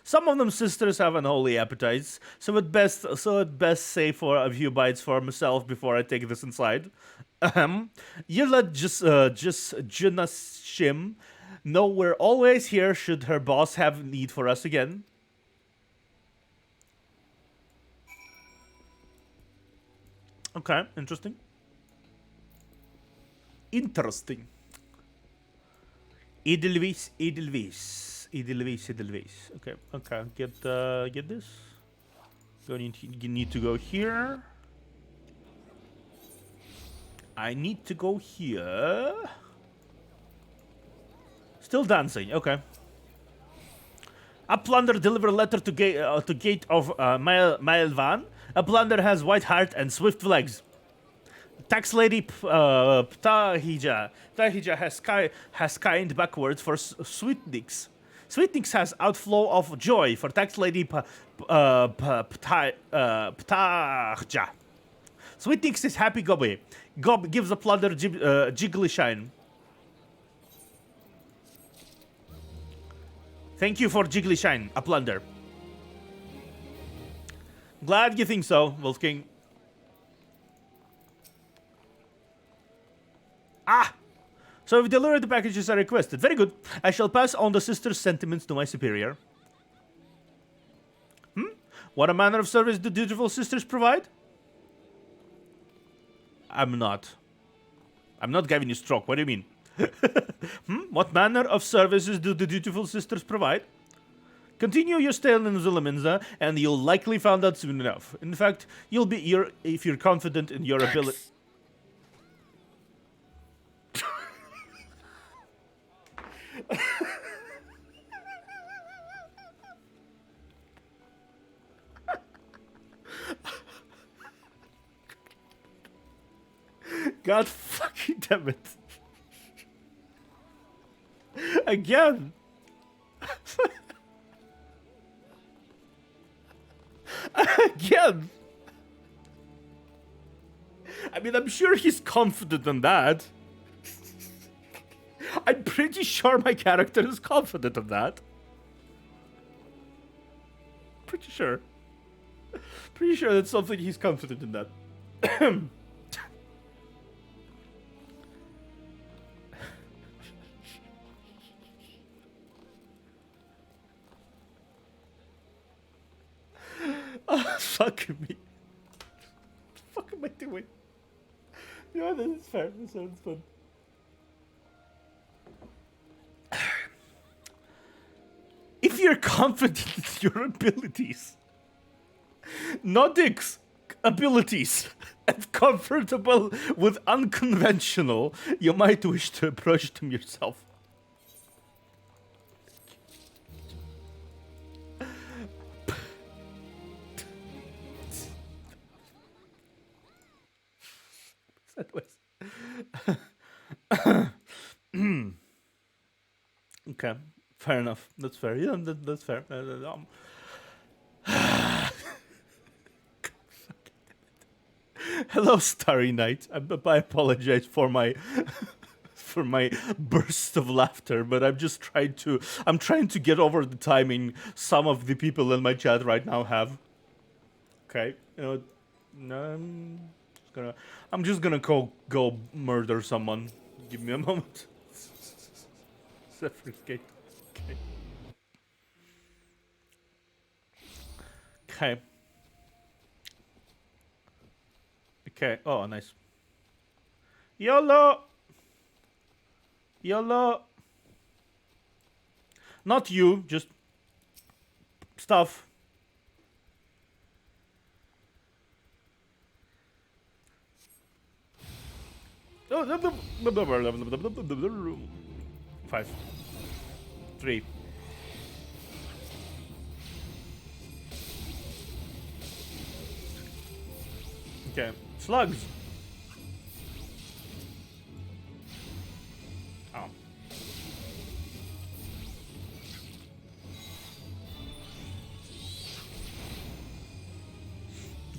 Some of them sisters have unholy appetites, so it best save for a few bites for myself before I take this inside. You let just Junashim know we're always here should her boss have need for us again. Okay, interesting. Edelweiss. Okay. Get this. You need to go here. I need to go here. Still dancing. Okay. Uplander deliver letter to gate of Maelvan. Uplander has white heart and swift legs. Tax lady Ptahija has kind backwards for Sweetnix. Sweetnix has outflow of joy for tax lady Ptahja. Sweetnix is happy gobby. Gob gives the plunder jiggly shine. Thank you for jiggly shine, a plunder. Glad you think so, Wolf King. Ah! So we've delivered the packages I requested. Very good. I shall pass on the sister's sentiments to my superior. What a manner of service do dutiful sisters provide? I'm not giving you stroke. What do you mean? What manner of services do the dutiful sisters provide? Continue your stay in Zulaminza, and you'll likely find out soon enough. In fact, if you're confident in your ability. God fucking damn it. Again. Again. I mean, I'm sure he's confident in that. I'm pretty sure my character is confident in that. Pretty sure. Pretty sure that's something he's confident in that. Oh, fuck me. What the fuck am I doing? Yeah, this is fair. This sounds fun. If you're confident in your abilities, Nodic's abilities, and comfortable with unconventional, you might wish to approach them yourself. Okay, fair enough. That's fair. Yeah, that's fair. Hello, Starry Night. I apologize for my for my burst of laughter, but I'm trying to get over the timing some of the people in my chat right now have. Okay, you know, no, I'm just gonna go murder someone. Give me a moment. Separate. Okay. Okay. Oh, nice. YOLO. YOLO. Not you, just stuff. Oh, 5, 3. Okay, slugs. Oh.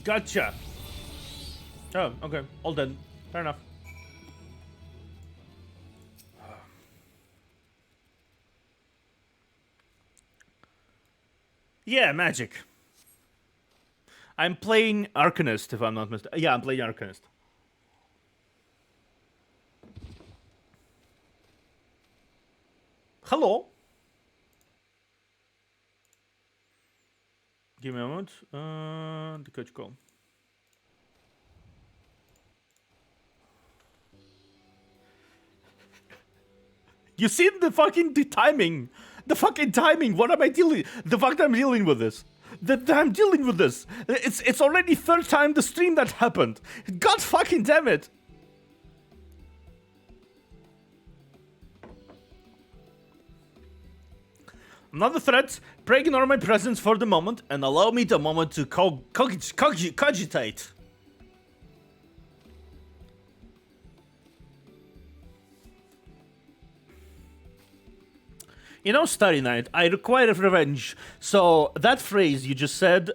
Gotcha. Oh, okay, all done. Fair enough. Yeah, magic. I'm playing Arcanist, if I'm not mistaken. Yeah, I'm playing Arcanist. Hello. Give me a moment. The coach call. You see the timing. The fucking timing. What am I dealing? The fact I'm dealing with this. That I'm dealing with this. It's already third time the stream that happened. God fucking damn it. Another threat. Pray ignore my presence for the moment and allow me the moment to cogitate. You know, Starry Night, I require revenge. So, that phrase you just said,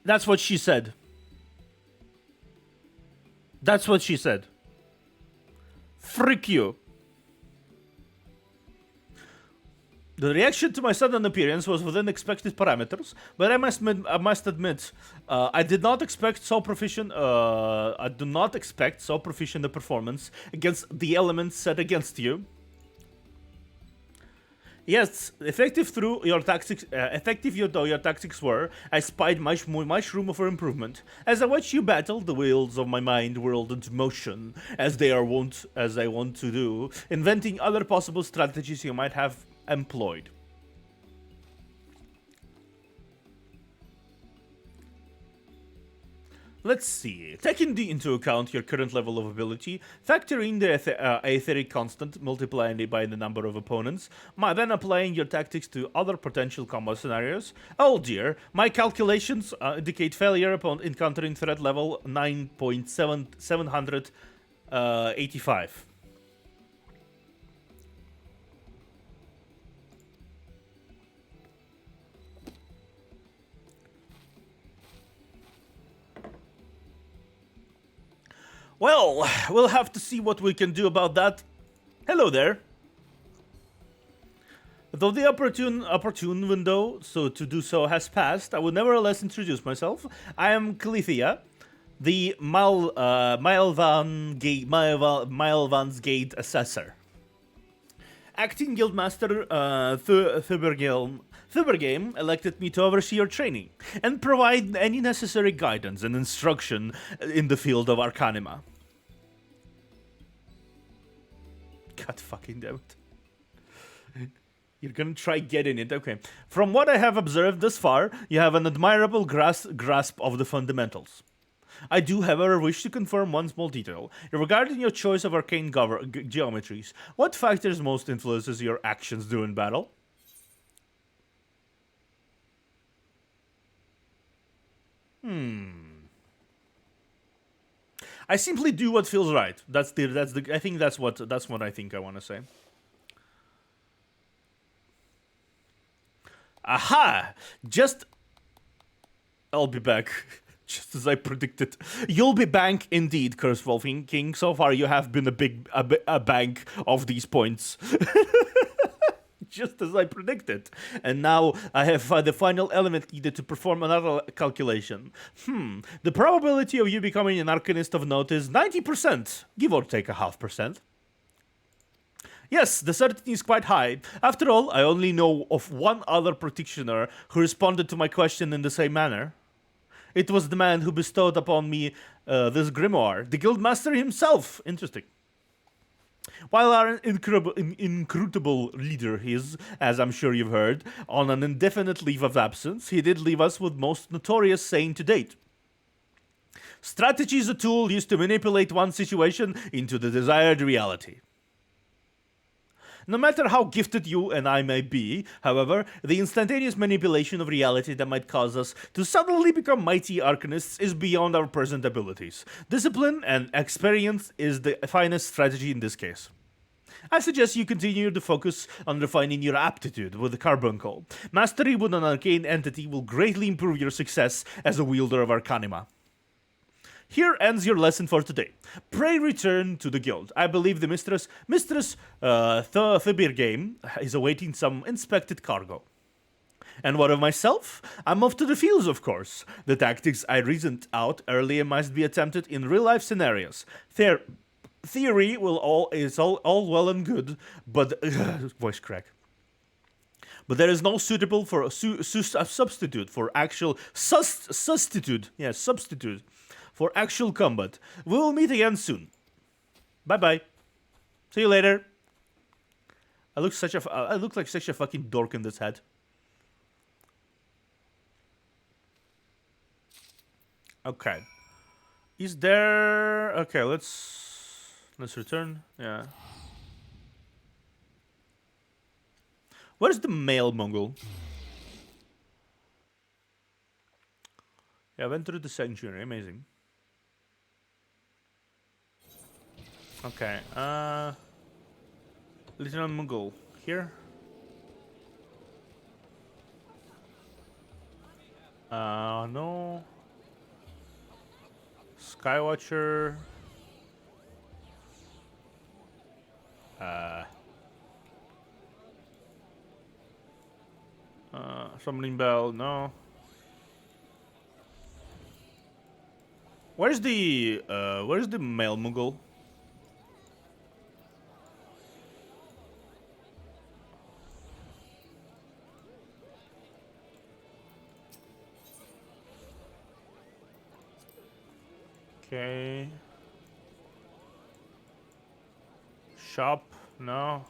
that's what she said. That's what she said. Frick you. The reaction to my sudden appearance was within expected parameters, but I must admit, I did not expect so proficient. I do not expect so proficient a performance against the elements set against you. Yes, effective though your tactics were, I spied much room for improvement. As I watch you battle, the wheels of my mind whirled into motion, as I want to do, inventing other possible strategies you might have employed. Let's see. Taking into account your current level of ability, factor in the aetheric constant, multiplying it by the number of opponents, then applying your tactics to other potential combat scenarios. Oh dear, my calculations indicate failure upon encountering threat level 9.785. Well, we'll have to see what we can do about that. Hello there. Though the opportune window to do so has passed, I will nevertheless introduce myself. I am Calithia, the Maelvan's Gate Assessor. Acting Guildmaster Thubergame elected me to oversee your training and provide any necessary guidance and instruction in the field of Arcanima. God fucking damn it. You're gonna try getting it, okay. From what I have observed thus far, you have an admirable grasp of the fundamentals. I do, however, wish to confirm one small detail. Regarding your choice of arcane geometries, what factors most influences your actions during battle? I simply do what feels right. I think that's what I think I want to say. Aha! I'll be back. Just as I predicted. You'll be bank indeed, Cursewolf King. So far you have been a bank of these points. Just as I predicted. And now I have the final element needed to perform another calculation. The probability of you becoming an Arcanist of note is 90%, give or take a 0.5%. Yes, the certainty is quite high. After all, I only know of one other practitioner who responded to my question in the same manner. It was the man who bestowed upon me this grimoire, the Guildmaster himself. Interesting. While our inscrutable leader is, as I'm sure you've heard, on an indefinite leave of absence, he did leave us with most notorious saying to date. Strategy is a tool used to manipulate one situation into the desired reality. No matter how gifted you and I may be, however, the instantaneous manipulation of reality that might cause us to suddenly become mighty arcanists is beyond our present abilities. Discipline and experience is the finest strategy in this case. I suggest you continue to focus on refining your aptitude with the carbuncle. Mastery with an arcane entity will greatly improve your success as a wielder of Arcanima. Here ends your lesson for today. Pray return to the guild. I believe the Mistress Thubergame is awaiting some inspected cargo. And what of myself? I'm off to the fields, of course. The tactics I reasoned out earlier must be attempted in real-life scenarios. Theory is all well and good, but voice crack. But there is no suitable for a substitute for actual substitute for actual combat. We will meet again soon. Bye-bye. See you later. I look like such a fucking dork in this hat. Okay. Is there... Okay, let's return. Yeah. Where's the male Mongol? Yeah, I went through the sanctuary. Amazing. Okay, Lieutenant Mongol, here? No. Skywatcher. Summoning Bell, no. Where's the male Mongol? Okay. Shop, no.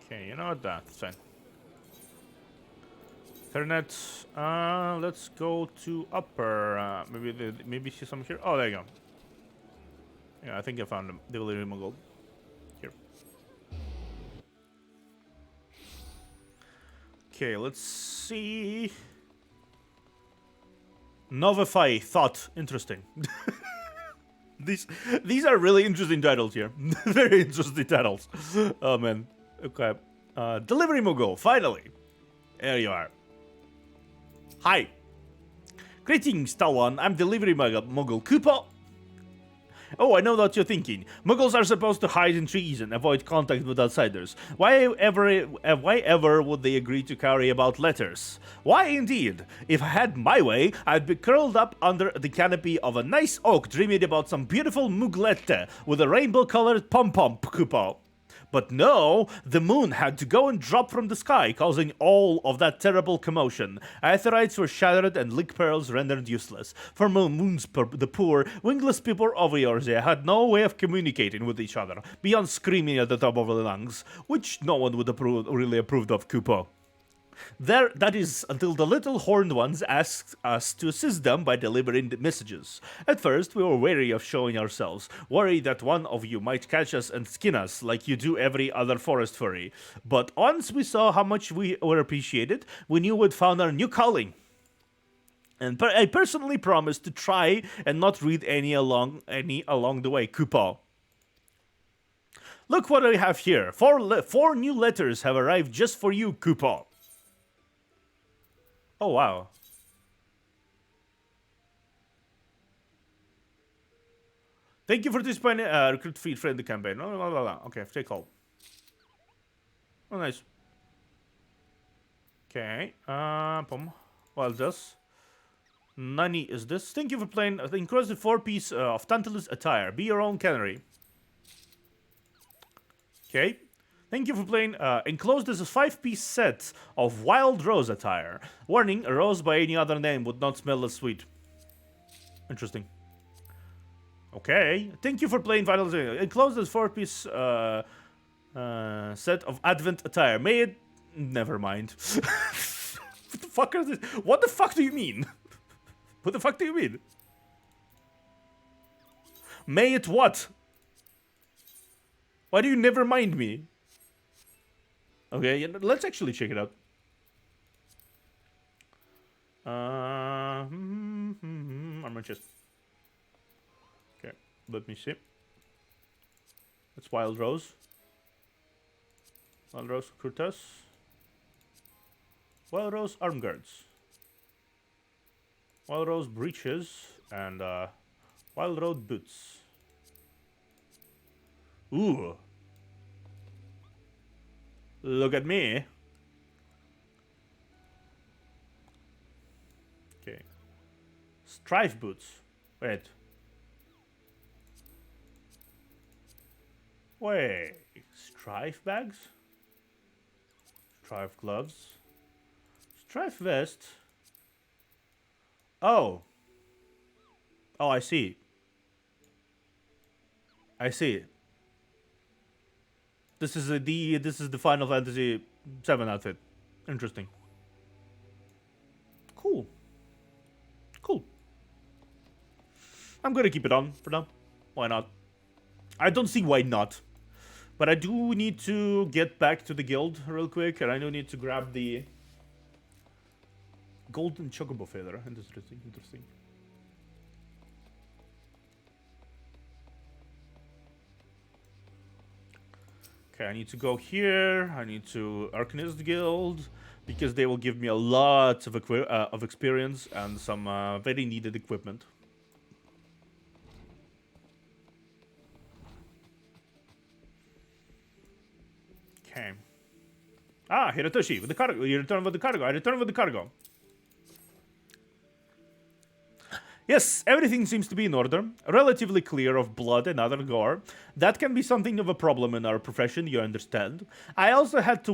Okay, you know what, that's fine. Internet. Let's go to upper. Maybe see some here. Oh, there you go. Yeah, I think I found them. Delivery Mongol. Here. Okay, let's see. Novify thought. Interesting. These are really interesting titles here. Very interesting titles. Oh man. Okay. Delivery Mogul, finally. There you are. Hi. Greetings, Talon. I'm Delivery Mogul Koopa. Oh, I know what you're thinking. Muggles are supposed to hide in trees and avoid contact with outsiders. Why ever would they agree to carry about letters? Why indeed? If I had my way, I'd be curled up under the canopy of a nice oak dreaming about some beautiful muglette with a rainbow-colored pom-pom, Koopa. But no, the moon had to go and drop from the sky, causing all of that terrible commotion. Aetherites were shattered and lick pearls rendered useless. For moons, the poor, wingless people over Eorzea had no way of communicating with each other, beyond screaming at the top of their lungs, which no one would really approved of, Kupo. That is until the little horned ones asked us to assist them by delivering the messages. At first, we were wary of showing ourselves, worried that one of you might catch us and skin us like you do every other forest furry. But once we saw how much we were appreciated, we knew we'd found our new calling. And I personally promised to try and not read any along the way, Koopa. Look what I have here. Four new letters have arrived just for you, Koopa. Oh, wow. Thank you for this recruit free friendly campaign. Okay, take hold. Oh, nice. Okay. Well, this. Nani is this. Thank you for playing. Enclose the 4-piece of Tantalus attire. Be your own canary. Okay. Thank you for playing. Enclosed is a 5-piece set of Wild Rose attire. Warning, a rose by any other name would not smell as sweet. Interesting. Okay. Thank you for playing Vital. Enclosed is 4-piece set of Advent attire. May it... Never mind. What the fuck is this? What the fuck do you mean? What the fuck do you mean? May it what? Why do you never mind me? Okay, let's actually check it out. Armor chest. Okay, let me see. That's Wild Rose. Wild Rose Kurtas. Wild Rose Arm Guards. Wild Rose Breeches. And Wild Rose Boots. Ooh. Look at me. Okay. Strife boots. Wait. Strife bags? Strife gloves? Strife vest? Oh. Oh, I see. I see. This is the Final Fantasy VII outfit. Interesting. Cool. Cool. I'm gonna keep it on for now. Why not? I don't see why not. But I do need to get back to the guild real quick, and I do need to grab the golden chocobo feather. Interesting, interesting. Okay, I need to go here. I need to Arcanist Guild because they will give me a lot of experience and some very needed equipment. Okay. Ah, Hiratoshi with the cargo. You return with the cargo. I return with the cargo. Yes, everything seems to be in order, relatively clear of blood and other gore. That can be something of a problem in our profession, you understand. I also had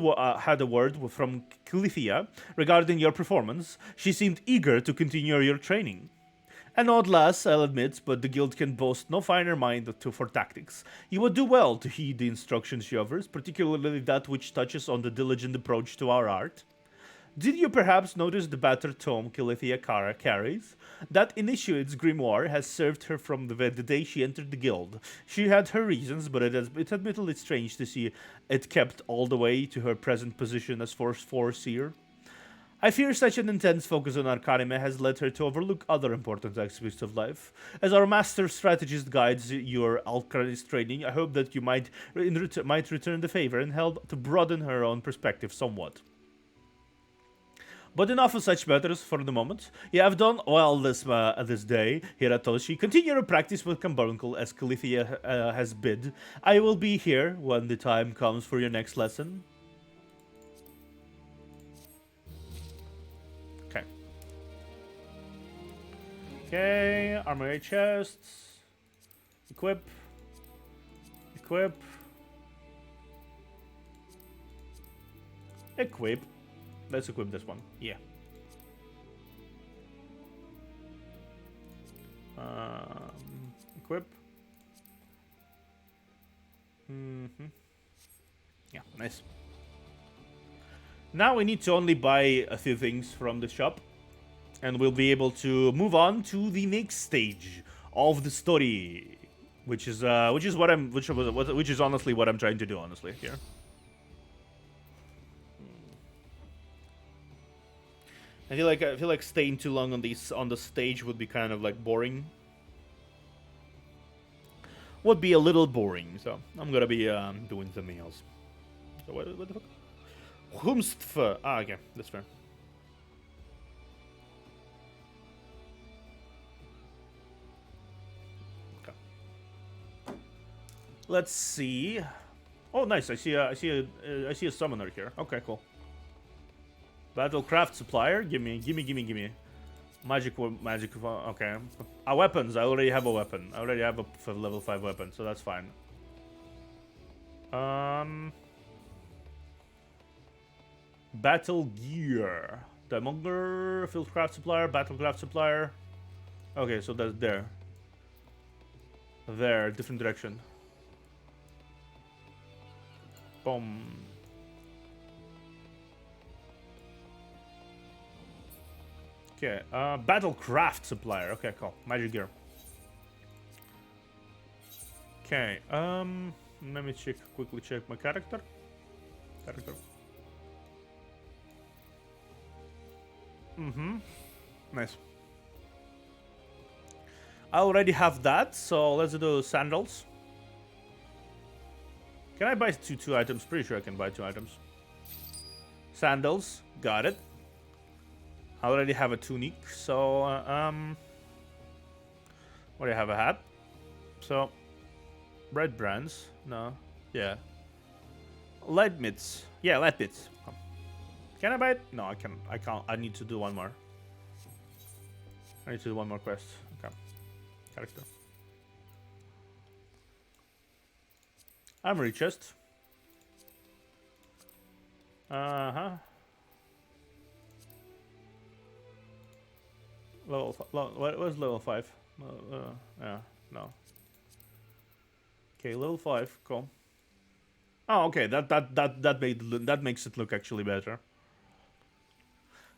a word from Clithia regarding your performance. She seemed eager to continue your training. An odd lass, I'll admit, but the guild can boast no finer mind for tactics. You would do well to heed the instructions she offers, particularly that which touches on the diligent approach to our art. Did you perhaps notice the battered tome Calithia Kara carries? That initiate's grimoire has served her from the day she entered the guild. She had her reasons, but it's admittedly strange to see it kept all the way to her present position as Foreseer. I fear such an intense focus on Arcanime has led her to overlook other important aspects of life. As our master strategist guides your alchemist training, I hope that you might return the favor and help to broaden her own perspective somewhat. But enough of such matters for the moment. You have done well this day, Hiratoshi. Continue your practice with Carbuncle as Calithia has bid. I will be here when the time comes for your next lesson. Okay. Okay, armory chests. Equip. Equip. Equip. Let's equip this one. Yeah. Equip. Yeah, nice. Now we need to only buy a few things from the shop, and we'll be able to move on to the next stage of the story, which is honestly what I'm trying to do honestly here. I feel like staying too long on the stage would be kind of like boring. Would be a little boring, so I'm gonna be doing something else. So what the fuck? Humstf. Ah, okay, that's fair. Okay. Let's see. Oh, nice. I see a summoner here. Okay, cool. Battlecraft supplier. Give me. Magic. Okay. Weapons. I already have a weapon. I already have a level 5 weapon, so that's fine. Battle gear. Diemonger. Fieldcraft supplier. Battlecraft supplier. Okay, so that's there. There. Different direction. Boom. Okay, Battlecraft supplier. Okay, cool. Magic gear. Okay, let me quickly check my character. Nice. I already have that, so let's do sandals. Can I buy two items? Pretty sure I can buy 2 items. Sandals, got it. I already have a tunic, so what do I have? A hat. So red brands, no, yeah. Light mitts, yeah, light mitts. Can I buy it? No, I can't. I need to do one more. I need to do one more quest. Okay, character. Armory chest. What was level 5? Yeah, no. Okay, level 5, cool. Oh, okay, that makes it look actually better.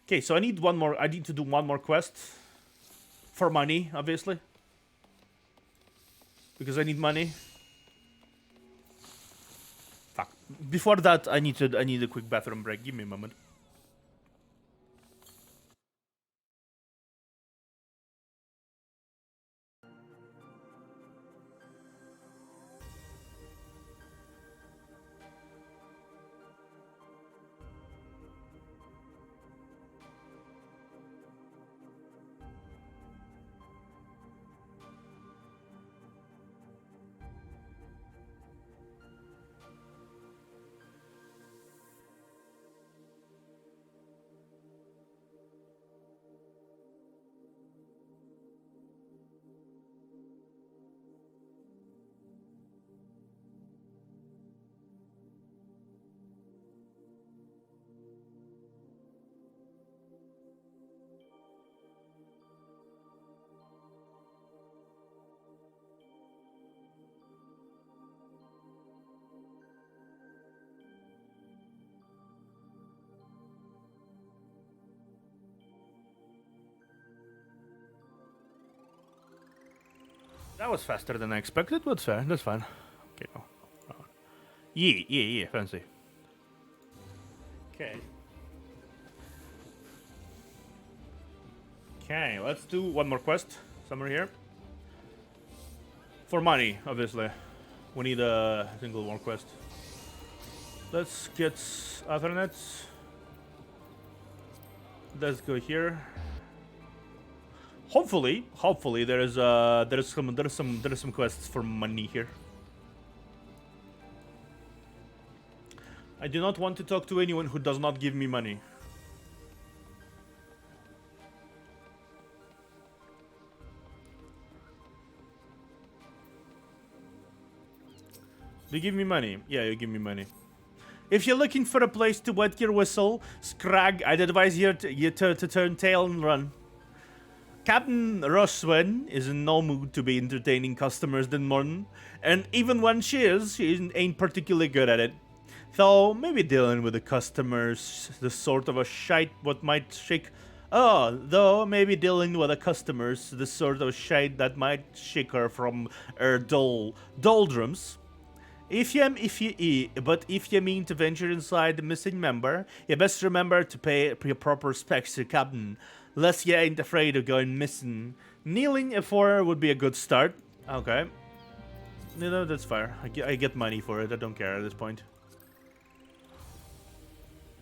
Okay, so I need one more. I need to do one more quest for money, obviously, because I need money. Fuck. Before that, I need a quick bathroom break. Give me a moment. That was faster than I expected, but fair. That's fine. Okay, no. Yeah, fancy. Okay. Okay, let's do one more quest. Somewhere here. For money, obviously. We need a single more quest. Let's get Ethernet. Let's go here. Hopefully there's some quests for money here. I do not want to talk to anyone who does not give me money. Do you give me money? Yeah, you give me money. If you're looking for a place to wet your whistle, Scrag, I'd advise you to turn tail and run. Captain Roswin is in no mood to be entertaining customers this morning, and even when she is, she ain't particularly good at it. Though maybe dealing with the customers, the sort of a shite what might shake. Though maybe dealing with the customers, the sort of shite that might shake her from her doldrums. If you mean to venture inside the missing member, you best remember to pay your proper respects to Captain, lest you ain't afraid of going missing. Kneeling for her would be a good start. Okay. You know, that's fair. I get money for it. I don't care at this point.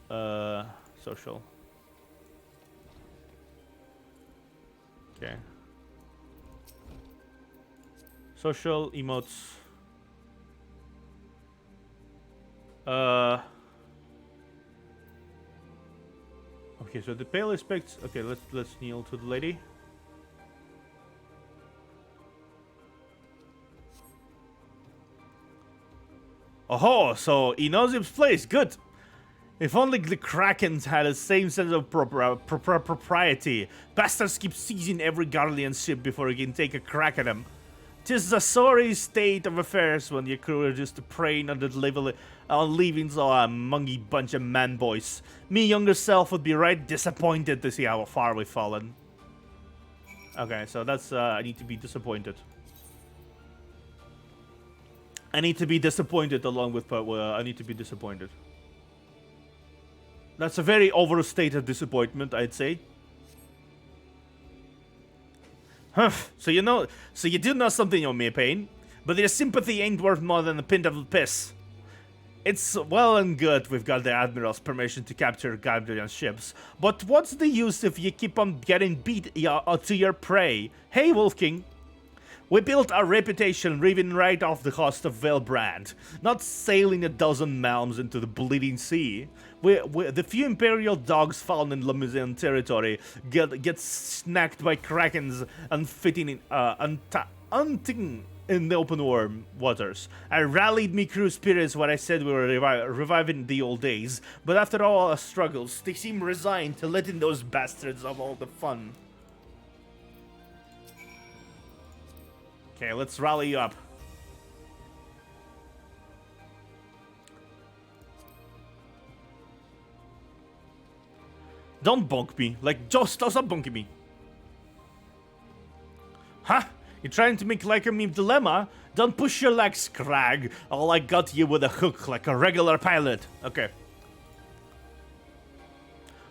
Social. Okay. Social emotes. Okay, so the pale aspects. Okay, let's kneel to the lady. Oh, so he knows his place. Good. If only the Krakens had the same sense of propriety. Bastards keep seizing every Guardian ship before you can take a crack at them. 'Tis a sorry state of affairs when your crew are just preying on the leavings of a mungy bunch of man-boys. Me younger self would be right disappointed to see how far we've fallen. Okay, so that's, I need to be disappointed. I need to be disappointed along with, I need to be disappointed. That's a very overstated disappointment, I'd say. Huh, so you do know something of me, Pain, but your sympathy ain't worth more than a pint of piss. It's well and good we've got the Admiral's permission to capture Guardian ships, but what's the use if you keep on getting beat to your prey? Hey, Wolf King. We built our reputation reaving right off the coast of Velbrand, not sailing a dozen miles into the bleeding sea. The few Imperial dogs found in Limousin territory get snacked by Krakens and hunting in the open waters. I rallied me crew spirits when I said we were reviving the old days, but after all our struggles, they seem resigned to letting those bastards have all the fun. Okay, let's rally you up. Don't bonk me. Like, just stop bonking me. Huh? You're trying to make like a meme dilemma? Don't push your legs, Crag. All I got you with a hook like a regular pilot. Okay.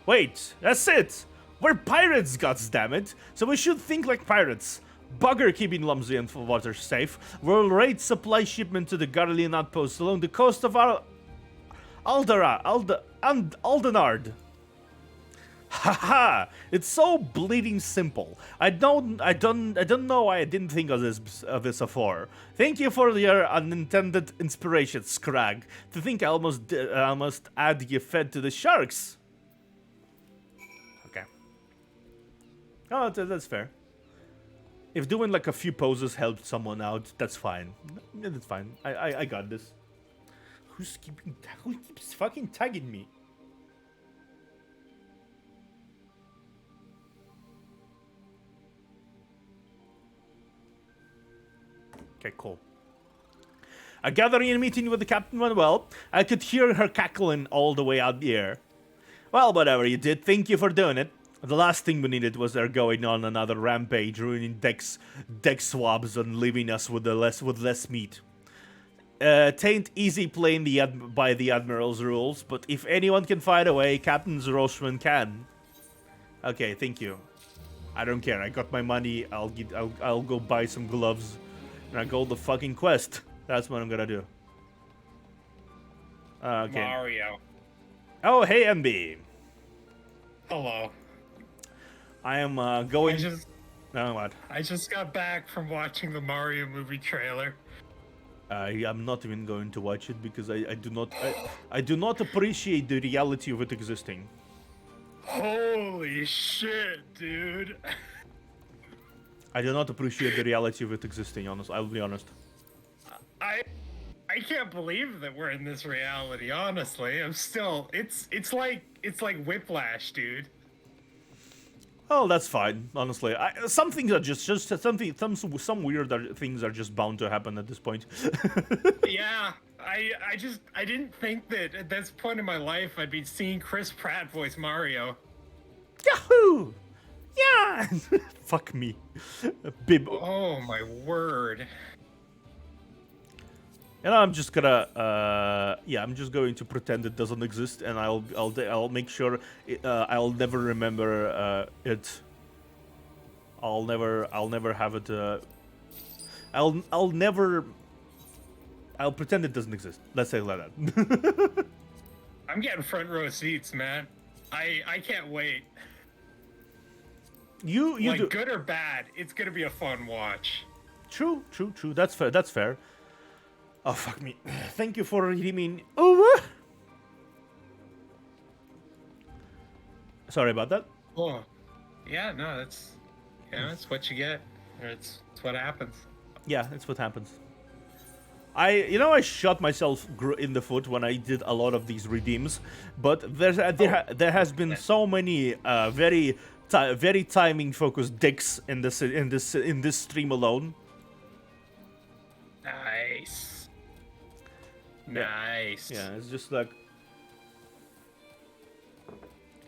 Wait, that's it. We're pirates, goddammit. So we should think like pirates. Bugger keeping Lumsey water safe. We'll raid supply shipment to the Garlean outpost along the coast of Aldenard. Haha! It's so bleeding simple. I don't know why I didn't think of this before. Thank you for your unintended inspiration, Scrag. To think I almost add you fed to the sharks. Okay. Oh, that's fair. If doing like a few poses helped someone out, that's fine. That's fine. I got this. Who keeps fucking tagging me? Okay, cool. A gathering meeting with the captain went well. I could hear her cackling all the way out the air. Well, whatever you did, thank you for doing it. The last thing we needed was there going on another rampage, ruining deck swabs and leaving us with less meat. Tain't easy playing by the Admiral's rules, but if anyone can find a way, Captain Zroshman can. Okay, thank you. I don't care. I got my money. I'll go buy some gloves, and I go the fucking quest. That's what I'm gonna do. Okay. Mario. Oh, hey, MB. Hello. I am going. What? I just got back from watching the Mario movie trailer. I'm not even going to watch it because I do not appreciate the reality of it existing. Holy shit, dude. I do not appreciate the reality of it existing, I'll be honest. I can't believe that we're in this reality, honestly. I'm still it's like Whiplash, dude. Oh, that's fine, honestly. Some things are just some weird things are just bound to happen at this point. Yeah, I didn't think that at this point in my life I'd be seeing Chris Pratt voice Mario. Yahoo! Yeah! Fuck me. Bib. Oh my word. And I'm just gonna, I'm just going to pretend it doesn't exist, and I'll make sure I'll never remember it. I'll never have it. I'll pretend it doesn't exist. Let's say it like that. I'm getting front row seats, man. I can't wait. You like, do good or bad, it's gonna be a fun watch. True. That's fair. Oh, fuck me. Thank you for redeeming over. Sorry about that. Oh, yeah, no, that's what you get. It's what happens. Yeah, it's what happens. I shot myself in the foot when I did a lot of these redeems, but there has been so many very timing focused dicks in this stream alone. Nice. Nice. Yeah, it's just like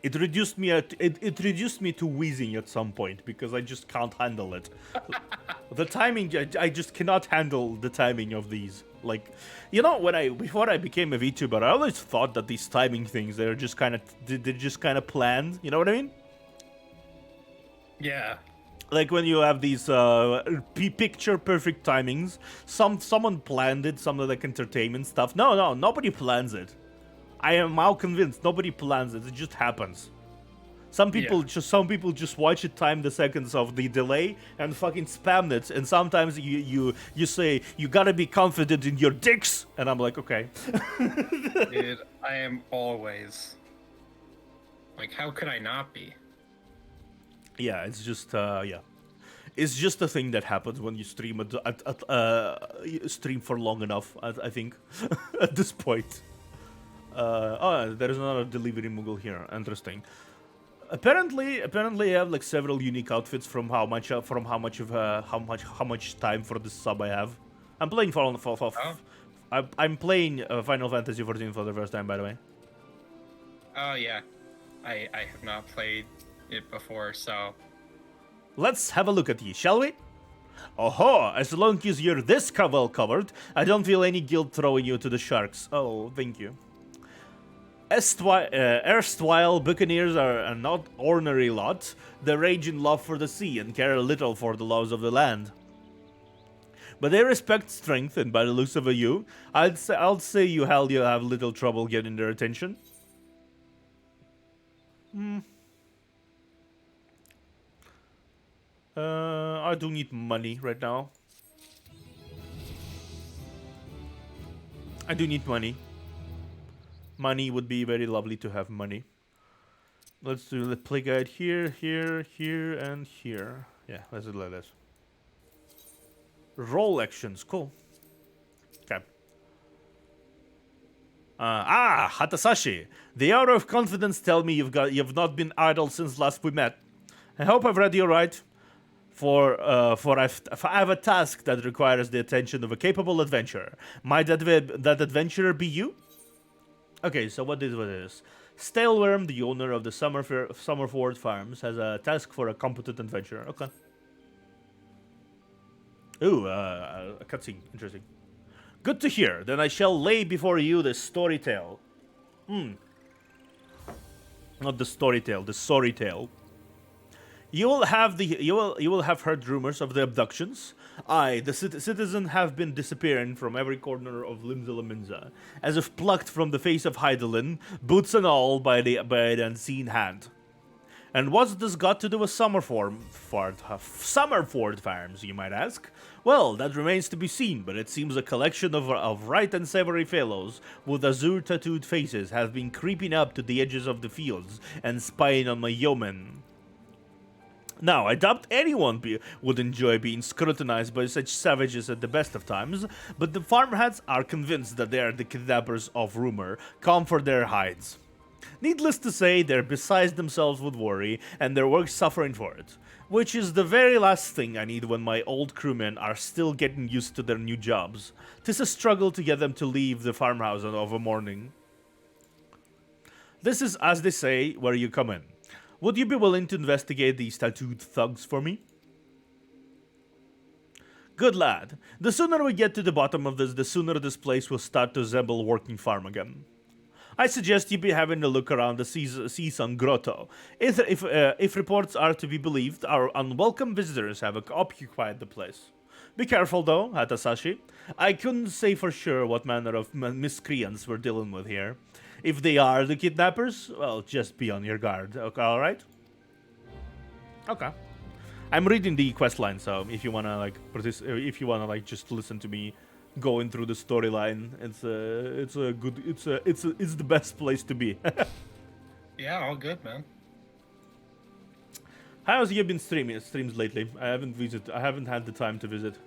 it reduced me to wheezing at some point because I just can't handle it. The timing, I just cannot handle the timing of these. Like, before I became a VTuber, I always thought that these timing things they're just kind of planned. You know what I mean? Yeah. Like when you have these picture perfect timings, someone planned it, some of like entertainment stuff. No, nobody plans it. I am now convinced nobody plans it. It just happens. Some people just watch it, time the seconds of the delay, and fucking spam it. And sometimes you say you gotta be confident in your dicks, and I'm like, okay. Dude, I am always like, how could I not be? Yeah, it's just it's just a thing that happens when you stream stream for long enough. I think at this point. There is another delivery Moogle here. Interesting. Apparently, I have like several unique outfits from how much time for this sub I have. I'm playing I'm playing Final Fantasy XIV for the first time, by the way. Oh yeah, I have not played it before, so let's have a look at you, shall we? Oh, as long as you're this well covered, I don't feel any guilt throwing you to the sharks. Oh, thank you. Erstwhile buccaneers are a not ordinary lot. They rage in love for the sea and care little for the laws of the land. But they respect strength, and by the looks of you, I'll say you have little trouble getting their attention. I do need money right now. I do need money. Money would be very lovely to have money. Let's do the play guide here, here, here, and here. Yeah, let's do it like this. Roll actions, cool. Okay. Hatasashi. The aura of confidence tell me you've not been idle since last we met. I hope I've read you right. For I have a task that requires the attention of a capable adventurer. Might that adventurer be you? Okay, so what is. Staleworm, the owner of the Summerford Farms, has a task for a competent adventurer. Okay. Ooh, a cutscene. Interesting. Good to hear. Then I shall lay before you the story tale. Not the story tale, the sorry tale. You will have heard rumors of the abductions. I, the citizen, have been disappearing from every corner of Limsa, as if plucked from the face of Heidelin, boots and all, by an unseen hand. And what's this got to do with Summerford Farms, you might ask? Well, that remains to be seen, but it seems a collection of right and savory fellows with azure-tattooed faces have been creeping up to the edges of the fields and spying on my yeomen. Now, I doubt anyone would enjoy being scrutinized by such savages at the best of times, but the farmhands are convinced that they are the kidnappers of rumor, come for their hides. Needless to say, they're beside themselves with worry, and their work's suffering for it. Which is the very last thing I need when my old crewmen are still getting used to their new jobs. 'Tis a struggle to get them to leave the farmhouse of a morning. This is, as they say, where you come in. Would you be willing to investigate these tattooed thugs for me? Good lad. The sooner we get to the bottom of this, the sooner this place will start to resemble a working farm again. I suggest you be having a look around the Season Grotto. If reports are to be believed, our unwelcome visitors have occupied the place. Be careful though, Hatasashi. I couldn't say for sure what manner of miscreants we're dealing with here. If they are the kidnappers, well, just be on your guard. Okay, all right? Okay. I'm reading the quest line, so if you wanna just listen to me going through the storyline, it's the best place to be. Yeah, all good, man. How have you been streams lately? I haven't had the time to visit.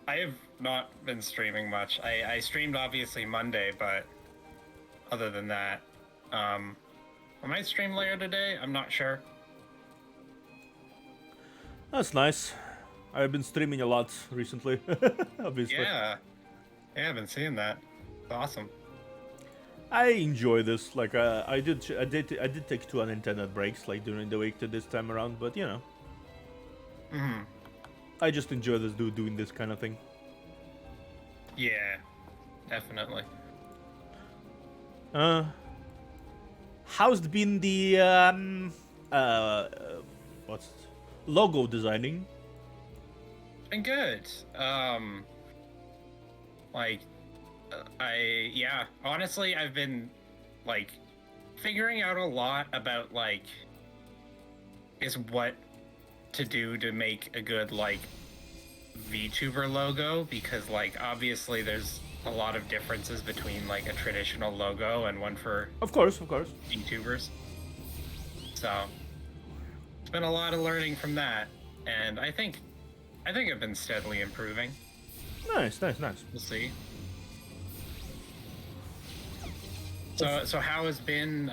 I have not been streaming much. I streamed obviously Monday, but other than that, I might stream later today. I'm not sure. That's nice. I've been streaming a lot recently, obviously. Yeah, I've been seeing that. It's awesome. I enjoy this. Like, I did take 2 unintended breaks, like during the week to this time around. But you know, I just enjoy doing this kind of thing. Yeah, definitely. How's been the what's logo designing? Been good. Honestly, I've been like figuring out a lot about like is what to do to make a good like VTuber logo, because like obviously there's a lot of differences between like a traditional logo and one for Of course. VTubers. So it's been a lot of learning from that, and I think I've been steadily improving. Nice. We'll see. So how has been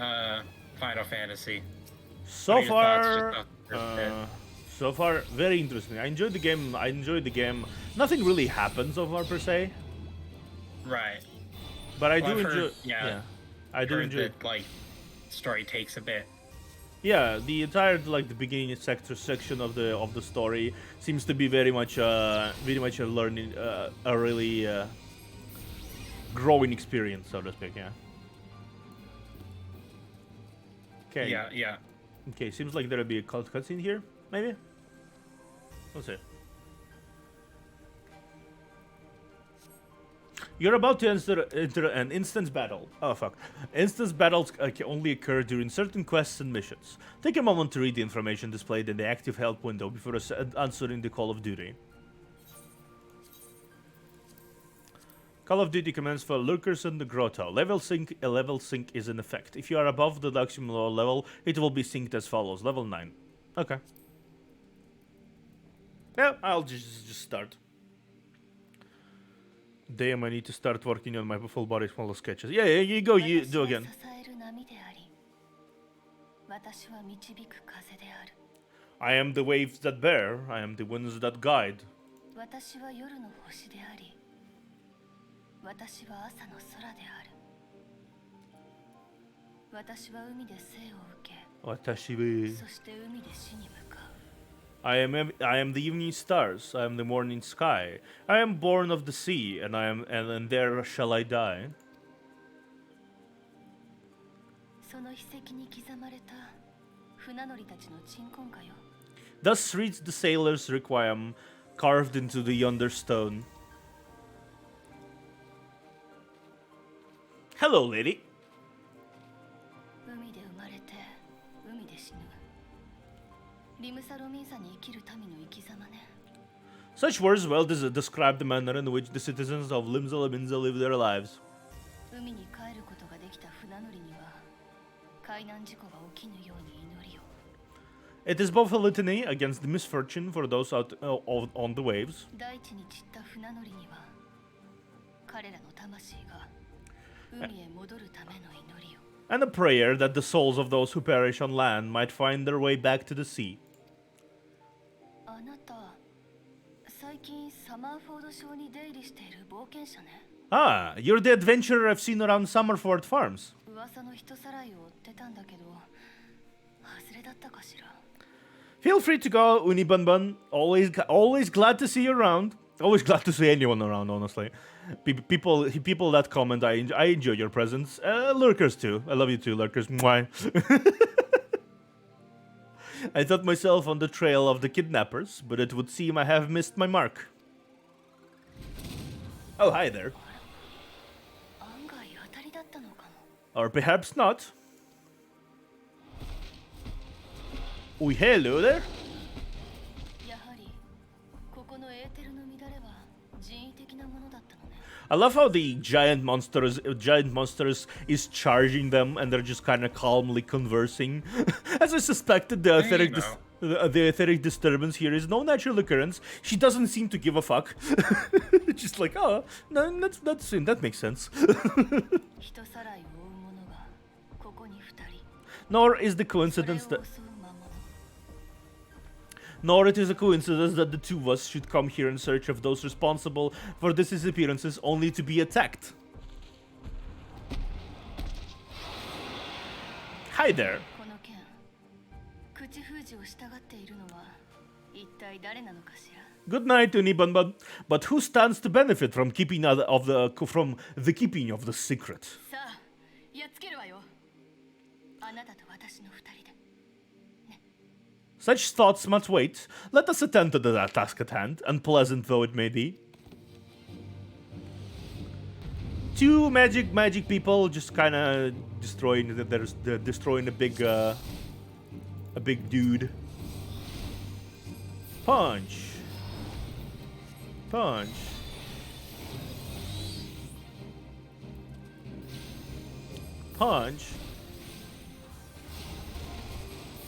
Final Fantasy? So What are your thoughts far, just off the first bit? so far, very interesting. I enjoyed the game. Nothing really happened so far per se, Right. but I Well, do I've enjoy. heard- yeah, I do Heard enjoy. that, like, story takes a bit. Yeah, the entire like the beginning section of the story seems to be very much a learning, a really growing experience, so to speak. Yeah. Okay. Yeah. Okay. Seems like there'll be a cutscene here. Maybe. Let's see. You're about to enter an instance battle. Oh, fuck. Instance battles can only occur during certain quests and missions. Take a moment to read the information displayed in the active help window before answering the Call of Duty. Call of Duty commands for Lurkers in the Grotto. Level sync is in effect. If you are above the maximum level, it will be synced as follows. Level 9. Okay. Yeah, I'll just start. Damn, I need to start working on my full body smaller sketches. Yeah, you go, you do again. I am the waves that bear, I am the winds that guide. 私は海で生を受け、 Watashi. そして海で死に向かう。 I am the evening stars. I am the morning sky. I am born of the sea, and there shall I die. その筆跡に刻まれた船乗りたちの鎮魂歌よ。 Thus reads the sailor's requiem, carved into the yonder stone. Hello, lady. 海で生まれて海で死ぬ。リムサロミンサに生きる民の生き様ね。 Such words well describe the manner in which the citizens of Limsa Laminza live their lives. 海に帰ることができた船乗りには海難事故が起きぬように祈りを。 It is both a litany against the misfortune for those out on the waves, 大地に散った船乗りには彼らの魂が海へ戻るための祈りを。 and a prayer that the souls of those who perish on land might find their way back to the sea. あなた、最近サマーフォード礁に出入りしている冒険者ね。 Ah, you're the adventurer I've seen around Summerford Farms. 噂の人さらいを追ってたんだけど、外れだったかしら。 Feel free to go, Unibunbun. Always glad to see you around. Always glad to see anyone around, honestly. People that comment, I enjoy your presence. Lurkers too. I love you too, Lurkers. Mwah. I thought myself on the trail of the kidnappers, but it would seem I have missed my mark. Oh, hi there. 案外当たりだったのかも。 Or perhaps not. Oh, hello there. やはりここのエーテルの乱れは人為的なものだったのね。 I love how the giant monsters is charging them, and they're just kind of calmly conversing. As I suspected, the etheric disturbance here is no natural occurrence. She doesn't seem to give a fuck. Just like, oh, no, that makes sense. 人さらいを追う者がここに二人。 Nor is the それを襲 coincidence う that 魔物。 Nor it is a coincidence that the two of us should come here in search of those responsible for these disappearances only to be attacked. Hi there. この件、口封じを従っているのは一体誰なのかしら。 Good night, Unibunbun. But who stands to benefit from keeping from the keeping of the secret? さあ、やっつけるわよ。あなたと私の二人で。 Such thoughts must wait. Let us attend to that task at hand, unpleasant though it may be. Two magic people just kind of destroying destroying a big dude. Punch. Punch. Punch.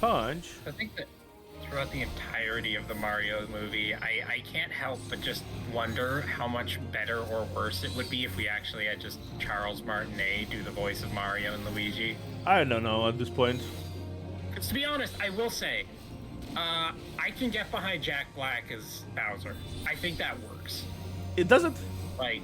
Punch. I think that throughout the entirety of the Mario movie, I can't help but just wonder how much better or worse it would be if we actually had just Charles Martinet do the voice of Mario and Luigi. I don't know at this point. Because to be honest, I will say, I can get behind Jack Black as Bowser. I think that works. It doesn't. Like,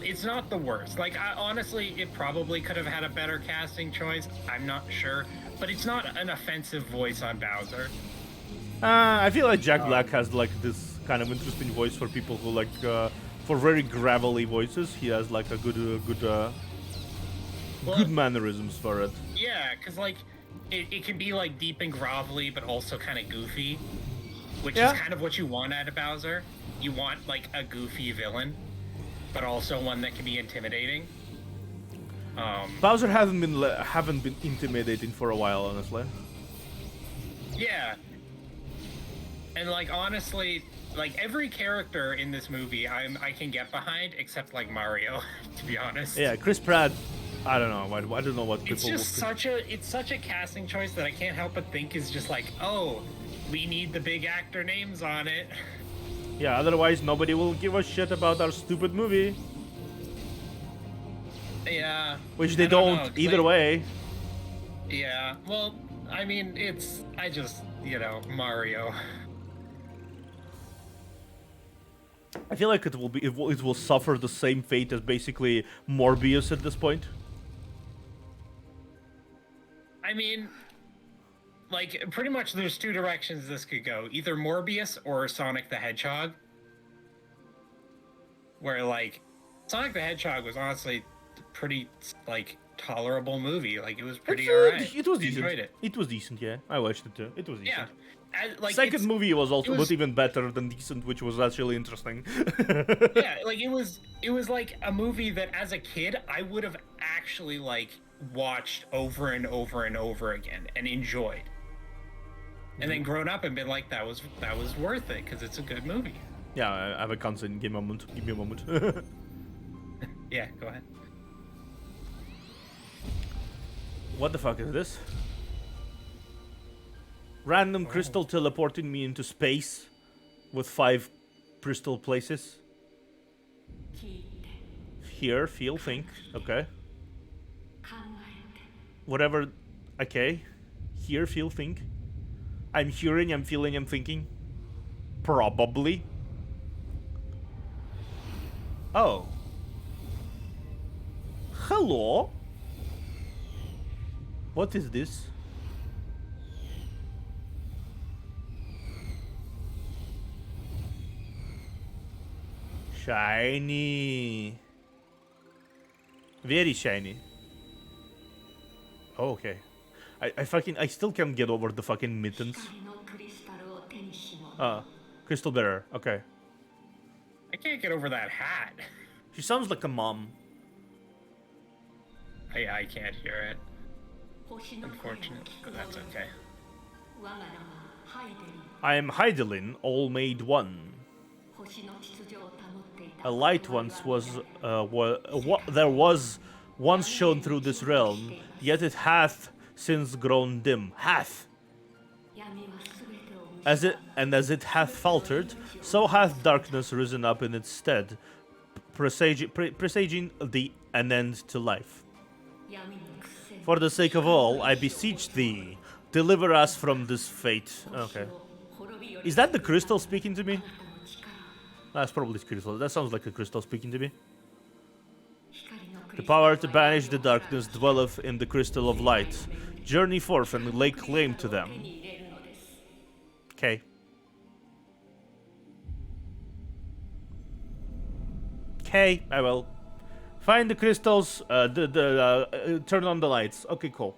it's not the worst. Like, honestly, it probably could have had a better casting choice. I'm not sure. But it's not an offensive voice on Bowser. I feel like Jack Black has like this kind of interesting voice for people who like for very gravelly voices. He has like a good mannerisms for it. Yeah, because like it can be like deep and grovelly, but also kind of goofy, which is kind of what you want out of Bowser. You want like a goofy villain, but also one that can be intimidating. Bowser haven't been intimidating for a while, honestly. Yeah. And like honestly, like every character in this movie I can get behind except like Mario, to be honest. Yeah, Chris Pratt. I don't know. I don't know what people. It's just such a casting choice that I can't help but think is just like, oh, we need the big actor names on it. Yeah, otherwise nobody will give a shit about our stupid movie. Yeah. Which they don't either way. Yeah. Well, I mean, Mario. I feel like it will suffer the same fate as basically Morbius at this point. I mean, like, pretty much there's two directions this could go. Either Morbius or Sonic the Hedgehog. Where, like, Sonic the Hedgehog was honestly a pretty, like, tolerable movie. Like, it was pretty alright. It was I decent. enjoyed it. It was decent, yeah. I watched it too. It was decent. Yeah. Like, Second it's- movie was also it was- even better than decent, which was actually interesting. Yeah, like, it was like a movie that as a kid, I would have actually, like, watched over and over and over again and enjoyed. And then grown up and been like, that was worth it because it's a good movie. Yeah, I have a consent. Give me a moment. Give me a moment. Yeah, go ahead. What the fuck is this? Random crystal teleporting me into space with 5 crystal places. Hear, feel, think. Okay. Whatever. Okay. Hear, feel, think. I'm hearing, I'm feeling, I'm thinking. Probably. Oh. Hello? What is this? Shiny. Very shiny. Oh, okay. I still can't get over the fucking mittens. Crystal bearer. Okay. I can't get over that hat. She sounds like a mom. I can't hear it. Unfortunate, but that's okay. I am Heidelin, all made one. A light once was, there was once shone through this realm, yet it hath since grown dim. Hath. As it hath faltered, so hath darkness risen up in its stead, presaging an end to life. For the sake of all, I beseech thee, deliver us from this fate. Okay. Is that the crystal speaking to me? That's probably crystal. That sounds like a crystal speaking to me. The power to banish the darkness dwelleth in the crystal of light. Journey forth and lay claim to them. Okay. Okay, I will. Find the crystals, turn on the lights. Okay, cool.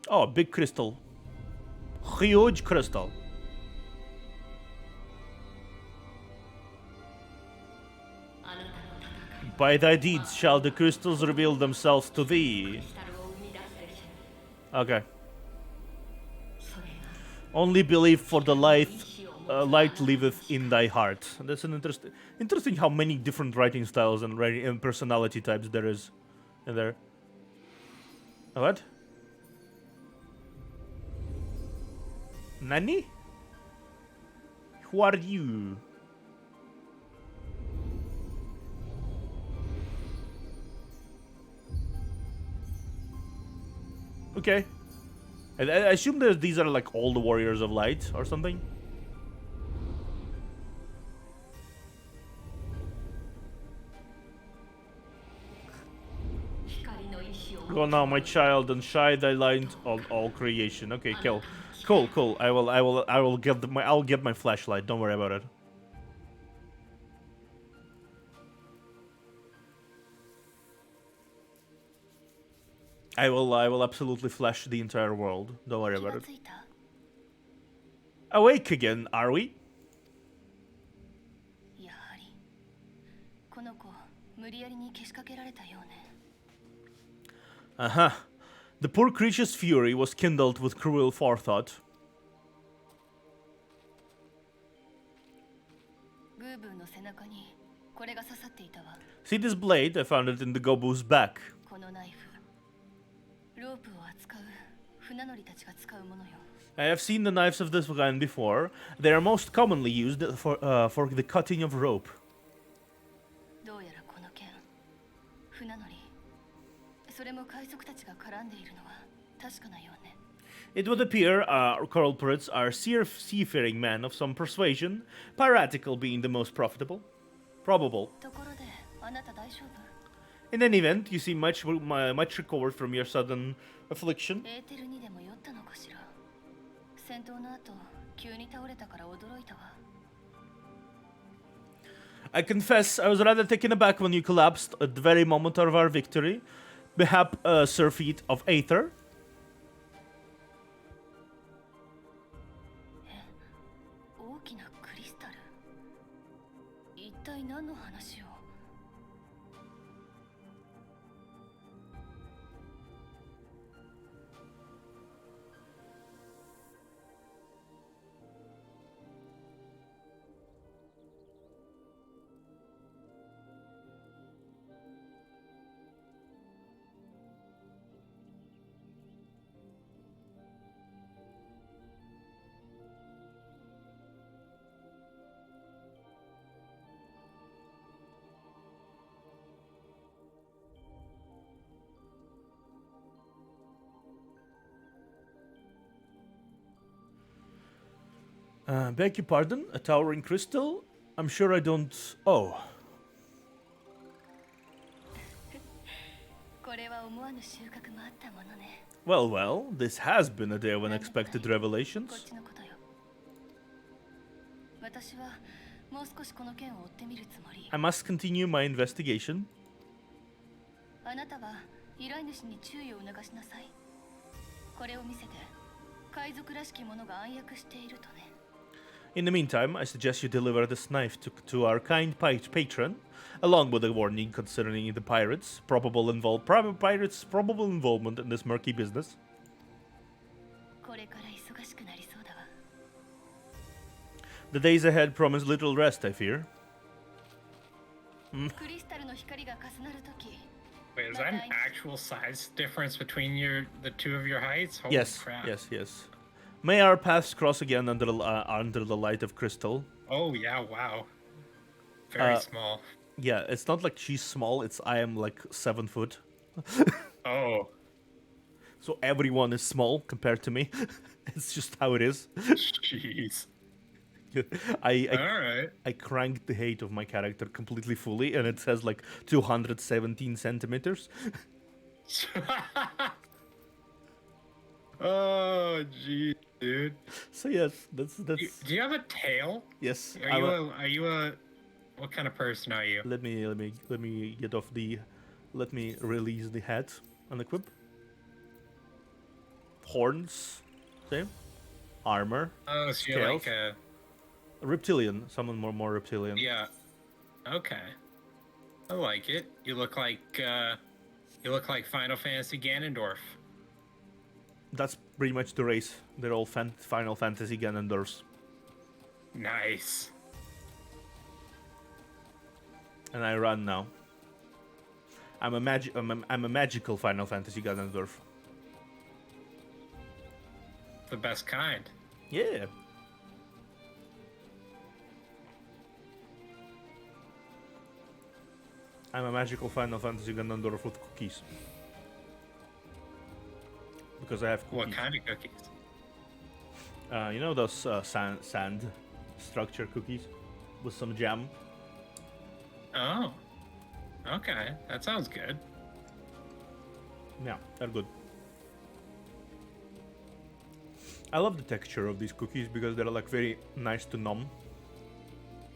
Oh, big crystal. Huge crystal. By thy deeds shall the crystals reveal themselves to thee. Okay. Only believe for the light liveth in thy heart. And that's an interesting how many different writing styles and personality types there is in there. What? Nani? Who are you? Okay. I assume that these are like all the warriors of light or something. Go now, my child, and shine thy light on all creation. Okay, cool. I'll get my flashlight. Don't worry about it. I will absolutely flash the entire world. Don't worry about it. Awake again, are we? Uh-huh. The poor creature's fury was kindled with cruel forethought. See this blade? I found it in the Gobu's back. I have seen the knives of this kind before. They are most commonly used for the cutting of rope. It would appear our culprits are seafaring men of some persuasion, piratical being the most probable. In any event, you seem much recovered from your sudden affliction. エーテルにでも酔ったのかしら。戦闘の後急に倒れたから驚いたわ。 I confess, I was rather taken aback when you collapsed at the very moment of our victory. Mayhap a surfeit of aether? 大きなクリスタル。一体何の話を。 Beg your pardon? A towering crystal? I'm sure I don't... Oh. これは思わぬ収穫もあったものね。 Well, well, this has been a day of なんだか unexpected こっ revelations. ちのことよ。私はもう少しこの件を追ってみるつもり。 I must continue my investigation. あなたは依頼主に注意を促しなさい。これを見せて、海賊らしき者が暗躍しているとね。 In the meantime, I suggest you deliver this knife to our kind patron, along with a warning concerning the pirates' probable involvement in this murky business. これから忙しくなりそうだわ。 The days ahead promise little rest, I fear. クリスタルの光が重なるとき、 Wait, is that an actual size difference between the two of your heights? Holy Yes, crap. yes. May our paths cross again under the light of crystal. Oh yeah, wow. Very Uh, small. Yeah, it's not like she's small, it's I am like 7 foot. Oh, So everyone is small compared to me. It's just how it is. jeez. I Alright. I cranked the height of my character completely fully, and it says like 217 centimeters. Oh, jeez, dude. So yes, that's Do you have a tail? yes. Are you a what kind of person are you? Let me get off the. Let me release the hat and equip. Horns, same. Armor. Oh, so you're like Scales. a Reptilian. Someone more reptilian. yeah. Okay. I like it. You look like Final Fantasy Ganondorf. That's pretty much the race. They're all Final Fantasy Ganondorfs. Nice. And I run now. I'm a magical Final Fantasy Ganondorf. The best kind. Yeah. I'm a magical Final Fantasy Ganondorf with cookies. Because I have cookies. What kind of cookies? You know those sand structure cookies with some jam? Oh. Okay, that sounds good. Yeah, they're good. I love the texture of these cookies because they're like very nice to numb,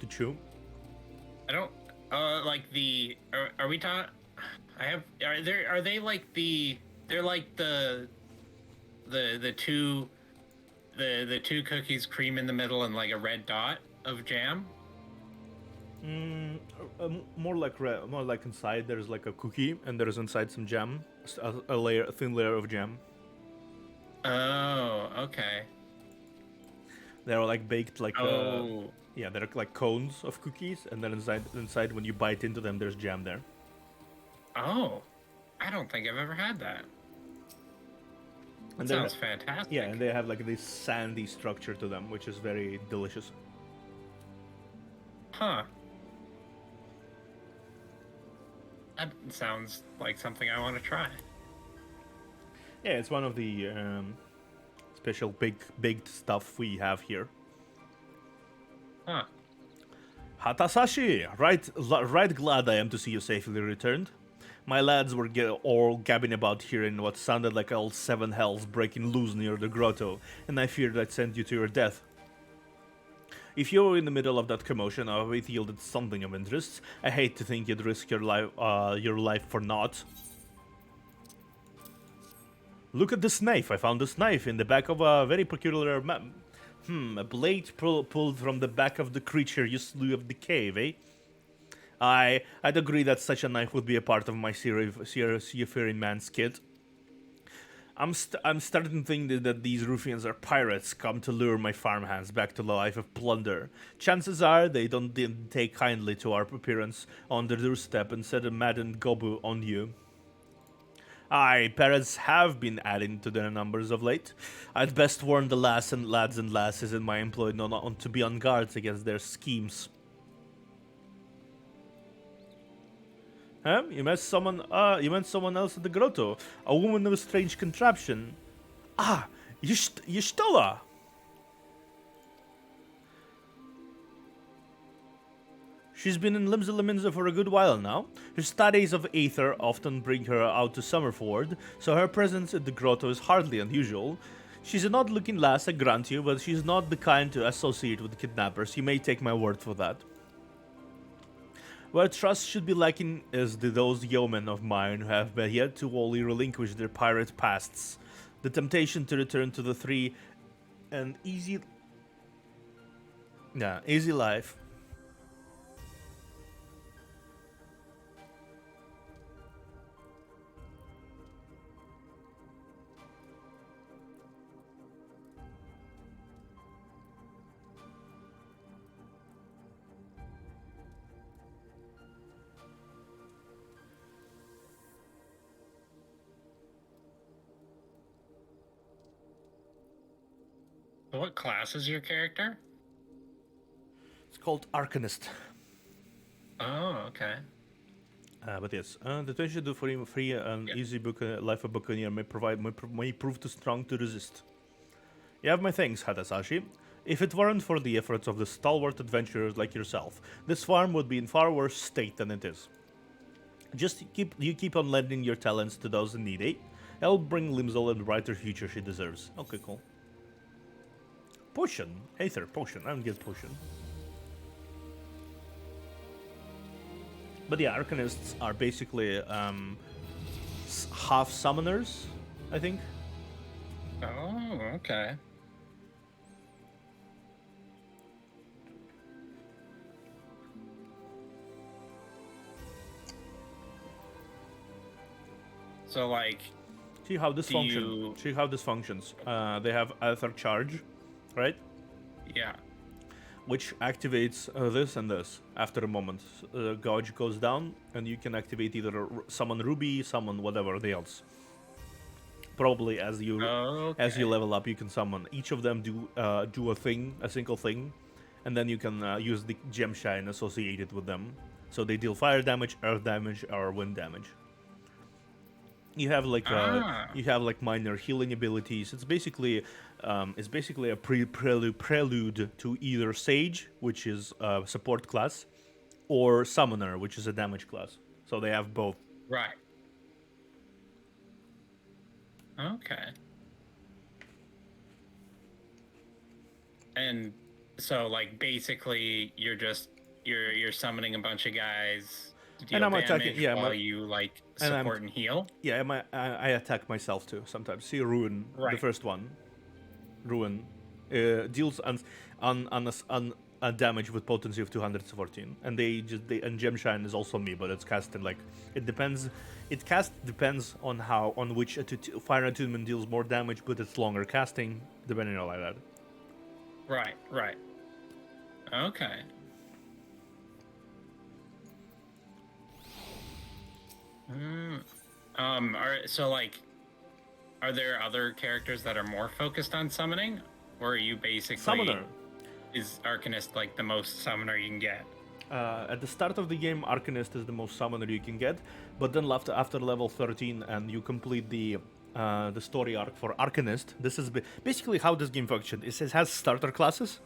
to chew. I don't like the are we talking are they like they're like the two cookies, cream in the middle and like a red dot of jam? More like inside there's like a cookie and there's inside some jam, a thin layer of jam. Oh, okay. They're like baked like Oh. yeah, they're like cones of cookies, and then inside when you bite into them, there's jam there. Oh, I don't think I've ever had that. That And sounds fantastic. Yeah, and they have like this sandy structure to them, which is very delicious. Huh. That sounds like something I want to try. Yeah, it's one of the special baked stuff we have here. Huh. Hatasashi, right glad I am to see you safely returned. My lads were all gabbing about here in what sounded like all seven hells breaking loose near the grotto, and I feared I'd send you to your death. If you were in the middle of that commotion, or it yielded something of interest, I hate to think you'd risk your life for naught. Look at this knife. I found this knife in the back of a very peculiar map. A blade pulled from the back of the creature you slew of the cave, eh? I'd agree that such a knife would be a part of my seafaring man's kit. I'm starting to think that these ruffians are pirates come to lure my farmhands back to the life of plunder. Chances are they didn't take kindly to our appearance on their doorstep and set a maddened gobu on you. Aye, pirates have been adding to their numbers of late. I'd best warn the lads and lasses in my employ not to be on guard against their schemes. Huh? You met someone else at the grotto. A woman of a strange contraption. Ah, Yshtola! She's been in Limsa for a good while now. Her studies of Aether often bring her out to Summerford, so her presence at the grotto is hardly unusual. She's an odd-looking lass, I grant you, but she's not the kind to associate with kidnappers. You may take my word for that. Where trust should be lacking is those yeomen of mine who have yet to wholly relinquish their pirate pasts. The temptation to return to the free and easy life. What class is your character? It's called Arcanist. Oh, okay. But yes, the tension to free and easy life of Buccaneer may prove too strong to resist. You have my thanks, Hadasashi. If it weren't for the efforts of the stalwart adventurers like yourself, this farm would be in far worse state than it is. Just keep on lending your talents to those in need, eh? I'll bring Limsel the brighter future she deserves. Okay, cool. Potion. Aether, potion. I don't get potion. But yeah, Arcanists are basically half summoners, I think. Oh, okay. So, like, See how this functions. They have Aether Charge, right? Yeah. Which activates this and this after a moment. Gauge goes down, and you can activate either summon Ruby, summon whatever else. Probably as you level up, you can summon each of them. Do a single thing, and then you can use the gem shine associated with them. So they deal fire damage, earth damage, or wind damage. You have like minor healing abilities. It's basically a prelude to either Sage, which is a support class, or Summoner, which is a damage class. So they have both. Right. Okay. And so, like, basically, you're summoning a bunch of guys to deal And I'm damage attacking, while you like support and heal. Yeah, I attack myself too sometimes. See Ruin, the first one. Ruin deals on damage with potency of 214, and and Gem Shine is also me, but it's casted like it depends. Depends on which fire attunement deals more damage, but it's longer casting, depending on like that. Right. Okay. Are there other characters that are more focused on summoning, or are you basically Summoner? Is Arcanist like the most summoner you can get? At the start of the game, Arcanist is the most summoner you can get, but then after level 13 and you complete the story arc for Arcanist, this is basically how this game functions. It has starter classes,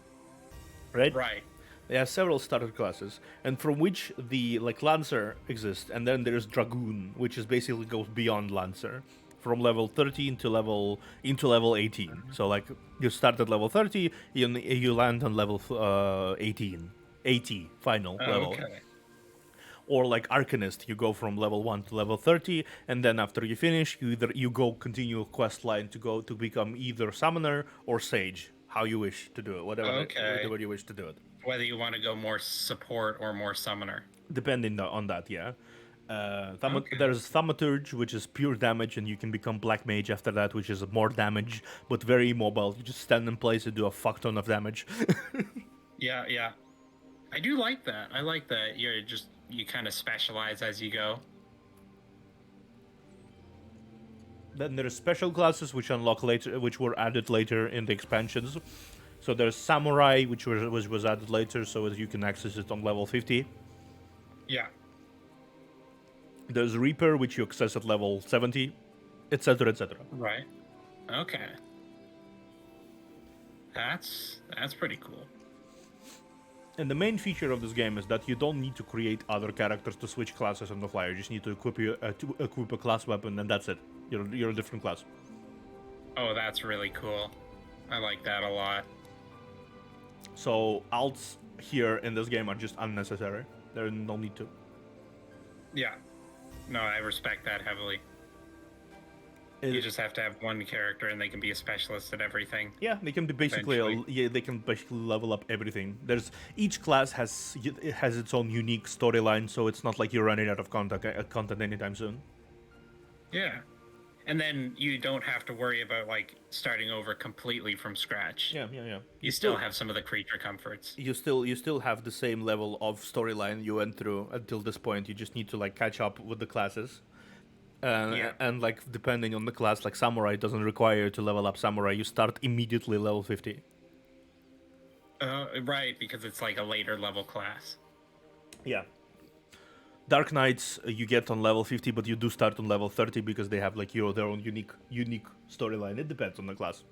right? Right. They have several starter classes, and from which the like Lancer exists, and then there's Dragoon, which is basically goes beyond Lancer, from level 13 to level 18. So like you start at level 30, you land on level 18, 80 final level. Okay. Or like Arcanist, you go from level 1 to level 30, and then after you finish, you go continue a quest line to become either Summoner or Sage, how you wish to do it, whatever you wish to do it. Whether you want to go more support or more summoner. Depending on that, yeah. Okay. There's Thaumaturge, which is pure damage, and you can become Black Mage after that, which is more damage, but very immobile. You just stand in place and do a fuck ton of damage. Yeah, yeah. I do like that. I like that you kind of specialize as you go. Then there's special classes which unlock later, which were added later in the expansions. So there's Samurai, which was added later, so you can access it on level 50. Yeah. There's Reaper, which you access at level 70, etc., etc. Right. Okay. That's pretty cool. And the main feature of this game is that you don't need to create other characters to switch classes on the fly. You just need to equip a class weapon, and that's it. You're a different class. Oh, that's really cool. I like that a lot. So alts here in this game are just unnecessary. There's no need to. Yeah. No, I respect that heavily. You just have to have one character, and they can be a specialist at everything. Yeah, they can be basically they can basically level up everything. Each class has its own unique storyline, so it's not like you're running out of content anytime soon. Yeah. And then you don't have to worry about like starting over completely from scratch. Yeah. You still have some of the creature comforts. You still have the same level of storyline you went through until this point. You just need to like catch up with the classes. And like depending on the class, like Samurai doesn't require you to level up Samurai. You start immediately level 50. Right, because it's like a later level class. Yeah. Dark Knights you get on level 50, but you do start on level 30 because they have like their own unique storyline. It depends on the class.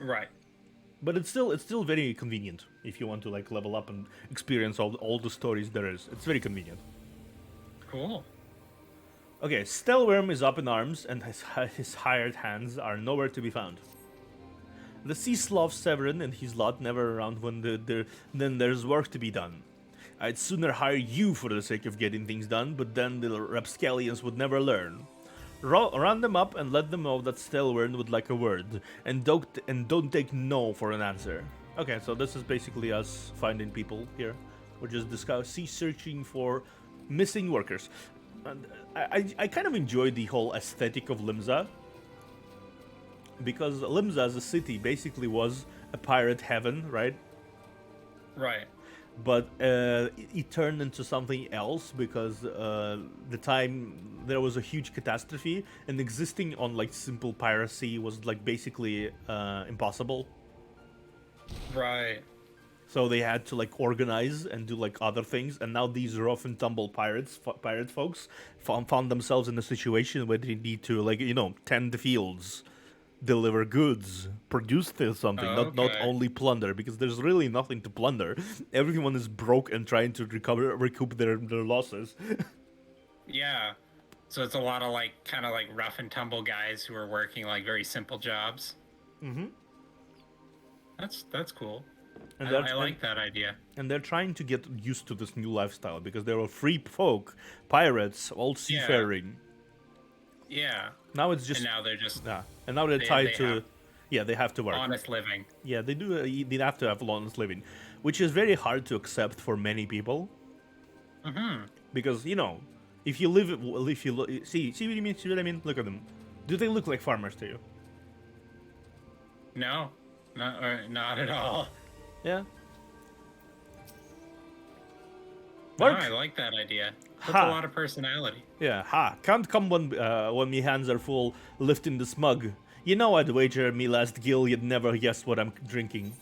Right. But it's still very convenient if you want to like level up and experience all the stories there is. It's very convenient. Cool. Okay, Stellworm is up in arms, and his hired hands are nowhere to be found. The Sea Sloth Severin and his lot never around when then there's work to be done. I'd sooner hire you for the sake of getting things done, but then the rapscallions would never learn. Run them up and let them know that Stellworm would like a word, and don't take no for an answer. Okay, so this is basically us finding people here. We're just searching for missing workers. And I kind of enjoy the whole aesthetic of Limsa, because Limsa as a city basically was a pirate heaven, right? Right. But it turned into something else because the time there was a huge catastrophe, and existing on like simple piracy was like basically impossible. Right. So they had to like organize and do like other things, and now these rough and tumble pirate folks found themselves in a situation where they need to like tend the fields, deliver goods, produce something, not only plunder, because there's really nothing to plunder. Everyone is broke and trying to recoup their losses. Yeah. So it's a lot of like kind of like rough and tumble guys who are working like very simple jobs. Mm-hmm. That's cool. And I like that idea. And they're trying to get used to this new lifestyle because they were free folk, pirates, all seafaring. Yeah. Now it's just. And now they're just. Yeah. And now they're tied to. Yeah, they have to work. Honest living. Yeah, they do. They have to have honest living, which is very hard to accept for many people. Mm-hmm. Because see what I mean. Look at them. Do they look like farmers to you? No, not at all. Yeah. No, Work. I like that idea. That's Ha. a lot of personality. Yeah, can't come when me hands are full lifting this mug. You know I'd wager me last gill you'd never guess what I'm drinking.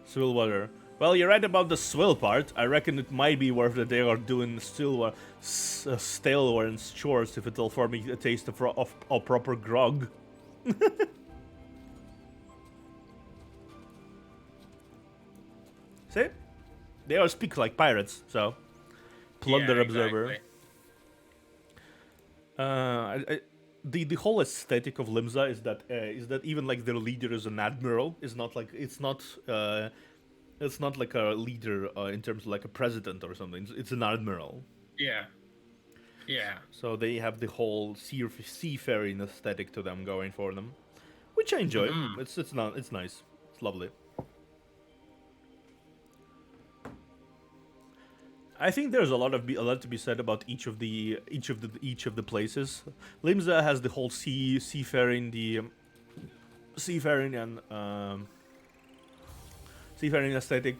Swill water. Well, you're right about the swill part. I reckon it might be worth it they are doing Staleworm's chores if it'll for me a taste of proper grog. See? They all speak like pirates, so. Plunder Yeah, Observer. exactly. The whole aesthetic of Limsa is that even like their leader is an admiral. Is not like it's not like a leader in terms of like a president or something. It's an admiral. Yeah. Yeah. So they have the whole seafaring aesthetic to them going for them, which I enjoy. It's nice. It's lovely. I think there's a lot to be said about each of the places. Limsa has the whole seafaring and seafaring aesthetic.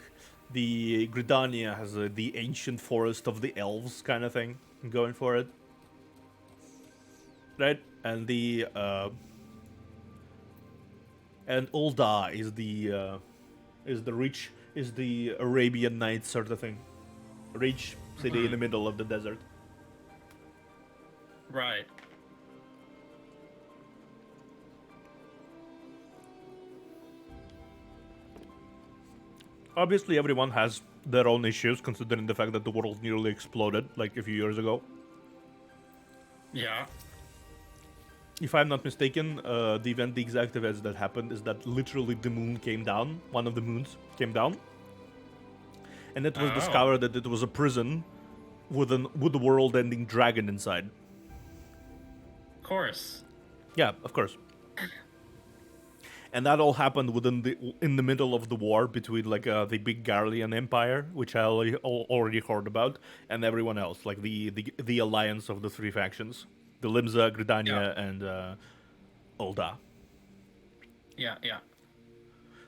The Gridania has the ancient forest of the elves kind of thing going for it, right? And the and Ulda is the Arabian Nights sort of thing. Rich city in the middle of the desert. Right. Obviously, everyone has their own issues, considering the fact that the world nearly exploded like a few years ago. Yeah. If I'm not mistaken, the exact events that happened is that literally the moon came down. One of the moons came down. And it was discovered that it was a prison with a world-ending dragon inside. Of course. Yeah, of course. And that all happened in the middle of the war between like the big Garlean Empire, which I already heard about, and everyone else, like the alliance of the three factions, the Limsa, Gridania, and Ulda. Yeah, yeah.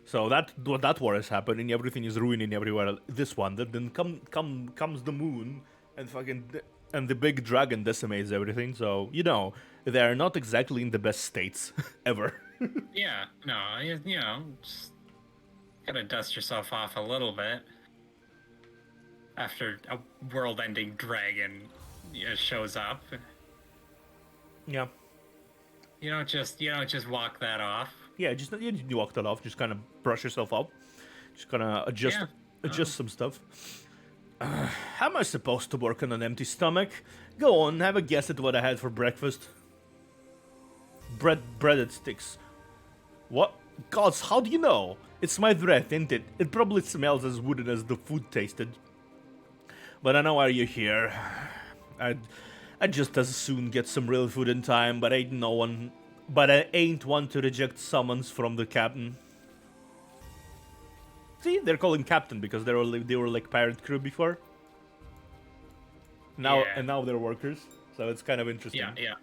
So that war is happening, everything is ruining everywhere. This one, then comes the moon and the big dragon decimates everything. So they are not exactly in the best states ever. Yeah, no, just gotta dust yourself off a little bit after a world-ending dragon shows up. Yeah. You don't just walk that off. Yeah, you walk that off. Just kind of brush yourself up. Just kind of adjust some stuff. How am I supposed to work on an empty stomach? Go on, have a guess at what I had for breakfast. Breaded sticks. What? Gods, how do you know? It's my breath, ain't it? It probably smells as wooden as the food tasted. But I know why you're here. I'd just as soon get some real food in time, but I ain't one to reject summons from the captain. See, they're calling captain because they were like pirate crew before. And now they're workers, so it's kind of interesting. Yeah, yeah.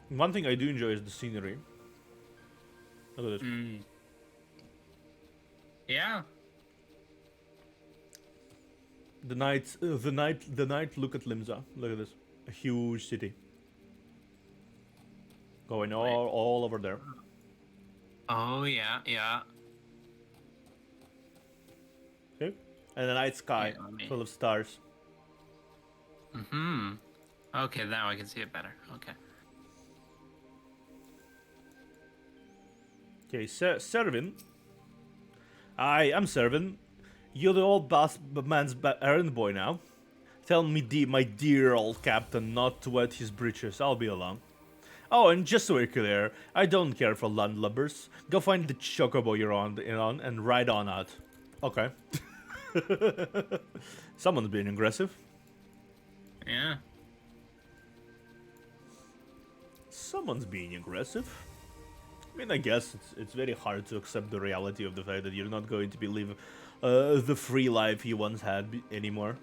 One thing I do enjoy is the scenery. Look at this. Yeah. The night. Look at Limsa. Look at this. A huge city. Going all over there. Oh yeah, yeah. Okay. And a night sky full of stars. Okay, now I can see it better. Okay. Okay, Servin. I'm Servin. You're the old man's errand boy now. Tell me, my dear old captain, not to wet his breeches. I'll be along. Oh, and just so we're clear, I don't care for landlubbers. Go find the chocobo you're on and ride on out. Okay. Someone's being aggressive. Yeah. Someone's being aggressive. I mean, I guess it's very hard to accept the reality of the fact that you're not going to be living the free life you once had anymore.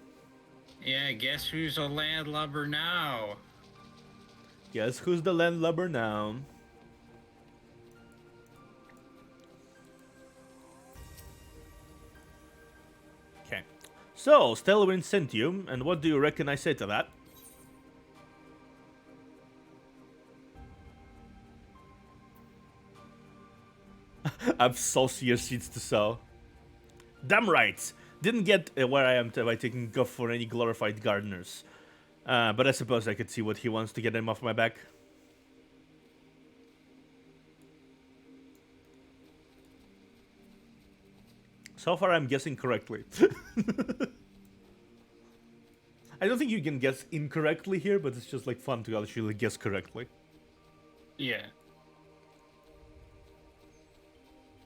Yeah, guess who's a landlubber now? Guess who's the landlubber now? Okay. So, Stelwyn sent you, and what do you reckon I say to that? I've saucier seeds to sell. Damn right! Didn't get where I am by taking guff for any glorified gardeners. But I suppose I could see what he wants to get him off my back. So far, I'm guessing correctly. I don't think you can guess incorrectly here, but it's just like fun to actually guess correctly. Yeah.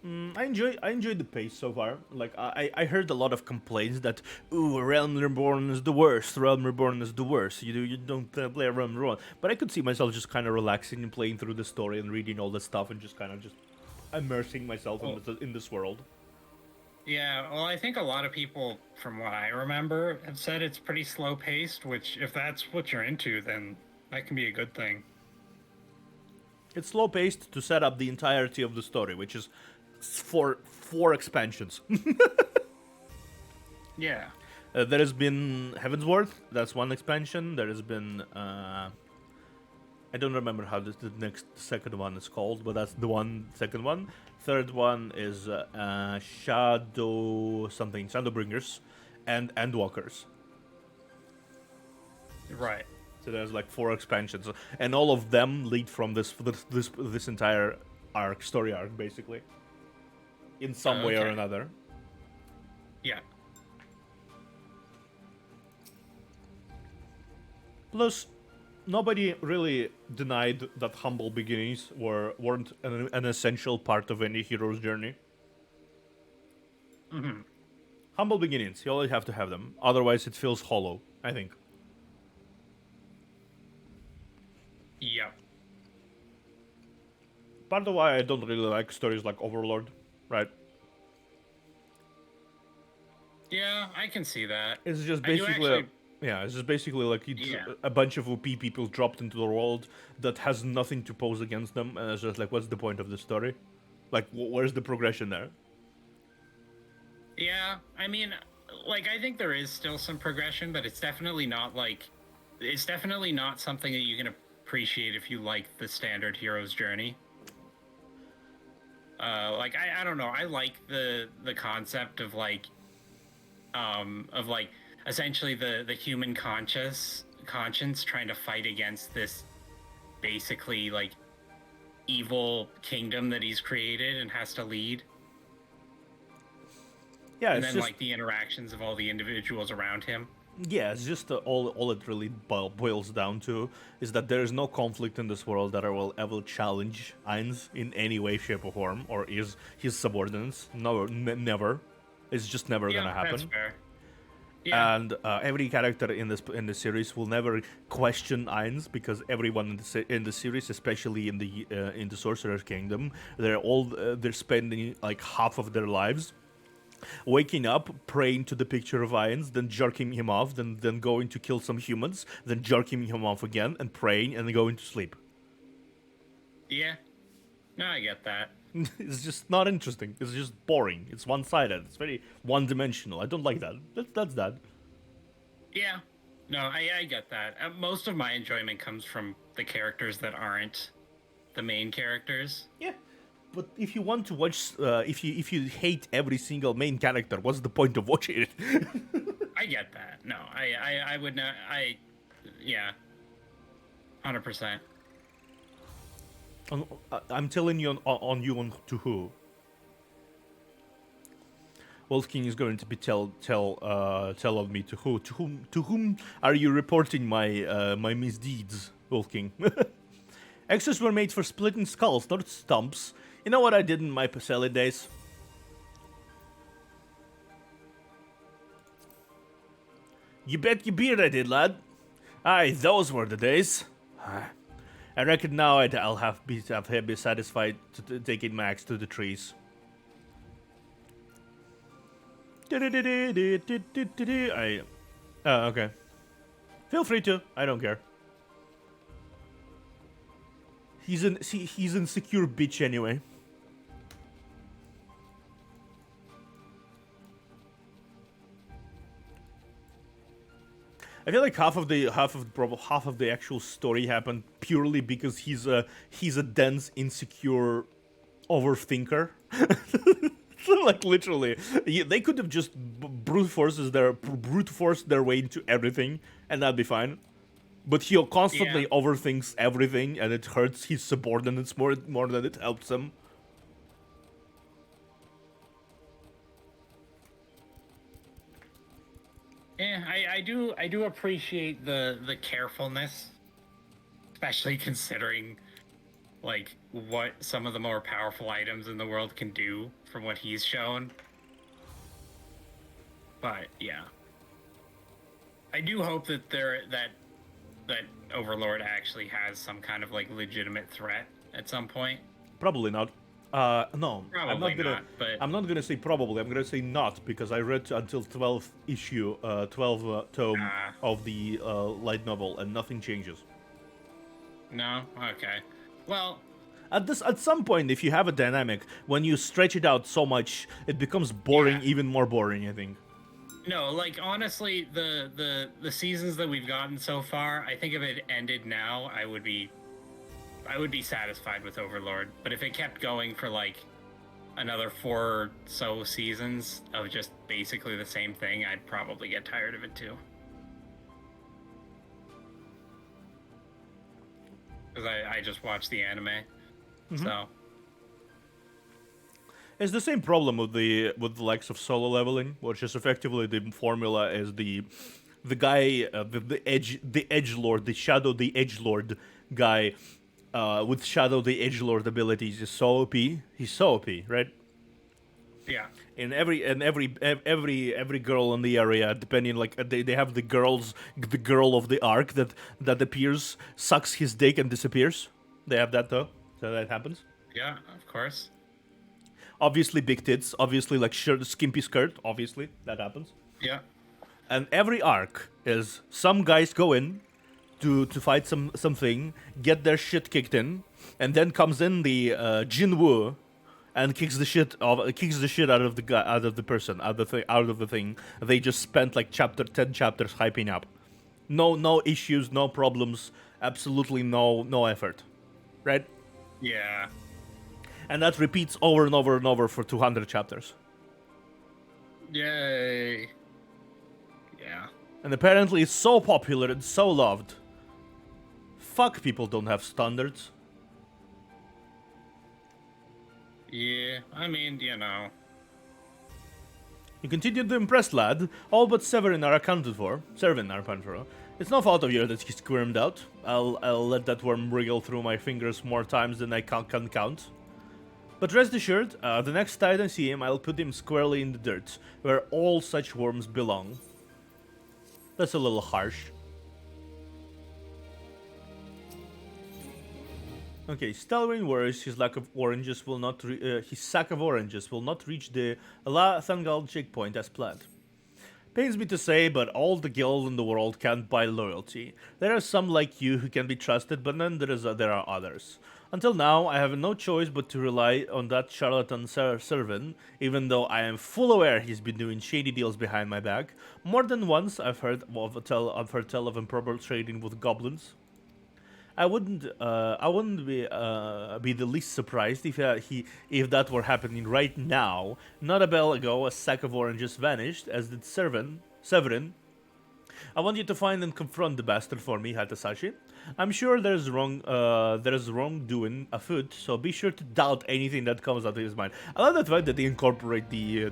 I enjoy the pace so far. Like I heard a lot of complaints that Realm Reborn is the worst. Realm Reborn is the worst. You don't play Realm Reborn. But I could see myself just kind of relaxing and playing through the story and reading all the stuff and just kind of just immersing myself in this world. Yeah, well, I think a lot of people, from what I remember, have said it's pretty slow paced, which, if that's what you're into, then that can be a good thing. It's slow paced to set up the entirety of the story, which is four expansions. Yeah. There has been Heavensward, that's one expansion. There has been I don't remember how the second one is called, but that's the second one. Third one is Shadowbringers, and Endwalkers. Right. So there's like 4 expansions, and all of them lead from this entire story arc, basically, in some way or Okay. another. Yeah. Plus, nobody really denied that humble beginnings weren't an essential part of any hero's journey. Mm-hmm. Humble beginnings, you always have to have them. Otherwise, it feels hollow, I think. Yeah. Part of why I don't really like stories like Overlord, right? Yeah, I can see that. It's just I do basically, actually- it's just basically like Yeah. a bunch of OP people dropped into the world that has nothing to pose against them, and it's just like, what's the point of the story? Like, where's the progression there? Yeah, I mean, like, I think there is still some progression, but it's definitely not something that you can appreciate if you like the standard hero's journey. Like, I don't know, I like the concept of essentially the human conscience trying to fight against this basically like evil kingdom that he's created and has to lead. Yeah, And it's then just like the interactions of all the individuals around him. yeah, it's just all it really boils down to is that there is no conflict in this world that will ever challenge Ainz in any way, shape, or form, or is his subordinates. No, never. It's just never gonna happen. That's fair. Yeah. And every character in the series will never question Ainz, because everyone in the series, especially in the Sorcerer's Kingdom, they're spending like half of their lives waking up, praying to the picture of Ainz, then jerking him off, then going to kill some humans, then jerking him off again, and praying, and then going to sleep. Yeah. No, I get that. It's just not interesting. It's just boring. It's one-sided. It's very one-dimensional. I don't like that. That's that. Yeah. No, I get that. Most of my enjoyment comes from the characters that aren't the main characters. Yeah. But if you want to watch, if you hate every single main character, what's the point of watching it? I get that. No, I would not. Yeah. 100%. I'm telling you on to who. Wolf King is going to be tell on me to who. To whom are you reporting my my misdeeds, Wolf King? Axes were made for splitting skulls, not stumps. You know what I did in my Pacelli days? You bet your beard I did, lad. Aye, those were the days. I reckon now I'll have be satisfied to taking my axe to the trees. Okay. Feel free to. I don't care. He's an insecure bitch anyway. I feel like half of the actual story happened purely because he's a dense, insecure overthinker. Like literally, they could have just brute forced their way into everything, and that'd be fine. But he constantly overthinks everything, and it hurts his subordinates more than it helps him. Yeah, I do appreciate the carefulness, especially considering like what some of the more powerful items in the world can do from what he's shown. But yeah, I do hope that that Overlord actually has some kind of like legitimate threat at some point. Probably not. No, Probably not, but I'm not gonna say probably. I'm gonna say not because I read until 12th issue, 12 tome of the light novel, and nothing changes. no, okay. Well, At some point, if you have a dynamic, when you stretch it out so much, it becomes boring, Yeah. even more boring. I think. no, like honestly, the seasons that we've gotten so far, I think if it ended now, I would be satisfied with Overlord. But if it kept going for like another 4 or so seasons of just basically the same thing, I'd probably get tired of it too. Because I just watched the anime, so It's the same problem with the likes of solo leveling, which is effectively the formula is the guy the edge lord, the shadow the edge lord guy with shadow the edge lord abilities is so OP. He's so OP, right? yeah. In every girl in the area, depending like they have the girl of the arc that appears, sucks his dick and disappears. They have that though, so that happens. Yeah, of course. Obviously big tits, obviously like skimpy skirt, obviously that happens. Yeah. And every arc is some guys go in to fight something, get their shit kicked in, and then comes in the Jinwoo and kicks the shit out of the guy, out of the person, out of the thing. They just spent like 10 chapters hyping up. No issues, no problems, absolutely no effort, right? Yeah. And that repeats over and over and over for 200 chapters. Yay. Yeah. And apparently it's so popular and so loved. Fuck, people don't have standards. Yeah. I mean, you know. You continue to impress, lad. All but Severin are accounted for. It's no fault of yours that he squirmed out. I'll let that worm wriggle through my fingers more times than I can count. But rest assured, the next time I see him, I'll put him squarely in the dirt, where all such worms belong. That's a little harsh. Okay, Stalwin worries his lack of oranges will not his sack of oranges will not reach the La Thangal checkpoint as planned. Pains me to say, but all the guilds in the world can't buy loyalty. There are some like you who can be trusted, but then there are others. Until now, I have no choice but to rely on that charlatan Servin, even though I am full aware he's been doing shady deals behind my back. More than once, I've heard tell of improper trading with goblins. I wouldn't be the least surprised if that were happening right now. Not a bell ago, a sack of oranges vanished, as did Severin. I want you to find and confront the bastard for me, Hatasashi. I'm sure there's wrongdoing afoot, so be sure to doubt anything that comes out of his mind. I love the fact that they incorporate the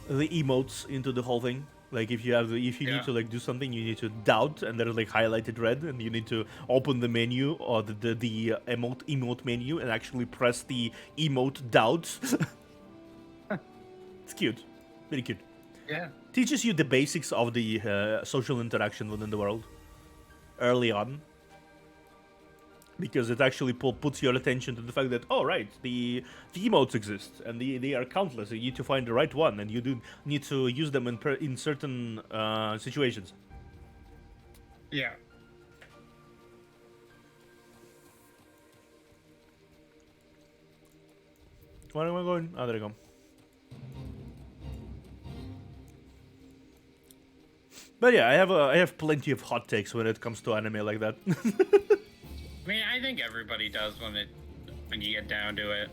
emotes into the whole thing. Like if you need to like do something, you need to doubt, and there's like highlighted red, and you need to open the menu or the emote menu and actually press the emote doubt. It's cute, very cute. Yeah. Teaches you the basics of the social interaction within the world early on, because it actually puts your attention to the fact that, oh right, the emotes exist and they are countless. You need to find the right one, and you do need to use them in certain situations. Yeah. Where am I going? Oh, there I go. But yeah, I have plenty of hot takes when it comes to anime like that. I mean, I think everybody does when you get down to it.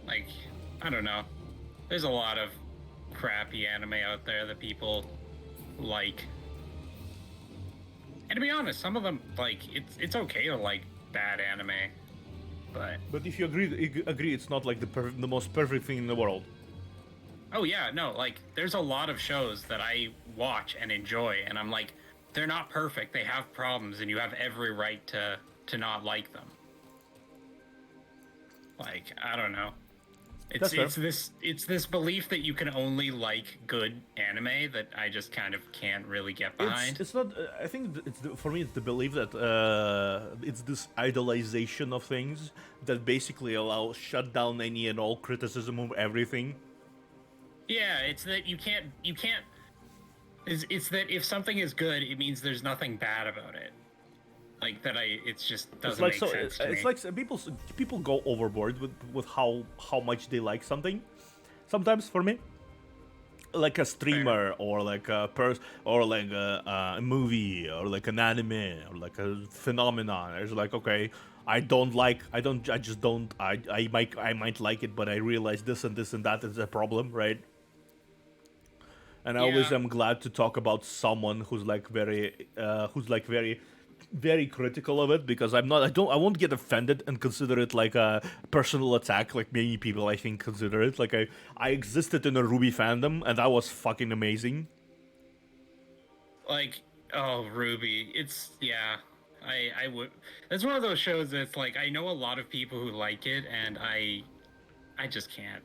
Like, I don't know. There's a lot of crappy anime out there that people like. And to be honest, some of them, like, it's okay to like bad anime, but But if you agree, it's not like the most perfect thing in the world. Oh yeah, no, like there's a lot of shows that I watch and enjoy, and I'm like, they're not perfect. They have problems, and you have every right to not like them. Like, I don't know. That's fair. It's this belief that you can only like good anime that I just kind of can't really get behind. It's not. I think for me, it's the belief that it's this idolization of things that basically shut down any and all criticism of everything. Yeah, it's that you can't. It's that if something is good, it means there's nothing bad about it. Like that, it's just doesn't make sense to it's me. like people go overboard with how much they like something. Sometimes for me, like a streamer or like a or like a movie or like an anime or like a phenomenon. It's like, okay, I might like it, but I realize this and this and that is a problem, right? And I always Yeah. am glad to talk about someone who's like very critical of it, because I won't get offended and consider it like a personal attack like many people I think consider it. Like I existed in a Ruby fandom and that was fucking amazing. Like, oh, Ruby, I would. It's one of those shows that's like I know a lot of people who like it, and I just can't.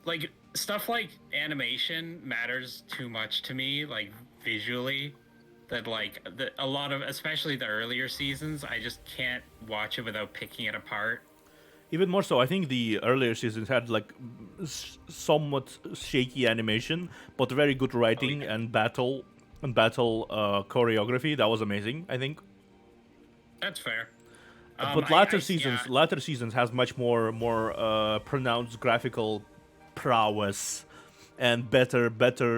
Like stuff like animation matters too much to me, like visually. That like a lot of, especially the earlier seasons, I just can't watch it without picking it apart. Even more so, I think the earlier seasons had like somewhat shaky animation, but very good writing and battle choreography. That was amazing, I think. That's fair. But latter seasons has much more pronounced graphical prowess and better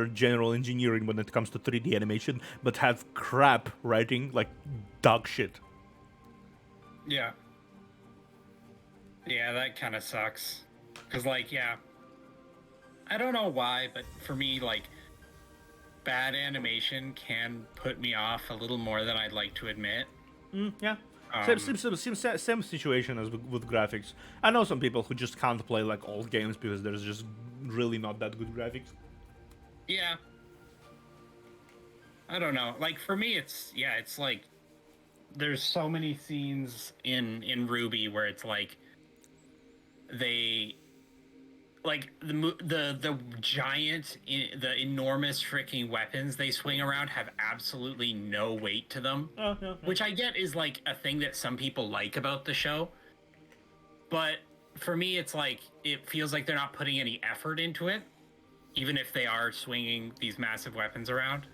general engineering when it comes to 3D animation, but have crap writing, like dog shit. Yeah. Yeah, that kind of sucks. Cause like, yeah, I don't know why, but for me, like, bad animation can put me off a little more than I'd like to admit. Yeah. Same situation as with graphics. I know some people who just can't play like old games because there's just really not that good graphics. Yeah. I don't know. Like for me, it's like there's so many scenes in Ruby where it's like they like the giant, the enormous freaking weapons they swing around have absolutely no weight to them, which I get is like a thing that some people like about the show. But for me, it's like it feels like they're not putting any effort into it, even if they are swinging these massive weapons around.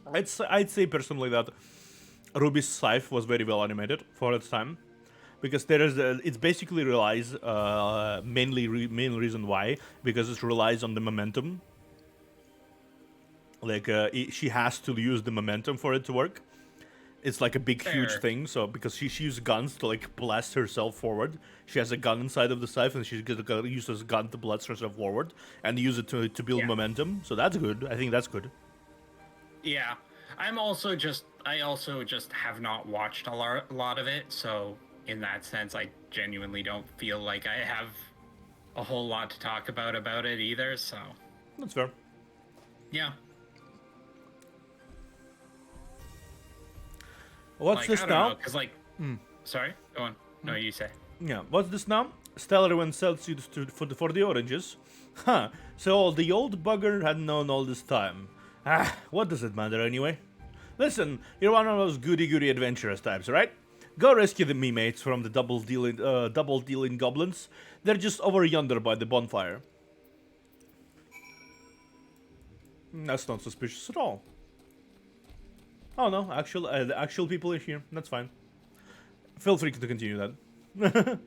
I'd say personally that Ruby's scythe was very well animated for its time, because it basically relies main reason why, because it relies on the momentum. Like she has to use the momentum for it to work. It's like a big huge thing. So because she uses guns to like blast herself forward, she has a gun inside of the scythe, and she's gonna use this gun to blast herself forward and use it to build momentum. So that's good. I think that's good. Yeah, I also just have not watched a lot of it, so in that sense, I genuinely don't feel like I have a whole lot to talk about it either. So that's fair. Yeah. What's this now? Because sorry, go on. No, you say. Yeah, what's this now? Stellar when sells you for the oranges. Huh, so the old bugger had known all this time. Ah, what does it matter anyway? Listen, you're one of those goody-goody adventurous types, right? Go rescue the me-mates from the double-dealing goblins. They're just over yonder by the bonfire. That's not suspicious at all. Oh no, the actual people are here. That's fine. Feel free to continue that.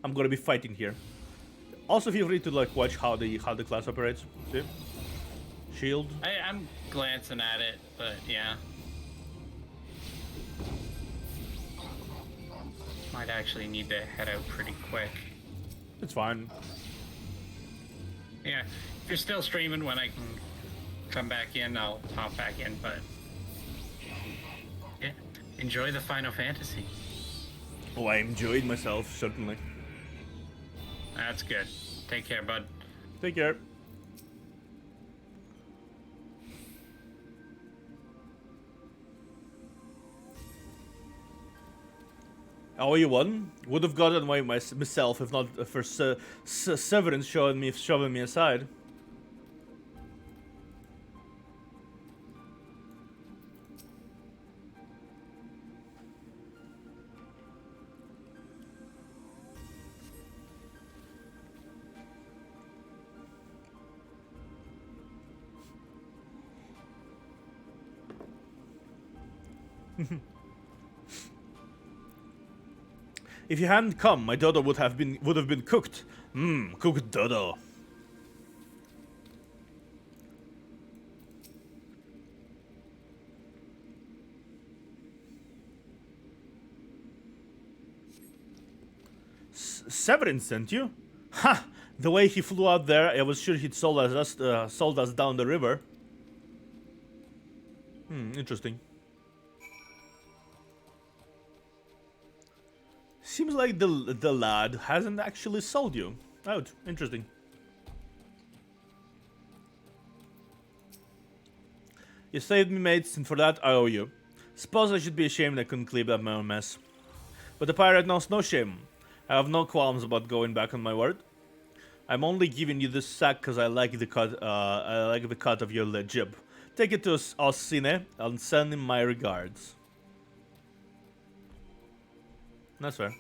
I'm gonna be fighting here. Also, feel free to like watch how the class operates. See? Shield. I'm glancing at it, but yeah. Might actually need to head out pretty quick. It's fine. Yeah, if you're still streaming, when I can come back in, I'll hop back in, but yeah, enjoy the Final Fantasy. Oh, I enjoyed myself, certainly. That's good. Take care, bud. Take care. Oh, you won? Would have gotten away myself if not for Severance shoving me aside. If you hadn't come, my dodo would have been cooked. Cooked dodo. Severin sent you? Ha! The way he flew out there, I was sure he'd sold us down the river. Interesting. Seems like the lad hasn't actually sold you out. Interesting. You saved me, mates, and for that I owe you. Suppose I should be ashamed I couldn't clean up my own mess. But the pirate knows no shame. I have no qualms about going back on my word. I'm only giving you this sack because I like the cut. I like the cut of your jib. Take it to Osine and send him my regards. That's fair.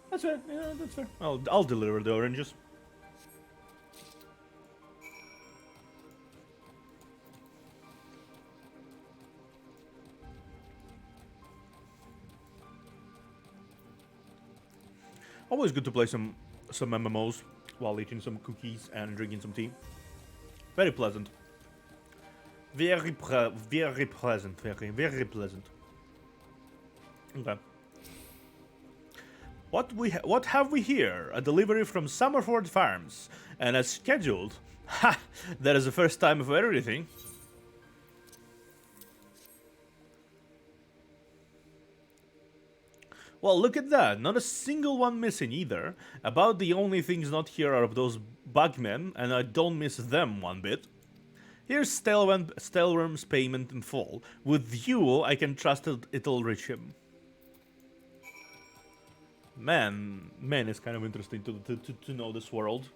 That's fair. Yeah, that's fair. I'll deliver the oranges. Always good to play some MMOs while eating some cookies and drinking some tea. Very pleasant. Very pleasant. Very pleasant. Okay. What have we here? A delivery from Summerford Farms, and as scheduled. Ha! That is the first time for everything. Well, look at that. Not a single one missing either. About the only things not here are those bugmen, and I don't miss them one bit. Here's Stelworm's payment in full. With you, I can trust it'll reach him. Man, it's kind of interesting to know this world.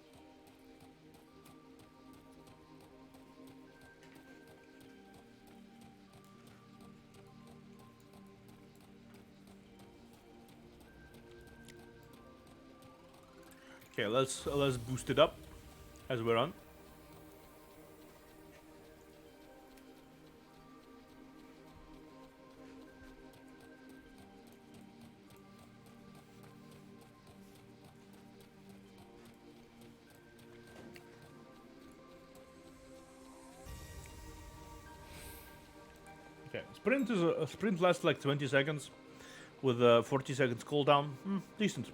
Okay, let's boost it up as we're on. Okay, sprint lasts like 20 seconds with 40 seconds cooldown. Decent.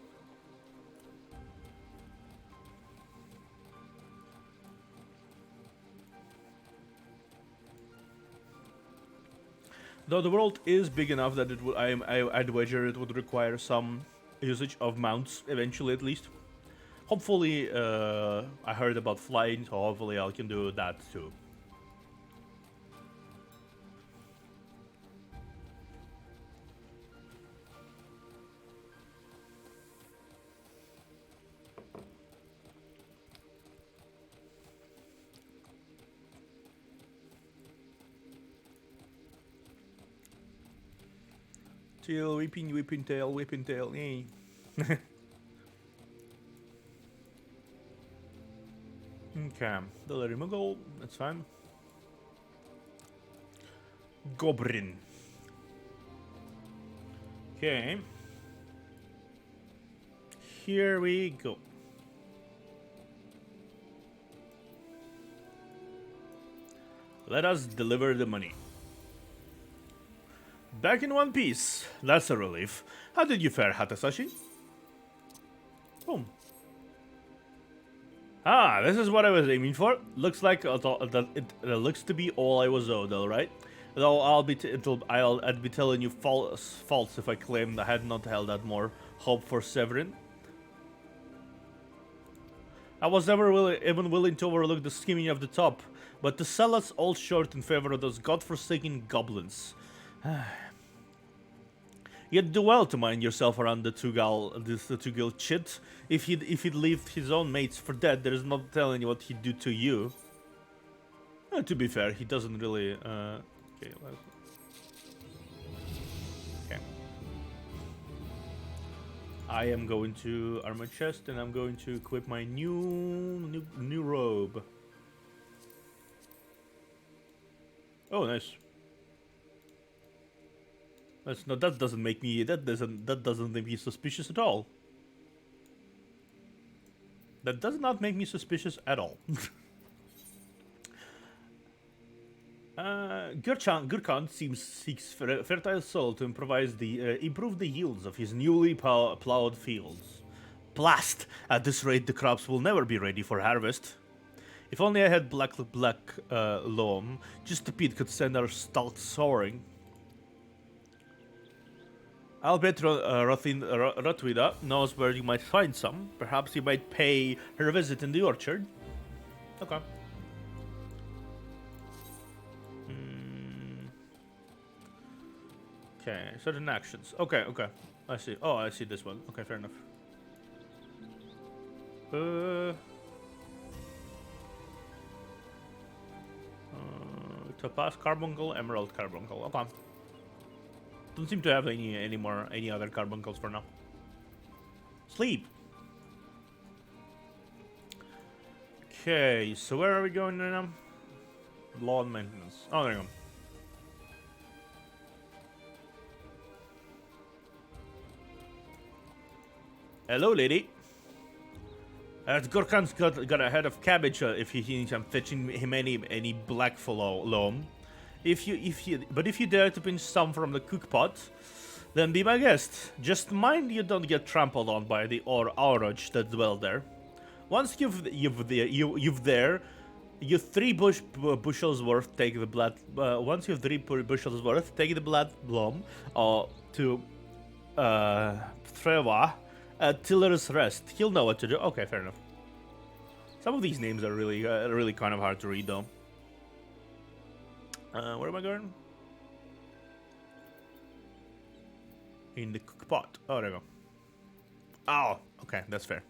Though the world is big enough that it would, I'd wager it would require some usage of mounts eventually, at least. Hopefully, I heard about flying, so hopefully I can do that too. Tail, whipping tail, yay. Okay, the removal, that's fine. Goblin. Okay. Here we go. Let us deliver the money. Back in one piece. That's a relief. How did you fare, Hatasashi? Boom. Ah, this is what I was aiming for. Looks like it looks to be all I was owed, all right. Though I'd be telling you false if I claimed I had not held out more hope for Severin. I was never even willing to overlook the scheming of the top, but to sell us all short in favor of those godforsaken goblins. You'd do well to mind yourself around the Tugal chit. If he'd leave his own mates for dead, there is no telling what he'd do to you. To be fair, he doesn't really. Okay. Okay. I am going to arm my chest, and I'm going to equip my new robe. Oh, nice. That's not. That doesn't make me. That doesn't make me suspicious at all. That does not make me suspicious at all. Gurkhan seeks fertile soil to improve the yields of his newly plowed fields. Blast! At this rate, the crops will never be ready for harvest. If only I had black loam, just a bit could send our stalks soaring. I'll bet Rotwida knows where you might find some. Perhaps you might pay her a visit in the orchard. Okay. Okay, certain actions. Okay. I see. Oh, I see this one. Okay, fair enough. Topaz carbuncle, emerald carbuncle. Okay. Don't seem to have any other carbuncles for now. Sleep. Okay, so where are we going now? Lawn maintenance. Oh, there you go. Hello, lady. Gorkan's got a head of cabbage if he thinks I'm fetching him any black loam. If you dare to pinch some from the cook pot, then be my guest. Just mind you don't get trampled on by the Auroch that dwell there. Once you've 3 bushels worth, take the blood. Once you've 3 bushels worth, take the blood loam to Treva at Tiller's Rest. He'll know what to do. Okay, fair enough. Some of these names are really kind of hard to read, though. Where am I going? In the cook pot. Oh, there you go. Oh, okay, that's fair.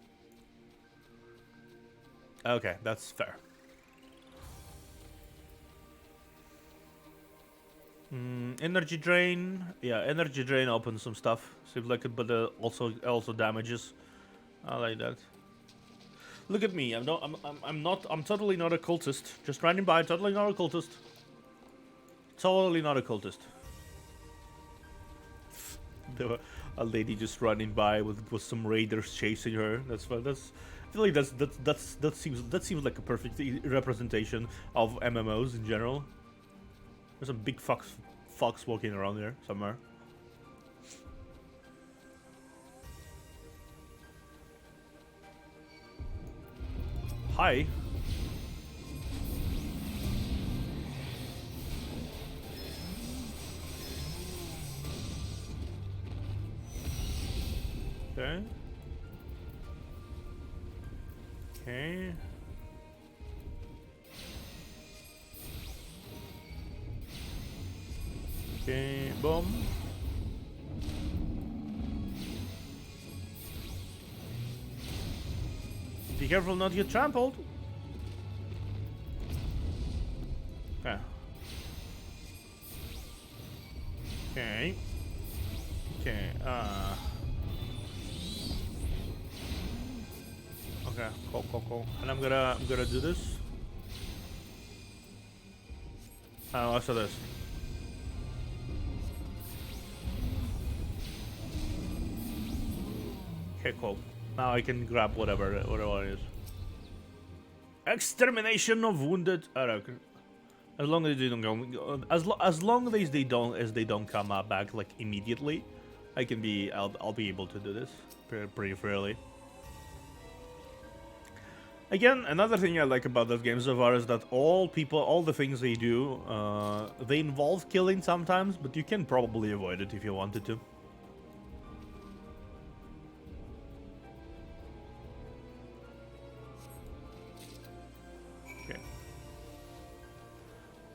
Okay, that's fair. Energy drain. Yeah, energy drain opens some stuff. Seems like it, but also damages. I like that. Look at me. I'm totally not a cultist. Just running by. Totally not a cultist. Totally not a cultist. There were a lady just running by with some raiders chasing her. That's fun. I feel like that seems like a perfect representation of MMOs in general. There's a big fox walking around here somewhere. Hi. Okay. Okay. Okay, boom. Be careful not to get trampled. Okay. Okay. Okay, okay, cool. And I'm gonna do this. Also this. Okay, cool. Now I can grab whatever it is. Extermination of wounded. As long as they don't go, as long as they don't come back like immediately, I'll be able to do this pretty fairly. Again, another thing I like about this game so far is that all the things they do, they involve killing sometimes, but you can probably avoid it if you wanted to. Okay.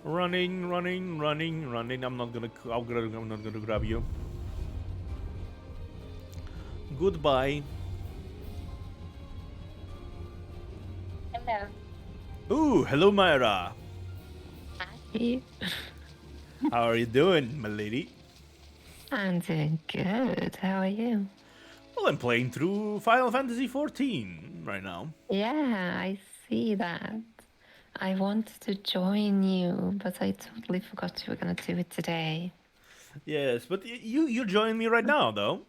Running, running, running, running. I'm not gonna grab you. Goodbye. Hello. Ooh, hello, Myra. Hi. How are you doing, my lady? I'm doing good. How are you? Well, I'm playing through Final Fantasy XIV right now. Yeah, I see that. I wanted to join you, but I totally forgot you were gonna do it today. Yes, but you join me right now, though.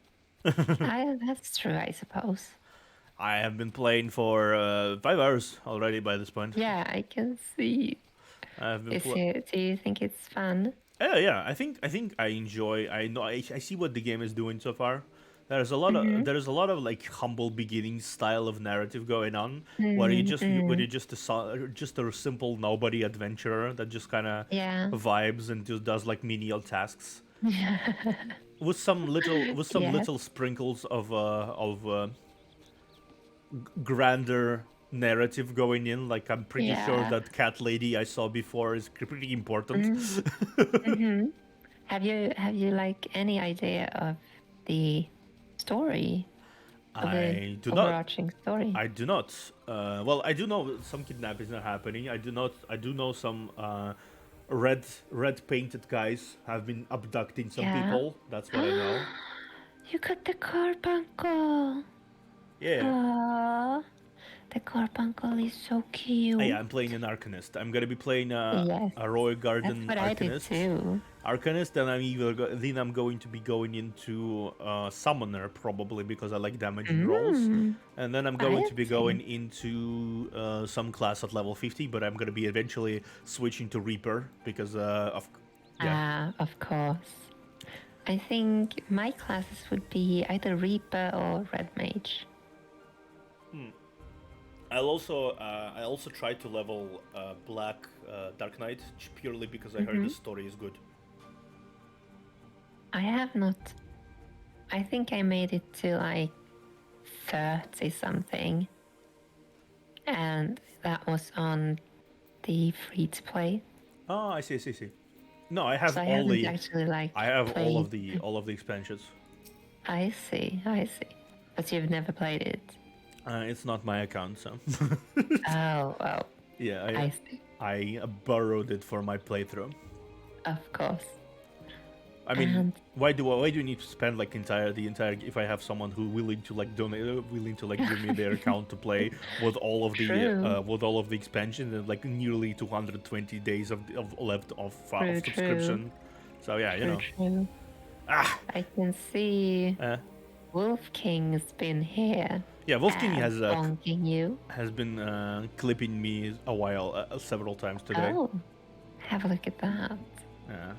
That's true, I suppose. I have been playing for 5 hours already by this point. Yeah, I can see. I've been Is it? Do you think it's fun? yeah. I think I enjoy. I know. I see what the game is doing so far. There's a lot of like humble beginning style of narrative going on, where you're just a simple nobody adventurer that just kind of Yeah. vibes and just does like menial tasks with some Yes. little sprinkles of grander narrative going in. Like I'm pretty sure Yeah. that cat lady I saw before is pretty important. Have you like any idea of the story of the I do not. overarching story? I do not. Well, I do know some kidnappings are happening. I do not. I do know some red painted guys have been abducting some Yeah. people. That's what I know. You got the Carpuncle. Yeah. Aww. The Carpuncle is so cute. Yeah, I'm playing an Arcanist. I'm gonna be playing Yes. a Royal That's Garden what I did Arcanist. too. Arcanist, then I'm going to be going into Summoner probably because I like damaging rolls, and then I'm going to be going into some class at level 50. But I'm gonna be eventually switching to Reaper because Of course. I think my classes would be either Reaper or Red Mage. I also tried to level Black Dark Knight purely because I heard the story is good. I have not. I think I made it to like 30 something. And that was on the free to play. Oh, I see. No, I have So I all haven't the actually like I have played. all of the expansions. I see. But you've never played it. It's not my account, so Oh, well. yeah, I see. I borrowed it for my playthrough. Of course. I mean, And- why do you need to spend like the entire if I have someone who willing to like donate, willing to like give me their account to play with all of the expansion and like nearly 220 days of left of subscription. So yeah, you know. True. Ah. I can see Uh, Wolf King's been here. yeah, Wolf King bonking you. has been clipping me a while, several times today. Oh, have a look at that. Yeah.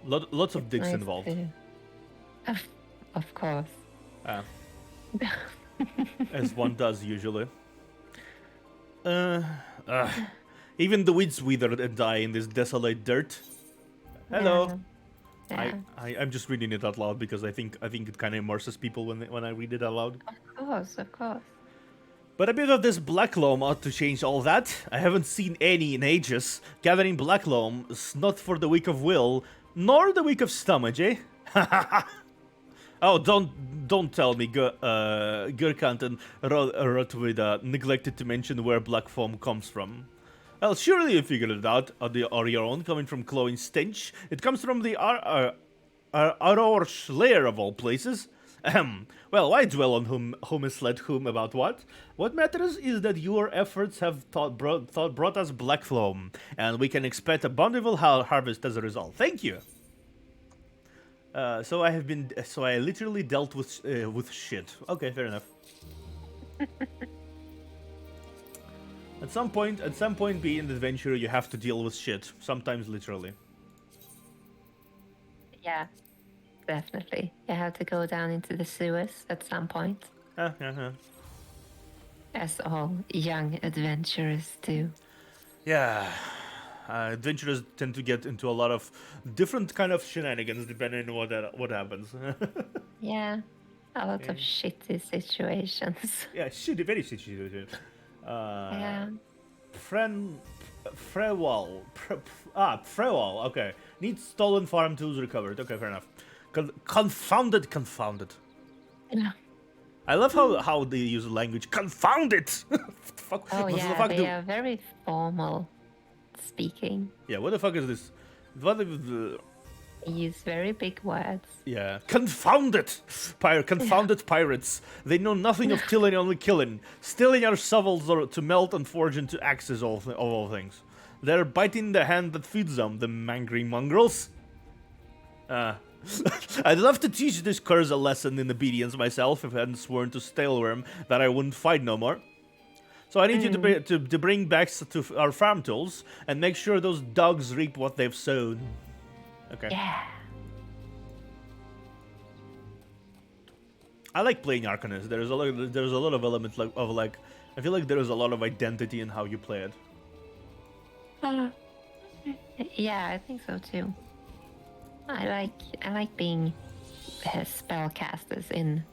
Lots of dicks Nice involved. too. Of course. As one does usually. Even the weeds wither and die in this desolate dirt. Hello. Yeah. I'm just reading it out loud because I think it kind of immerses people when I read it out loud. Of course. But a bit of this black loam ought to change all that. I haven't seen any in ages. Gathering black loam is not for the weak of will, nor the weak of stomach, eh? Oh, don't tell me Gurkant and Rotwida neglected to mention where black foam comes from. Well, surely you figured it out on your own, coming from glowing stench. It comes from the Auror's lair of all places. Well, why dwell on whom has led whom about what? What matters is that your efforts have brought us black foam, and we can expect a bountiful harvest as a result. Thank you. So I literally dealt with shit. Okay, fair enough. At some point, being an adventurer, you have to deal with shit. Sometimes literally. Yeah, definitely. You have to go down into the sewers at some point. As all young adventurers do. Yeah. Adventurers tend to get into a lot of different kind of shenanigans depending on what happens. Yeah, a lot of shitty situations. Yeah, very shitty. Yeah. Frewall. Frewall. Okay. Needs stolen farm tools recovered. Okay, fair enough. Confounded. Yeah. I love how they use the language. Confound it. Fuck. Oh What the yeah, fuck they do? are very formal speaking. Yeah. What the fuck is this? What the? They use very big words. Yeah. Confounded. Confounded pirates. They know nothing of tilling, only killing. Stealing our shovels to melt and forge into axes of all things. They're biting the hand that feeds them, the mangry mongrels. I'd love to teach this curse a lesson in obedience myself if I hadn't sworn to Staleworm that I wouldn't fight no more. So I need you to bring back to our farm tools and make sure those dogs reap what they've sown. Okay. Yeah. I like playing Arcanist. There's a lot of elements I feel like there is a lot of identity in how you play it. Yeah, I think so too. I like being spellcasters in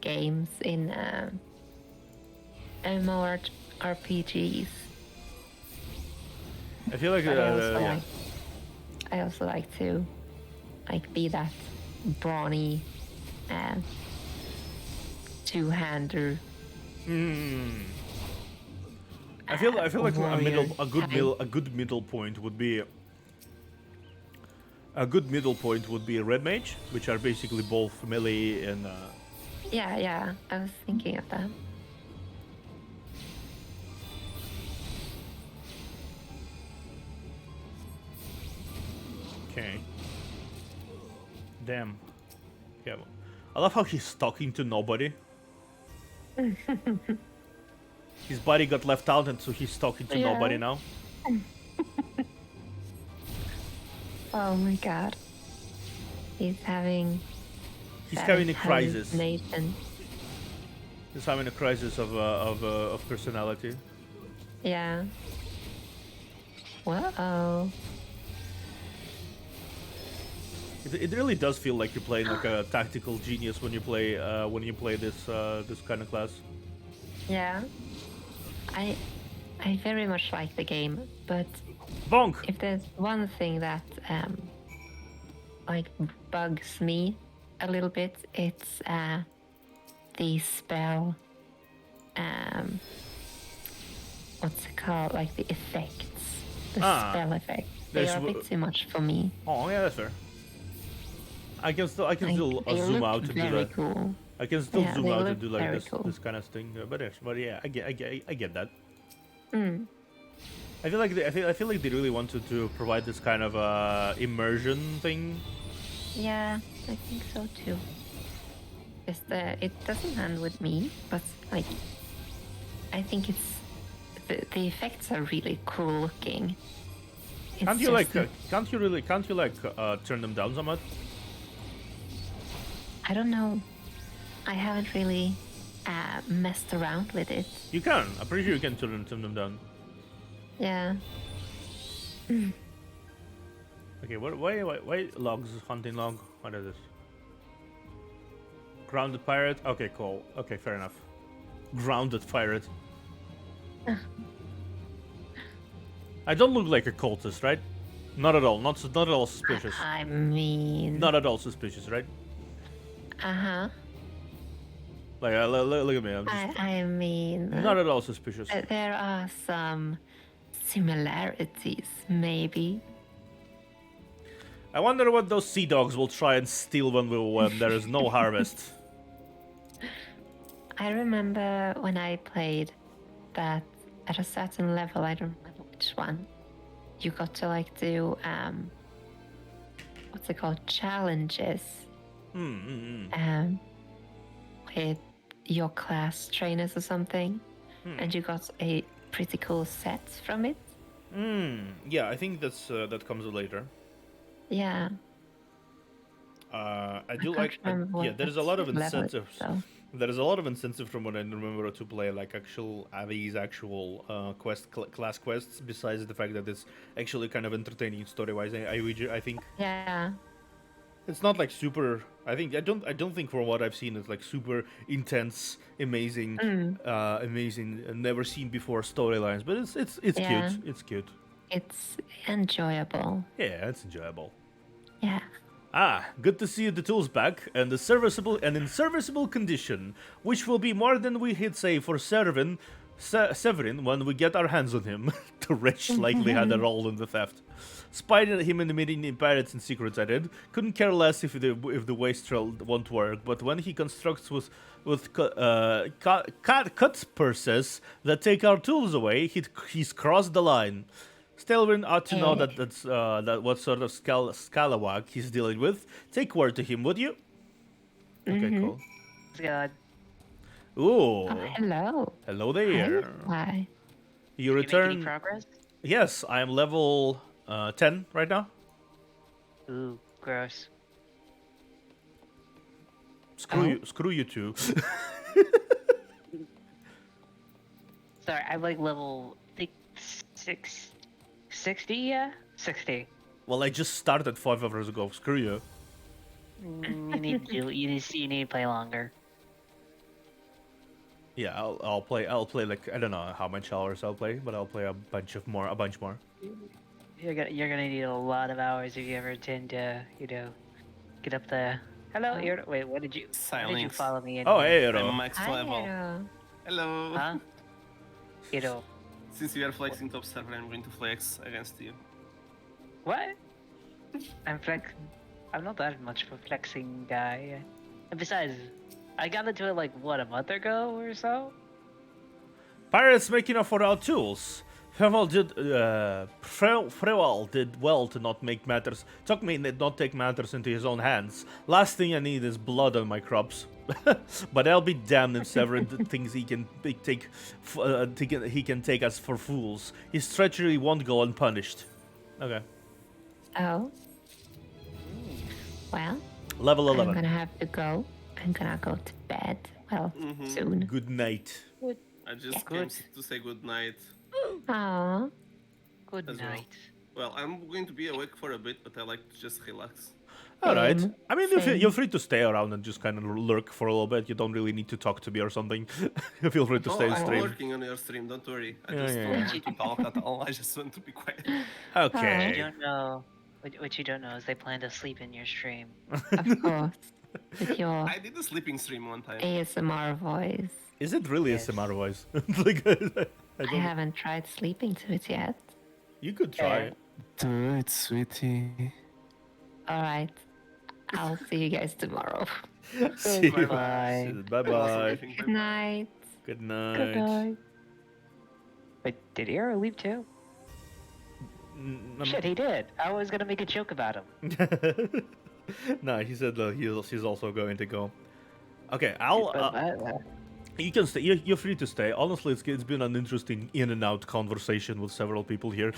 games, in MMORPGs. I feel like, But yeah. I also like to be that brawny two-hander. I feel like warrior a good middle point would be a red mage, which are basically both melee and Yeah, I was thinking of that. okay. Damn. Yeah. I love how he's talking to nobody. His body got left out, and so he's talking to nobody now. Oh my god. He's having A crisis. hallucination. He's having a crisis of personality. Yeah. Whoa. It really does feel like you're playing like a tactical genius when you play this this kind of class. Yeah. I very much like the game, but Bonk. if there's one thing that bugs me a little bit, it's the spell what's it called? Like the effects. The spell effects. They are a bit too much for me. Oh yeah, that's fair. I can still They zoom look out and do very that. cool. I can still Yeah, zoom they out look and do like very this cool. this kind of thing. But yeah, I get that. Mm. I feel like I feel like they really wanted to provide this kind of immersion thing. Yeah, I think so too. It doesn't end with me, but like I think it's the effects are really cool looking. It's Can't you just turn them down somewhat? I don't know. I haven't really messed around with it. You can. I'm pretty sure you can turn them down. Yeah. Okay, why logs? Hunting log? What is this? Grounded pirate? Okay, cool. Okay, fair enough. Grounded pirate. I don't look like a cultist, right? Not at all. Not at all suspicious. I mean. Not at all suspicious, right? Uh-huh. Like, look at me. I'm just I mean. not at all suspicious. There are some similarities, maybe. I wonder what those sea dogs will try and steal when there is no harvest. I remember when I played that at a certain level, I don't remember which one, you got to do what's it called, challenges with your class trainers or something, and you got a pretty cool set from it. Yeah, I think that comes later. Yeah. I do can't like. remember what Yeah, there's a lot of level it is, incentives. though. There is a lot of incentive from what I remember to play like these actual class quests. Besides the fact that it's actually kind of entertaining story-wise, I think Yeah. It's not like super. I don't think from what I've seen it's like super intense, amazing, amazing, never seen before storylines. But it's Yeah. cute. It's cute. It's enjoyable. Yeah, it's enjoyable. Yeah. Good to see the tools back and in serviceable condition, which will be more than we hit say for Severin when we get our hands on him. The wretch likely had a role in the theft. Spied him in the meeting in Pirates and Secrets I did. Couldn't care less if the wastrel won't work, but when he constructs with cut purses that take our tools away, he's crossed the line. Stelvin ought to know that's what sort of scalawag he's dealing with. Take word to him, would you? Okay, cool. God. Ooh, Hello. hello there. Hi. You Did you make any return. progress? Yes, I am level 10 right now. Ooh, gross. Screw you too. Sorry, I'm like level 60, yeah? 60. Well, I just started 5 hours ago. Screw you. You need to play longer. Yeah, I'll play like I don't know how much hours I'll play, but I'll play a bunch more. You're gonna need a lot of hours if you ever intend to, get up there. Hello, Eero. Wait, why did you Silence. follow me in? Oh, here? hey, I'm Ero. max Hi, level. Hero. Hello. Huh? Eero. Since you are flexing top server, I'm going to flex against you. What? I'm not that much of a flexing guy. And besides, I got into it like what, a month ago or so? Pirates making off for our tools. Frewell did well to not make matters. Tuckmane did not take matters into his own hands. Last thing I need is blood on my crops. But I'll be damned if Severin thinks he can take us for fools. His treachery won't go unpunished. Okay. Oh. Well, Level I'm 11. gonna have to go. I'm gonna go to bed. Well, soon. Good night. I just Good. came to say good night. Aw. Good As well. night. Well, I'm going to be awake for a bit, but I like to just relax. All right. Same. I mean, Same. you're free to stay around and just kind of lurk for a little bit. You don't really need to talk to me or something. Feel free to Oh, stay and I'm stream. working on your stream, don't worry. I Yeah, just yeah, don't yeah. want to talk at all. I just want to be quiet. What you Okay. don't know, what you don't know is they plan to sleep in your stream. Of course. With your I did a sleeping stream one time. ASMR voice. Is it really Yes. a SMR voice? Like, I I don't. haven't tried sleeping to it yet. You could try. Do it, sweetie. Alright. I'll see you guys tomorrow. See you. Bye. Bye bye. Good night. Good night. Wait, did Eero leave too? Shit, he did. I was gonna make a joke about him. No, he said he's also going to go. Okay, I'll. But, You can stay. You're free to stay. Honestly, it's been an interesting in and out conversation with several people here.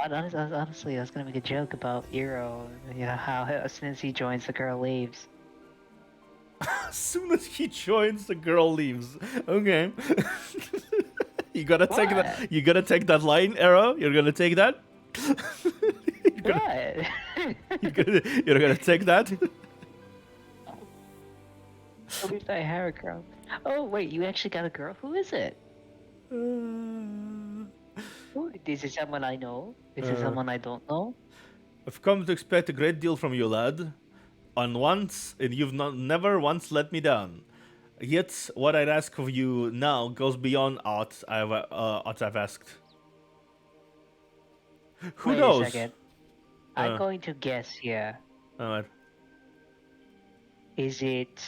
honestly, I was gonna make a joke about Eero. You know how as soon as he joins, the girl leaves. As soon as he joins, the girl leaves. Okay. You gotta take that. What? You gotta take that line, Arrow. You're gonna take that. What? You're gonna take that. At least I have a girl. Oh wait, you actually got a girl? Who is it? Who? Is it someone I know? Is it someone I don't know? I've come to expect a great deal from you, lad. And you've never once let me down. Yet, what I'd ask of you now goes beyond aught I've asked. Who Wait knows? a second. I'm going to guess here. Alright. Is it?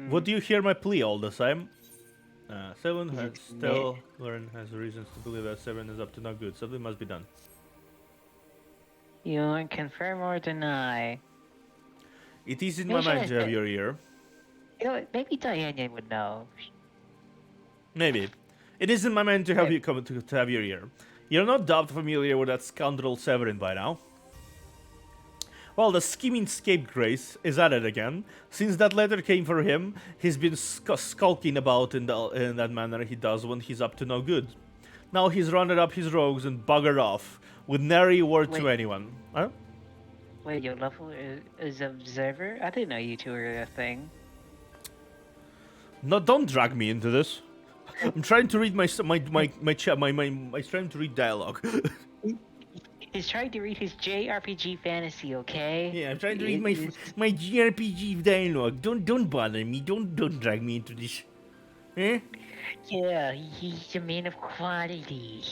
Would you hear my plea all the time? Seven Is has it still Lauren has reasons to believe that Seven is up to no good. Something must be done. You won't confirm or deny. It is in Maybe my mind I to have said- your ear. You know what? Maybe Diana would know. Maybe. It is in my mind to have Yeah. you come to have your ear. You're no doubt familiar with that scoundrel Severin by now. Well, the scheming scapegrace is at it again. Since that letter came for him, he's been skulking about in that manner he does when he's up to no good. Now he's rounded up his rogues and buggered off. with nary word to Wait. anyone. Huh? Wait, your level is observer? I didn't know you two were a thing. No, don't drag me into this. I'm trying to read my trying to read dialogue. He's trying to read his JRPG fantasy, okay? Yeah, I'm trying to read It my is- my JRPG dialogue. Don't bother me. Don't drag me into this. Eh? Yeah, he's a man of quality.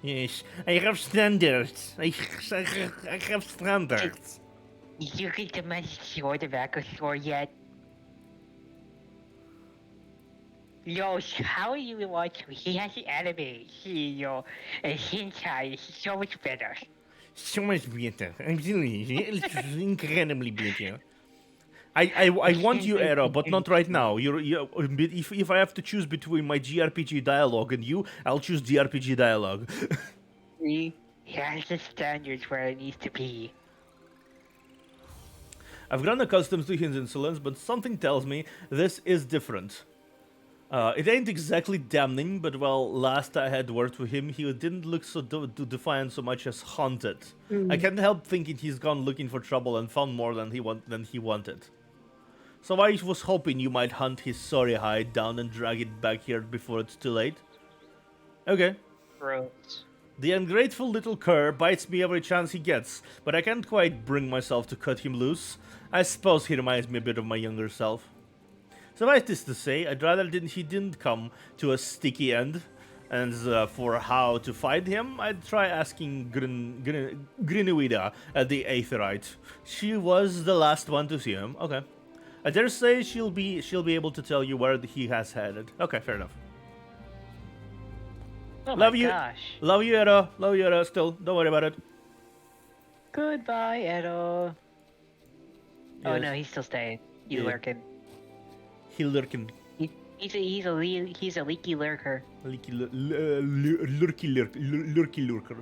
Yes, I have standards. I have standards. Did you get the magic sword, the Vaca sword yet? Yo, how are you watching? He has an anime, yo, and hentai is so much better. So much better. I'm serious. It's incredibly better. I want you, Era, but not right now. You're if I have to choose between my JRPG dialogue and you, I'll choose JRPG dialogue. He has the standards where it needs to be. I've grown accustomed to his insolence, but something tells me this is different. It ain't exactly damning, but well, last I had worked with him, he didn't look so defiant so much as haunted. I can't help thinking he's gone looking for trouble and found more than he wanted. So I was hoping you might hunt his sorry hide down and drag it back here before it's too late. Okay. Gross. The ungrateful little cur bites me every chance he gets, but I can't quite bring myself to cut him loose. I suppose he reminds me a bit of my younger self. Suffice this to say, I'd rather he didn't come to a sticky end, and for how to fight him, I'd try asking Grinuida at the Aetherite. She was the last one to see him. Okay. I dare say she'll be able to tell you where he has headed. Okay, fair enough. Oh Love my you. gosh. Love you, Era. Love you, Era. Still, don't worry about it. Goodbye, Edo. Oh Yes. no, he's still staying. He's Yeah. lurking. He lurking. He's a leaky lurker. Lurky lurker.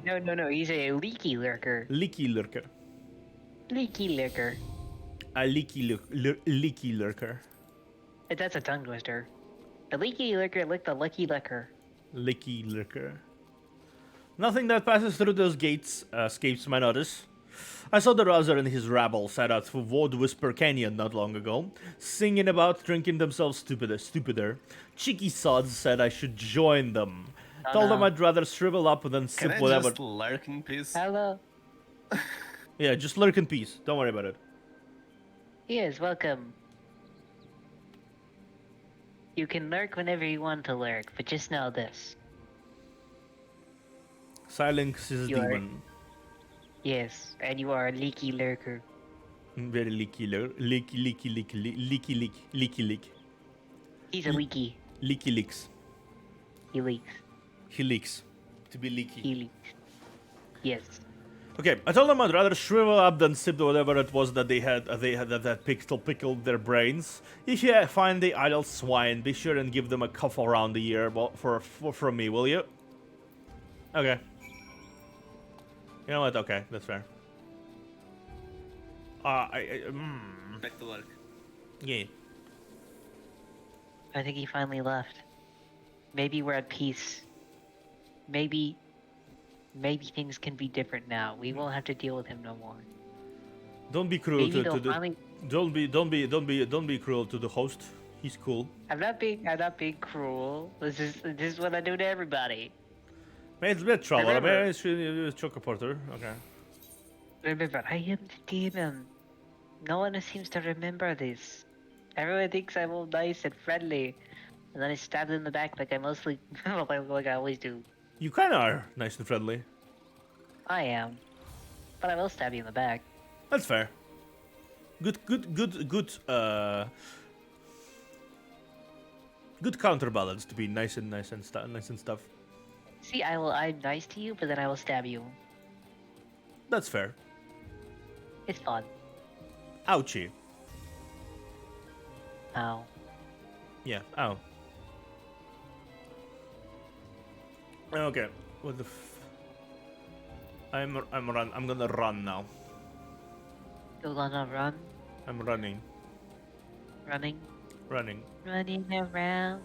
No, he's a leaky lurker. Leaky lurker. Leaky lurker. A leaky lurker. That's a tongue twister. The leaky lurker licked the lucky lurker. Leaky lurker. Nothing that passes through those gates escapes my notice. I saw the Razer and his rabble set out for Wood Whisper Canyon not long ago, singing about drinking themselves stupider. Cheeky sods said I should join them. Oh, Told them no. I'd rather shrivel up than Can sip I whatever. just lurk in peace? Hello. Yeah, just lurk in peace. Don't worry about it. Yes, welcome. You can lurk whenever you want to lurk, but just know this. Silence is a You are- demon. Yes, and you are a leaky lurker. Very leaky. He's a leaky. Leaky leaks. He leaks. He leaks. To be leaky. He leaks. Yes. Okay, I told them I'd rather shrivel up than sip whatever it was that they had that pickled their brains. If you find the idle swine, be sure and give them a cuff around the ear from me, will you? Okay. You know what? Okay, that's fair. Back to work. Yeah. I think he finally left. Maybe we're at peace. Maybe things can be different now. We won't have to deal with him no more. Don't be cruel Maybe to they'll the. finally. Don't be cruel to the host. He's cool. I'm not being cruel. This is what I do to everybody. Man, it's a bit trouble. Remember- Man, it's really Choco Porter. Okay. Remember, I am the demon. No one seems to remember this. Everyone thinks I'm all nice and friendly, and then I stab them in the back like I mostly, like I always do. You kind of are nice and friendly. I am, but I will stab you in the back. That's fair. Good. Good counterbalance to be nice and stuff. See, I'm nice to you, but then I will stab you. That's fair. It's fun. Ouchie. Ow. Yeah. Ow. Okay. What the? I'm gonna run now. You're gonna run, I'm running. running Running. around.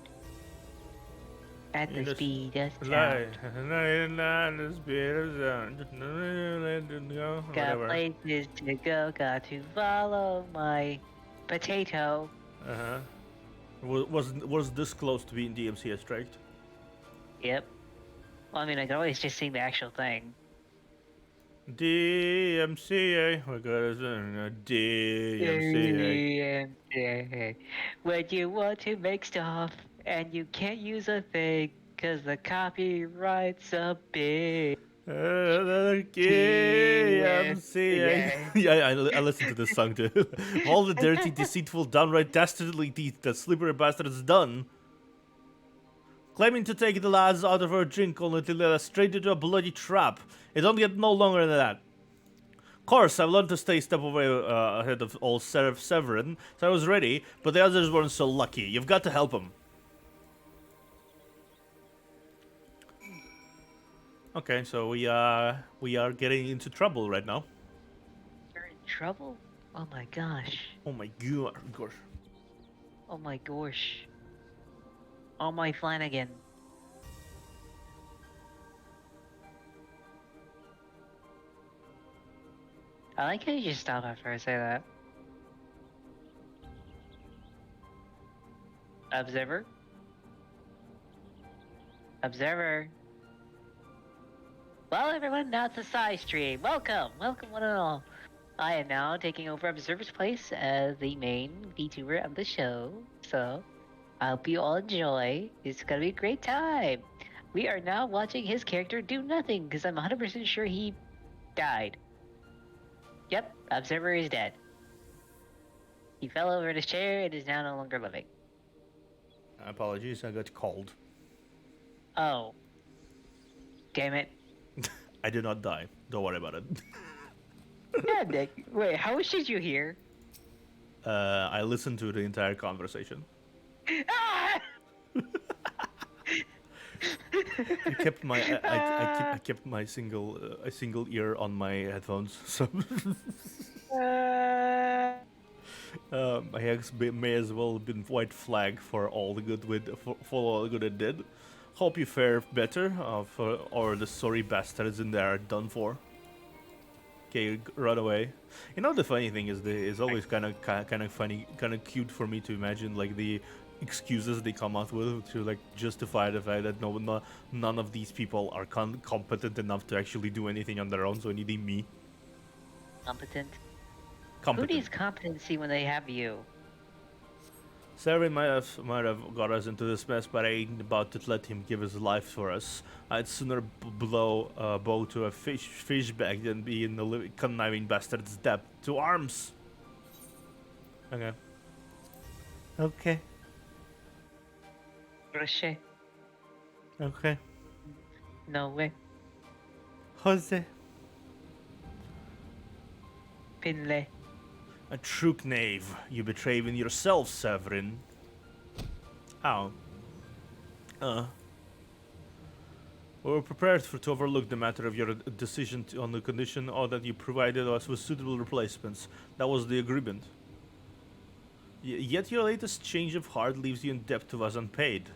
At the In the speed of sound. light, the speed of sound. Let it go, Got whatever. places to go, got to follow my potato. Uh-huh. Was this close to being DMCA striked? Yep. Well, I mean, I could always just sing the actual thing. DMCA, we got a DMCA. When you want to make stuff and you can't use a thing because the copyright's a big. DMCA. Yeah, I listened to this song too. All the dirty, deceitful, downright dastardly deeds that slippery bastard has done. Claiming to take the lads out of her drink only to let us straight into a bloody trap. It don't get no longer than that. Of course, I've learned to stay a step away ahead of old Severin, so I was ready, but the others weren't so lucky. You've got to help them. Okay, so we are getting into trouble right now. You're in trouble? Oh my gosh. Oh my gosh. Oh my gosh. Oh my Flanagan. I like how you just stop after I say that. Observer? Observer? Well, everyone, now it's a side stream. Welcome! Welcome, one and all. I am now taking over Observer's place as the main VTuber of the show, so I hope you all enjoy. It's gonna be a great time. We are now watching his character do nothing, because I'm 100% sure he died. Yep, Observer is dead. He fell over in his chair and is now no longer living. Apologies, I got cold. Oh. Damn it. I did not die. Don't worry about it. Yeah, Nick. Wait, how much did you hear? I listened to the entire conversation. Ah! I kept my I kept my single a single ear on my headphones, so my ex may as well have been white flag for all the good for all the good it did. Hope you fare better, or the sorry bastards in there are done for. Okay, run away. You know the funny thing is always kind of funny, kind of cute for me to imagine like the excuses they come out with to like justify the fact that none of these people are competent enough to actually do anything on their own, so needing me. Competent? Who Competent. needs competency when they have you? Severin might have got us into this mess, but I ain't about to let him give his life for us. I'd sooner blow a bow to a fish bag than be in the conniving bastard's debt. To arms! Okay. Okay. Crochet. Okay. No way. Jose. Pinle. A true knave. You betray even yourself, Severin. How? We were prepared to overlook the matter of your decision on the condition that you provided us with suitable replacements. That was the agreement. Yet your latest change of heart leaves you in debt to us unpaid.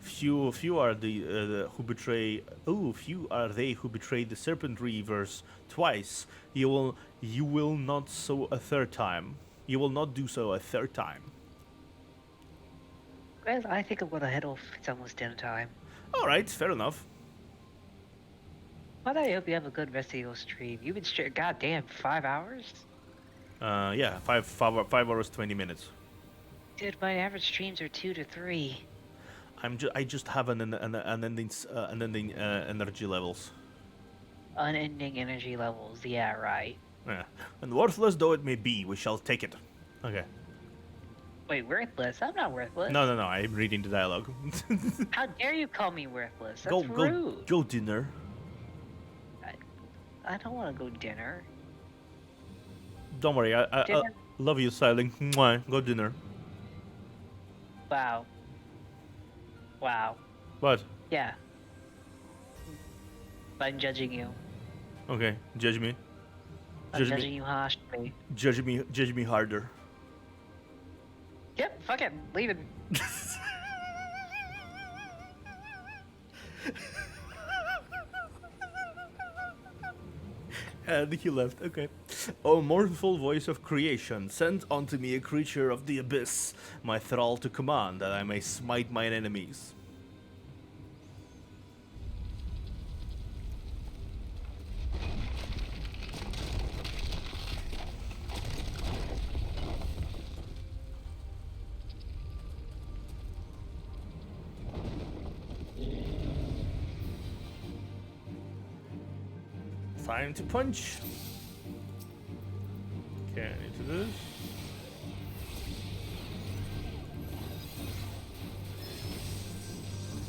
Few are the who betray. Oh, few are they who betray the Serpent Reavers twice. You will not so a third time. You will not do so a third time. Well, I think I'm gonna head off. It's almost dinner time. All right, fair enough. Well, I hope you have a good rest of your stream. You've been straight. Goddamn, 5 hours? Yeah, 5 hours 20 minutes. Dude, my average streams are 2 to 3. I just have unending energy levels. Unending energy levels. Yeah, right. Yeah, and worthless though it may be, we shall take it. Okay. Wait, worthless? I'm not worthless. No, I'm reading the dialogue. How dare you call me worthless? That's rude. Go dinner. I don't want to go dinner. Don't worry, I Dinner? love you, Styling. Mwah, go dinner. Wow. Wow. What? Yeah. I'm judging you. Okay, judge me. I'm judging you harshly. Judge me harder. Yep, fuck it. Leave it. And he left. Okay. O mournful voice of creation, send unto me a creature of the abyss, my thrall to command, that I may smite mine enemies. Time to punch. Okay, I need to do this.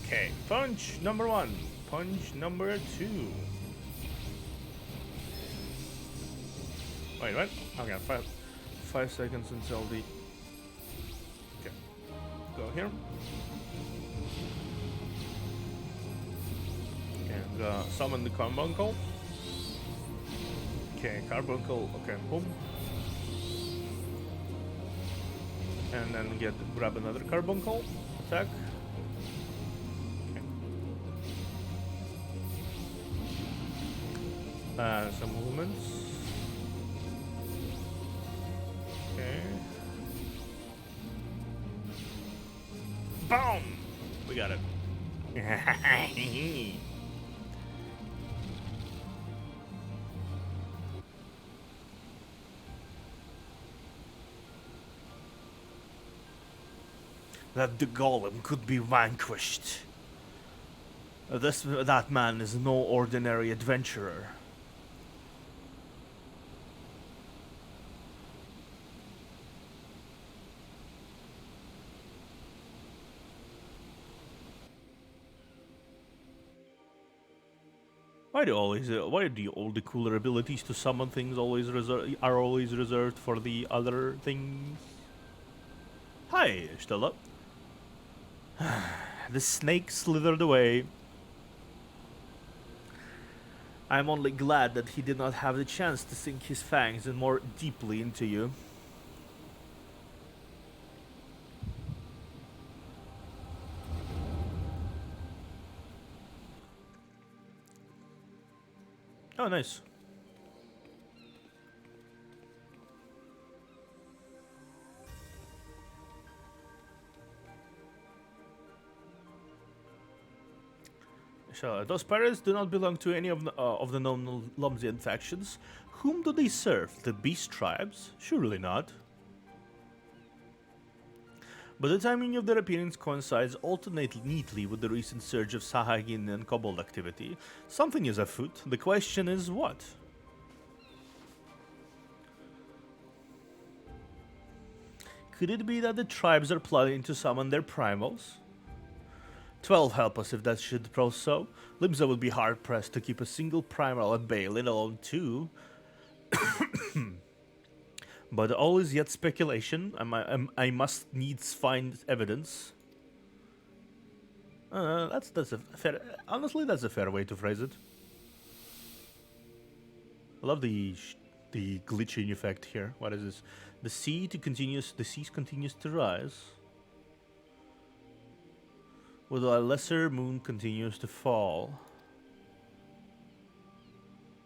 Okay, punch number 1. Punch number 2. Wait, what? Okay, 5 seconds until the... Okay, go here. And summon the carbuncle. Okay, carbuncle, okay, boom. And then grab another carbuncle, attack. Okay. Some movements. Okay. Boom! We got it. That the golem could be vanquished. That man is no ordinary adventurer. Why do all the cooler abilities to summon things are always reserved for the other things? Hi, Stella. The snake slithered away. I'm only glad that he did not have the chance to sink his fangs in more deeply into you. Oh, nice. So, those pirates do not belong to any of the known Lumsian factions. Whom do they serve? The beast tribes? Surely not. But the timing of their appearance coincides alternately neatly with the recent surge of Sahagin and Kobold activity. Something is afoot. The question is what? Could it be that the tribes are plotting to summon their primals? 12 help us if that should prove so. Limsa would be hard-pressed to keep a single primal at bay, let alone 2. But all is yet speculation. I must needs find evidence. That's a fair... Honestly, that's a fair way to phrase it. I love the glitching effect here. What is this? The sea continues to rise. While a lesser moon continues to fall.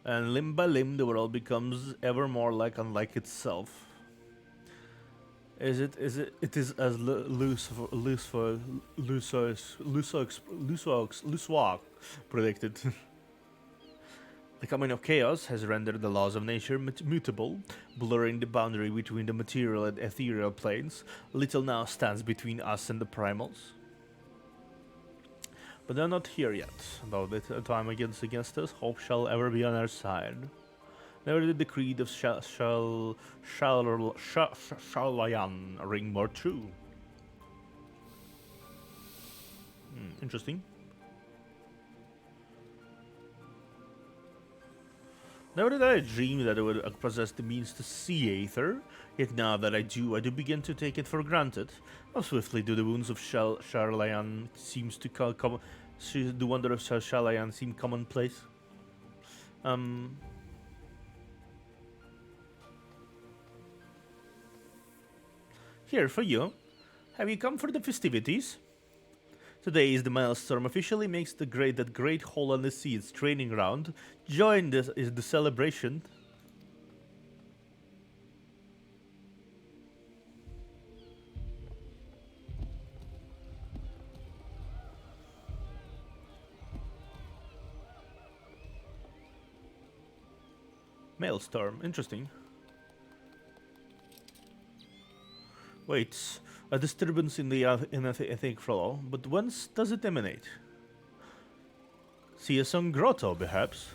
And limb by limb the world becomes ever more unlike itself. It is as Luswak predicted. The coming of chaos has rendered the laws of nature mutable, blurring the boundary between the material and ethereal planes. Little now stands between us and the primals. But they're not here yet, though the time against us, hope shall ever be on our side. Never did the creed of Shalayan ring more true. Interesting. Never did I dream that I would possess the means to see Aether, yet now that I do begin to take it for granted. How swiftly do the wounds of Shalayan seems to come? The wonder of Shalayan seem commonplace. Here for you. Have you come for the festivities? Today is the Maelstrom officially makes that great hole in the sea its training ground. Join this is the celebration. Maelstrom, interesting. Wait, a disturbance in the ethnic flow, but whence does it emanate? See a song grotto, perhaps?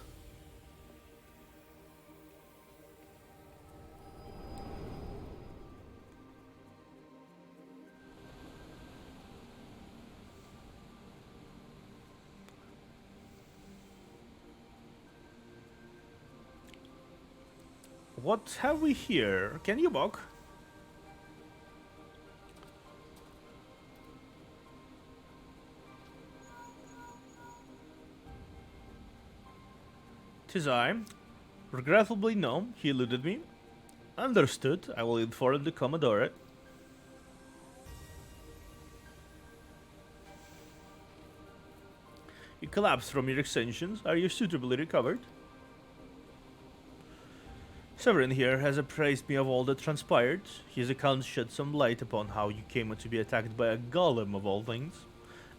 What have we here? Can you walk? Tis I. Regrettably no, he eluded me. Understood, I will inform the Commodore. You collapsed from your extensions. Are you suitably recovered? Severin here has apprised me of all that transpired. His account shed some light upon how you came to be attacked by a golem of all things.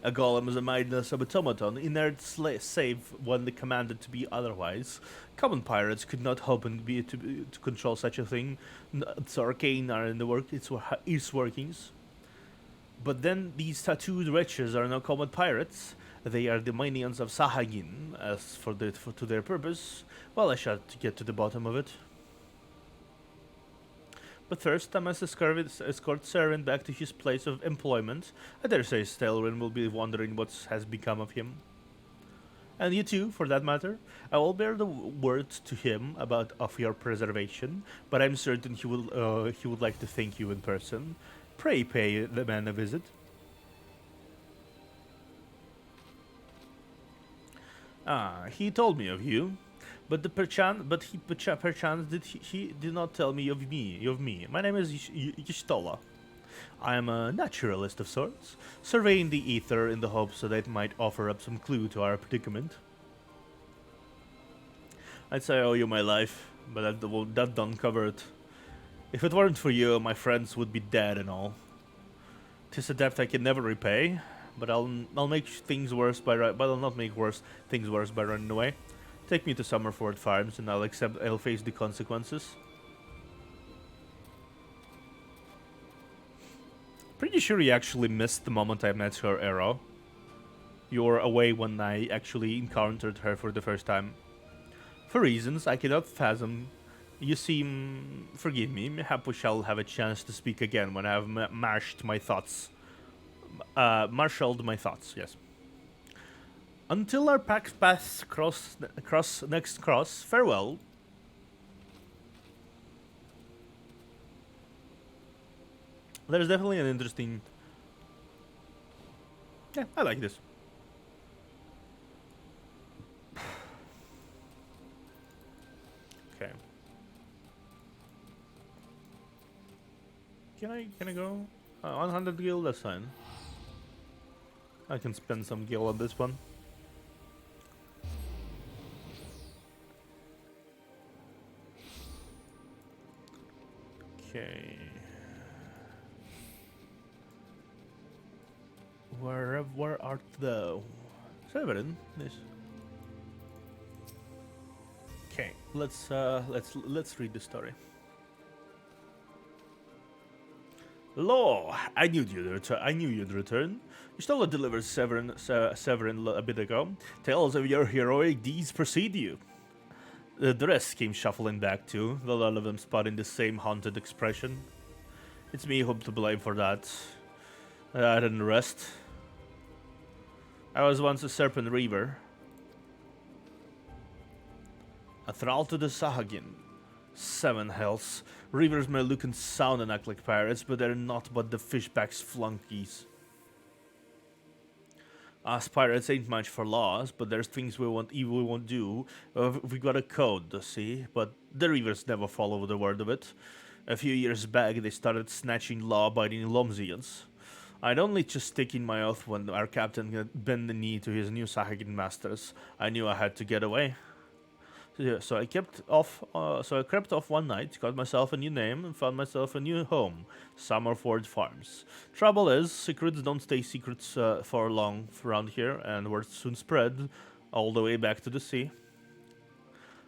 A golem is a mindless automaton, inert save when commanded to be otherwise. Common pirates could not hope to control such a thing. Its arcane are in its workings. But then these tattooed wretches are no common pirates. They are the minions of Sahagin. As for to their purpose, well, I shall get to the bottom of it. But first, I must escort Saren back to his place of employment. I dare say Stelrin will be wondering what has become of him. And you too, for that matter. I will bear the word to him of your preservation, but I'm certain he would like to thank you in person. Pray pay the man a visit. Ah, he told me of you. But perchance he did not tell me of me. My name is Yistola. I am a naturalist of sorts, surveying the ether in the hopes that it might offer up some clue to our predicament. I'd say I owe you my life, but that don't cover it. If it weren't for you, my friends would be dead and all. 'Tis a debt I can never repay, but I'll make things worse but I'll not make things worse by running away. Take me to Summerford Farms and I'll face the consequences. Pretty sure you actually missed the moment I met her, Arrow. You were away when I actually encountered her for the first time. For reasons I cannot fathom, you seem... Forgive me, mayhap we shall have a chance to speak again when I have marshaled my thoughts. Marshaled my thoughts, yes. Until our paths cross, farewell. There's definitely an interesting... Yeah, I like this. Okay. Can I go? 100 gil, that's fine. I can spend some gil on this one. Okay. Where art thou? Severin, this. Okay, let's read the story. Law, I knew you'd return. Yustola delivered Severin a bit ago. Tales of your heroic deeds precede you. The rest came shuffling back too, a lot of them spotting the same haunted expression. It's me whom to blame for that. I didn't rest. I was once a serpent reaver. A thrall to the Sahagin. 7 hells. Reavers may look and sound and act like pirates, but they're not but the fishback's flunkies. Us pirates ain't much for laws, but there's things we won't do. We got a code, see? But the Reavers never follow the word of it. A few years back, they started snatching law-abiding Lomzians. I'd only just taken my oath when our captain had bent the knee to his new Sahakin masters. I knew I had to get away. So I kept off. So I crept off one night, got myself a new name, and found myself a new home, Summerford Farms. Trouble is, secrets don't stay secrets for long around here, and word soon spread all the way back to the sea.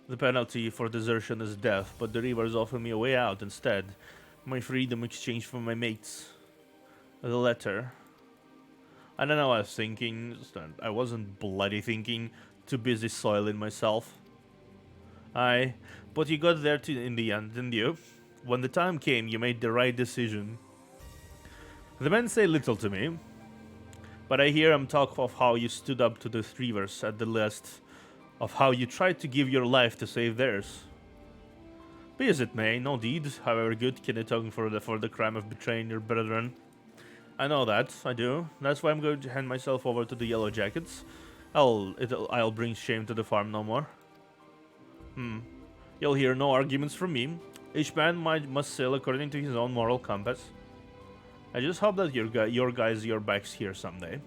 The penalty for desertion is death, but the rivers offer me a way out instead. My freedom exchanged for my mates. The letter. I don't know what I was thinking. I wasn't bloody thinking. Too busy soiling myself. Aye, but you got there in the end, didn't you? When the time came, you made the right decision. The men say little to me, but I hear them talk of how you stood up to the Reavers at the last, of how you tried to give your life to save theirs. Be as it may, no deed, however good, can atone for the crime of betraying your brethren. I know that, I do. That's why I'm going to hand myself over to the Yellow Jackets. I'll bring shame to the farm no more. You'll hear no arguments from me. Each man must sail according to his own moral compass. I just hope that your backs here someday.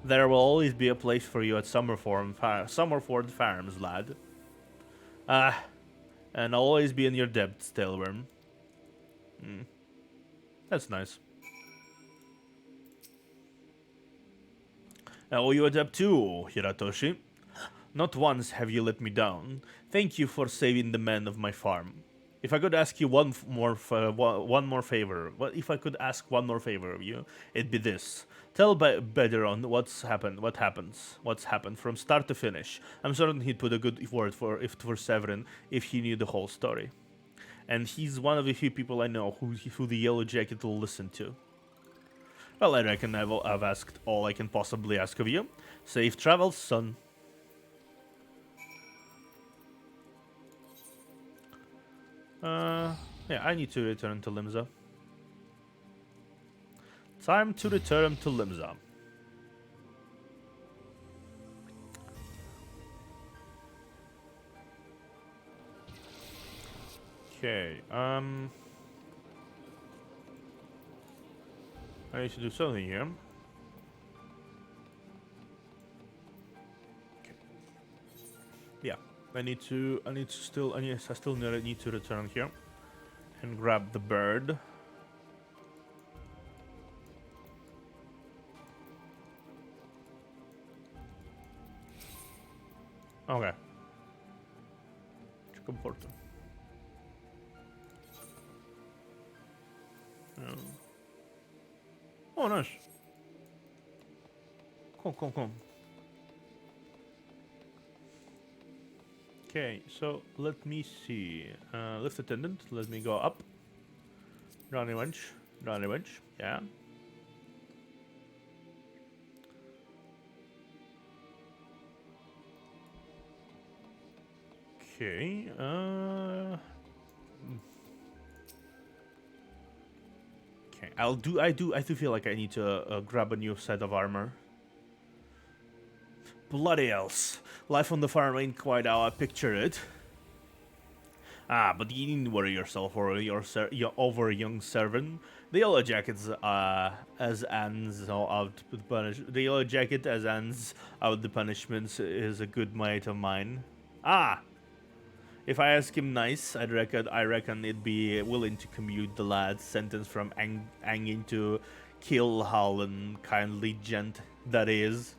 There will always be a place for you at Summerford Farms, lad. And I'll always be in your debt, Tailworm. That's nice. I owe you a debt too, Hiratoshi. Not once have you let me down. Thank you for saving the men of my farm. If I could ask you one more favor, if I could ask one more favor of you, it'd be this: tell Bederon what's happened from start to finish. I'm certain he'd put a good word for Severin if he knew the whole story. And he's one of the few people I know who the Yellow Jacket will listen to. Well, I reckon I've asked all I can possibly ask of you. Safe travels, son. Yeah, I need to return to Limsa. Time to return to Limsa. Okay, I need to do something here. Okay. Yeah, I still need to return here and grab the bird. Okay. Comporto. Oh, nice. Come. Okay, so let me see. Lift attendant, let me go up. Johnny Wench, yeah. Okay, okay, I do feel like I need to grab a new set of armor. Bloody else. Life on the farm ain't quite how I picture it. But you needn't worry yourself over your young servant. The Yellow Jackets as ends out the punish. The Yellow Jacket as ends out the punishments is a good mate of mine. If I ask him nice, I reckon he'd be willing to commute the lad's sentence from hanging to kill Howlin, kindly gent that is.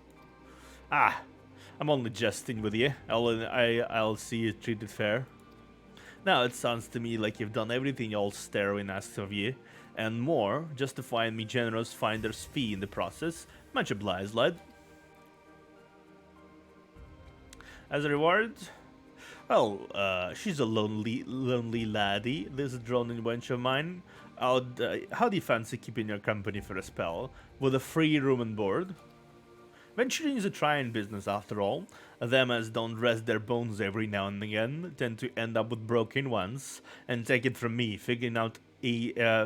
I'm only jesting with you. I'll see you treated fair. Now it sounds to me like you've done everything old Starwin asks of you, and more, justifying me generous finder's fee in the process. Much obliged, lad. As a reward, well, she's a lonely laddie, this droning wench of mine. How do you fancy keeping your company for a spell, with a free room and board? Venturing is a trying business after all. Them as don't rest their bones every now and again tend to end up with broken ones. And take it from me, figuring out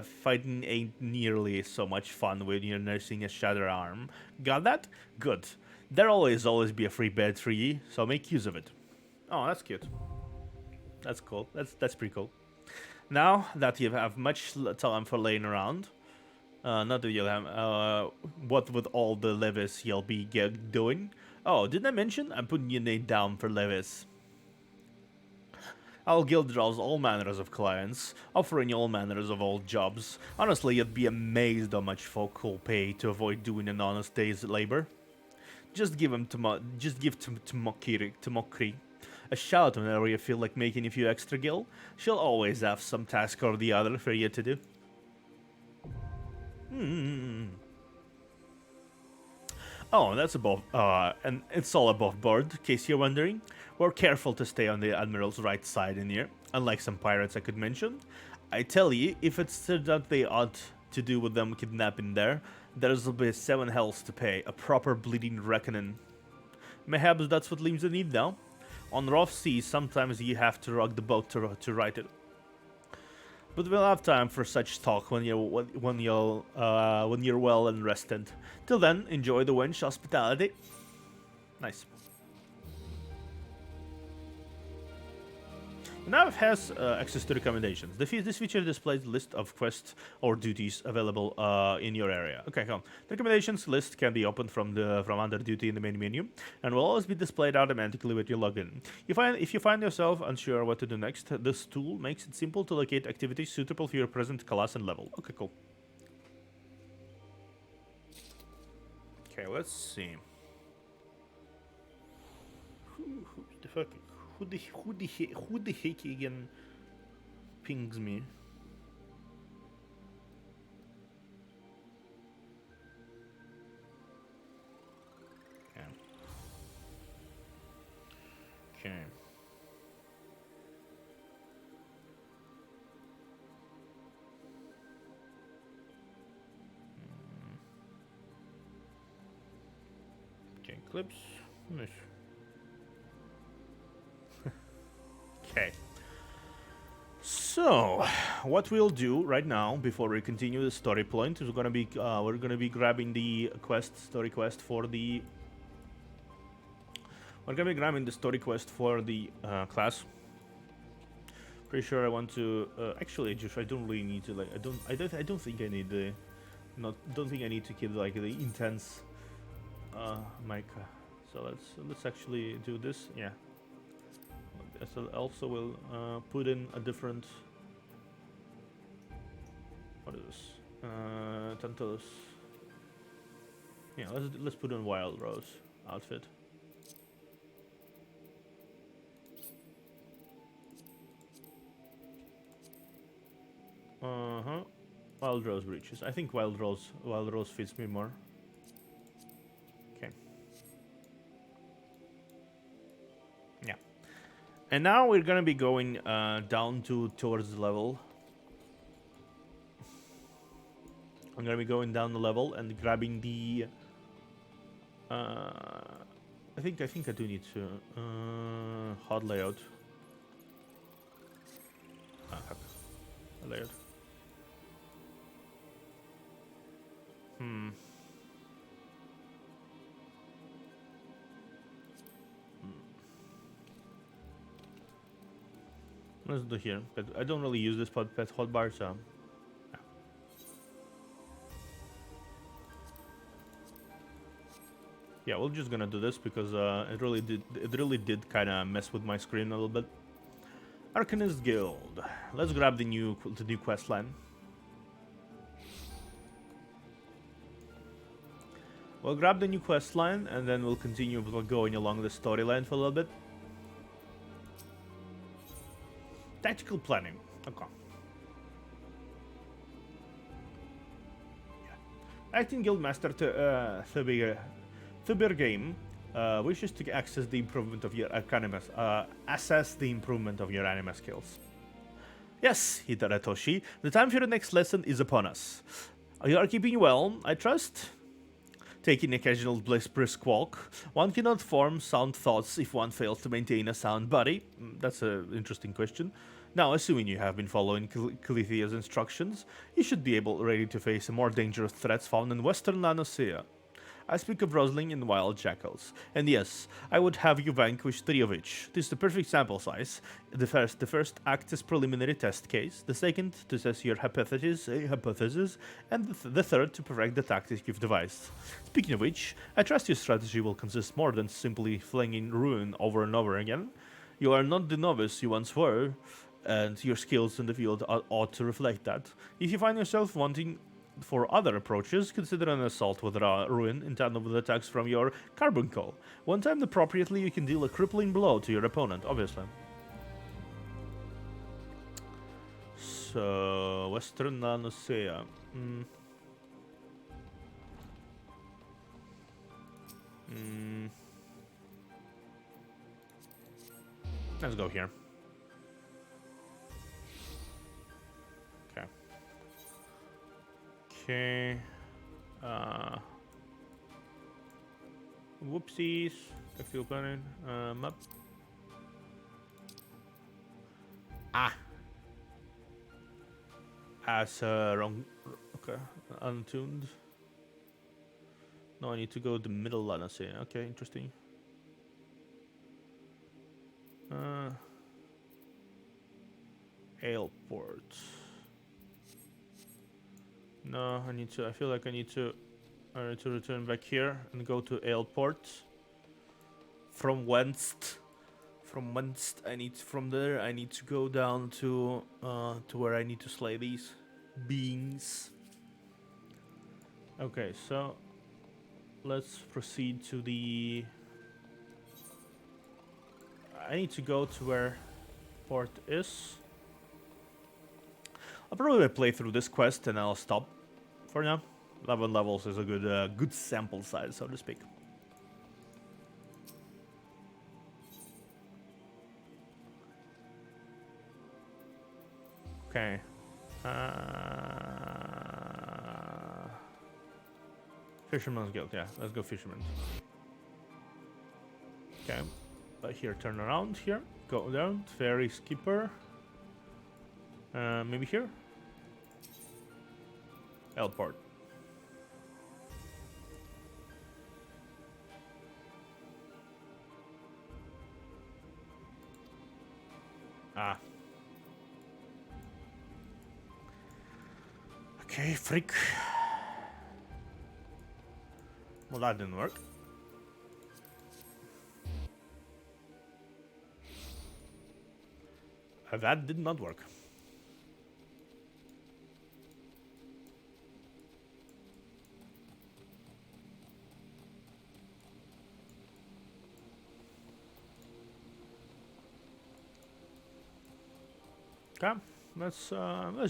fighting ain't nearly so much fun when you're nursing a shattered arm. Got that? Good. There'll always be a free bed for ye, so make use of it. Oh, that's cute. That's cool. That's pretty cool. Now that you have much time for laying around, Not the Yelham. What would all the Levis you'll be doing? Oh, didn't I mention? I'm putting your name down for Levis. Our guild draws all manners of clients, offering all manners of old jobs. Honestly, you'd be amazed how much folk will pay to avoid doing an honest day's labor. Just give them to mockery. A shout whenever you feel like making a few extra gil. She'll always have some task or the other for you to do. Oh, that's above, and it's all above board, in case you're wondering. We're careful to stay on the Admiral's right side in here, unlike some pirates I could mention. I tell you, if it's turned out they ought to do with them kidnapping there, there's will be 7 hells to pay, a proper bleeding reckoning. Mayhaps that's what leaves the need now. On rough seas, sometimes you have to rock the boat to right it. But we'll have time for such talk when you're well and rested. Till then, enjoy the wench hospitality. Nice. Now it has access to recommendations. This feature displays a list of quests or duties available in your area. Okay, come on. The recommendations list can be opened from under duty in the main menu, and will always be displayed automatically with your login. If you find yourself unsure what to do next, this tool makes it simple to locate activities suitable for your present class and level. Okay, cool. Okay, let's see. Who the fuck? Who the heck again pings me? Yeah. Okay. Okay, clips. Nice. Okay. So, what we'll do right now, before we continue the story point, is we're gonna be grabbing the story quest for the. We're gonna be grabbing the story quest for the class. Pretty sure I want to. Actually, I don't really need to like. I don't think I need the. Don't think I need to keep like the intense. Mic. So let's actually do this. Yeah. So also will put in a different. What is this? Tantalus. Yeah, let's put in Wild Rose outfit. Wild Rose breeches. I think Wild Rose fits me more. Okay. Yeah. And now we're gonna be going down towards the level. I'm gonna be going down the level and grabbing the. I think I do need to hard layout. Fuck. Layout. Let's do here, but I don't really use this pet hotbar, so. Yeah, we're just gonna do this because it really did kind of mess with my screen a little bit. Arcanist Guild. Let's grab the new quest line. We'll grab the new quest line and then we'll continue going along the storyline for a little bit. Tactical planning. Okay. Yeah. Acting Guildmaster to Vtuber game wishes to access the improvement of your assess the improvement of your anime skills. Yes, Hitaratoshi, the time for your next lesson is upon us. You are keeping well, I trust? Taking occasional brisk walk, one cannot form sound thoughts if one fails to maintain a sound body. That's an interesting question. Now, assuming you have been following Calithia's instructions, you should be ready to face more dangerous threats found in Western Lanosea. I speak of Rosling and Wild Jackals. And yes, I would have you vanquish 3 of each. This is the perfect sample size. The first act as preliminary test case, the second to test your hypothesis, and the third to perfect the tactics you've devised. Speaking of which, I trust your strategy will consist more than simply flinging ruin over and over again. You are not the novice you once were, and your skills in the field ought to reflect that. If you find yourself wanting for other approaches, consider an assault with ruin in tandem with attacks from your carbuncle. One timed appropriately, you can deal a crippling blow to your opponent, obviously. So, Western Nanosea. Let's go here. Okay. Okay. Whoopsies. Tactical planning. Map. Ah. As wrong. Okay. Untuned. No, I need to go the middle line. I see. Okay, interesting. Airport. No, I need to. I feel like I need to return back here and go to airport. From whence I need from there. I need to go down to where I need to slay these beings. Okay, so let's proceed to the. I need to go to where port is. I'll probably play through this quest and I'll stop for now. 11 levels is a good sample size, so to speak. Okay. Fisherman's Guild, yeah. Let's go Fisherman. Okay. But here, turn around here. Go down. Ferry Skipper. Maybe here? Airport. Ah. Okay, freak. Well, that didn't work. That did not work. Okay, let's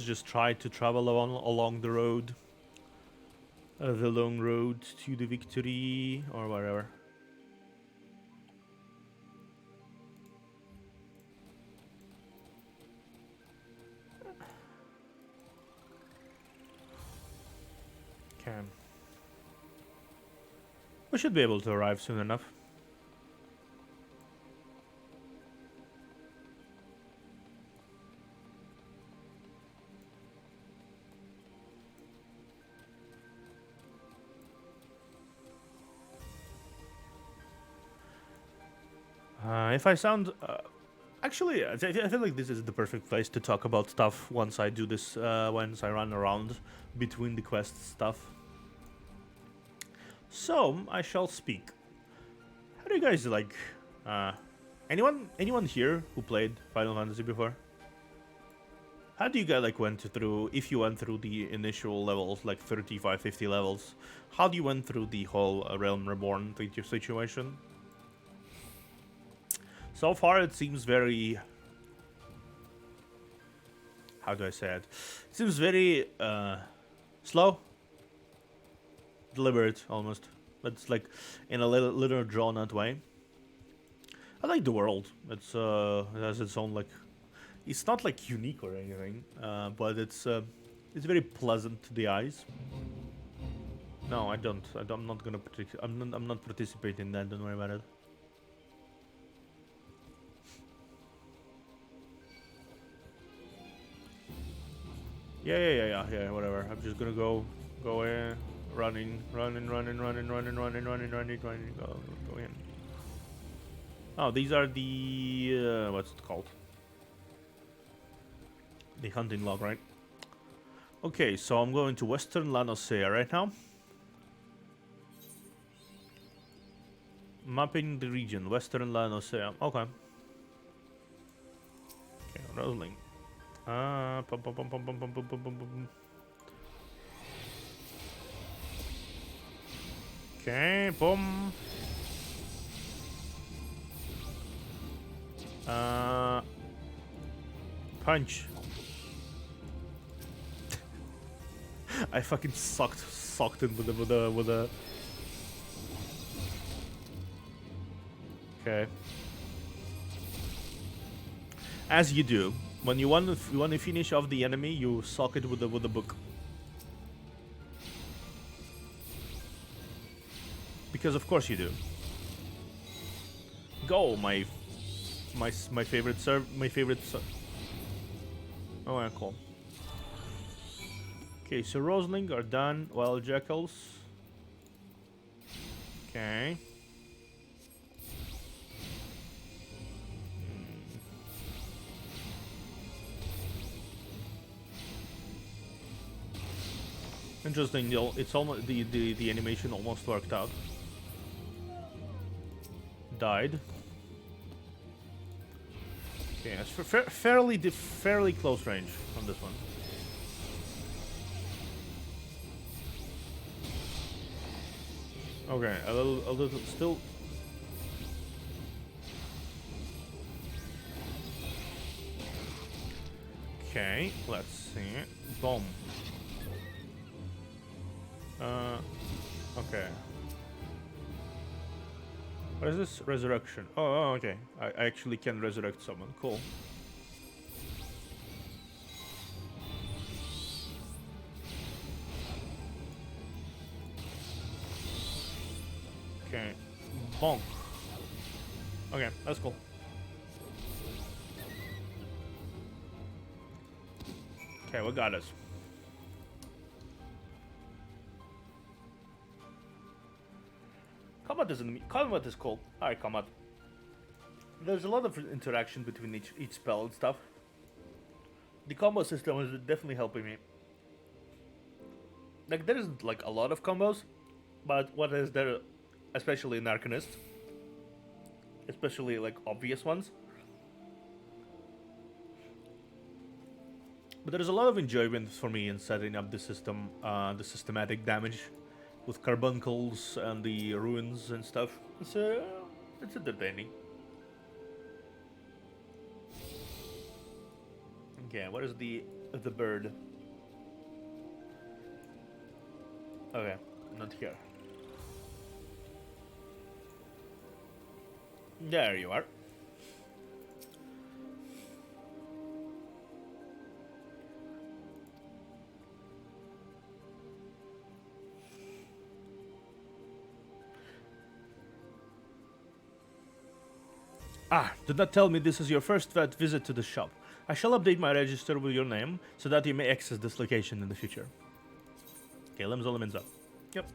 just try to travel along the road, the long road to the victory or whatever. Okay, we should be able to arrive soon enough. If I sound... actually, I feel like this is the perfect place to talk about stuff once I do this, once I run around between the quest stuff. So, I shall speak. How do you guys like... anyone here who played Final Fantasy before? How do you guys like went through, if you went through the initial levels, like 35, 50 levels, how do you went through the whole Realm Reborn situation? So far, it seems very... How do I say it? It seems very slow, deliberate almost. But it's like in a little drawn-out way. I like the world. It's it has its own like. It's not like unique or anything, but it's very pleasant to the eyes. No, I don't. I'm not gonna. I'm not participating in that. Don't worry about it. Yeah, whatever. I'm just gonna go in, Running. Go in. Oh, these are the what's it called? The hunting log, right? Okay, so I'm going to Western Lanosea right now. Mapping the region, Western Lanosea. Okay. Okay, Rosling. Okay, boom. Punch. I fucking sucked in with a. Okay. As you do, when you want to finish off the enemy, you sock it with the book. Because of course you do. Go, my favorite Oh, yeah, cool. Okay, so Rosling are done. Wild Jackals. Okay. Interesting. It's almost the animation almost worked out. Died. Okay, it's fairly close range on this one. Okay, a little still. Okay, let's see. Boom. Okay. What is this? Resurrection. Oh, okay. I actually can resurrect someone. Cool. Okay. Bonk. Okay, that's cool. Okay, what got us? Combat is cool. Alright, combat. There's a lot of interaction between each spell and stuff. The combo system is definitely helping me. Like, there isn't like a lot of combos, but what is there, especially in Arcanist, especially like obvious ones. But there's a lot of enjoyment for me in setting up the system, the systematic damage with carbuncles and the ruins and stuff. It's entertaining. Okay, what is the bird? Okay, not here. There you are. Ah, did not tell me this is your first visit to the shop. I shall update my register with your name so that you may access this location in the future. Okay, Lem's Elemenza. Yep.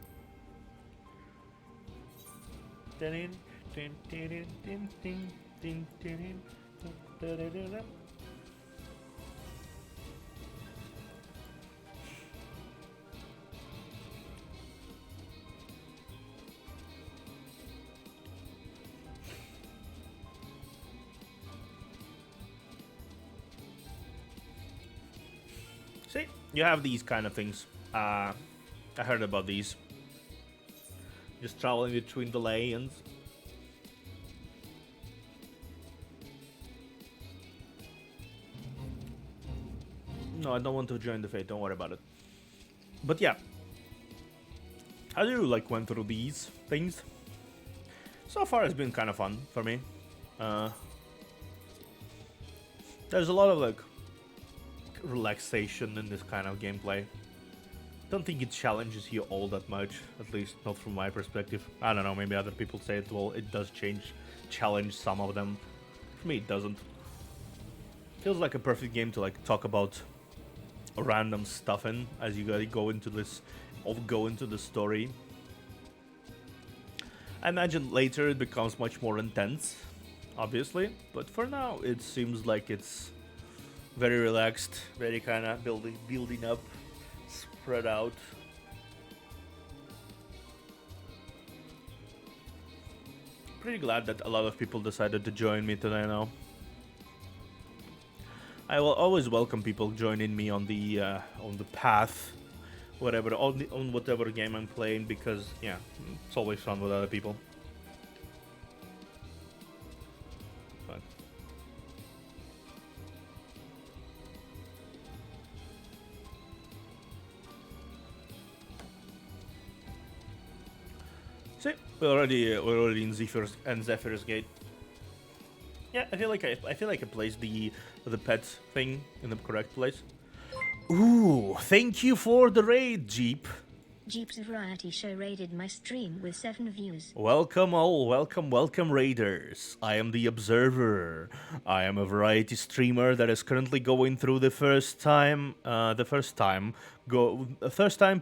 See, you have these kind of things. I heard about these. Just traveling between the lanes. No, I don't want to join the fate. Don't worry about it. But yeah, I do like went through these things. So far, it's been kind of fun for me. There's a lot of like relaxation in this kind of gameplay. Don't think it challenges you all that much, at least not from my perspective. I don't know, maybe other people say it, well, it does challenge some of them. For me, it doesn't. Feels like a perfect game to like talk about random stuff in as you gotta go into this go into the story. I imagine later it becomes much more intense, obviously, but for now it seems like it's very relaxed, very kind of building up, spread out. Pretty glad that a lot of people decided to join me today now. I will always welcome people joining me on the path, whatever on whatever game I'm playing, because yeah, it's always fun with other people. But see, we're already in Zephyr's Gate. Yeah, I feel like I placed the pet thing in the correct place. Ooh, thank you for the raid, Jeep. Jeep's Variety Show raided my stream with 7 views. Welcome all, welcome raiders. I am the Observer. I am a variety streamer that is currently going through the first time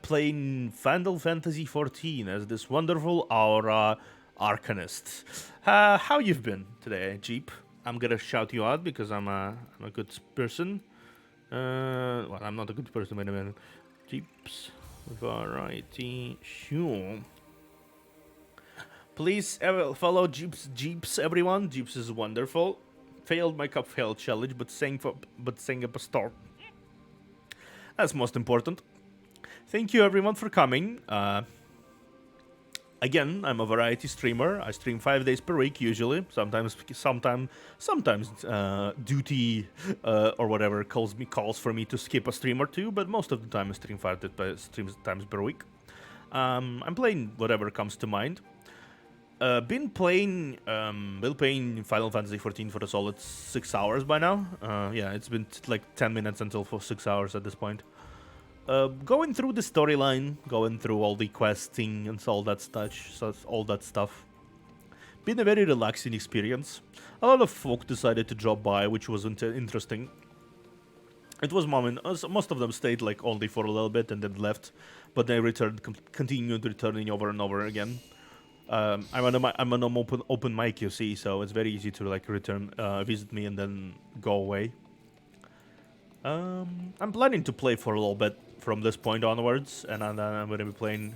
playing Final Fantasy XIV as this wonderful Aura Arcanist. How you've been today, Jeep? I'm gonna shout you out because I'm a good person. Well, I'm not a good person, wait a minute. Jeep's Variety Show. Please follow Jeeps, everyone. Jeeps is wonderful. Failed my cup failed challenge, but sang up a star. That's most important. Thank you everyone for coming. Again, I'm a variety streamer. I stream 5 days per week usually. Sometimes duty or whatever calls for me to skip a stream or two, but most of the time I stream 5 times per week. I'm playing whatever comes to mind. Been playing Final Fantasy XIV for a solid 6 hours by now. Yeah, it's been like 10 minutes until for 6 hours at this point. Going through the storyline, going through all the questing and all that stuff. Been a very relaxing experience. A lot of folk decided to drop by, which was interesting. It was most of them stayed like only for a little bit and then left, but they continued returning over and over again. I'm an open mic, you see, so it's very easy to like return, visit me and then go away. I'm planning to play for a little bit from this point onwards, and then I'm going to be playing.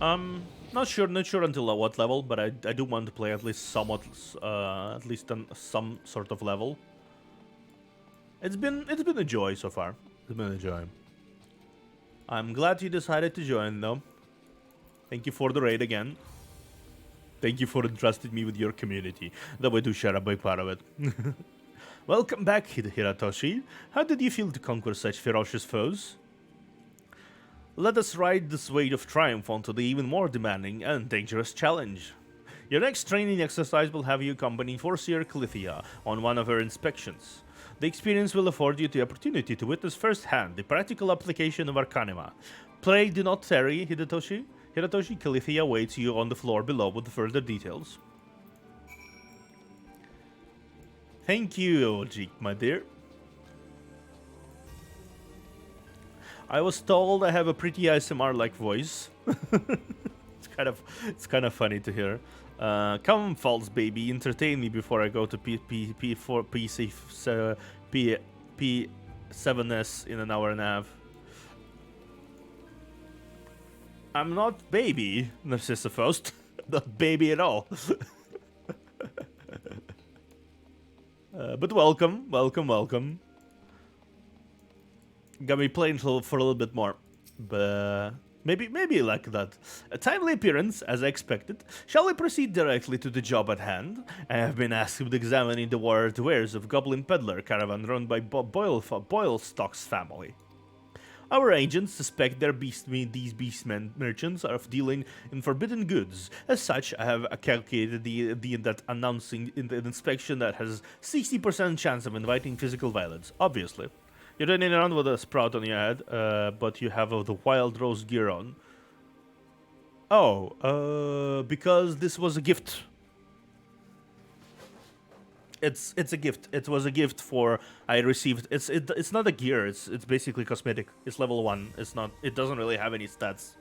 Not sure until what level, but I do want to play at least on some sort of level. It's been a joy so far. It's been a joy. I'm glad you decided to join, though. Thank you for the raid again. Thank you for entrusting me with your community, though I do share a big part of it. Welcome back, Hiratoshi. How did you feel to conquer such ferocious foes? Let us ride this wave of triumph onto the even more demanding and dangerous challenge. Your next training exercise will have you accompany Forseer Calithia on one of her inspections. The experience will afford you the opportunity to witness firsthand the practical application of Arcanima. Pray do not tarry, Hiratoshi. Calithia waits you on the floor below with further details. Thank you, Jeek, my dear. I was told I have a pretty ASMR-like voice. It's kind of funny to hear. Come, False Baby, entertain me before I go to P7S in an hour and a half. I'm not baby, Narcissophos. Not baby at all. But welcome. Got me playing for a little bit more, but maybe like that. A timely appearance, as I expected. Shall we proceed directly to the job at hand? I have been asked with examining the wares of Goblin Peddler caravan run by Boylestock's family. Our agents suspect these beastmen merchants are of dealing in forbidden goods. As such, I have calculated that announcing in the inspection that has 60% chance of inviting physical violence. Obviously, you're running around with a sprout on your head, but you have the wild rose gear on. Oh, because this was a gift. It's a gift. It was a gift for I received. It's not a gear. It's basically cosmetic. It's level 1. It's not. It doesn't really have any stats.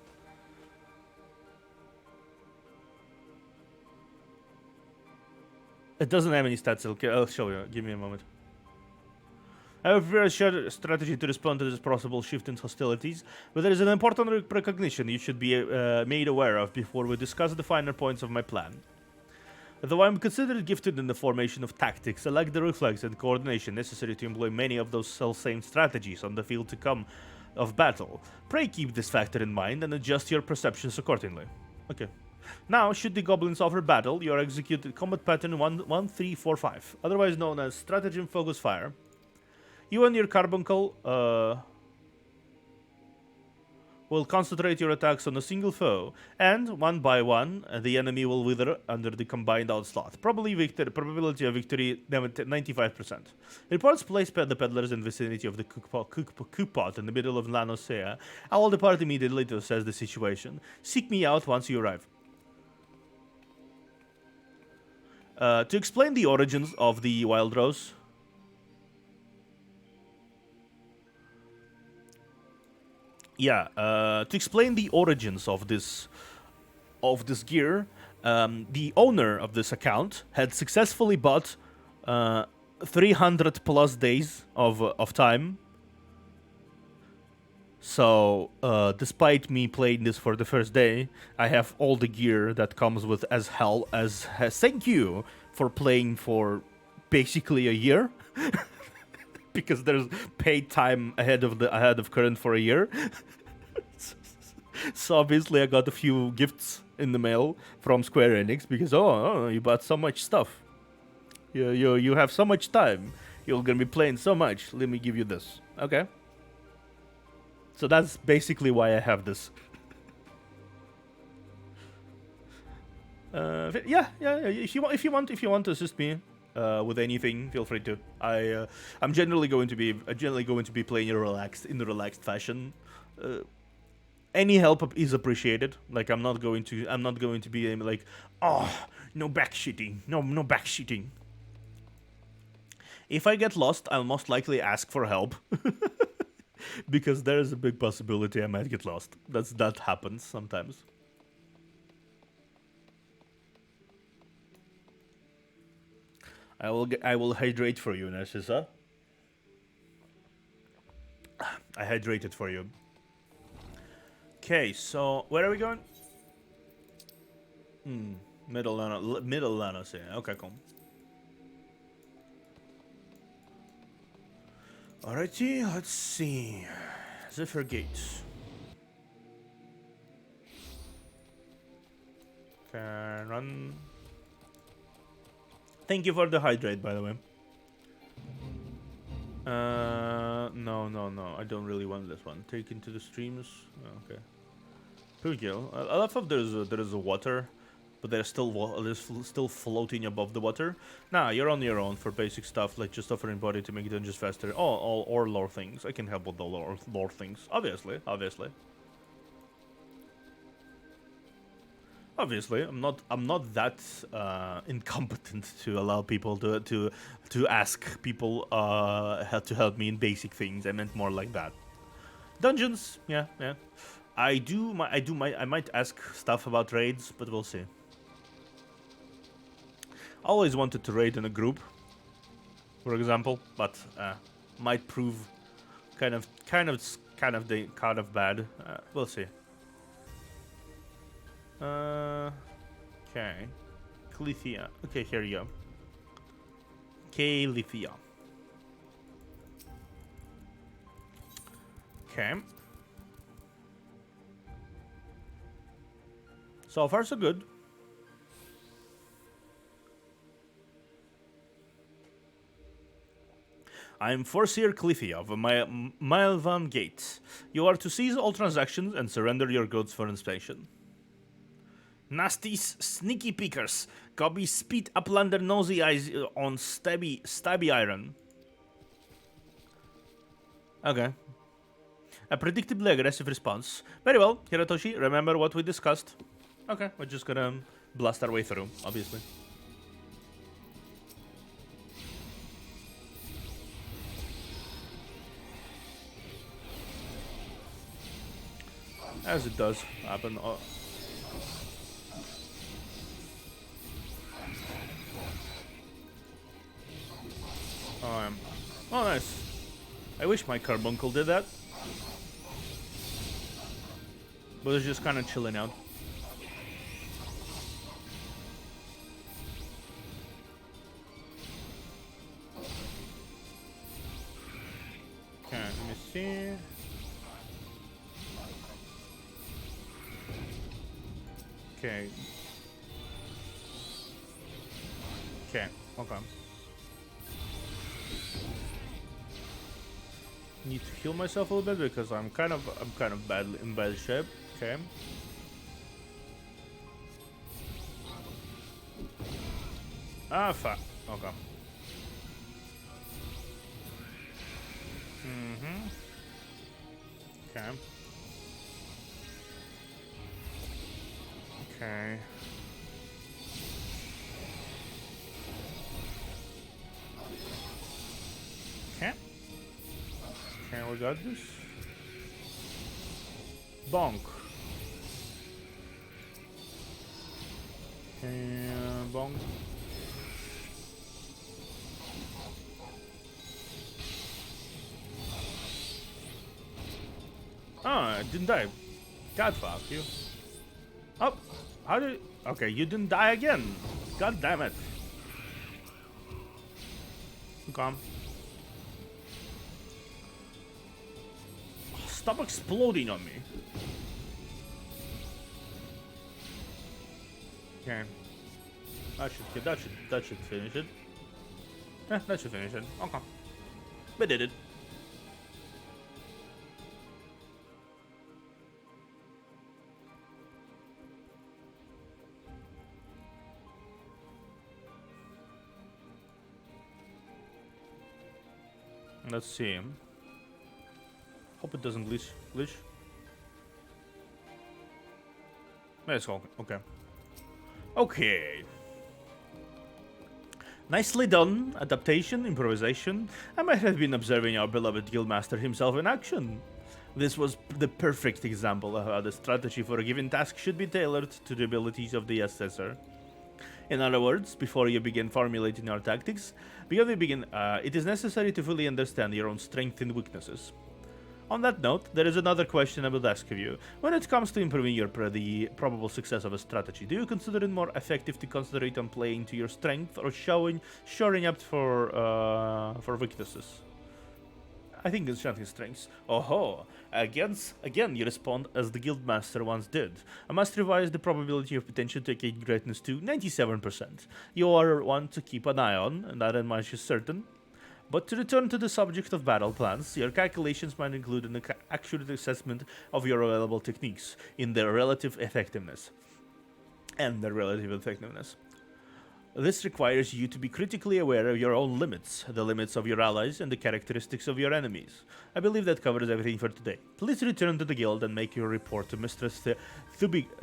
It doesn't have any stats. I'll show you. Give me a moment. I have a very shared strategy to respond to this possible shift in hostilities, but there is an important recognition you should be made aware of before we discuss the finer points of my plan. Though I am considered gifted in the formation of tactics, I lack the reflex and coordination necessary to employ many of those self-same strategies on the field to come of battle. Pray keep this factor in mind and adjust your perceptions accordingly. Okay. Now, should the goblins offer battle, you are executed combat pattern 1-3-4-5, otherwise known as stratagem focus fire. You and your carbuncle will concentrate your attacks on a single foe, and one by one, the enemy will wither under the combined onslaught. Probability of victory 95%. Reports place the peddlers in vicinity of the cookpot in the middle of Lanosea. I will depart immediately to assess the situation. Seek me out once you arrive. To explain the origins of the Wild Rose. Yeah, to explain the origins of this gear, the owner of this account had successfully bought 300 plus days of time. So, despite me playing this for the first day, I have all the gear that comes with as thank you for playing for basically a year. Because there's paid time ahead of current for a year. So obviously I got a few gifts in the mail from Square Enix because you bought so much stuff. You have so much time. You're gonna be playing so much. Let me give you this. Okay. So that's basically why I have this. Yeah. If you want to assist me with anything, feel free to. I'm generally going to be playing in a relaxed fashion. Any help is appreciated. Like I'm not going to be like, no backshitting, no backshitting. If I get lost, I'll most likely ask for help. Because there is a big possibility I might get lost. That happens sometimes. I will hydrate for you, Narcissa. I hydrated for you. Okay, so where are we going? Middle Lanos, yeah. Okay, cool. Alrighty, let's see. Zephyr Gates. Can run. Thank you for the hydrate, by the way. No. I don't really want this one. Take into the streams. Okay. Purgil. I love how there is a water, but they're still floating above the water. Nah, you're on your own for basic stuff like just offering body to make dungeons faster. Or lore things. I can help with the lore things. Obviously. Obviously, I'm not that incompetent to allow people to ask people how to help me in basic things. I meant more like that. Dungeons, yeah. I might ask stuff about raids, but we'll see. Always wanted to raid in a group, for example, but might prove kind of bad. We'll see. Okay. Calithia. Okay, here you go. Calithia. Okay. So far, so good. I am Forseer Cliffy of Maelvan Gate. You are to seize all transactions and surrender your goods for inspection. Nasties, sneaky pickers, copy speed uplander nosy eyes on stabby iron. Okay. A predictably aggressive response. Very well, Hiratoshi, remember what we discussed. Okay, we're just gonna blast our way through, obviously. As it does happen. Oh, nice. I wish my carbuncle did that. But it's just kind of chilling out. Okay, let me see. Okay. Okay, need to heal myself a little bit because I'm kind of in bad shape. Okay. Ah, fuck. Okay. Okay. Okay. Okay. Okay, we got this. Bonk. And bonk. Oh, it didn't die. God fuck you. Oh, how did... Okay, you didn't die again. God damn it. Okay. Stop exploding on me. Okay. That should finish it. Yeah, that should finish it. Okay. We did it. Let's see. Hope it doesn't glitch. Let's go. Okay. Okay. Nicely done. Adaptation, improvisation. I might have been observing our beloved guildmaster himself in action. This was the perfect example of how the strategy for a given task should be tailored to the abilities of the assessor. In other words, before you begin formulating your tactics, it is necessary to fully understand your own strengths and weaknesses. On that note, there is another question I would ask of you. When it comes to improving the probable success of a strategy, do you consider it more effective to concentrate on playing to your strength or shoring up for weaknesses? I think it's shouting strengths. Oh, again, you respond as the guildmaster once did. I must revise the probability of potential to gain greatness to 97%. You are one to keep an eye on, and that much is certain. But to return to the subject of battle plans, your calculations might include an accurate assessment of your available techniques in their relative effectiveness. This requires you to be critically aware of your own limits, the limits of your allies, and the characteristics of your enemies. I believe that covers everything for today. Please return to the guild and make your report to Mistress Thubergame.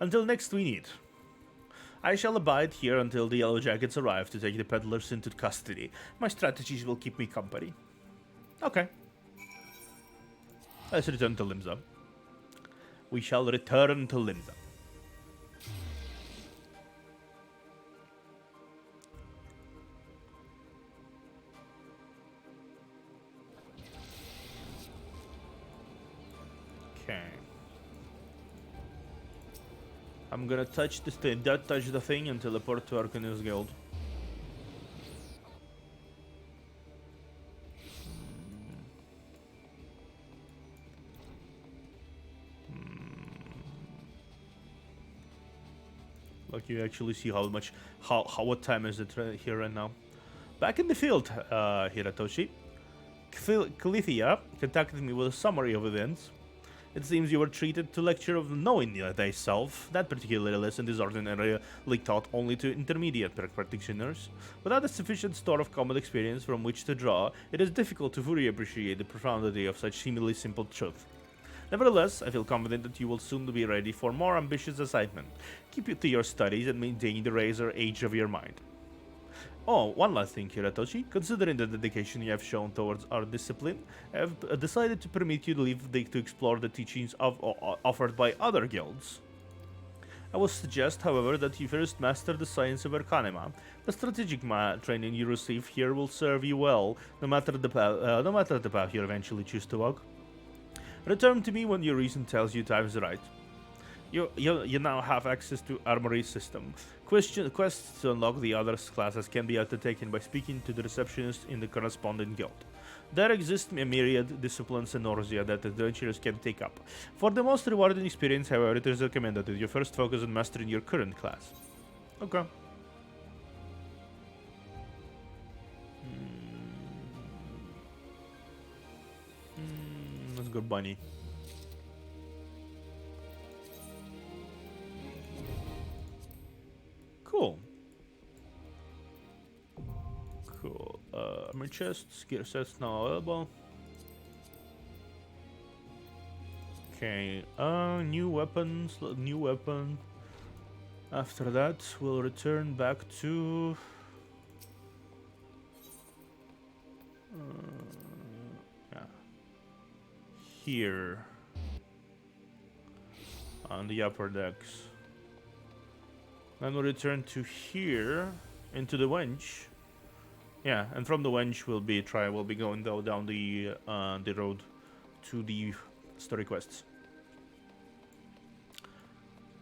Until next we meet. I shall abide here until the Yellow Jackets arrive to take the peddlers into custody. My strategies will keep me company. Okay. Let's return to Limsa. We shall return to Limsa. Okay. I'm gonna touch this thing, touch the thing and teleport to Arcanist Guild. Like you actually see what time is it here right now. Back in the field, Hiratoshi. Calithia contacted me with a summary of events. It seems you were treated to lecture of knowing thyself. That particular lesson is ordinarily taught only to intermediate practitioners. Without a sufficient store of common experience from which to draw, it is difficult to fully appreciate the profundity of such seemingly simple truth. Nevertheless, I feel confident that you will soon be ready for more ambitious assignment. Keep it to your studies and maintain the razor edge of your mind. Oh, one last thing, Hiratoshi. Considering the dedication you have shown towards our discipline, I have decided to permit you to leave to explore the teachings offered by other guilds. I would suggest, however, that you first master the science of Arcanema. The strategic training you receive here will serve you well, no matter the path you eventually choose to walk. Return to me when your reason tells you time is right. You now have access to Armory system. Quests to unlock the other classes can be undertaken by speaking to the receptionist in the corresponding guild. There exist a myriad disciplines in Norzia that adventurers can take up. For the most rewarding experience, however, it is recommended that you first focus on mastering your current class. Okay. Let's go, Bunny. Cool. Cool. Armor chest, gear sets now available. Okay. New weapons, new weapon. After that, we'll return back to. Yeah. Here. On the upper decks. Then we'll return to here into the wench. Yeah, and from the wench we'll be going down the road to the story quests.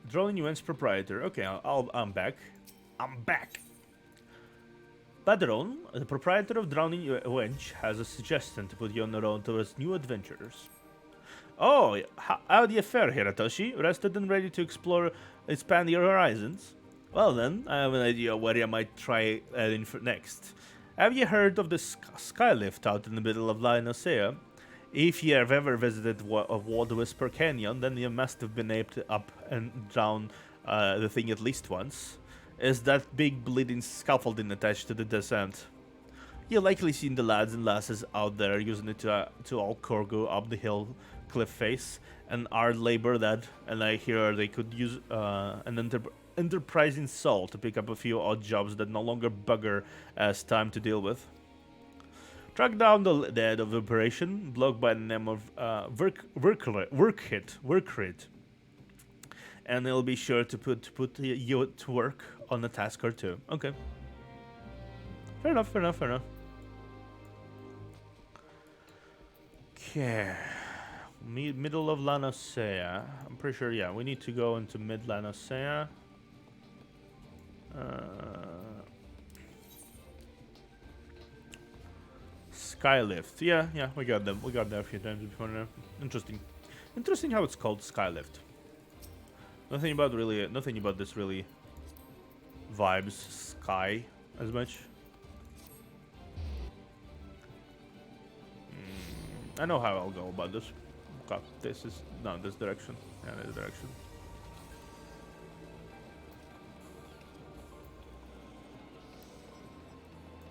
Drowning Wench proprietor. Okay, I'm back. I'm back. Padron, the proprietor of Drowning Wench, has a suggestion to put you on the road towards new adventures. Oh, how do you fare, Hiratoshi? Rested and ready to expand your horizons? Well then, I have an idea where you might try heading next. Have you heard of the skylift out in the middle of Lionocea? If you have ever visited Ward Whisper Canyon, then you must have been able to up and down the thing at least once. Is that big bleeding scaffolding attached to the descent? You've likely seen the lads and lasses out there using it to all cargo up the hill cliff face, and hard labor that, and I hear they could use an enterprising soul to pick up a few odd jobs that no longer bugger as time to deal with. Track down the head of the operation, blocked by the name of Workhit, and they'll be sure to put you to work on a task or two. Okay. Fair enough. Okay. Middle of Lanocea. I'm pretty sure, yeah, we need to go into mid Lanocea. Skylift. Yeah, we got them. We got that a few times before now. Interesting how it's called Skylift. Nothing about this really vibes Sky as much. I know how I'll go about this. Okay, this direction. Yeah, this direction.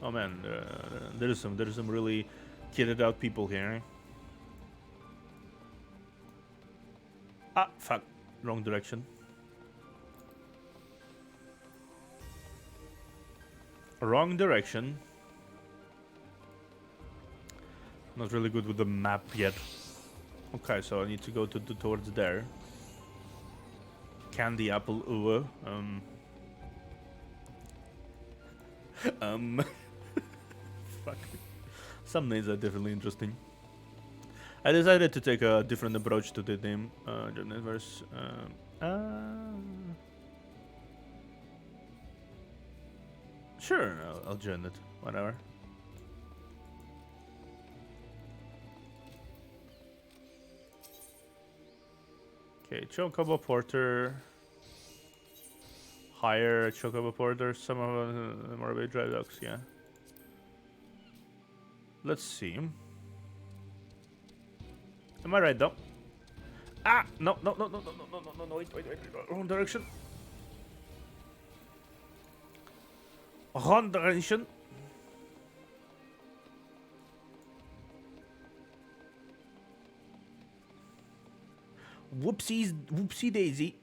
Oh man, there's some really kitted out people here. Ah, fuck, wrong direction. Wrong direction. Not really good with the map yet. Okay, so I need to go towards there. Candy apple, ooh. Fuck. Some names are definitely interesting. I decided to take a different approach to the name. Universe. Sure, I'll join it. Whatever. Okay, Chocobo Porter. Hire Chocobo Porter. Some of them are drive dogs, yeah. Let's see. Am I right though? Ah! No, wait, wrong direction. Wrong direction. Whoopsie daisy.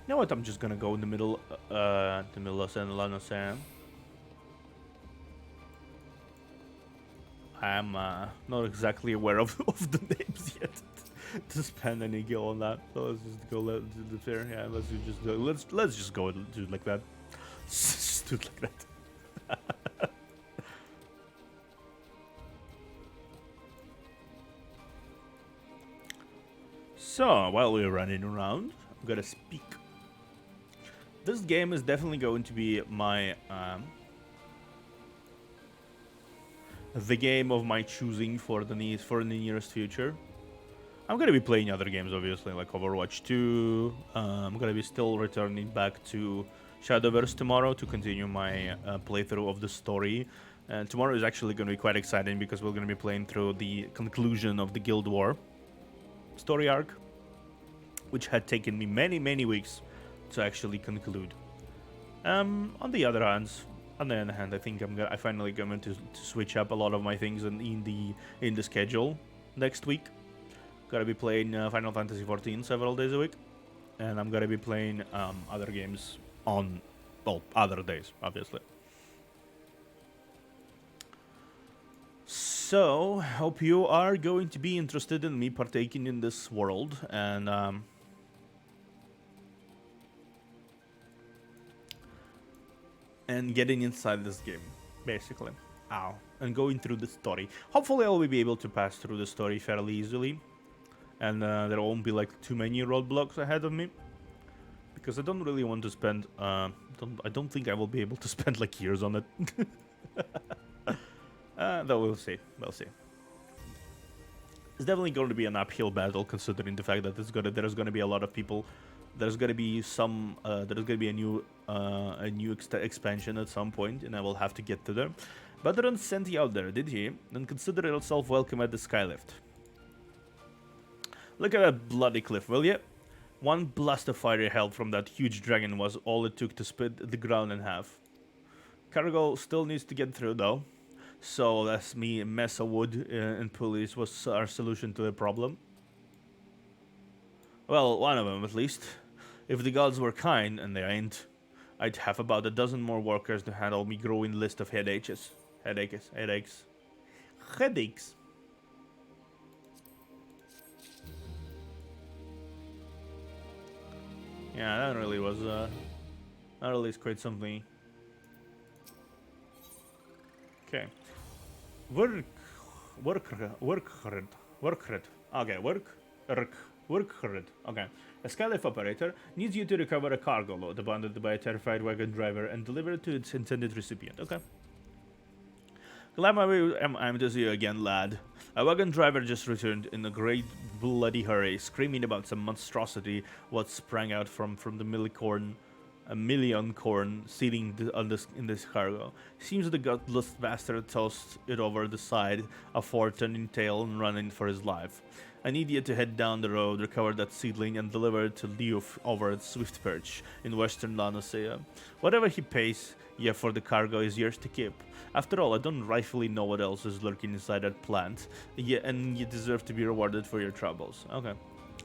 know what? I'm just gonna go in the middle of San Lanosan. I'm not exactly aware of, of the names yet to spend any gil on that. So let's just go there. Yeah, let's just go and do it like that. Just do it like that. So while we're running around, I'm gonna speak. This game is definitely going to be my the game of my choosing for the nearest future. I'm gonna be playing other games, obviously, like Overwatch 2. I'm gonna be still returning back to Shadowverse tomorrow to continue my playthrough of the story. And tomorrow is actually gonna be quite exciting because we're gonna be playing through the conclusion of the Guild War story arc, which had taken me many weeks to actually conclude. On the other hand, I think I finally going to switch up a lot of my things in the schedule next week. Gotta be playing Final Fantasy XIV several days a week, and I'm gonna be playing other games on other days, obviously. So, hope you are going to be interested in me partaking in this world and getting inside this game, basically. And going through the story. Hopefully, I will be able to pass through the story fairly easily, and there won't be like too many roadblocks ahead of me, because I don't really want to spend. I don't think I will be able to spend like years on it. Though we'll see. We'll see. It's definitely going to be an uphill battle, considering the fact that there's going to be a lot of people. There's going to be some. There's going to be a new expansion at some point, and I will have to get to there. Veteran sent you out there, did he? Then consider yourself welcome at the Skylift. Look at that bloody cliff, will you? One blast of fire held from that huge dragon was all it took to split the ground in half. Cargo still needs to get through, though. So that's me, a mess of wood and pulleys was our solution to the problem. Well, one of them at least. If the gods were kind, and they ain't, I'd have about a dozen more workers to handle me growing list of headaches. Headaches. Yeah, that really was, that really is quite something. Okay. Work hard. Okay, work hard. Okay. A Skylift operator needs you to recover a cargo load abandoned by a terrified wagon driver and deliver it to its intended recipient. Okay. Glad I'm to see you again, lad. A wagon driver just returned in a great bloody hurry, screaming about some monstrosity what sprang out from the million corn sealing in this cargo. Seems the gutless bastard tossed it over the side, a turning tail and running for his life. I need you to head down the road, recover that seedling, and deliver it to Leof over at Swift Perch in western Lanosea. Whatever he pays you for the cargo is yours to keep. After all, I don't rightfully know what else is lurking inside that plant, and you deserve to be rewarded for your troubles. Okay.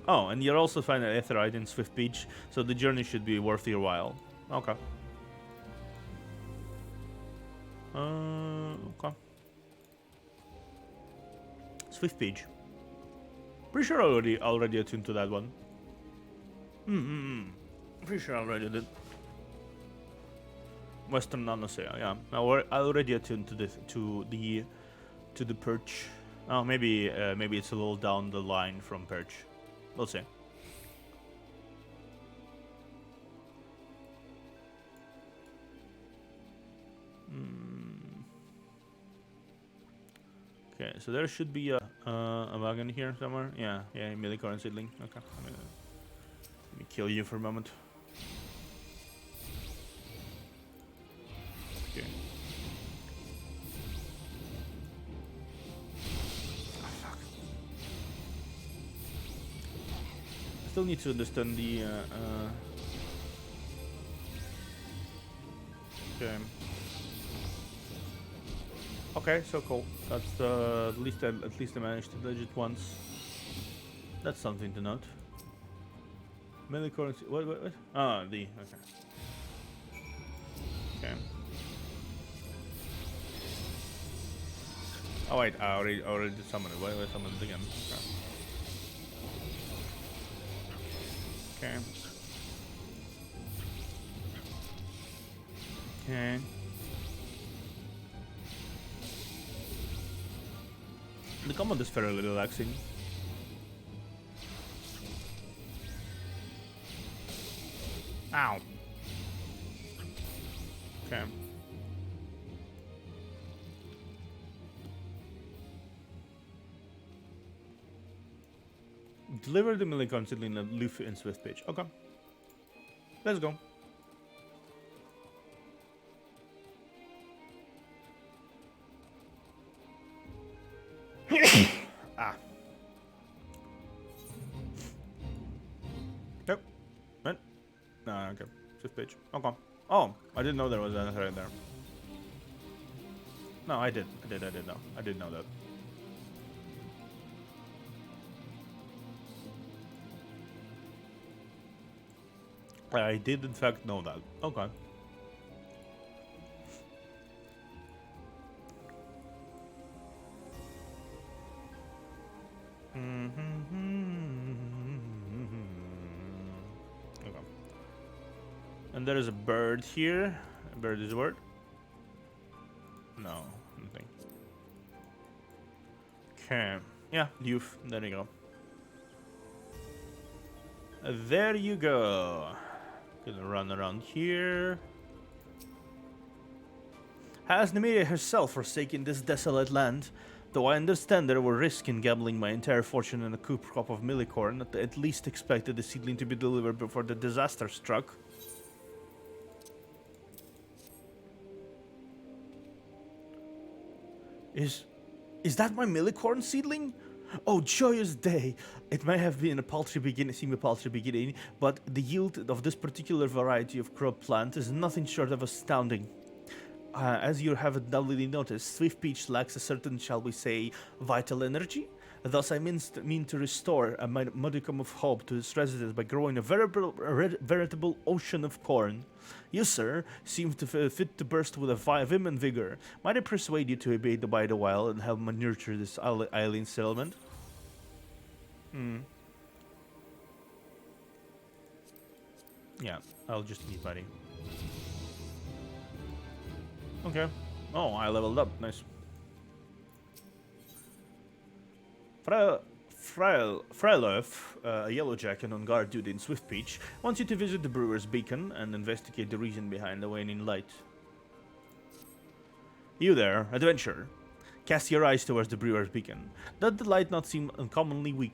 Oh, and you'll also find an Aetherite in Swift Beach, so the journey should be worth your while. Okay. Okay. Swift Beach. Pretty sure I already attuned to that one. Pretty sure I already did. Western Nanosea, yeah. I already attuned to the Perch. Oh, maybe it's a little down the line from Perch. We'll see. Okay, so there should be a wagon here somewhere. Yeah, Millicorn seedling. Okay, let me kill you for a moment. Okay. Oh, fuck. I still need to understand the okay. Okay, so cool. That's at least I managed to dodge it once. That's something to note. Millicorn. What? Oh, the. Okay. Okay. Oh wait, I already did summon it. Why summon it again? Okay. Okay. The combat is fairly relaxing. Ow. Okay. Deliver the Millicon in a Luffy and Swift page. Okay. Let's go. Ah. Yep. What? No, okay. Swift page. Okay. Oh, I didn't know there was anything right there. No, I did know. I did know that. I did in fact know that. Okay. Okay. And there is a bird here. A bird is a word? No, nothing. Okay. Yeah, youth. There you go. There you go. Gonna run around here. Has Nymeria herself forsaken this desolate land? Though I understand there were risks in gambling my entire fortune in a coup crop of millicorn, at least expected the seedling to be delivered before the disaster struck. Is that my millicorn seedling? Oh, joyous day! It may have been a paltry beginning, but the yield of this particular variety of crop plant is nothing short of astounding. As you have undoubtedly noticed, Swift Peach lacks a certain, shall we say, vital energy. Thus, I mean to restore a modicum of hope to its residents by growing a veritable ocean of corn. You, sir, seem to fit to burst with a vim and vigor. Might I persuade you to obey the by the while and help me nurture this island settlement? Yeah, I'll just need money. Okay. Oh, I leveled up. Nice. Freilof, a yellowjacket on guard duty in Swift Peach, wants you to visit the Brewer's Beacon and investigate the reason behind the waning light. You there, adventurer. Cast your eyes towards the Brewer's Beacon. Does the light not seem uncommonly weak?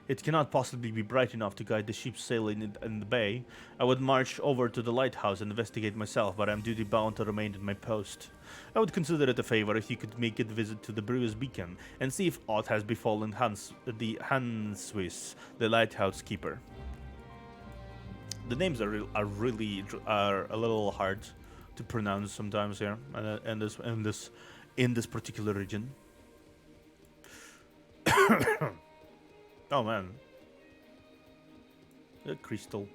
It cannot possibly be bright enough to guide the ship sailing in the bay. I would march over to the lighthouse and investigate myself, but I am duty bound to remain at my post. I would consider it a favor if you could make a visit to the Brewer's Beacon and see if aught has befallen the Hanswis, the lighthouse keeper. The names are a little hard to pronounce sometimes here, in this particular region. Oh man, a crystal.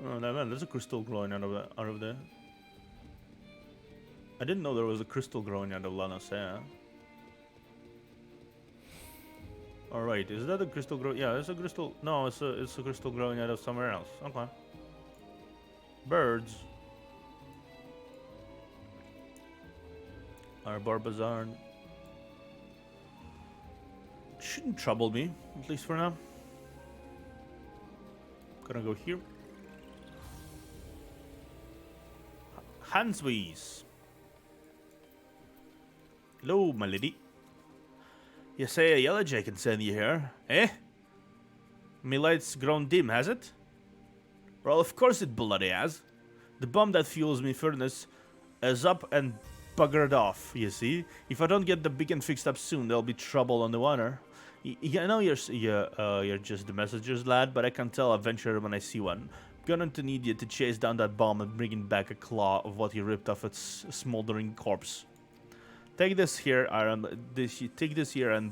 Oh no, man, there's a crystal growing out of there. I didn't know there was a crystal growing out of Lanacea. All right, is that a crystal grow? Yeah, it's a crystal. No, it's a crystal growing out of somewhere else. Okay. Birds. Our Barbazarn. Shouldn't trouble me, at least for now. Gonna go here. Hanswees. Hello, my lady. You say a yellowjay can send you here, eh? Me light's grown dim, has it? Well, of course it bloody has. The bomb that fuels me furnace is up and buggered off, you see. If I don't get the beacon fixed up soon, there'll be trouble on the water. I know you're just the messenger's lad, but I can tell a adventurer when I see one. Gonna to need you to chase down that bomb and bring back a claw of what you ripped off its smoldering corpse. Take this here, Iron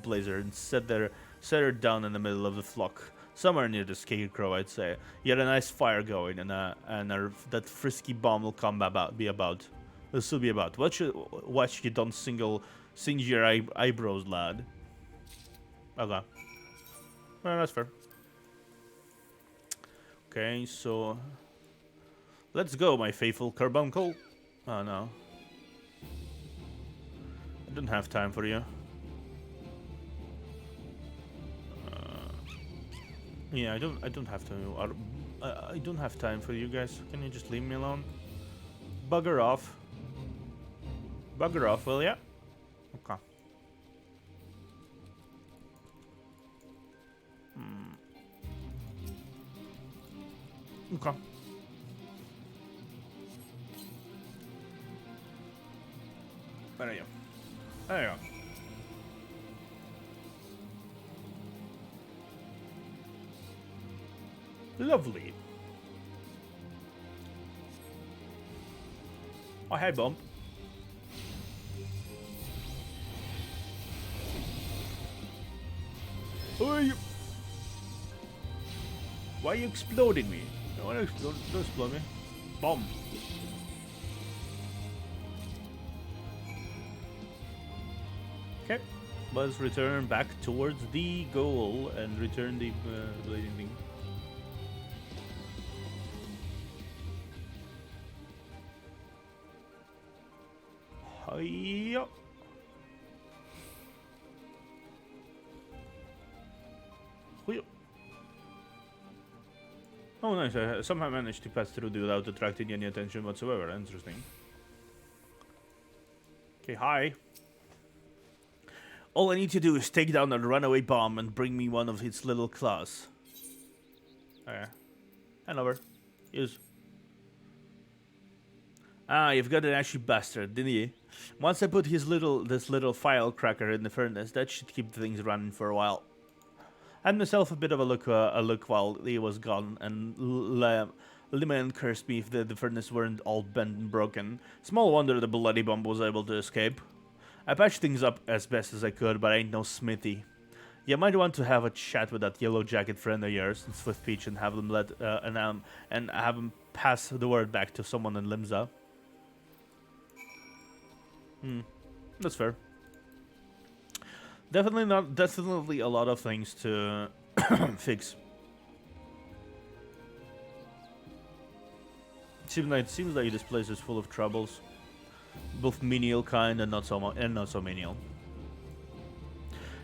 Blazer, and set her down in the middle of the flock. somewhere near the scarecrow, I'd say. You had a nice fire going, and that frisky bomb will be about. This will be about. Watch you don't singe your eyebrows, lad. Okay. Well, that's fair. Okay, so let's go, my faithful carbuncle. Oh no, I don't have time for you. Yeah, I don't have to. I don't have time for you guys. Can you just leave me alone? Bugger off. Bugger off, will ya? Okay. Okay. There you go. There you go. Lovely. Oh, hey, Bump. Who are you? Why are you exploding me? No one explode. Don't explode me. Bomb. Okay. Let's return back towards the goal and return the blading thing. Hiya. Hiya. Oh, nice. I somehow managed to pass through without attracting any attention whatsoever. Interesting. Okay, hi. All I need to do is take down a runaway bomb and bring me one of its little claws. Okay. Hand over. Use. Ah, you've got an ashy bastard, didn't you? Once I put this little firecracker in the furnace, that should keep things running for a while. I had myself a bit of a look while he was gone, and Liman cursed me if the furnace weren't all bent and broken. Small wonder the bloody bomb was able to escape. I patched things up as best as I could, but I ain't no smithy. You might want to have a chat with that yellow jacket friend of yours in Swift Peach and have them and have him pass the word back to someone in Limsa. That's fair. Definitely a lot of things to fix. Seems like this place is full of troubles, both menial kind and not so menial.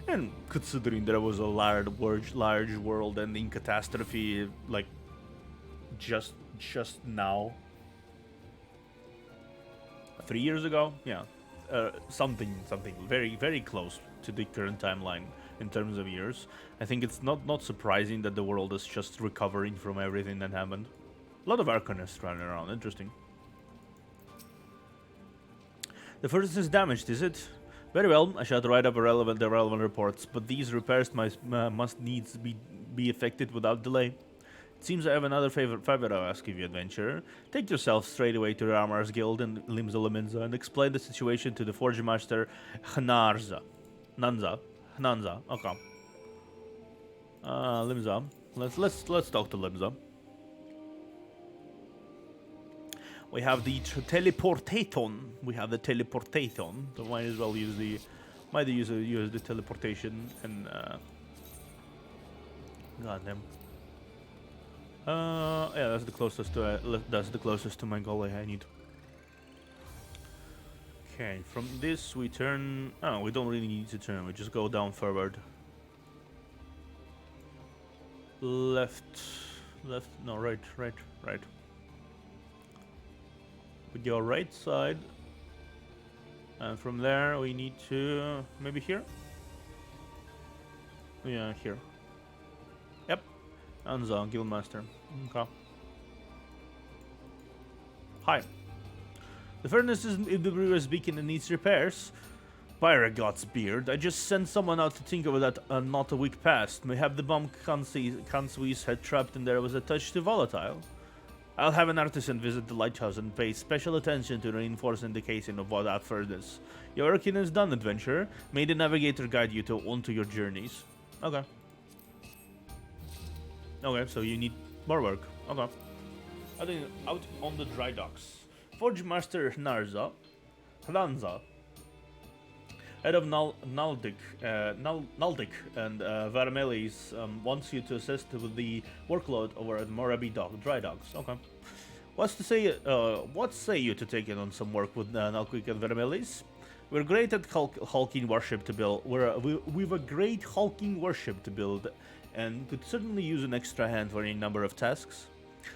And considering there was a large world-ending catastrophe, like just now, 3 years ago, yeah. Something very, very close to the current timeline in terms of years. I think it's not surprising that the world is just recovering from everything that happened. A lot of Arcanists running around. Interesting. The furnace is damaged, is it? Very well. I shall write up the relevant reports, but these repairs must needs be effected without delay. It seems I have another favor I'll ask of you, adventurer. Take yourself straight away to the Armorers Guild in Limsa and explain the situation to the Forge Master Hnarza. Hnanza. Okay. Limsa. Let's talk to Limsa. We have the teleportaton. So might as well use the teleportation and goddamn. Yeah, that's the closest to my goal I need. Okay, from this we turn. Oh, we don't really need to turn. We just go down forward. Left. No, right. We go right side, and from there we need to maybe here. Yeah, here. Yep. Anza, Guildmaster. Okay. Hi. The furnace is in the brewer's beacon and needs repairs. By God's beard, I just sent someone out to think over that not a week past. Mayhap the bomb Kanswees had trapped in there was a touch too volatile. I'll have an artisan visit the lighthouse and pay special attention to reinforcing the casing of that furnace. Your working is done, adventurer. May the navigator guide you onto your journeys. Okay. Okay, so you need more work. Okay. Out on the dry docks. Forge Master Hlanza, head of Naldic and Varmelis, wants you to assist with the workload over at Morabi Dry Docks. Okay. What say you to take on some work with Nalquic and Vermelis? We're great at hulking warship to build. We've a great hulking warship to build, and could certainly use an extra hand for any number of tasks.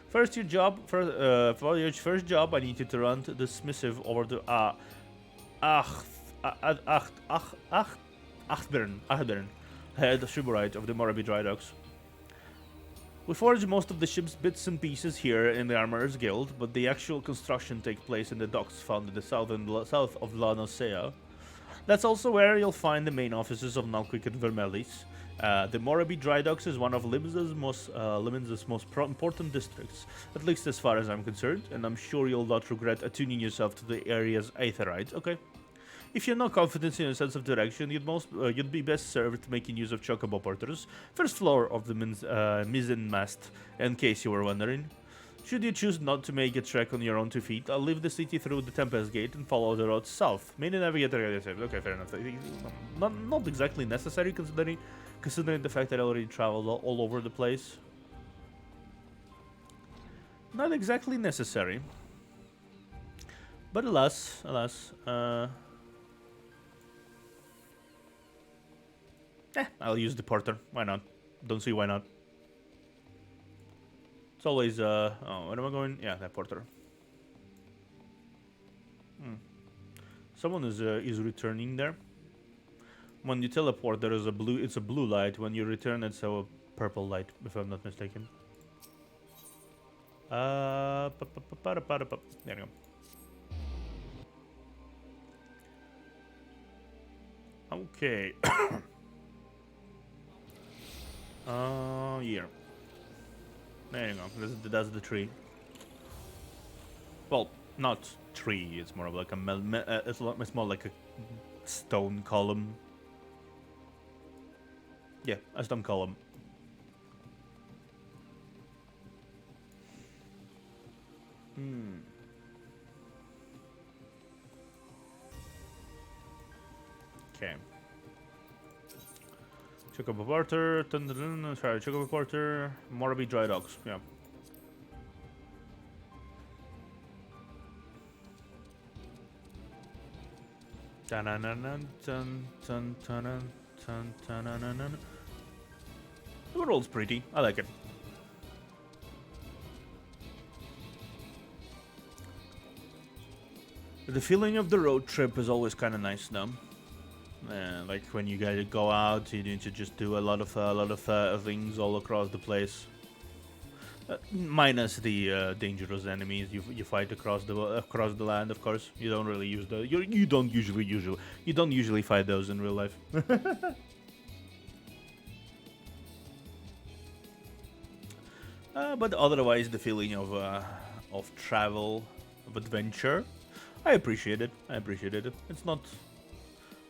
For your first job, I need you to run this missive over to Achtbern, head shipwright of the Morabi Dry Docks. We forge most of the ship's bits and pieces here in the Armorers Guild, but the actual construction takes place in the docks found in the south of La Nosea. That's also where you'll find the main offices of Nalquic and Vermelis. The Morabi Dry Docks is one of Limsa's most important districts, at least as far as I'm concerned, and I'm sure you'll not regret attuning yourself to the area's aetheryte. Okay. If you have no confidence in your sense of direction, you'd be best served making use of chocobo porters, first floor of the mizzen mast, in case you were wondering. Should you choose not to make a trek on your own 2 feet, I'll leave the city through the Tempest Gate and follow the road south. Main navigator. Okay, fair enough. Not exactly necessary considering the fact that I already traveled all over the place. Not exactly necessary. But alas, I'll use the porter. Why not? Don't see why not. It's always, oh, where am I going? Yeah, that porter. Someone is returning there. When you teleport, it's a blue light. When you return, it's a purple light, if I'm not mistaken. There you go. Okay. Yeah. There you go. That's the tree. Well, not tree. It's more of like it's more like a stone column. Yeah, a stone column. Okay. Chocobo Porter, sorry, Chocobo Porter, Morabi Dry Docks, yeah. The world's pretty, I like it. The feeling of the road trip is always kind of nice, though. Like when you guys go out, you need to just do a lot of things all across the place. Minus the dangerous enemies you fight across the land, of course. You don't really use the you don't usually fight those in real life. But otherwise, the feeling of travel, of adventure, I appreciate it. It's not.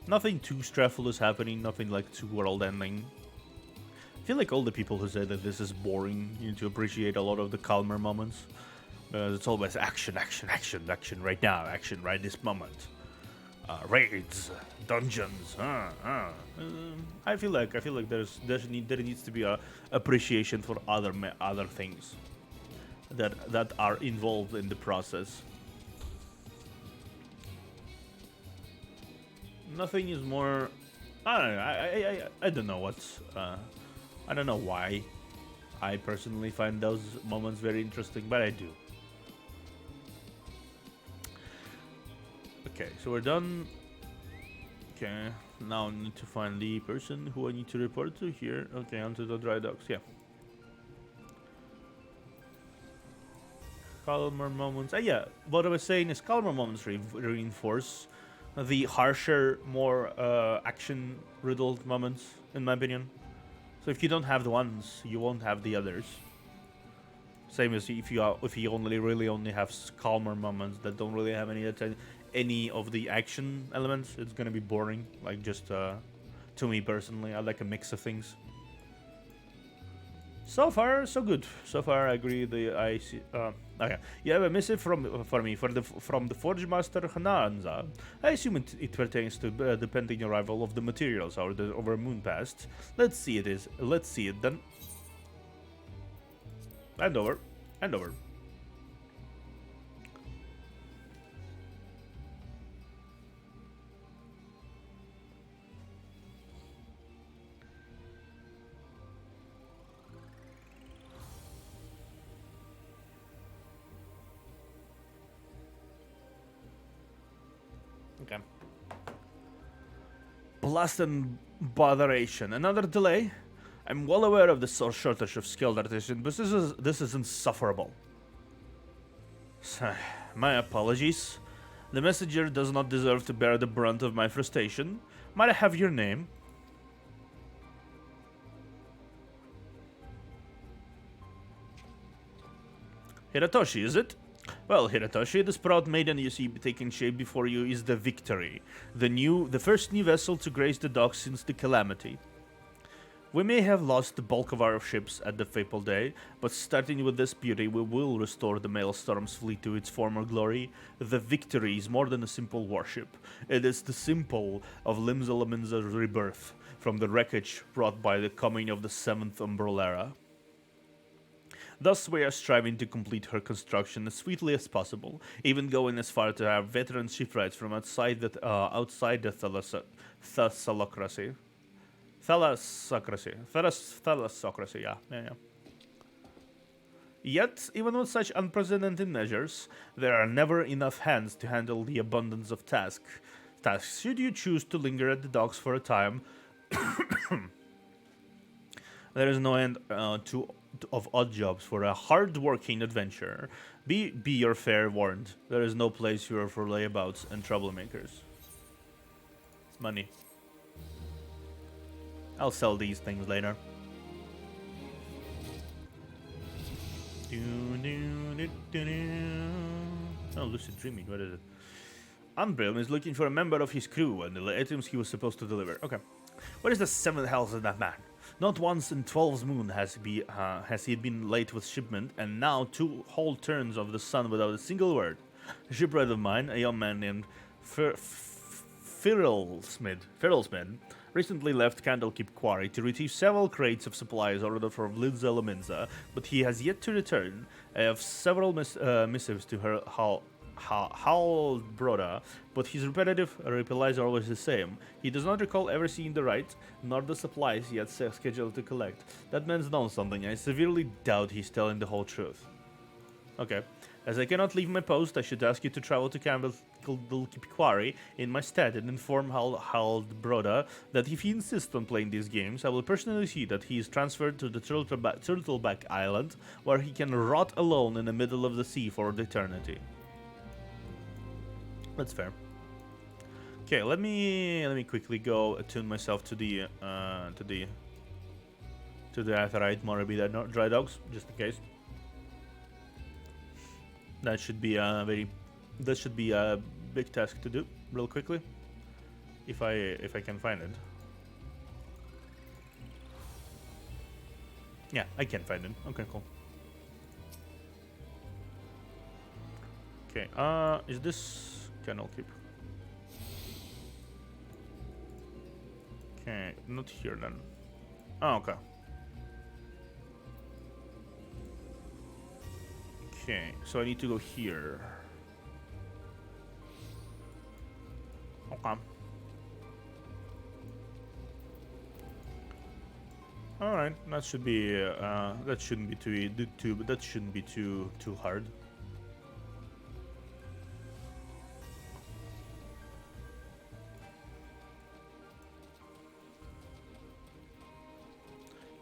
Nothing too stressful is happening, nothing like too world-ending. I feel like all the people who say that this is boring, you need to appreciate a lot of the calmer moments. It's always action right now, action right this moment. Raids, dungeons. I feel like there needs to be a appreciation for other things that are involved in the process. Nothing is more. I don't know. I don't know what's. I don't know why. I personally find those moments very interesting, but I do. Okay, so we're done. Okay, now I need to find the person who I need to report to here. Okay, onto the dry docks. Yeah. Calmer moments. Yeah, what I was saying is calmer moments reinforce the harsher, more action-riddled moments, in my opinion. So if you don't have the ones, you won't have the others. Same as if you only have calmer moments that don't really have any of the action elements, it's gonna be boring. Like just to me personally, I like a mix of things. So far, so good. So far, I agree. I see. Okay, you have a missive for me from the Forge Master Hananza. I assume it pertains to the pending arrival of the materials over Moon Past. Let's see it. Let's see it then. Hand over. Hand over. Okay. Blast and botheration. Another delay. I'm well aware of the shortage of skilled artisans, but this is insufferable. My apologies. The messenger does not deserve to bear the brunt of my frustration. Might I have your name? Hiratoshi, is it? Well, Hiratoshi, the sprout maiden you see taking shape before you is the Victory, the first new vessel to grace the docks since the Calamity. We may have lost the bulk of our ships at the fateful day, but starting with this beauty, we will restore the Maelstrom's fleet to its former glory. The Victory is more than a simple warship. It is the symbol of Limsa rebirth from the wreckage brought by the coming of the 7th Umbrella. Thus, we are striving to complete her construction as swiftly as possible, even going as far to have veteran shipwrights from outside the Thalassocracy. Thalassocracy, yeah. Yet, even with such unprecedented measures, there are never enough hands to handle the abundance of tasks. Should you choose to linger at the docks for a time, there is no end of odd jobs for a hard-working adventurer. Be your fair warned. There is no place here for layabouts and troublemakers. Money. I'll sell these things later. Oh, lucid dreaming. What is it? Umbreon is looking for a member of his crew and the items he was supposed to deliver. Okay. What is the 7th health of that man? Not once in 12's moon has he been late with shipment, and now 2 whole turns of the sun without a single word. A shipwright of mine, a young man named Firlsmid, recently left Candlekeep Quarry to retrieve several crates of supplies ordered from Limsa, but he has yet to return. I have several missives to her Halbrota, but his repetitive replies are always the same. He does not recall ever seeing the right, nor the supplies he had scheduled to collect. That man's known something. I severely doubt he's telling the whole truth. Okay. As I cannot leave my post, I should ask you to travel to Candlekeep Quarry in my stead and inform Halbrota that if he insists on playing these games, I will personally see that he is transferred to the Turtleback Island, where he can rot alone in the middle of the sea for eternity. That's fair. Okay, let me quickly go attune myself to the Aetheryte Morbid Dry Dogs, just in case. That should be a big task to do real quickly, if I can find it. Yeah, I can find it. Okay, cool. Okay, is this Candlekeep? Okay, not here then. Oh, okay. Okay, so I need to go here. Okay. All right, that should be that shouldn't be too hard.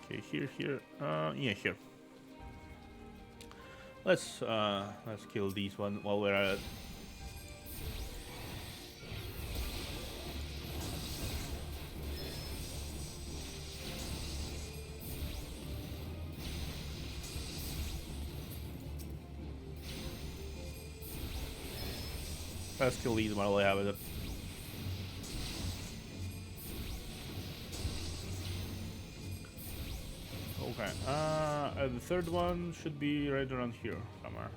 Okay, here. Yeah, here. Let's kill these one while we're at it. Let's kill these while I have it. Okay. And the third one should be right around here somewhere.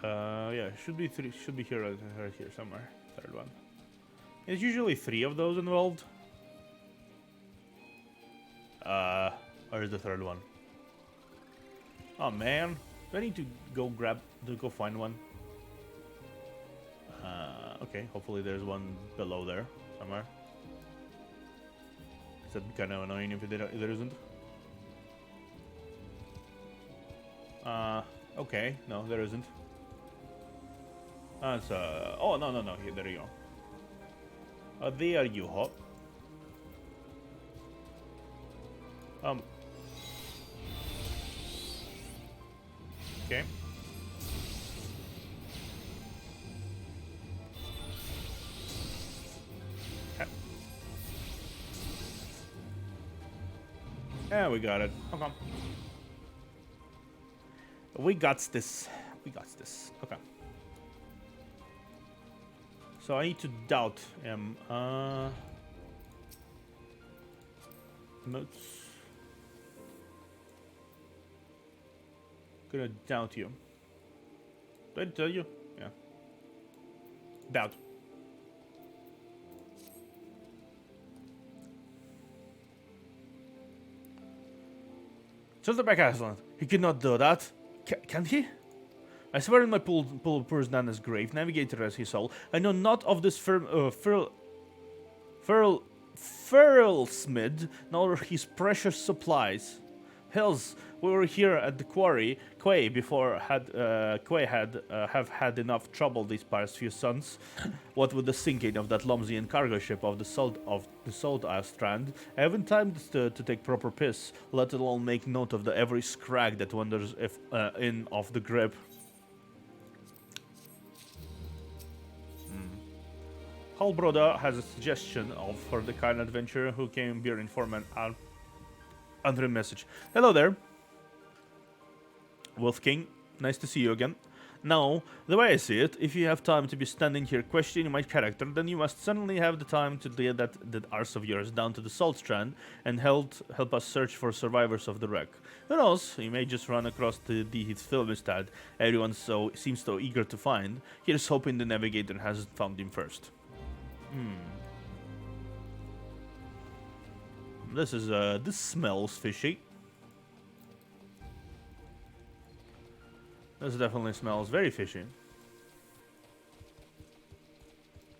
Yeah, should be three. Should be here, right here somewhere. Third one. There's usually 3 of those involved. Where's the third one? Oh man, do I need to go find one? Okay, hopefully there's one below there somewhere. Is that kind of annoying if there isn't? Okay, no, there isn't. Oh, no, here, there you go. There you hop. Okay. Yeah, we got it. Okay. We got this. Okay. So I need to doubt him. Notes. Gonna doubt you. Did I tell you? Yeah. Doubt. Silverback Island. He could not do that. Can he? I swear in my poor Nana's grave, navigator as his soul, I know not of this Smid, nor his precious supplies. Hells, we were here at the quarry, Quay have had enough trouble these past few suns. What with the sinking of that Lomzian cargo ship of the Salt Strand, I haven't time to take proper piss, let alone make note of the every scrag that wanders in off the grip. Halbroda has a suggestion for the kind adventurer who came beer informant under a message. Hello there, Wolf King. Nice to see you again. Now, the way I see it, if you have time to be standing here questioning my character, then you must certainly have the time to get that arse of yours down to the Salt Strand and help us search for survivors of the wreck. Who knows, you may just run across the Filmistad everyone seems so eager to find. Here's hoping the navigator hasn't found him first. This smells fishy. This definitely smells very fishy.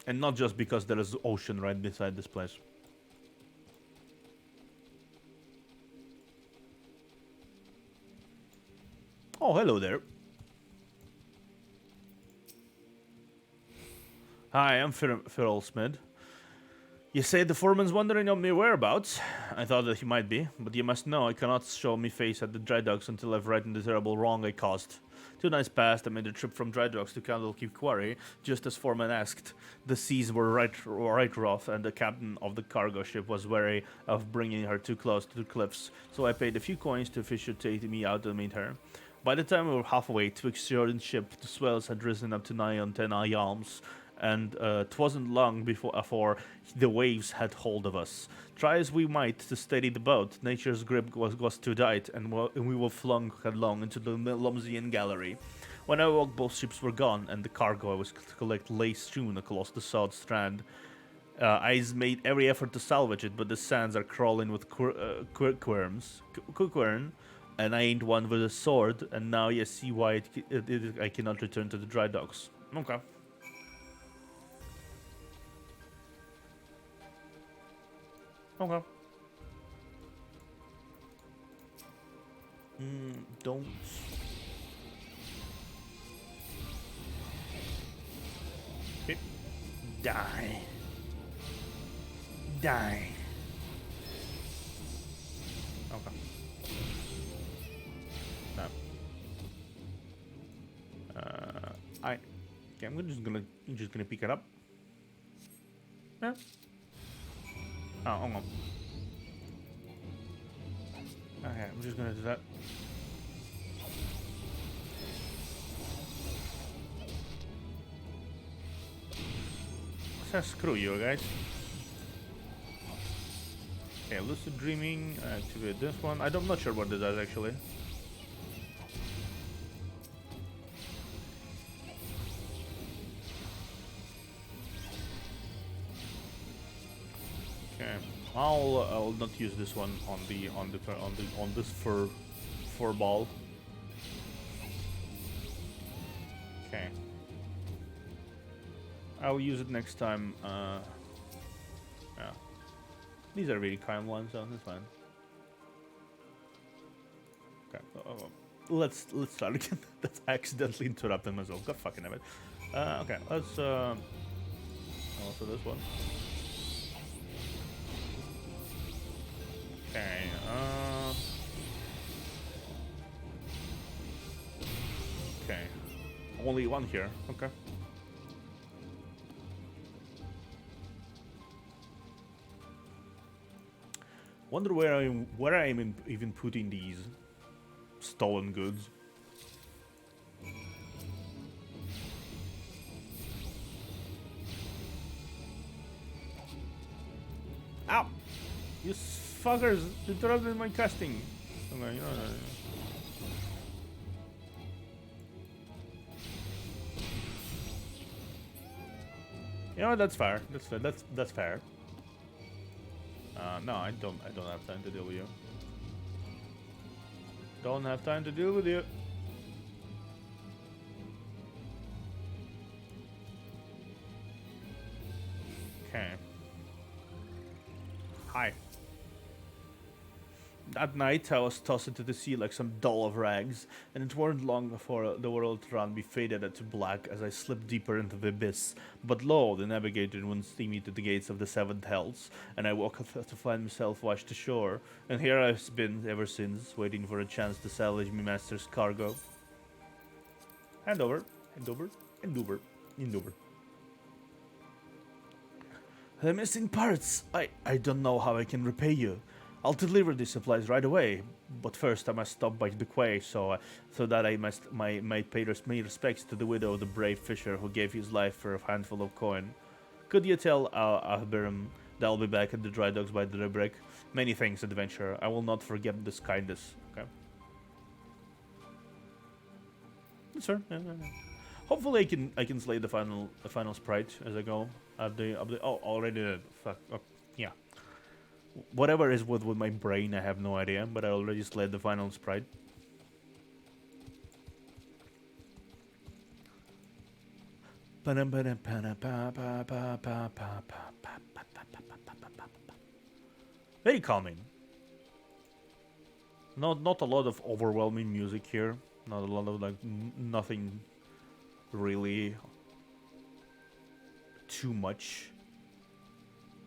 And not just because there is ocean right beside this place. Oh, hello there. Hi, I'm Feral Smid. You say the foreman's wondering of my whereabouts? I thought that he might be, but you must know I cannot show me face at the dry docks until I've righted the terrible wrong I caused. 2 nights past, I made a trip from dry docks to Candlekeep Quarry, just as foreman asked. The seas were right rough, and the captain of the cargo ship was wary of bringing her too close to the cliffs, so I paid a few coins to a fisher to take me out to meet her. By the time we were halfway twixt shore and ship, the swells had risen up to nigh on 10 yalms, and 'twasn't long before the waves had hold of us. Try as we might to steady the boat, nature's grip was too tight, and we were flung headlong into the Lomzian gallery. When I awoke, both ships were gone, and the cargo I was to collect lay strewn across the South Strand. I made every effort to salvage it, but the sands are crawling with quern, and I ain't one with a sword, and now you see why I cannot return to the dry docks. Okay. Okay. Don't. Okay. Die. Okay. No. Okay, I'm just gonna pick it up. Yeah. Oh, hold on. Okay, I'm just gonna do that. So screw you guys. Okay, lucid dreaming. Activate this one. I'm not sure what this does actually. Okay, I'll not use this one on this fur ball. Okay, I'll use it next time. Yeah, these are really kind ones, so that's fine. Okay, let's start again. That's accidentally interrupted myself. God fucking damn it. Okay, let's also this one. Okay, okay. Only one here, okay. Wonder where I'm even putting these stolen goods. Ow! You fuckers interrupted my casting. Okay, you know, that's fair. That's fair. No, I don't have time to deal with you. Don't have time to deal with you. Okay. Hi. That night, I was tossed into the sea like some doll of rags, and it weren't long before the world around me faded into black as I slipped deeper into the abyss. But lo, the navigator would steam me to the gates of the seventh hells, and I woke up to find myself washed ashore. And here I've been ever since, waiting for a chance to salvage me master's cargo. Hand over, hand over, hand over, hand over. The missing parts! I don't know how I can repay you. I'll deliver these supplies right away, but first I must stop by the quay so that I might pay respects to the widow of the brave fisher who gave his life for a handful of coin. Could you tell Ahbiram that I'll be back at the dry docks by the daybreak? Many thanks, adventurer. I will not forget this kindness. Okay. Sure. Yeah. Hopefully I can slay the final sprite as I go. Oh, already did. Fuck. Oh, yeah. Whatever is with my brain, I have no idea, but I already slayed the final sprite. Very calming. Not a lot of overwhelming music here. Not a lot of like nothing really too much.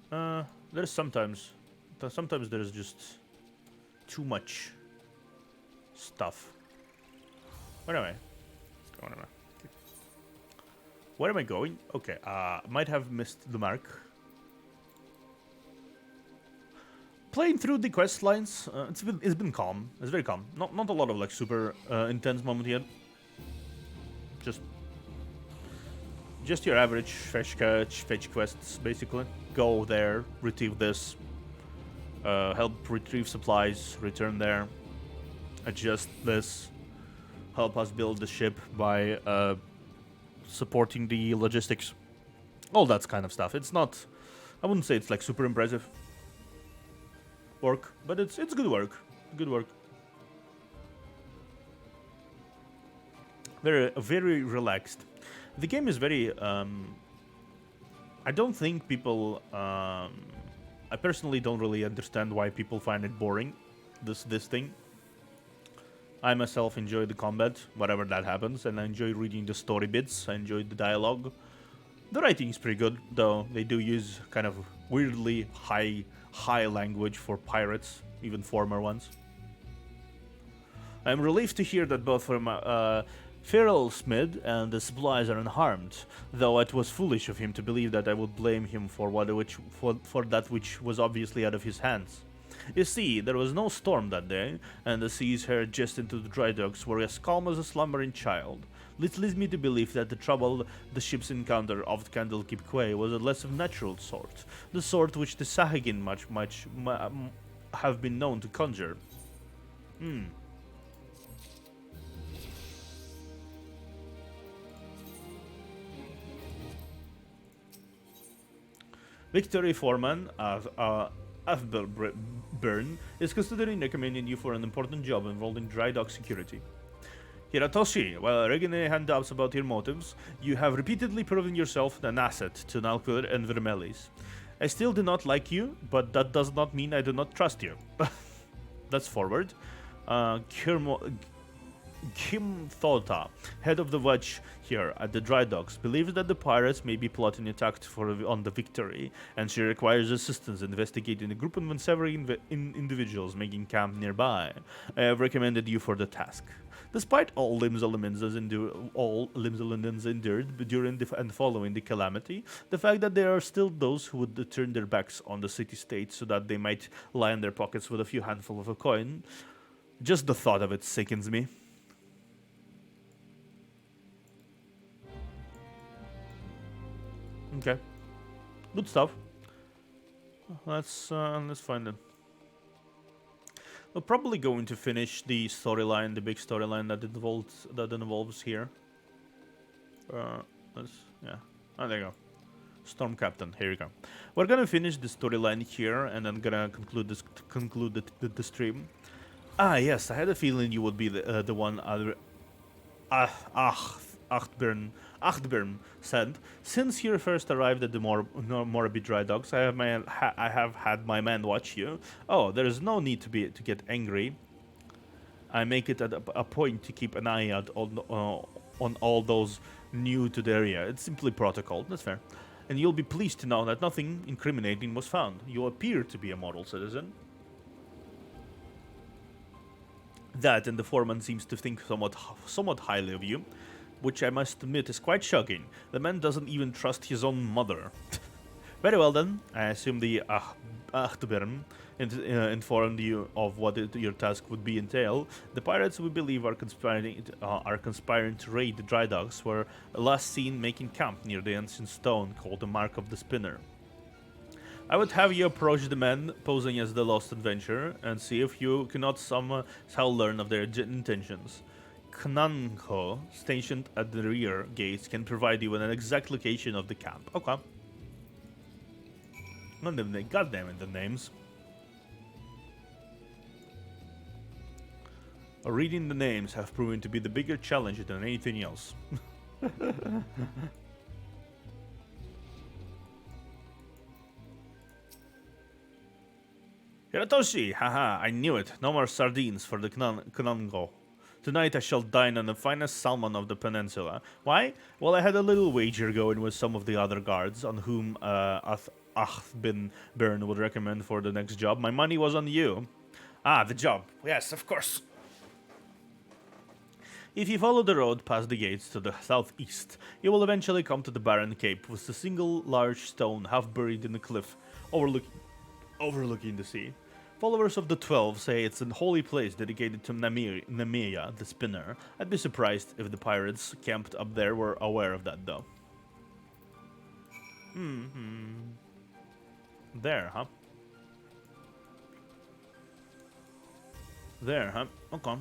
There's sometimes there's just too much stuff. Where am I? Where am I going? Okay, might have missed the mark. Playing through the quest lines, it's been calm. It's very calm. Not a lot of like super intense moment yet. Just your average fetch quests, basically. Go there, retrieve this, help retrieve supplies, return there, adjust this, help us build the ship by supporting the logistics, all that kind of stuff. It's not, I wouldn't say it's like super impressive work, but it's good work. Good work. Very relaxed. The game is very. I don't think people. I personally don't really understand why people find it boring. This thing. I myself enjoy the combat, whatever that happens, and I enjoy reading the story bits. I enjoy the dialogue. The writing is pretty good, though. They do use kind of weirdly high language for pirates, even former ones. I'm relieved to hear that both from Feral Smid and the supplies are unharmed, though it was foolish of him to believe that I would blame him for that which was obviously out of his hands. You see, there was no storm that day, and the seas here just into the dry docks were as calm as a slumbering child. This leads me to believe that the trouble the ships encounter off Candlekeep Quay was a less of natural sort, the sort which the Sahagin have been known to conjure. Victory Foreman Afbelburn is considering recommending you for an important job involving dry dock security. Hiratoshi, while originally hand doubts about your motives, you have repeatedly proven yourself an asset to Nalkur and Vermelis. I still do not like you, but that does not mean I do not trust you. That's forward. Kim Thota, head of the watch here at the dry docks, believes that the pirates may be plotting attack on the Victory, and she requires assistance investigating a group of several individuals making camp nearby. I have recommended you for the task. Despite all Limsalimins endured during and following the calamity, the fact that there are still those who would turn their backs on the city-state so that they might line their pockets with a few handful of a coin, just the thought of it sickens me. Okay, good stuff. Let's find them. We're probably going to finish the storyline, the big storyline that involves here. Oh, there you go. Storm Captain. Here you go. We're gonna finish the storyline here, and then gonna conclude the stream. Ah, yes, I had a feeling you would be the one. Achtbern said, since you first arrived at the Morbid Dry Docks, I have had my man watch you. Oh, there is no need to get angry. I make it a point to keep an eye out on all those new to the area. It's simply protocol. That's fair. And you'll be pleased to know that nothing incriminating was found. You appear to be a model citizen. That, and the foreman seems to think somewhat highly of you, which I must admit is quite shocking. The man doesn't even trust his own mother. Very well then, I assume the Achtbern informed you of what your task would be entail. The pirates we believe are conspiring to raid the dry docks, were last seen making camp near the ancient stone called the Mark of the Spinner. I would have you approach the men posing as the lost adventurer and see if you cannot somehow learn of their intentions. Knanho, stationed at the rear gates, can provide you with an exact location of the camp. Okay. God damn it, the names. Reading the names have proven to be the bigger challenge than anything else. Hiratoshi, haha, I knew it. No more sardines for the Knango. Tonight I shall dine on the finest salmon of the peninsula. Why? Well, I had a little wager going with some of the other guards on whom Bin Bern would recommend for the next job. My money was on you. Ah, the job. Yes, of course. If you follow the road past the gates to the southeast, you will eventually come to the barren cape with a single large stone half buried in the cliff overlooking the sea. Followers of the 12 say it's a holy place dedicated to Namiya, the spinner. I'd be surprised if the pirates camped up there were aware of that, though. There, huh? There, huh? Okay.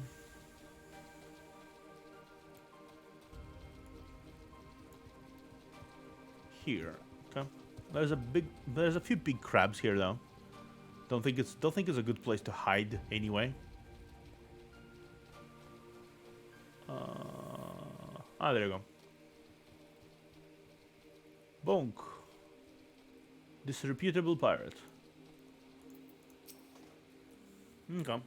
Here, okay. There's a few big crabs here, though. Don't think it's a good place to hide anyway. There you go. Bonk. Disreputable pirate. Okay.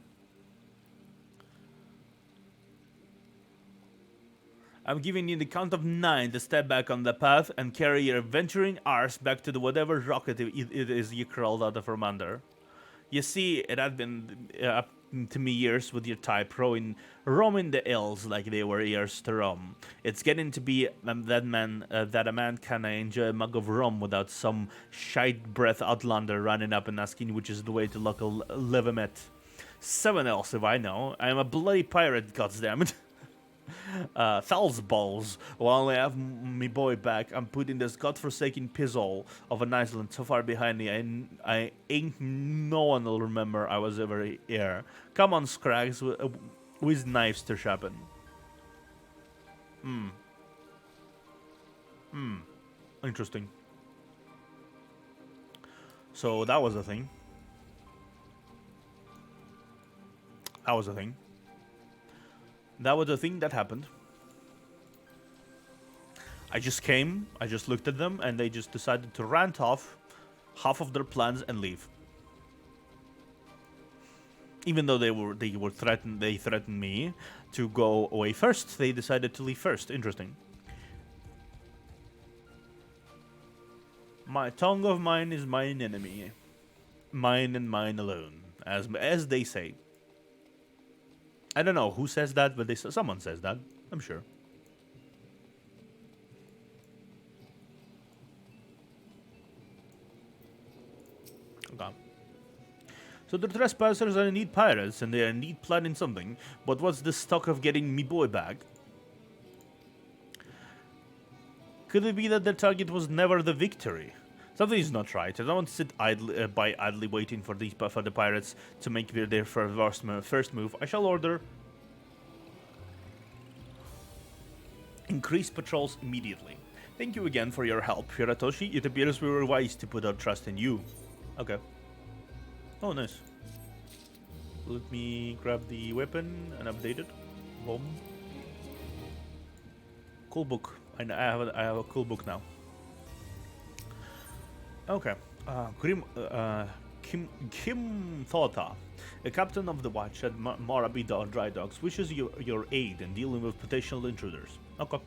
I'm giving you the count of 9 to step back on the path and carry your adventuring arse back to the whatever rocket it is you crawled out of from under. You see, it had been up to me years with your type roaming the hills like they were ears to roam. It's getting to be that a man can enjoy a mug of rum without some shite breath outlander running up and asking which is the way to local Levimet. 7 else if I know. I'm a bloody pirate, goddammit. Thal's balls. While I have me boy back, I'm put in this godforsaken pizzle of an island so far behind me. I ain't no one will remember I was ever here. Come on, Scrags, with knives to sharpen. Interesting. So that was a thing. That was a thing. That was a thing that happened. I just came, I just looked at them, and they just decided to rant off half of their plans and leave. Even though they threatened me to go away first, they decided to leave first. Interesting. My tongue of mine is mine enemy. Mine and mine alone, as they say. I don't know who says that, but someone says that, I'm sure. Okay. So the trespassers are indeed pirates, and they are indeed planning something, but what's the stock of getting me boy back? Could it be that their target was never the victory? Something is not right. I don't sit idly waiting for the pirates to make their first move. I shall order increase patrols immediately. Thank you again for your help, Hiratoshi. It appears we were wise to put our trust in you. Okay. Oh, nice. Let me grab the weapon and update it. Boom. Cool book. I have a cool book now. Okay. Kim Thota, a captain of the watch at Morabito Dry Docks, wishes your aid in dealing with potential intruders. Okay.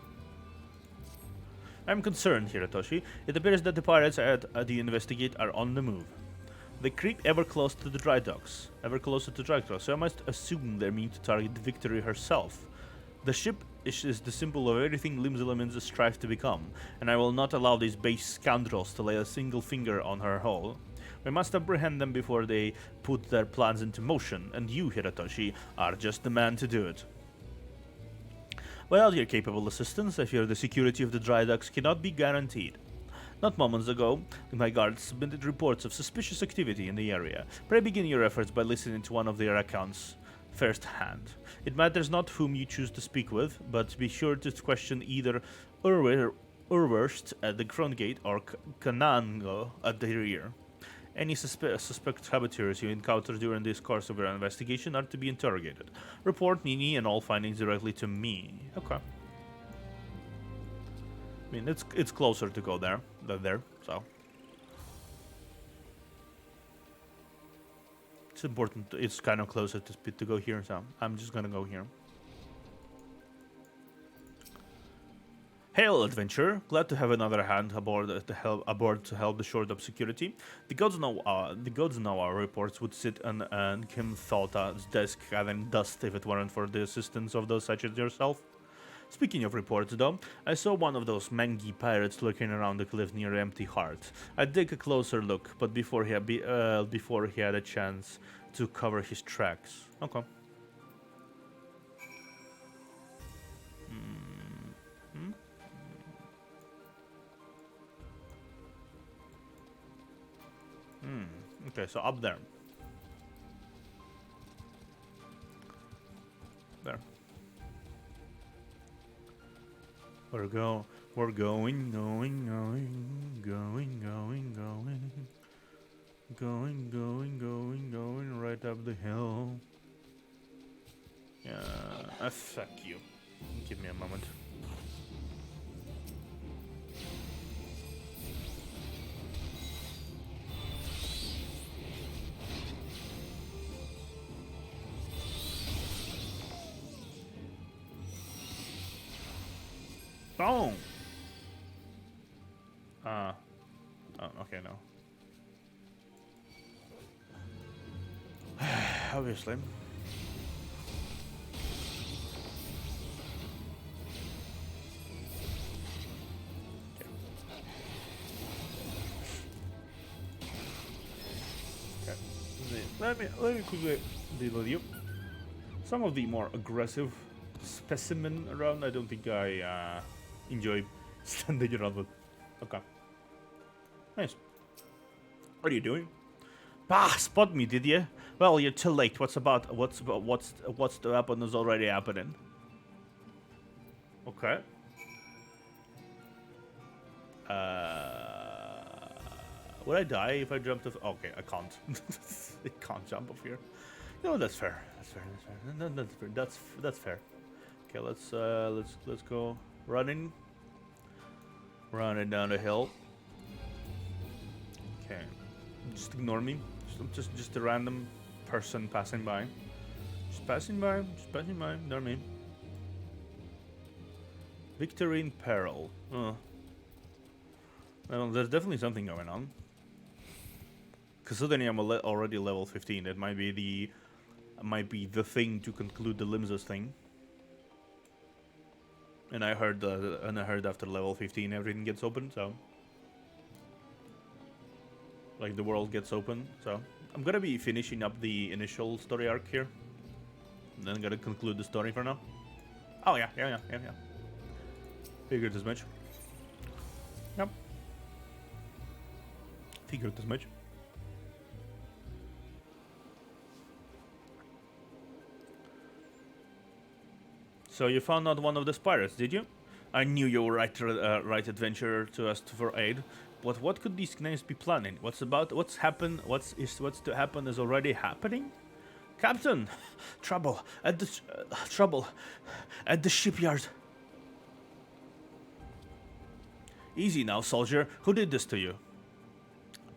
I'm concerned, Hiratoshi. It appears that the pirates at the Investigate are on the move. They creep ever closer to the dry docks, so I must assume they mean to target Victory herself. The ship is the symbol of everything Lim's strive to become, and I will not allow these base scoundrels to lay a single finger on her hull. We must apprehend them before they put their plans into motion, and you, Hiratoshi, are just the man to do it. Without your capable assistance, I fear the security of the dry docks cannot be guaranteed. Not moments ago, my guards submitted reports of suspicious activity in the area. Pray begin your efforts by listening to one of their accounts firsthand. It matters not whom you choose to speak with, but be sure to question either Urwurst at the front gate or Kanango at the rear. Any suspect saboteurs you encounter during this course of your investigation are to be interrogated. Report Nini and all findings directly to me. Okay. I mean, it's closer to go there than there, so. It's important, it's kind of closer to go here, so I'm just gonna go here. Hail, adventurer! Glad to have another hand aboard to help the shored up security. The gods know our reports would sit on Kim Thalta's desk gathering dust if it weren't for the assistance of those such as yourself. Speaking of reports, though, I saw one of those mangy pirates lurking around the cliff near Empty Heart. I'd take a closer look, but before he had a chance to cover his tracks. Okay. Okay, so up there. There. We're going, right up the hill. Yeah, fuck you. Give me a moment. Boom! Oh, okay, no. Obviously. Okay. Let me quickly deal with you. Some of the more aggressive specimen around. I don't think I enjoy standing around with. Okay. Nice. What are you doing? Bah, spot me, did you? Well, you're too late. What's to happen is already happening. Okay. Would I die if I jumped off? Okay, I can't. I can't jump off here. No, that's fair. That's fair. That's fair. No, that's fair. That's fair. Okay, let's go running down the hill. Okay, just ignore me. Just a random person passing by. Just passing by. Ignore me. Victory in peril. Oh. Well, there's definitely something going on. Considering I'm already level 15, that might be the thing to conclude the Limsos thing. And I heard after level 15 everything gets open, so like the world gets open. So I'm gonna be finishing up the initial story arc here, and then I'm gonna conclude the story for now. Oh yeah. Figured as much. Yep. Figured as much. So you found out one of the pirates, did you? I knew you were right adventurer to ask for aid, but what could these knaves be planning? What's to happen is already happening? Captain, trouble at the shipyard. Easy now, soldier. Who did this to you?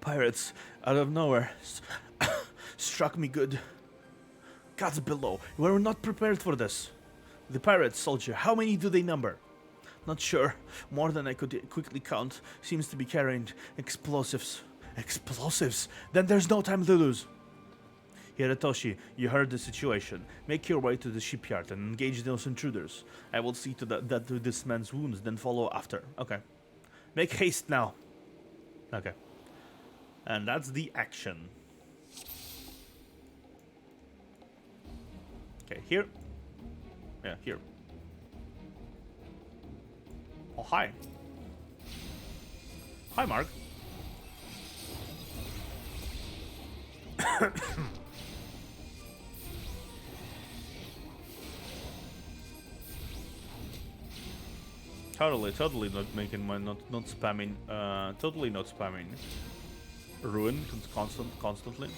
Pirates out of nowhere struck me good. Gods below, we were not prepared for this. The pirates, soldier, how many do they number? Not sure. More than I could quickly count. Seems to be carrying explosives. Explosives? Then there's no time to lose. Hiratoshi, you heard the situation. Make your way to the shipyard and engage those intruders. I will see to that to this man's wounds, then follow after. Okay. Make haste now. Okay. And that's the action. Okay, here. Yeah, here. Oh, hi. Hi, Mark. Totally not making my not spamming. Totally not spamming. Ruin constantly.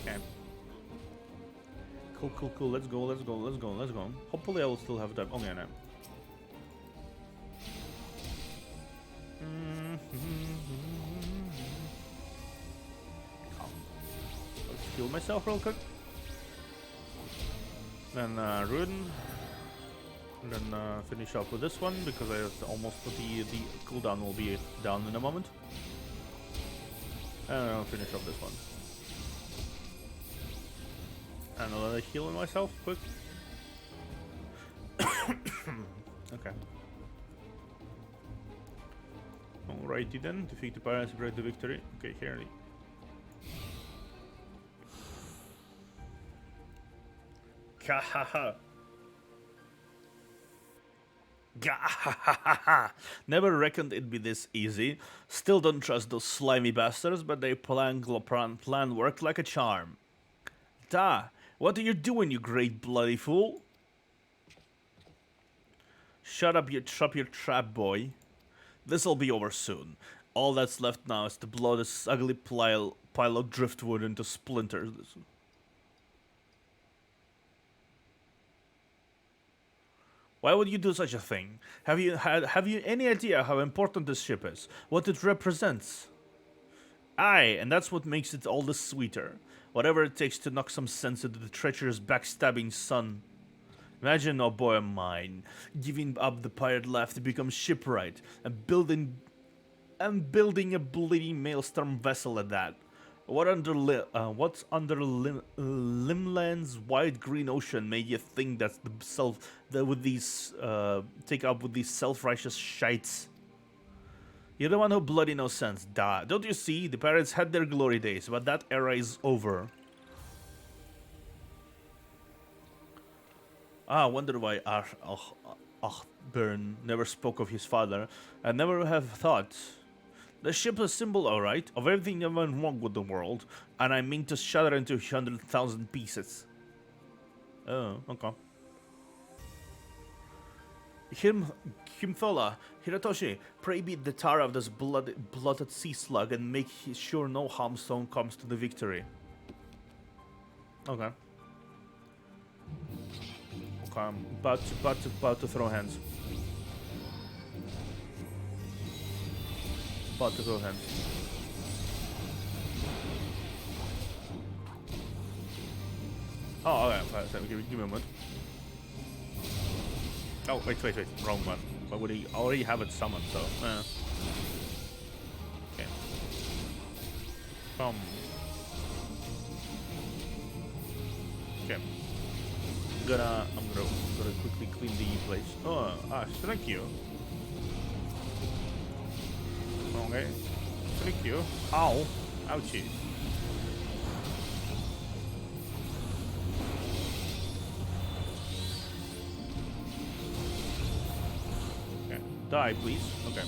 Okay. Cool. Let's go. Hopefully I will still have time. Oh yeah, no. Let's heal myself real quick. Then Ruin. And then finish up with this one because I have almost the cooldown will be down in a moment. And I'll finish up this one. And I'll heal myself quick. Okay. Alrighty then, defeat the pirates, break the victory. Okay, here. Gahaha. Gahaha. Never reckoned it'd be this easy. Still don't trust those slimy bastards, but their plan worked like a charm. Da, what are you doing, you great bloody fool? Shut up, you trap, boy. This'll be over soon. All that's left now is to blow this ugly pile of driftwood into splinters. Why would you do such a thing? Have you any idea how important this ship is? What it represents? Aye, and that's what makes it all the sweeter. Whatever it takes to knock some sense into the treacherous backstabbing son. Imagine, oh boy of mine, giving up the pirate life to become shipwright and building a bleeding maelstrom vessel at that. What's under Limland's wide green ocean made you think that's take up with these self-righteous shites? You're the one who bloody no sense. Duh. Don't you see? The pirates had their glory days, but that era is over. Ah, I wonder why Byrne never spoke of his father. I never have thought. The ship is a symbol, alright, of everything that went wrong with the world, and I mean to shatter into 100,000 pieces. Oh, okay. Himthola, Hiratoshi, pray beat the tar of this blooded sea slug and make sure no harmstone comes to the victory. Okay. Okay, I'm about to throw hands. About to throw hands. Oh, okay, give me a moment. Oh, wait, wrong one. But would he already have it summoned, so... Okay. Okay. I'm gonna quickly clean the place. Oh, thank you. Okay. Thank you. Ow. Ouchie. Okay. Die, please. Okay.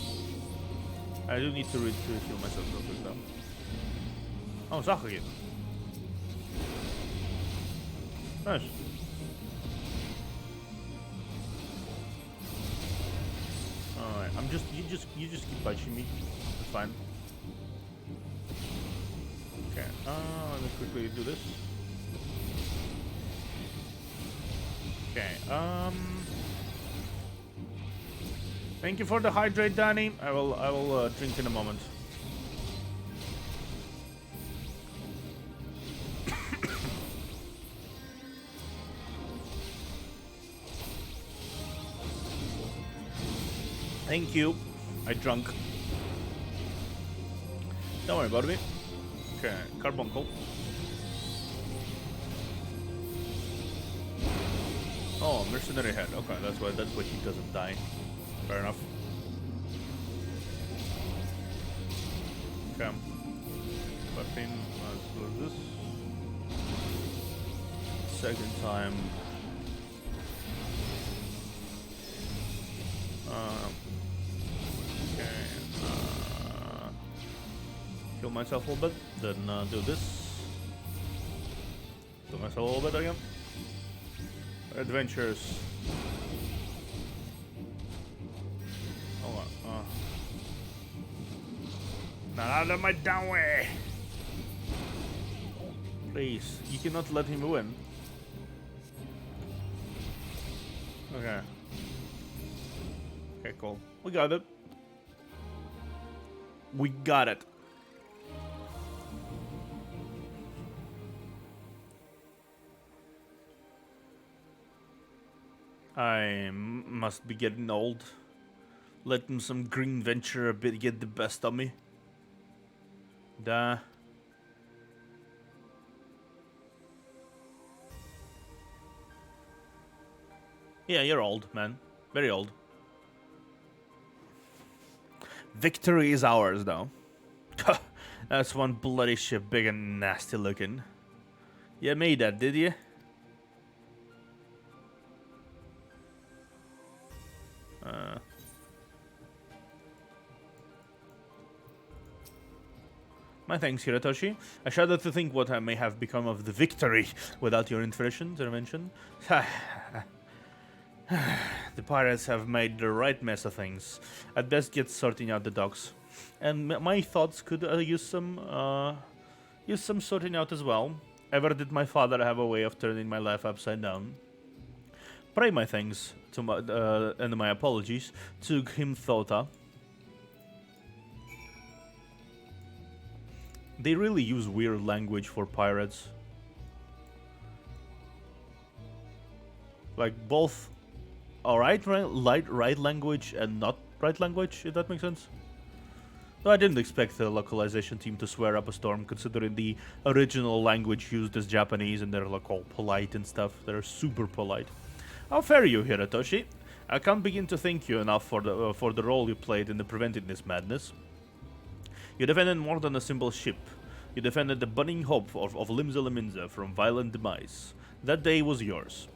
I do need to heal myself real quick though. Oh, zag again. Nice. Alright, you just keep punching me. It's fine. Okay, let me quickly do this. Okay, thank you for the hydrate, Danny. I will drink in a moment. Thank you. I drunk. Don't worry about it. Okay, carbuncle. Oh, mercenary head. Okay, that's why he doesn't die. Fair enough. Okay. Buffing. Let's do this. Second time. Okay. Kill myself a little bit. Then do this. Kill myself a little bit again. Adventures. Hold on. Not out of my down way. Please, you cannot let him win. Okay. Okay, cool. We got it. We got it. I must be getting old. Letting some green venture a bit get the best of me. Duh. Yeah, you're old, man. Very old. Victory is ours, though. That's one bloody ship, big and nasty looking. You made that, did you? My thanks, Hiratoshi. I shudder to think what I may have become of the victory without your intervention. The pirates have made the right mess of things. At best, get sorting out the docks, and my thoughts could use some sorting out as well. Ever did my father have a way of turning my life upside down? Pray my thanks to and my apologies to him Thota. They really use weird language for pirates. Like both alright right language and not right language, if that makes sense. Though I didn't expect the localization team to swear up a storm, considering the original language used is Japanese and they're like all polite and stuff. They're super polite. How fair you, Hiratoshi. I can't begin to thank you enough for the role you played in preventing this madness. You defended more than a simple ship. You defended the budding hope of Limsa Liminza from violent demise. That day was yours.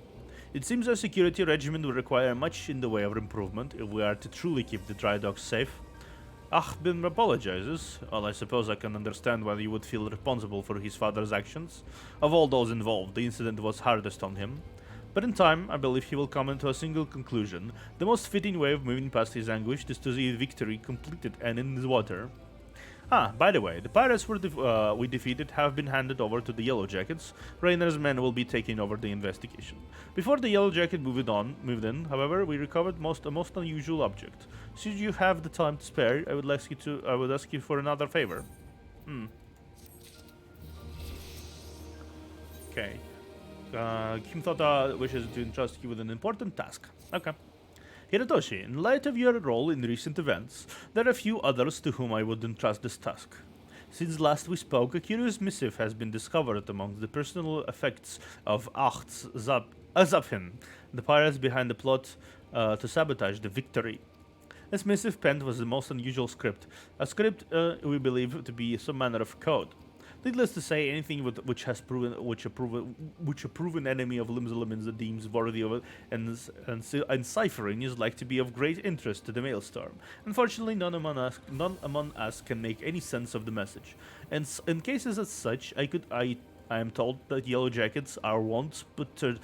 It seems our security regimen will require much in the way of improvement if we are to truly keep the dry docks safe. Ahbin apologizes. Well, I suppose I can understand why you would feel responsible for his father's actions. Of all those involved, the incident was hardest on him. But in time, I believe he will come into a single conclusion. The most fitting way of moving past his anguish is to see victory completed and in the water. By the way, the pirates we defeated have been handed over to the Yellow Jackets. Rainer's men will be taking over the investigation. Before the Yellow Jacket moved in, however, we recovered a most unusual object. Should you have the time to spare, I would ask you for another favor. Okay. Kim Thota wishes to entrust you with an important task. Okay. Hiratoshi, in light of your role in recent events, there are a few others to whom I would entrust this task. Since last we spoke, a curious missive has been discovered among the personal effects of Zaphin, the pirates behind the plot to sabotage the victory. This missive penned was the most unusual script, a script we believe to be some manner of code. Needless to say, anything which a proven enemy of Limsa Liminza deems worthy of it and ciphering is like to be of great interest to the Maelstrom. Unfortunately, none among us can make any sense of the message. And in cases as such, I am told that Yellow Jackets are wont but to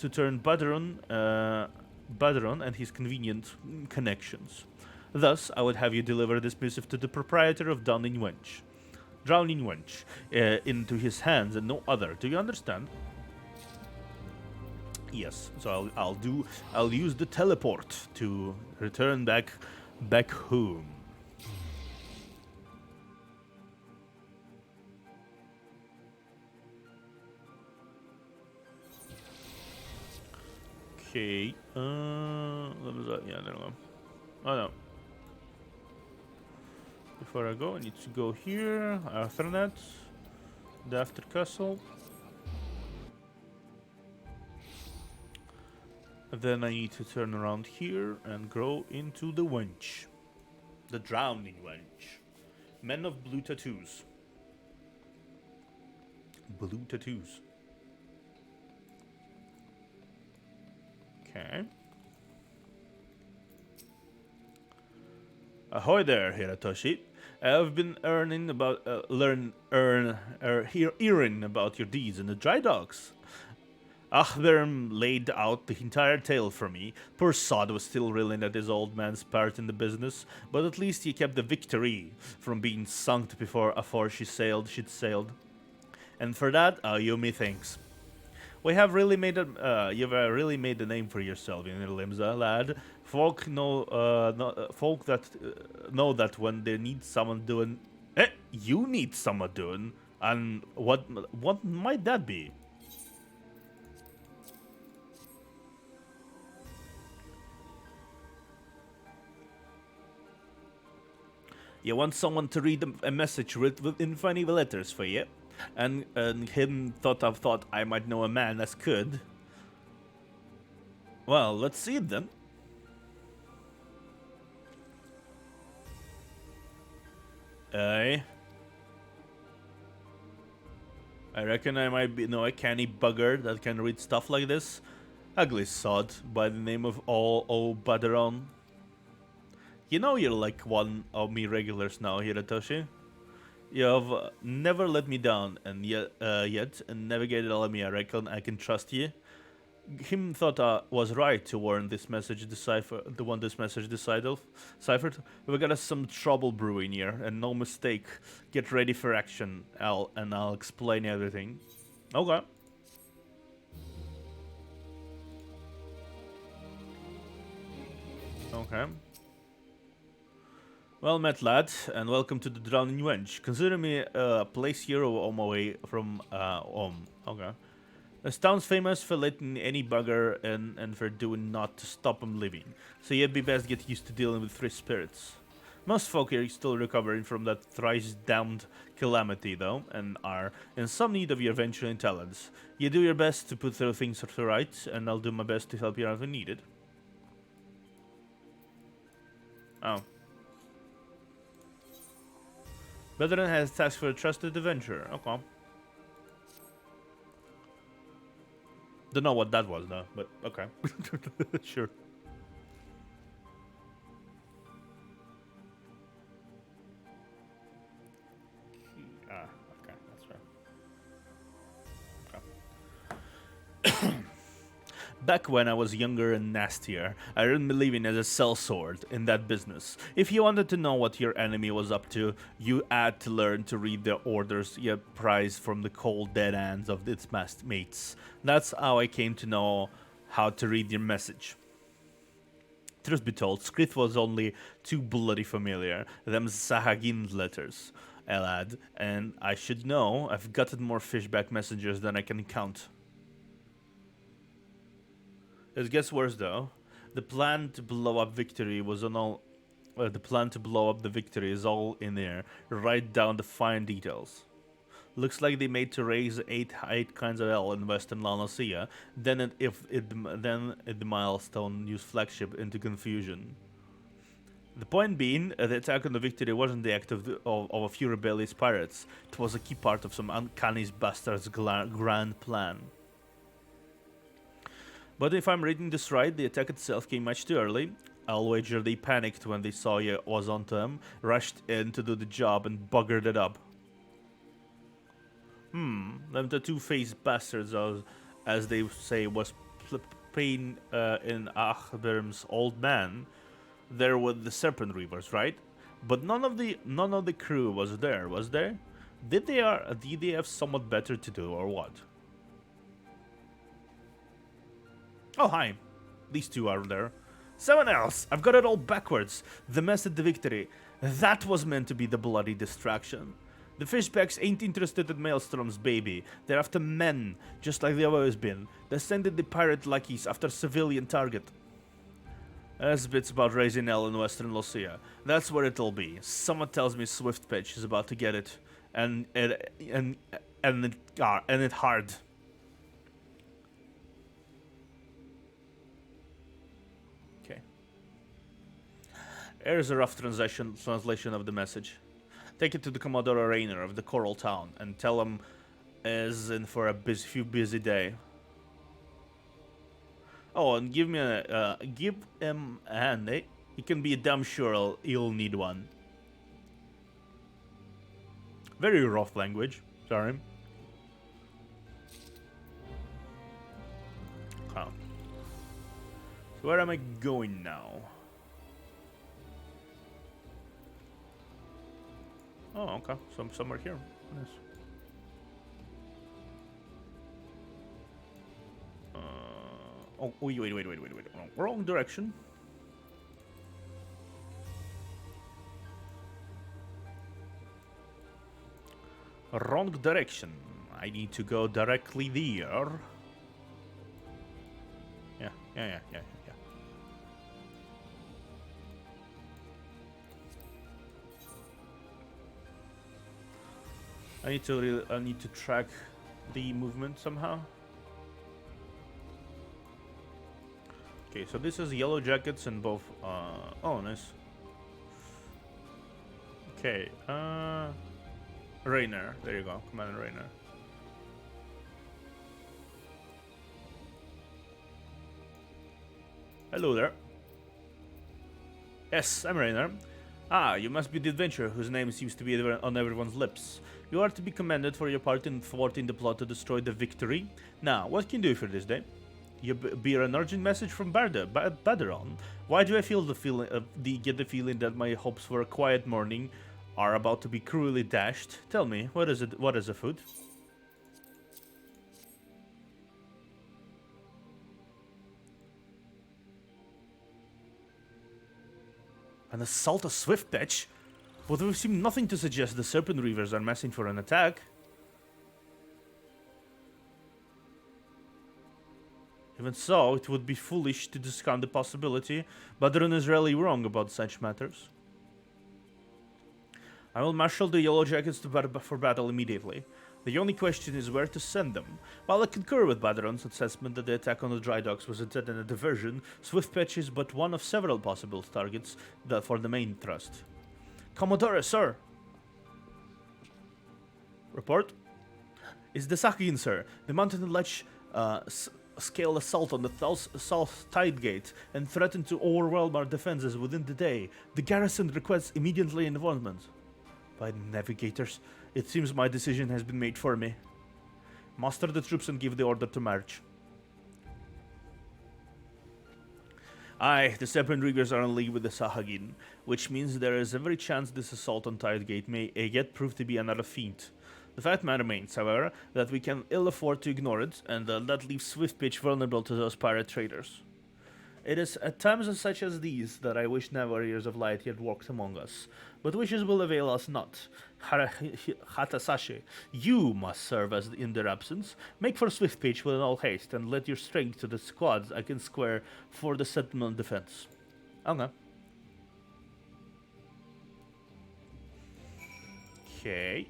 turn Badron and his convenient connections. Thus, I would have you deliver this missive to the proprietor of Drowning Wench, into his hands and no other. Do you understand? Yes. So I'll use the teleport to return back home. Okay. What was that? Yeah, there we go. Oh no. Before I go, I need to go here, after that, the after castle. And then I need to turn around here and grow into the wench. The drowning wench. Men of blue tattoos. Blue tattoos. Okay. Ahoy there, Hiratoshi. I've been hearing about your deeds in the dry docks. Ahberm laid out the entire tale for me. Poor Sod was still reeling at his old man's part in the business, but at least he kept the victory from being sunk afore she'd sailed. And for that, you owe me thanks. You've really made a name for yourself in Limsa, lad. Folk that know that when they need someone doing, you need someone doing, and what might that be? You want someone to read a message written in funny letters for you? And him thought I might know a man as could. Well, let's see it then. I reckon I might know a canny bugger that can read stuff like this. Ugly sod by the name of Badaron. You know you're like one of me regulars now, Hiratoshi. You have never let me down, and yet navigated all of me. I reckon I can trust you. Him thought I was right to warn this message deciphered. We got us some trouble brewing here, and no mistake. Get ready for action, I'll explain everything. Okay. Okay. Well met, lad, and welcome to the Drowning Wench. Consider me a place hero on my way from home. Okay. This town's famous for letting any bugger and for doing naught to stop him living. So you'd be best get used to dealing with three spirits. Most folk here are still recovering from that thrice-damned calamity, though, and are in some need of your venturing talents. You do your best to put things to right, and I'll do my best to help you out when needed. Oh. Veteran has tasked for a trusted adventurer. Okay. Don't know what that was though, but okay. Sure. Ah, okay, that's right. Okay. Back when I was younger and nastier, I earned my living as a sellsword in that business. If you wanted to know what your enemy was up to, you had to learn to read their orders you prized from the cold dead hands of its mates. That's how I came to know how to read your message. Truth be told, script was only too bloody familiar. Them Sahagin letters, lad, and I should know I've gotten more fishback messengers than I can count. It gets worse though. The plan to blow up Victory was on all. The plan to blow up the Victory is all in there, right down the fine details. Looks like they made to raise eight kinds of hell in Western La Nacia. Then the milestone used flagship into confusion. The point being, the attack on the Victory wasn't the act of a few rebellious pirates. It was a key part of some uncanny bastard's grand plan. But if I'm reading this right, the attack itself came much too early. I'll wager they panicked when they saw you was onto them, rushed in to do the job and buggered it up. Them the two-faced bastards, as they say, was pain in Ahberm's old man. There were the Serpent Reavers, right? But none of the crew was there, was there? Did they have somewhat better to do, or what? Oh, hi. These two are there. Someone else! I've got it all backwards. The mess at the Victory. That was meant to be the bloody distraction. The fishbacks ain't interested in Maelstrom's baby. They're after men, just like they've always been. They sending the pirate lackeys after civilian target. There's bits about raising hell in Western Lucia. That's where it'll be. Someone tells me Swift Pitch is about to get it. And it hard. Here's a rough translation of the message. Take it to the Commodore Rainer of the Coral Town and tell him is in for a busy day. Oh, and give him a hand, eh? He can be damn sure he'll need one. Very rough language. Sorry. Oh. So where am I going now? Oh, okay. Somewhere here. Nice. Oh, wait. Wrong direction. Wrong direction. I need to go directly there. Yeah. I need to track the movement somehow. Okay, so this is Yellow Jackets and both. Oh, nice. Okay, Rainer. There you go, Commander Rainer. Hello there. Yes, I'm Rainer. Ah, you must be the adventurer whose name seems to be on everyone's lips. You are to be commended for your part in thwarting the plot to destroy the Victory. Now, what can you do for this day? You bear an urgent message from Baderon. Why do I feel get the feeling that my hopes for a quiet morning are about to be cruelly dashed? Tell me, what is it? What is afoot? An assault of Swiftpatch? But we've seen nothing to suggest the Serpent Reavers are massing for an attack. Even so, it would be foolish to discount the possibility. Badrun is rarely wrong about such matters. I will marshal the Yellow Jackets for battle immediately. The only question is where to send them. While I concur with Badron's assessment that the attack on the dry docks was intended a diversion, Swift Pitch is but one of several possible targets for the main thrust. Commodore, sir! Report? It's the Sakin, sir. The mountain ledge scale assault on the South Tide Gate and threatened to overwhelm our defenses within the day. The garrison requests immediately involvement. By the navigators, it seems my decision has been made for me. Muster the troops and give the order to march. Aye, the Serpent Riggers are in league with the Sahagin, which means there is every chance this assault on Tidegate may yet prove to be another feat. The fact remains, however, that we can ill afford to ignore it, and that leaves Swift Pitch vulnerable to those pirate traders. It is at times such as these that I wish Warriors of Light had walked among us, but wishes will avail us not. Hatasashi, you must serve as in their absence. Make for Swift Pitch with all haste, and let your strength to the squads I can square for the settlement defense. Okay. Okay,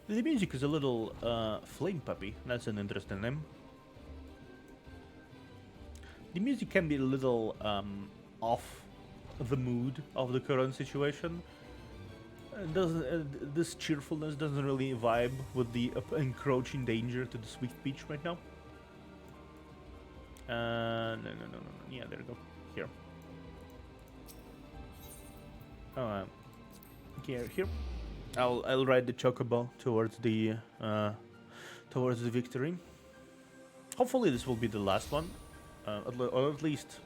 The music is a little, Flame Puppy. That's an interesting name. The music can be a little, off the mood of the current situation. This cheerfulness doesn't really vibe with the encroaching danger to the Swift Beach right now. No. Yeah, there we go. Here. Oh, here. I'll ride the chocobo towards the victory. Hopefully, this will be the last one, or at least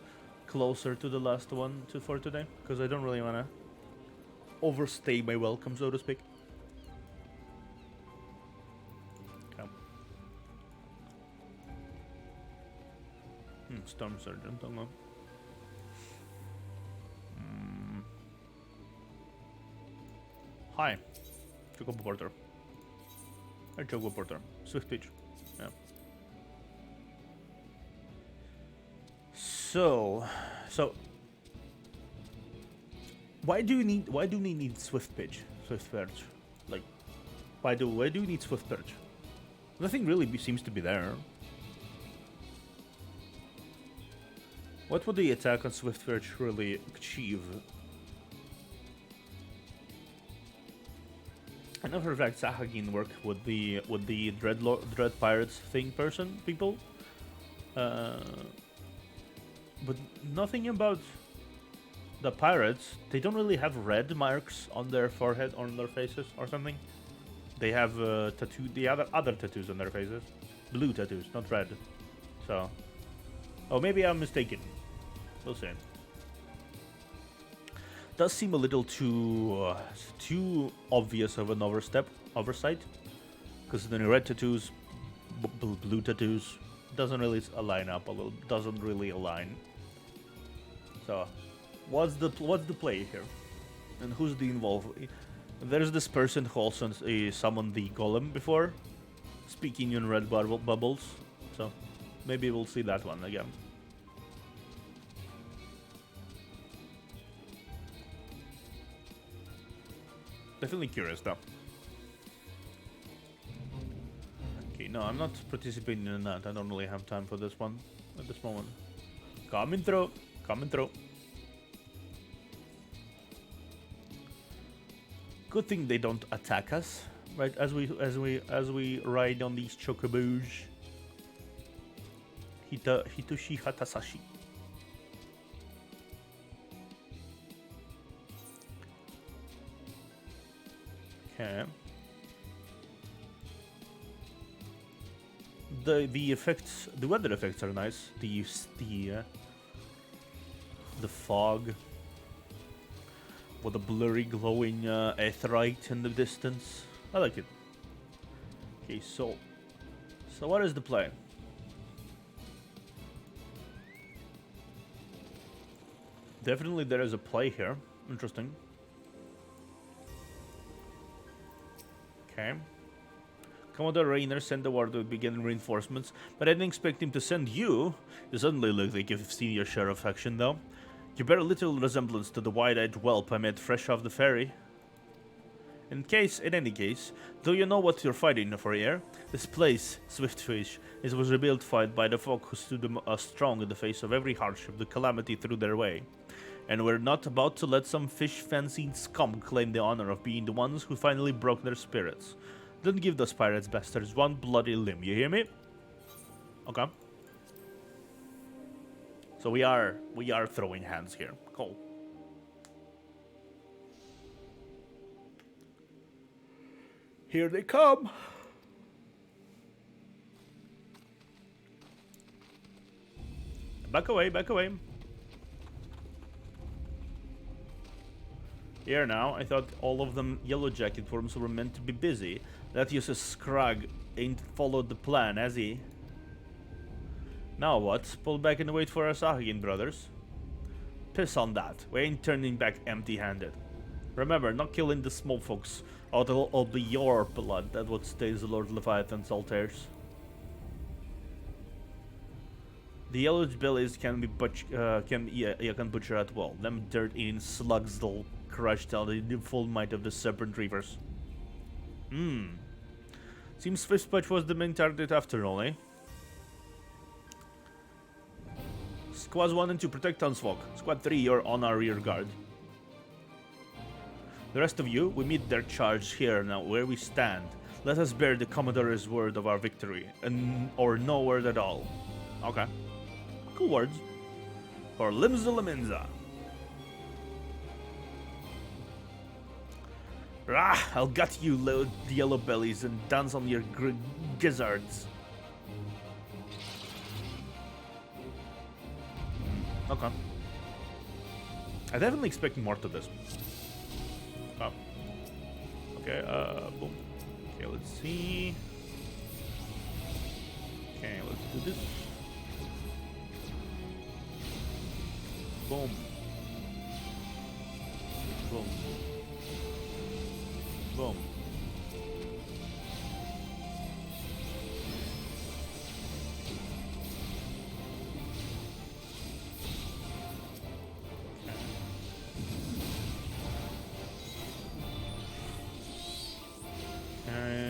closer to the last one for today, because I don't really wanna overstay my welcome, so to speak. Okay. Storm Sergeant, hold on. Hi, Chocobo Porter. Hi, Chocobo Porter. Swift Pitch. Yeah. So, why do we need Swift Pitch? Swift Perch? Like, why do we need Swift Perch? Nothing really seems to be there. What would the attack on Swift Perch really achieve? I know for a fact Sahagin work with the Dread Pirates people, but nothing about the pirates. They don't really have red marks on their forehead, on their faces, or something. They have other tattoos on their faces, blue tattoos, not red. So, oh, maybe I'm mistaken. We'll see. Does seem a little too obvious of an oversight, because the red tattoos, blue tattoos, doesn't really align up. Doesn't really align. So, what's the play here, and who's the involved? There's this person who also summoned the golem before, speaking in red bubbles. So, maybe we'll see that one again. Definitely curious though. Okay, no, I'm not participating in that. I don't really have time for this one at this moment. Coming through. Good thing they don't attack us, right? As we ride on these chocobos. Hitoshi Hatasashi. Okay. The effects, the weather effects are nice. The fog with a blurry, glowing aetheryte in the distance. I like it. Okay, so what is the play? Definitely there is a play here. Interesting. Okay. Commodore Rainer sent the word to begin reinforcements, but I didn't expect him to send you. You suddenly look like you've seen your share of action, though. You bear little resemblance to the wide-eyed whelp I met fresh off the ferry. In any case, do you know what you're fighting for here? This place, Swiftfish, was rebuilt by the folk who stood strong in the face of every hardship the calamity threw their way. And we're not about to let some fish-fancying scum claim the honor of being the ones who finally broke their spirits. Don't give those pirates bastards one bloody limb, you hear me? Okay. So we are throwing hands here. Cool. Here they come. Back away, back away. Here now, I thought all of them yellow jacket forms were meant to be busy. That useless scrag ain't followed the plan, has he? Now what? Pull back and wait for us again, brothers. Piss on that. We ain't turning back empty-handed. Remember, not killing the small folks, or it'll be your blood that what stays the Lord Leviathan's altars. The yellow bellies can be can butcher at will. Them dirt-eating slugs they'll crush till the full might of the serpent reavers. Seems Swiftspatch was the main target after all, eh? Squads 1 and 2 protect townsfolk. Squad 3, you're on our rear guard. The rest of you, we meet their charge here now where we stand. Let us bear the Commodore's word of our victory, or no word at all. Okay. Cool words. For Limza Laminza. Rah! I'll gut you, little yellow bellies, and dance on your gizzards. Okay. I definitely expect more to this. Oh. Okay, boom. Okay, let's see. Okay, let's do this. Boom. Boom. Boom.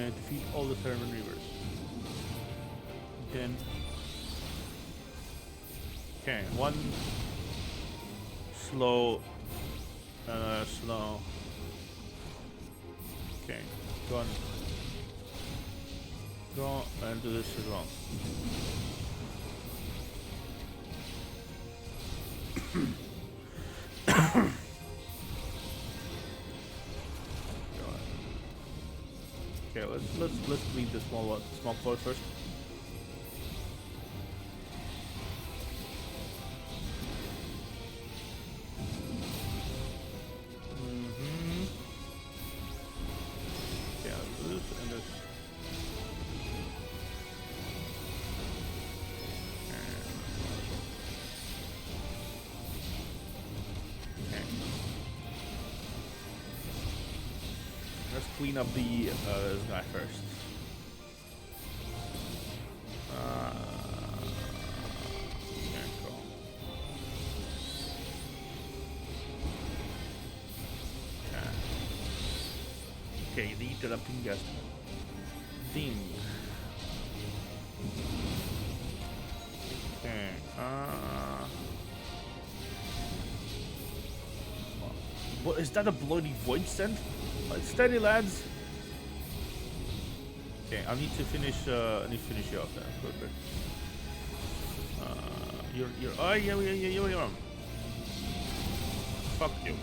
Defeat all the Sermon Reavers. Then. Okay, one slow. Slow. Okay, go on. Go and do this as well. Okay, let's leave the small floor first. Yeah, this and this. Okay. Let's clean up the this guy first. Okay, cool. Okay, the interrupting guest. Ding. Okay. What is that? A bloody void scent? Steady, lads. Okay, I need to finish. I need to finish you off there. Perfect. You're. Oh yeah. You're on. Fuck you.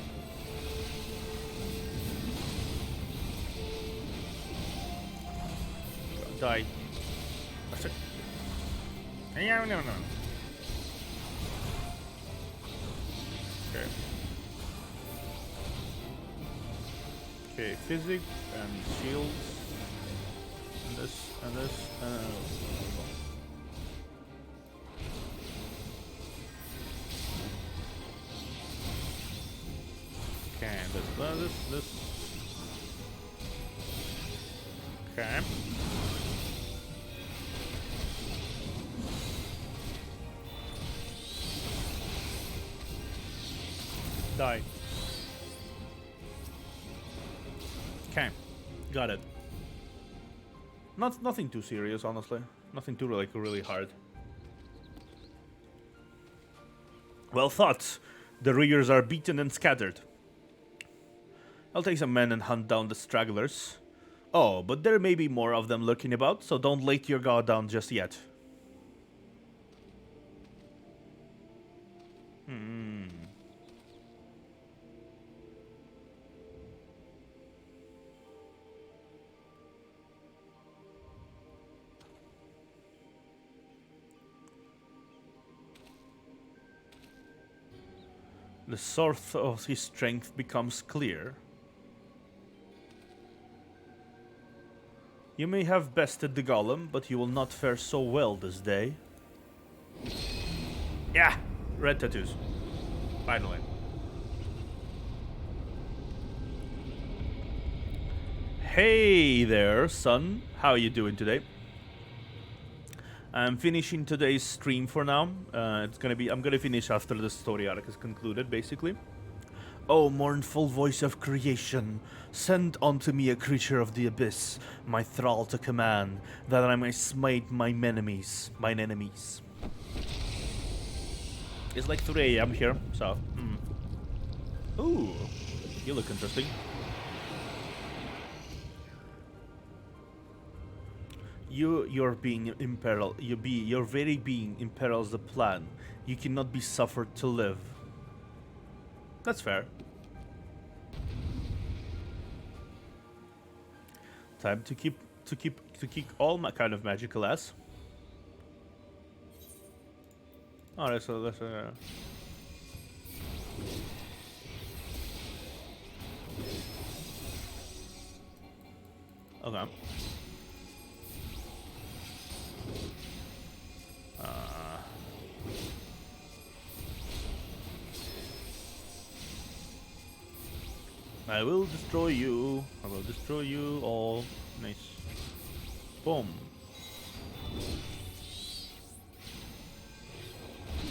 Die. That's it. Yeah, no. Okay. Okay, physics and shields. And this, and this, okay, this. Okay. Die. Okay, got it. Nothing too serious, honestly. Nothing too like really hard. Well thought. The riggers are beaten and scattered. I'll take some men and hunt down the stragglers. Oh, but there may be more of them lurking about, so don't lay your guard down just yet. The source of his strength becomes clear. You may have bested the golem, but you will not fare so well this day. Yeah! Red tattoos. Finally. Hey there, son. How are you doing today? I'm finishing today's stream for now. I'm gonna finish after the story arc is concluded, basically. O mournful voice of creation, send unto me a creature of the abyss, my thrall to command, that I may smite mine enemies. It's like 3 AM here, so. Ooh, you look interesting. Your being imperil. Your very being imperils the plan. You cannot be suffered to live. That's fair. Time to kick all my kind of magical ass. Oh, that's okay. I will destroy you. I will destroy you all. Nice. Boom.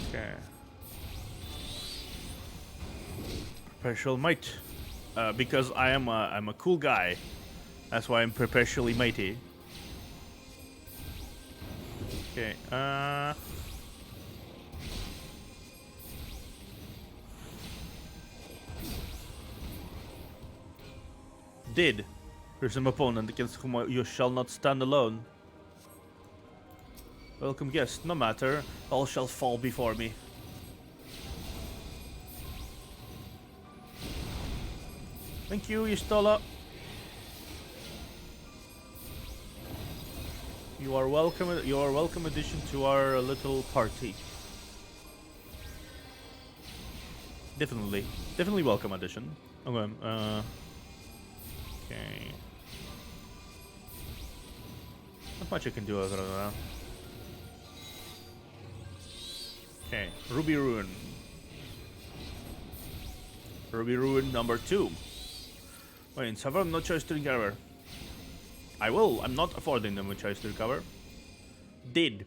Okay. Perpetual might. Because I'm a cool guy. That's why I'm perpetually mighty. Okay. Did. There's an opponent against whom you shall not stand alone. Welcome guest, no matter, all shall fall before me. Thank you, Istola. You are welcome addition to our little party. Definitely welcome addition. Okay, okay. Not much I can do other than that. Okay, Ruby Ruin. Ruby Ruin number 2. Wait, have no choice to recover. I will. I'm not affording them a choice to recover. Did.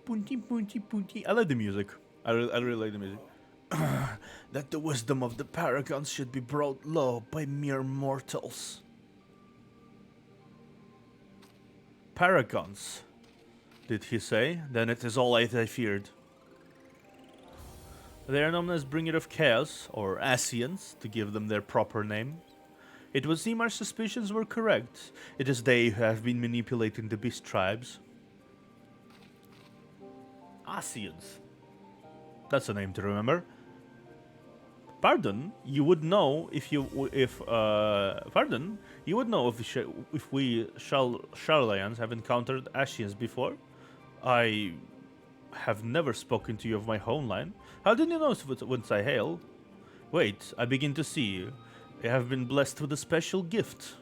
Punty, punty, punty. I like the music. I really like the music. That the wisdom of the paragons should be brought low by mere mortals. Paragons, did he say? Then it is all I feared. They are known as Bringer of Chaos, or Asians, to give them their proper name. It would seem our suspicions were correct. It is they who have been manipulating the beast tribes. Asians. That's a name to remember. Pardon, you would know if we Charlayans have encountered Ashians before. I have never spoken to you of my homeland. How did you know whence I hail? Wait, I begin to see you. I have been blessed with a special gift.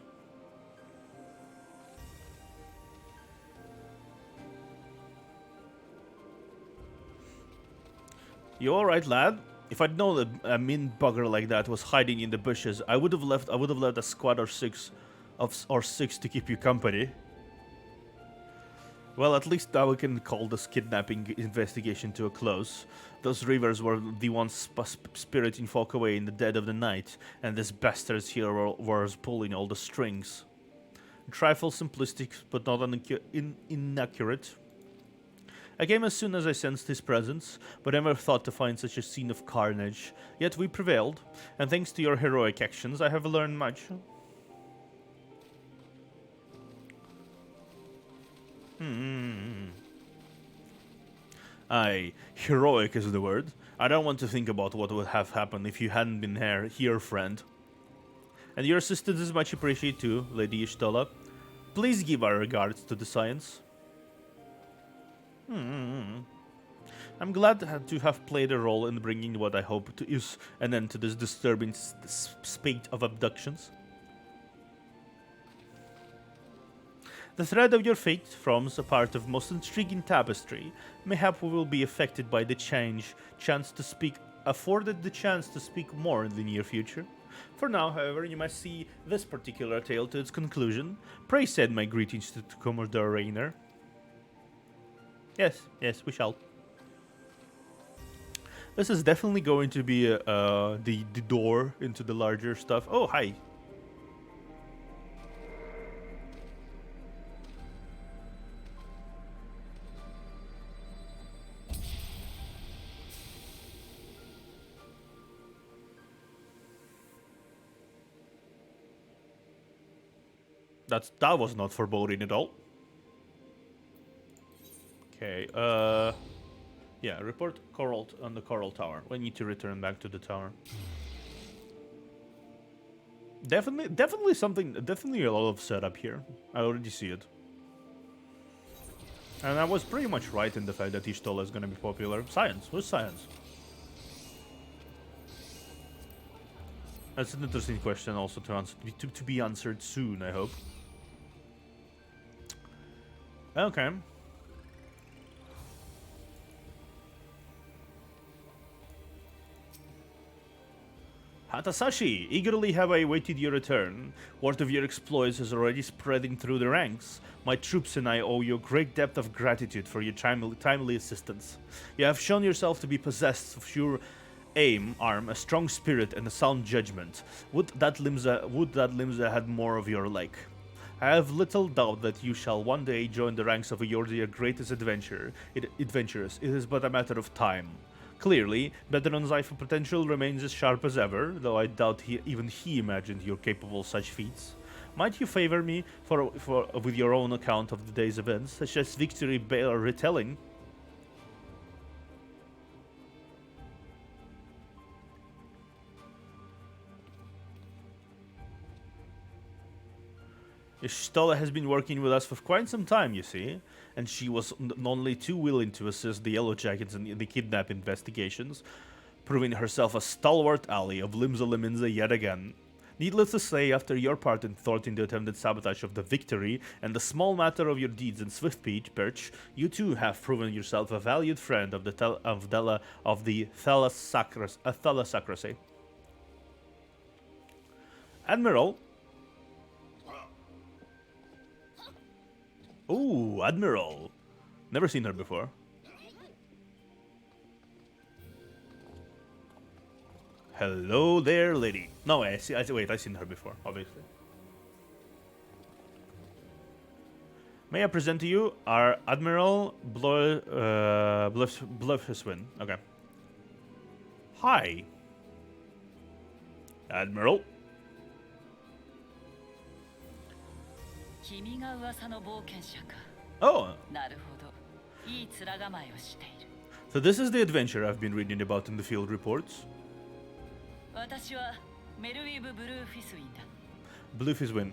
You alright, lad? If I'd known that a mean bugger like that was hiding in the bushes, I would have left a squad or six to keep you company. Well, at least now we can call this kidnapping investigation to a close. Those rivers were the ones spiriting folk away in the dead of the night, and this bastard here was pulling all the strings. A trifle simplistic, but not inaccurate. I came as soon as I sensed his presence, but never thought to find such a scene of carnage. Yet we prevailed, and thanks to your heroic actions, I have learned much. Aye, heroic is the word. I don't want to think about what would have happened if you hadn't been here, friend. And your assistance is much appreciated too, Lady Ishtola. Please give our regards to the science. I'm glad to have played a role in bringing what I hope to is an end to this disturbing spate of abductions. The thread of your fate forms a part of most intriguing tapestry. Mayhap we will be affected by the afforded the chance to speak more in the near future. For now, however, you must see this particular tale to its conclusion. Pray send my greetings to Commodore Rainer. Yes, we shall. This is definitely going to be the door into the larger stuff. Oh, hi. That was not foreboding at all. Okay, yeah, report Coral on the Coral Tower. We need to return back to the tower. Definitely something, definitely a lot of setup here. I already see it. And I was pretty much right in the fact that Ishtola is gonna be popular. Science, who's science? That's an interesting question also to answer, to be answered soon, I hope. Okay. Hatasashi, eagerly have I awaited your return. Word of your exploits is already spreading through the ranks. My troops and I owe you a great depth of gratitude for your timely assistance. You have shown yourself to be possessed of sure arm, a strong spirit, and a sound judgment. Would that Limsa had more of your like. I have little doubt that you shall one day join the ranks of your greatest adventurers. It is but a matter of time. Clearly, Bedron's eye for potential remains as sharp as ever, though I doubt even he imagined you're capable of such feats. Might you favor me with your own account of the day's events, such as victory or retelling? Ishtola has been working with us for quite some time, you see, and she was only too willing to assist the Yellow Jackets in the kidnap investigations, proving herself a stalwart ally of Limsa Lominsa yet again. Needless to say, after your part in thwarting the attempted sabotage of the Victory and the small matter of your deeds in Swift Perch, you too have proven yourself a valued friend of the Thalassacracy. Admiral. Ooh, Admiral. Never seen her before. Hello there, lady. No, wait, I've seen her before, obviously. May I present to you our Admiral Bluffiswin. Okay. Hi. Admiral. Oh. So this is the adventure I've been reading about in the field reports. Bluffiswin.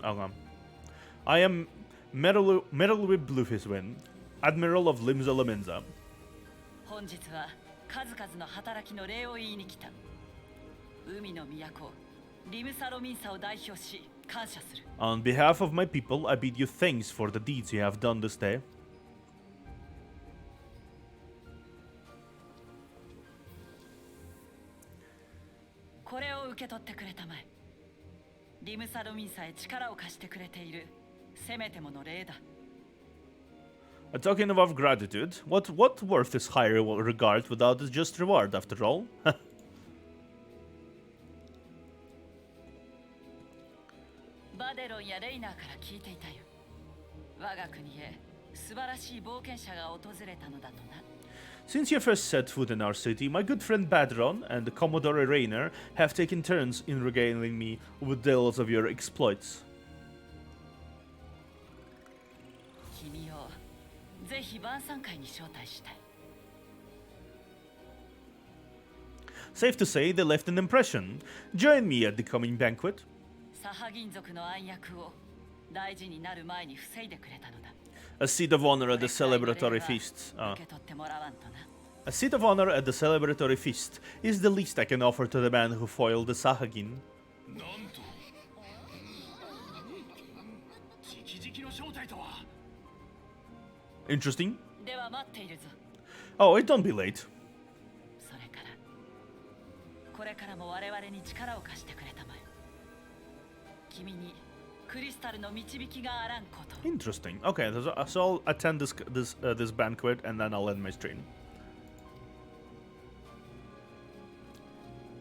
I am Merylwyn Bluffiswin, Admiral of Limsa Lominsa. On behalf of my people, I bid you thanks for the deeds you have done this day. A token of gratitude. What worth is higher regard without a just reward, after all? バデロンやレイナーから聞いていたよ。我が国へ素晴らしい冒険者が訪れたのだとな。 Since you first set foot in our city, my good friend Badron and Commodore Rainer have taken turns in regaling me with tales of your exploits. 君をぜひ晩餐会に招待したい。 Safe to say, they left an impression. Join me at the coming banquet. サハ銀族の暗躍を大事になる前に防いでくれたのだ。 A seat of honor at the celebratory feast. 受け取ってもらわんとな。 A seat of honor at the celebratory feast is the least I can offer to the man who foiled the Sahagin. なんと直々の招待とは Interesting. では待っているぞ。 Oh, it don't be late. それからこれからも我々に力を貸してくれたまえ。君にクリスタルの導きがあらんこと。 Interesting. Okay, so I'll attend this banquet and then I'll end my stream.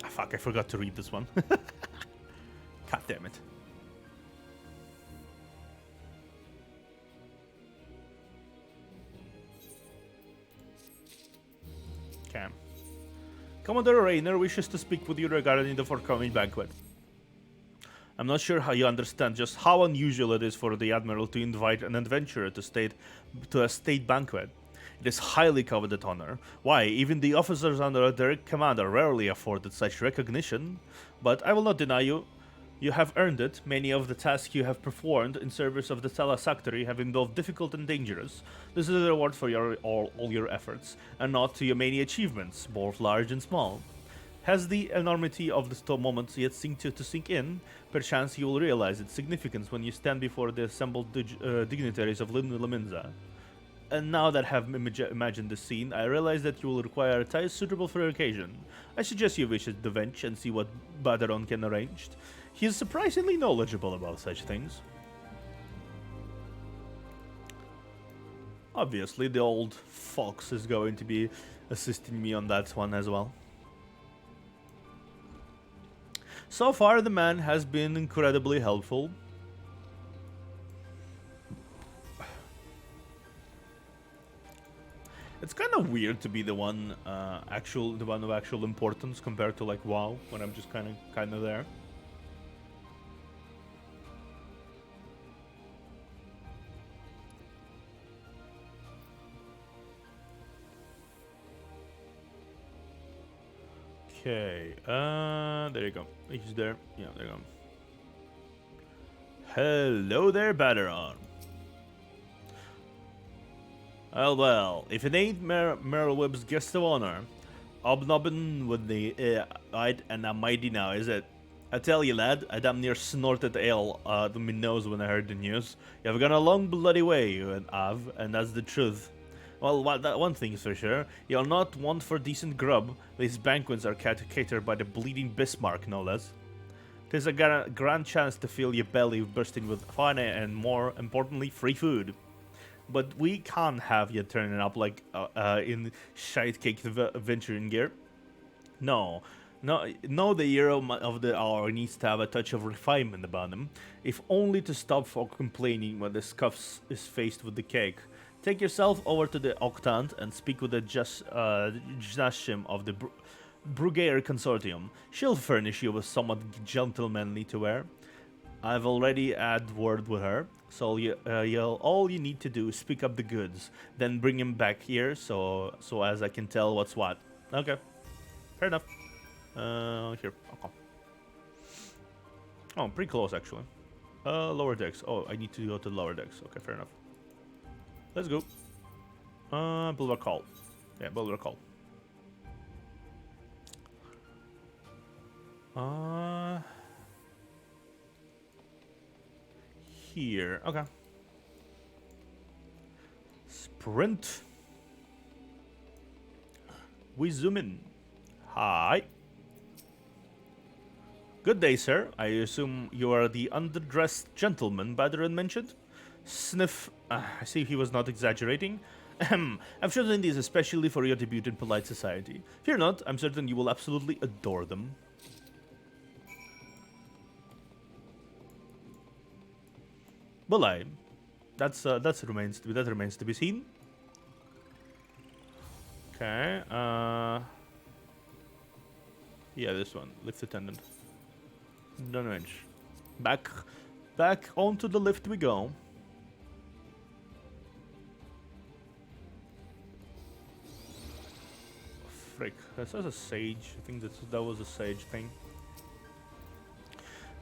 Ah, fuck, I forgot to read this one. God damn it. Okay. Commodore Rainer wishes to speak with you regarding the forthcoming banquet. I'm not sure how you understand just how unusual it is for the Admiral to invite an adventurer to a state banquet. It is highly coveted honor. Why, even the officers under a direct command are rarely afforded such recognition. But I will not deny you. You have earned it. Many of the tasks you have performed in service of the Salasactory have involved difficult and dangerous. This is a reward for all your efforts, and not to your many achievements, both large and small. Has the enormity of the moment yet sink in? Perchance you will realize its significance when you stand before the assembled dignitaries of Laminza. And now that I have imagined the scene, I realize that you will require a tie suitable for the occasion. I suggest you visit the bench and see what Badaron can arrange. He is surprisingly knowledgeable about such things. Obviously, the old fox is going to be assisting me on that one as well. So far, the man has been incredibly helpful. It's kind of weird to be the one of actual importance compared to like WoW, when I'm just kind of there. Okay, there you go. He's there. Yeah, there you go. Hello there, Badaron. Well, if it ain't Merylweb's guest of honor, obnobbing with the eyed and I'm mighty now, is it? I tell you, lad, I damn near snorted ale out of my nose when I heard the news. You've gone a long bloody way, you and Av, and that's the truth. Well, that one thing's for sure. You'll not want for decent grub. These banquets are catered by the bleeding Bismarck, no less. 'Tis a grand chance to fill your belly bursting with fun and, more importantly, free food. But we can't have you turning up like in shite-caked adventuring gear. No, the hero of the hour needs to have a touch of refinement about him, if only to stop for complaining when the scuffs is faced with the cake. Take yourself over to the Octant and speak with the Jnashim of the Brugair Consortium. She'll furnish you with somewhat gentlemanly to wear. I've already had word with her, so all you need to do is pick up the goods, then bring him back here, so as I can tell what's what. Okay, fair enough. Here, okay. Oh, pretty close actually. Lower decks. Oh, I need to go to the lower decks. Okay, fair enough. Let's go. Bulwark Hall. Yeah, Bulwark Hall. Here. Okay. Sprint. We zoom in. Hi. Good day, sir. I assume you are the underdressed gentleman Badaron mentioned? Sniff. I see he was not exaggerating. Ahem. I've chosen these especially for your debut in polite society. Fear not, I'm certain you will absolutely adore them. Well, that remains to be seen. Okay. Yeah, this one. Lift attendant. Don't mention. Back onto the lift we go. Frick. That says a sage. I think that was a sage thing.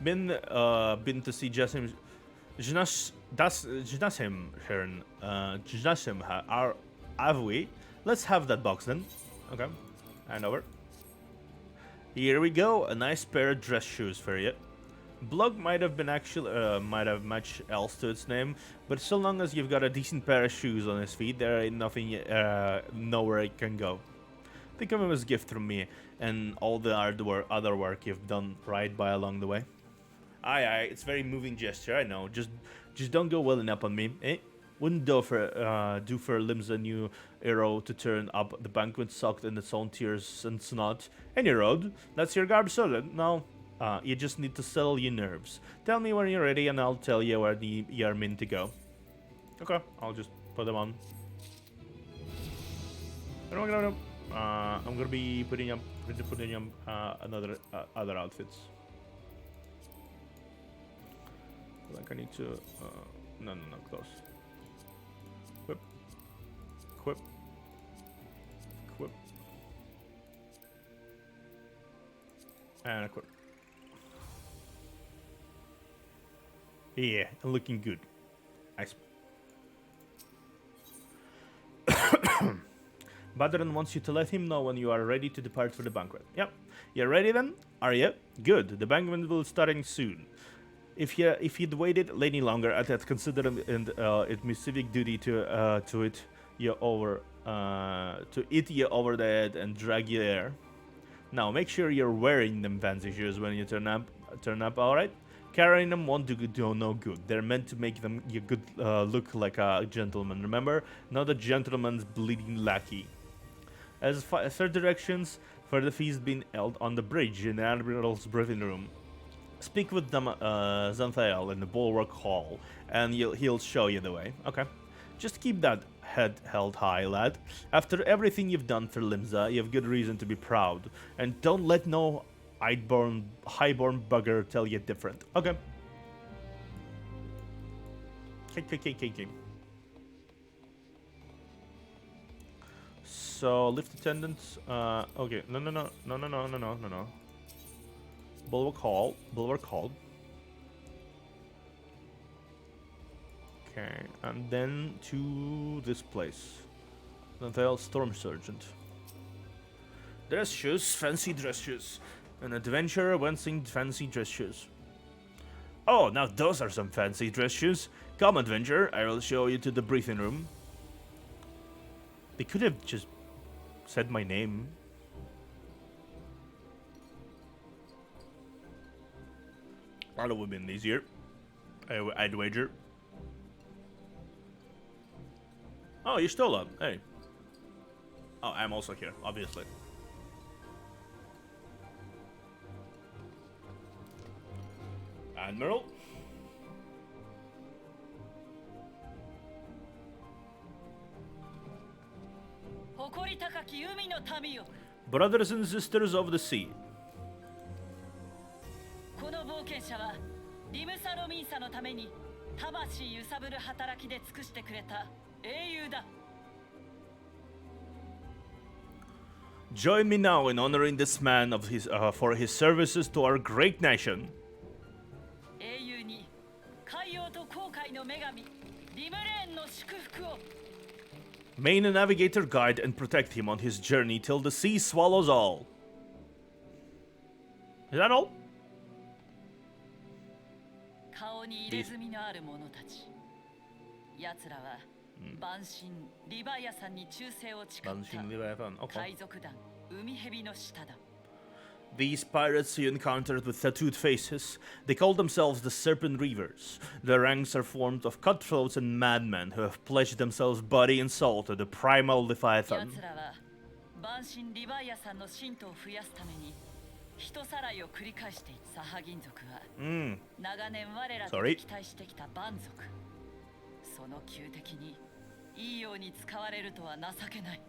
Been to see Jasim. Jnasim Hearn. Jnasim have we? Let's have that box then. Okay. And over. Here we go. A nice pair of dress shoes for you. Blog might have much else to its name, but so long as you've got a decent pair of shoes on his feet, there ain't nothing, nowhere it can go. Think of him as a gift from me, and all the other work you've done right by along the way. Aye, it's a very moving gesture, I know. Just don't go welling up on me, eh? Wouldn't do for Limsa new hero to turn up the banquet soaked in its own tears and snot. Any road, that's your garb solid. No, you just need to settle your nerves. Tell me when you're ready and I'll tell you where you're meant to go. Okay, I'll just put them on. I'm gonna be putting up other outfits. Like I need to no, close. Equip. And equip. Yeah, looking good. Nice. Badran wants you to let him know when you are ready to depart for the banquet. Yep. You're ready then? Are you? Good. The banquet will starting soon. If you'd waited any longer, I'd have considered it my civic duty to eat you over the head and drag you there. Now make sure you're wearing them fancy shoes when you turn up. All right? Carrying them won't do no good. They're meant to make them you good look like a gentleman. Remember, not a gentleman's bleeding lackey. As for directions for the feast being held on the bridge in the Admiral's briefing room. Speak with Xanthael in the Bulwark Hall, and he'll show you the way. Okay. Just keep that head held high, lad. After everything you've done for Limsa, you have good reason to be proud. And don't let no highborn bugger tell you different. Okay. Okay. So, lift attendants. Okay. No. Bulwark Hall. Okay, and then to this place. Xanthael Storm Sergeant. Dress shoes, fancy dress shoes. An adventurer wanting fancy dress shoes. Oh, now those are some fancy dress shoes. Come, adventurer, I will show you to the briefing room. They could have just said my name. That would have been easier. I'd wager. Oh, you're still up. Hey. Oh, I'm also here, obviously. Admiral? Brothers and sisters of the sea. この冒険者はリムサロミンサのために魂揺さぶる働きで尽くしてくれた英雄だ。 Join me now in honoring this man for his services to our great nation. 英雄に海洋と航海の女神リムレーンの祝福を。 May the navigator guide and protect him on his journey till the sea swallows all. Is that all? 顔に入れ墨のある者たち。奴らは万神リヴァイアさんに忠誠を誓った海賊団海蛇の下だ。These pirates you encountered with tattooed faces, they call themselves the Serpent Reavers. Their ranks are formed of cutthroats and madmen who have pledged themselves body and soul to the primal Leviathan. 奴らは万神リヴァイアさんの信徒を増やすために人さらいを繰り返していたサハギン族は長年我らと Sorry. 敵対してきた蛮族。その旧敵にいいように使われるとは情けない。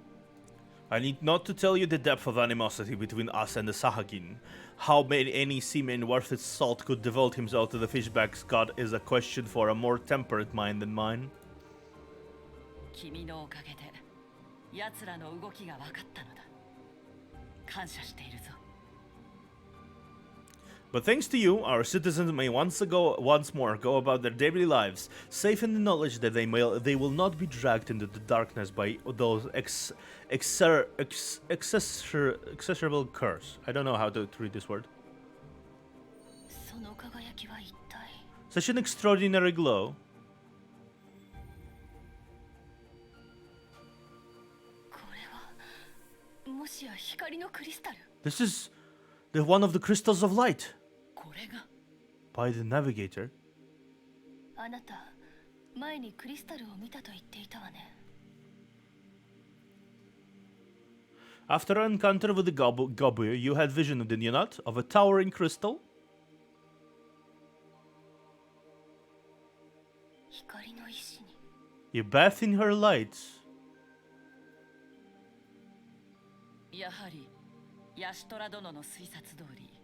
I need not to tell you the depth of animosity between us and the Sahagin. How many any seaman worth its salt could devote himself to the fishback's god is a question for a more temperate mind than mine. 君のおかげで奴らの動きが分かったのだ。感謝しているぞ。 But thanks to you, our citizens may once more go about their daily lives, safe in the knowledge that they will not be dragged into the darkness by those execrable curse. I don't know how to read this word. その輝きは一体 Such an extraordinary glow. これはもしや光のクリスタル This is the one of the crystals of light これが by the navigator. あなた前にクリスタルを見たと言っていたわね After an encounter with the Gobu, you had vision, did you not, of a towering crystal? 光の石に You bathed in her light. やはりヤシトラ殿の推察通り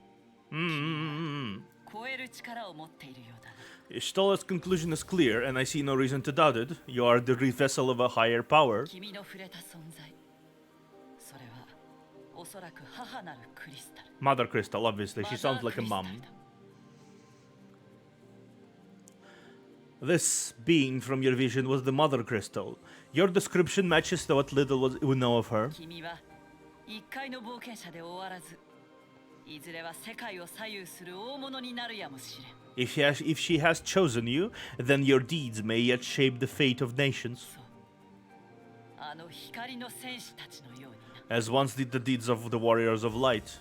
Mm-hmm. 超える力を持っているようだな Stolla's conclusion is clear, and I see no reason to doubt it. You are the vessel of a higher power. 君の触れた存在それはおそらく母なるクリスタル Mother Crystal, obviously. She sounds like a マザー mom. クリスタルだ This being from your vision was the Mother Crystal. Your description matches to what little we know of her. 君は一回の冒険者で終わらずいずれは世界を左右する大物になるやもしれん If she has chosen you, then your deeds may yet shape the fate of nations, そうあの光の戦士たちのようにな as once did the deeds of the warriors of light.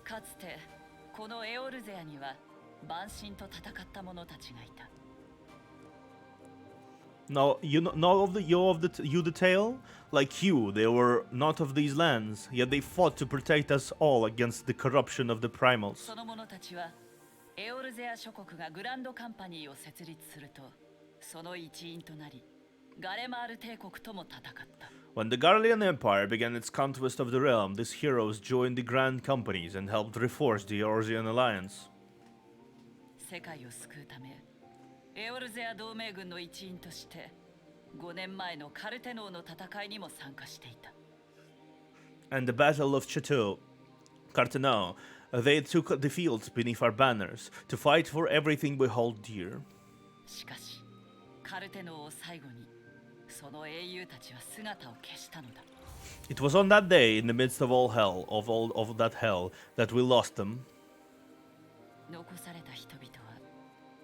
かつてこのエオルゼアには万神と戦った者たちがいた Now, you the tale? Like you, they were not of these lands, yet they fought to protect us all against the corruption of the primals. その者たちはエオルゼア諸国がグランドカンパニーを設立するとその一員となりガレマール帝国とも戦った When the Garlean Empire began its conquest of the realm, these heroes joined the Grand Companies and helped reforge the Eorzean alliance. 世界を救うためエオルゼア同盟軍の一員として5年前のカルテノーの戦いにも参加していた And the Battle of Chateau Cartenau, they took the fields beneath our banners to fight for everything we hold dear. しかしカルテノーを最後にその英雄たちは姿を消したのだ It was on that day, in the midst of all of that hell, that we lost them. 残された人々は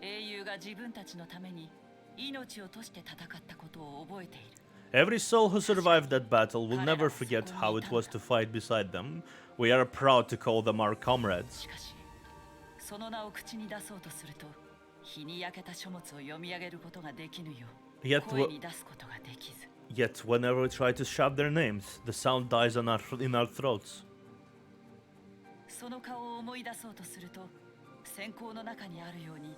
英雄が自分たちのために命を賭して戦ったことを覚えている Every soul who survived that battle will never forget how it was to fight beside them. We are proud to call them our comrades. しかしその名を口に出そうとすると日に焼けた書物を読み上げることができぬよう Yet 声に出すことができず Yet, whenever we try to shout their names, the sound dies in our throats. その顔を思い出そうとすると閃光の中にあるように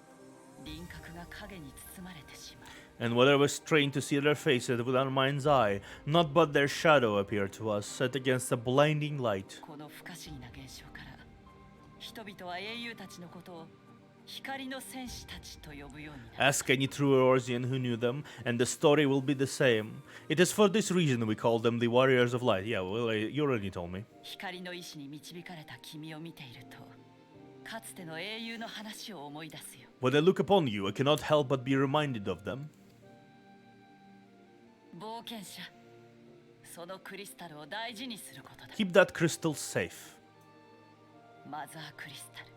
輪郭が影に包まれてしまう And whenever we strain to see their faces with our mind's eye, not but their shadow appeared to us, set against a blinding light. この不可思議な現象から人々は英雄たちのことを光の戦士たちと呼ぶようになる Ask any true Eorzean who knew them, and the story will be the same. It is for this reason we call them the Warriors of Light. Yeah, well, you already told me. 光の意志に導かれた君を見ているとかつての英雄の話を思い出すよ When I look upon you, I cannot help but be reminded of them. 冒険者そのクリスタルを大事にすることだ Keep that crystal safe. マザークリスタル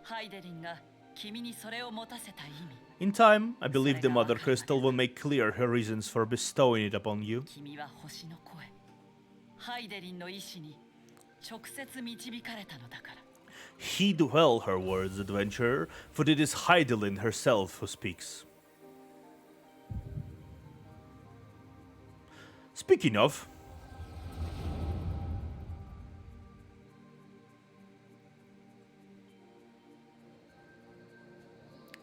ハイデリンが君にそれを持たせた意味 In time, I believe the Mother Crystal will make clear her reasons for bestowing it upon you. 君は星の声ハイデリンの意志に直接導かれたのだから。 Heed well her words, adventurer, for it is Heidelin herself who speaks. Speaking of...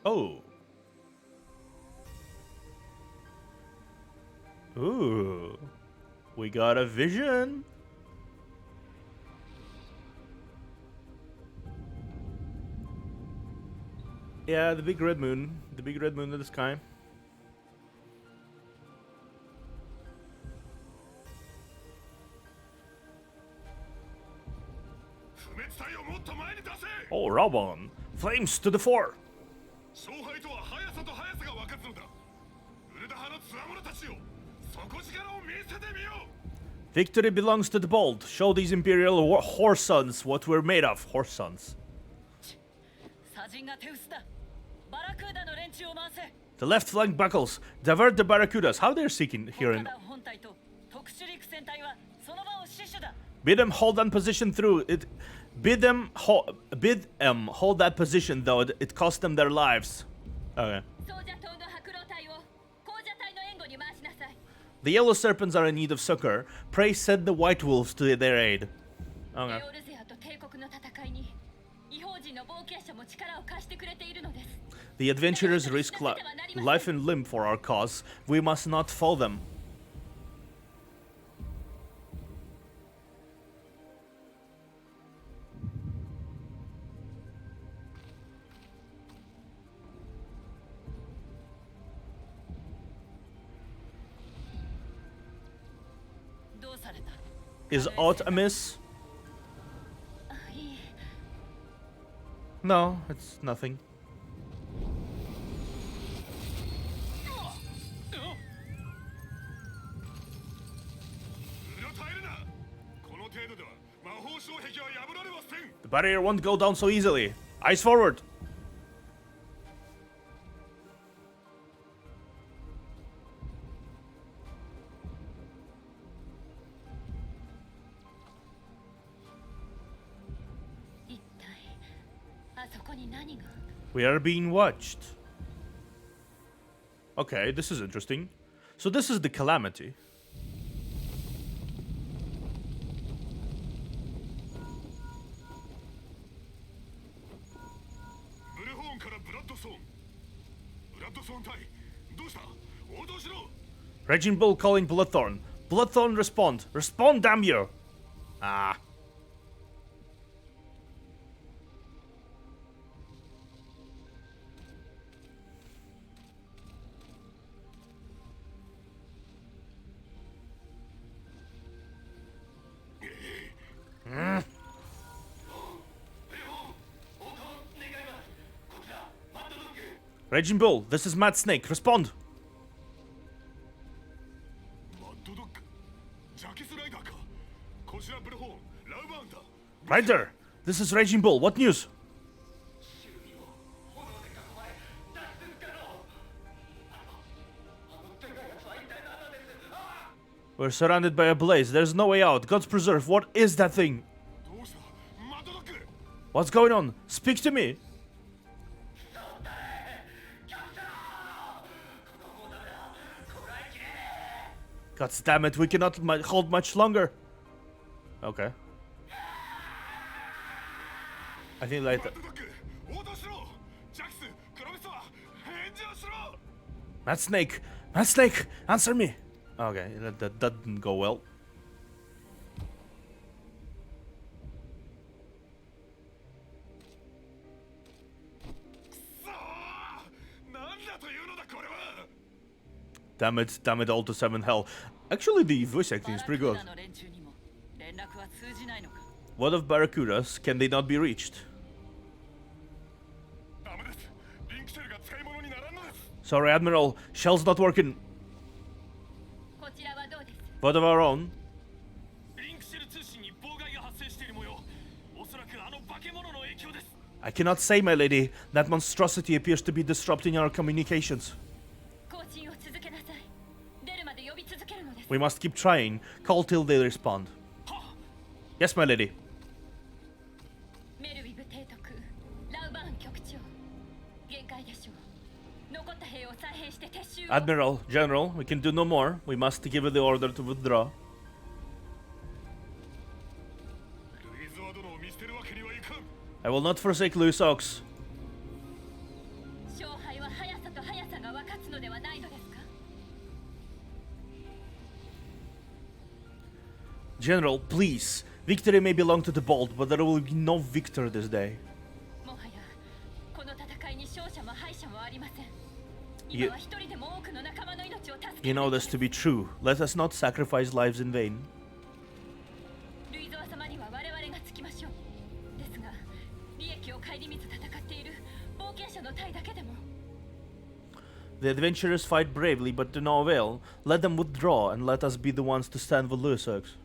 Oh. Ooh. We got a vision. Yeah, the big red moon. The big red moon in the sky. Oh, Robon! Flames to the fore! Victory belongs to the bold. Show these imperial horse sons what we're made of. Horse sons. サジンが手薄だ。バラクーダの連中を回せ。 The left flank buckles. Divert the barracudas. How they're seeking here in... 本隊と特殊陸戦隊はその場を死守だ。 Bid them hold that position through it. Bid them hold that position though. It cost them their lives. Okay. ソージャ島の白狼隊を紅茶隊の援護に回しなさい。 The yellow serpents are in need of succor. Pray send the white wolves to their aid. Okay. エオルゼアと帝国の戦いに異邦人の冒険者も力を貸してくれているのです。 The adventurers risk life and limb for our cause. We must not fail them. Is aught amiss? No, it's nothing. The barrier won't go down so easily. Eyes forward. We are being watched. Okay, this is interesting. So this is the calamity. Raging Bull calling Bloodthorn. Bloodthorn respond. Respond, damn you! Ah. Raging Bull, this is Mad Snake. Respond. Rider, this is Raging Bull. What news? We're surrounded by a blaze. There's no way out. God's preserve. What is that thing? What's going on? Speak to me. God damn it, we cannot hold much longer. Okay. I think like that. Mad Snake! Mad Snake! Answer me! Okay, that didn't go well. Damn it, all to 7 hell. Actually, the voice acting is pretty good. What of Barracudas? Can they not be reached? Sorry, Admiral. Shell's not working. What of our own? I cannot say, my lady. That monstrosity appears to be disrupting our communications. We must keep trying. Call till they respond. Yes, my lady. Admiral, General, we can do no more. We must give you the order to withdraw. I will not forsake Louis Ox. General, please. Victory may belong to the bold, but there will be no victor this day. You know this to be true. Let us not sacrifice lives in vain. The adventurers fight bravely, but to no avail. Let them withdraw, and let us be the ones to stand with Lusux.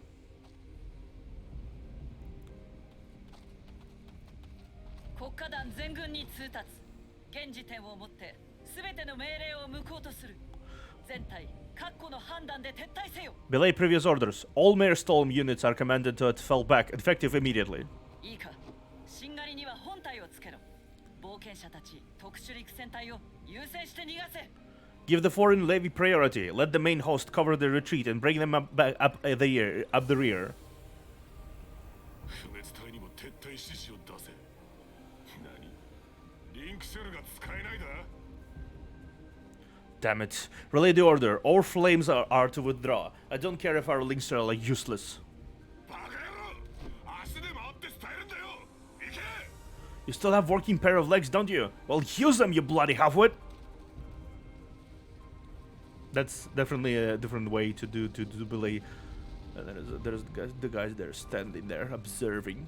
Belay previous orders. All Maelstrom units are commanded to fall back, effective immediately. Give the foreign levy priority. Let the main host cover the retreat and bring them up the rear. Damn it. Relay the order. All flames are to withdraw. I don't care if our links are like useless. You still have working pair of legs, don't you? Well, use them, you bloody halfwit! That's definitely a different way to do belay. There's the guys there standing there observing.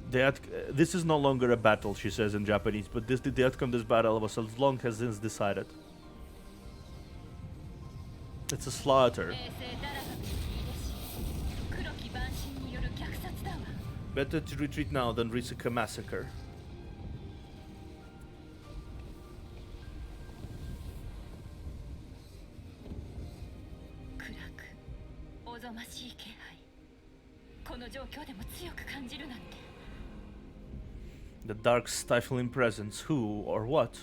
This is no longer a battle, she says in Japanese, but the outcome of this battle was as long as since decided. It's a slaughter. Better to retreat now than risk a massacre. The dark, stifling presence. Who or what?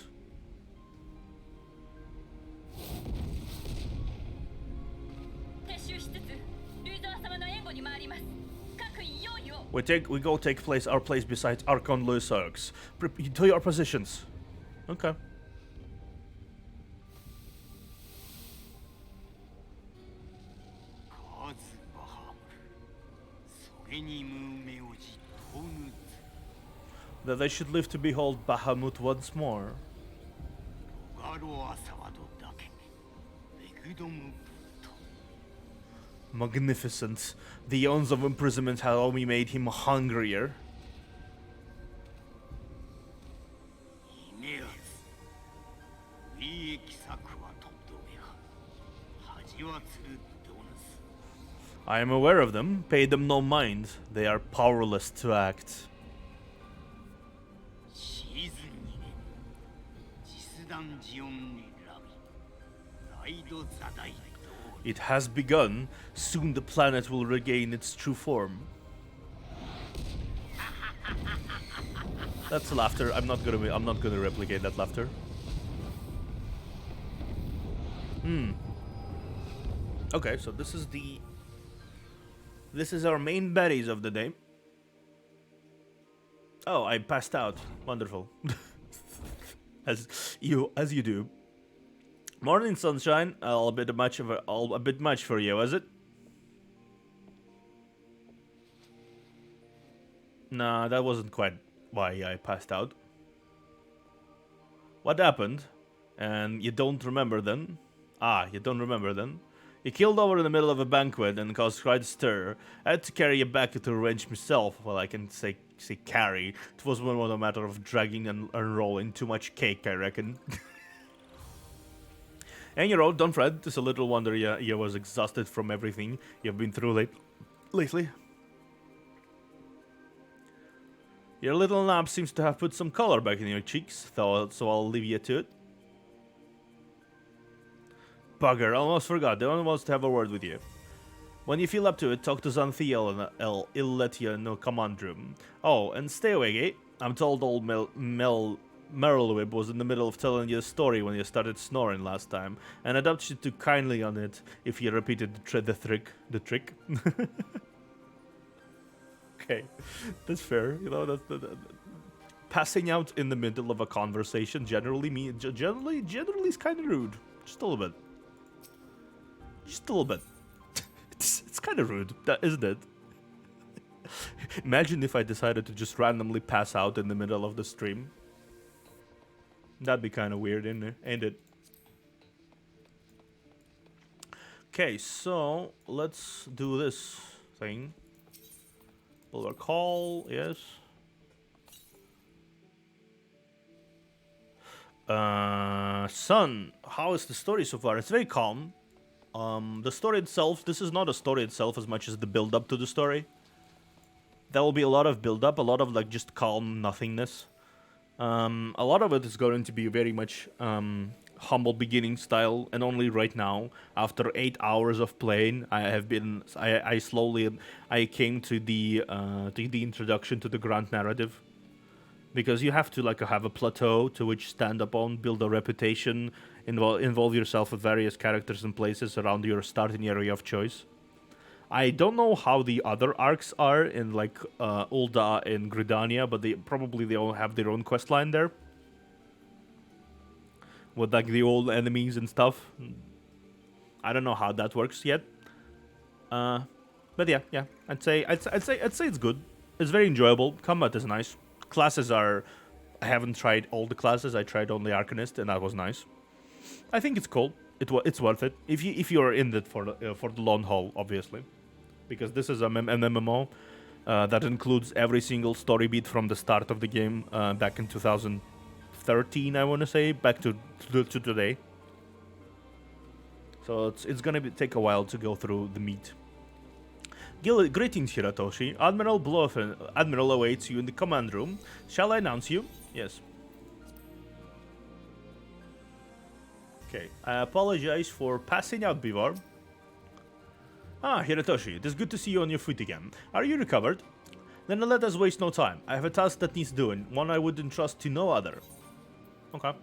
We go take our place beside Archon Lusux. To your positions. Okay. That they should live to behold Bahamut once more. Magnificent. The eons of imprisonment had only made him hungrier. I am aware of them. Pay them no mind. They are powerless to act. It has begun. Soon the planet will regain its true form. That's laughter. I'm not gonna replicate that laughter. Okay, so this is our main baddies of the day. Oh, I passed out. Wonderful. as you do. Morning, sunshine. A bit much for you, is it? Nah, that wasn't quite why I passed out. What happened? And you don't remember then? Ah, you don't remember then? You killed over in the middle of a banquet and caused quite a stir. I had to carry you back to the range myself. Well, I can say carry. It was more a matter of dragging and unrolling. Too much cake, I reckon. And you know, don't fret. It's a little wonder you was exhausted from everything you've been through lately. Your little nap seems to have put some color back in your cheeks, so I'll leave you to it. Bugger, almost forgot. The one wants to have a word with you. When you feel up to it, talk to Xanthiel and he'll let you know command room. Oh, and stay awake, eh? I'm told old Merylwib was in the middle of telling you a story when you started snoring last time, and I doubt she took kindly on it if you repeated the trick. Okay, that's fair. You know, passing out in the middle of a conversation generally is kind of rude. Just a little bit. Just a little bit. It's kind of rude, isn't it? Imagine if I decided to just randomly pass out in the middle of the stream. That'd be kind of weird, ain't it? Okay, so let's do this thing. We'll call, yes. Son, how is the story so far? It's very calm. The story itself, this is not a story itself as much as the build-up to the story. There will be a lot of build-up, a lot of like just calm nothingness. A lot of it is going to be very much humble beginning style, and only right now, after 8 hours of playing, I came to the introduction to the grand narrative. Because you have to like have a plateau to which stand upon, build a reputation, involve yourself with various characters and places around your starting area of choice. I don't know how the other arcs are in like Ul'dah and Gridania, but they all have their own quest line there. With like the old enemies and stuff. I don't know how that works yet. But yeah. I'd say it's good. It's very enjoyable. Combat is nice. Classes are... I haven't tried all the classes. I tried only Arcanist, and that was nice. I think it's cool. It's worth it if you're in it for the long haul, obviously, because this is an MMO that includes every single story beat from the start of the game back in 2013. I want to say back to today. So it's gonna take a while to go through the meat. Greetings, Hiratoshi. Admiral awaits you in the command room. Shall I announce you? Yes. Okay. I apologize for passing out, Bivar. Ah, Hiratoshi, it is good to see you on your feet again. Are you recovered? Then let us waste no time. I have a task that needs doing, one I would entrust to no other. Okay.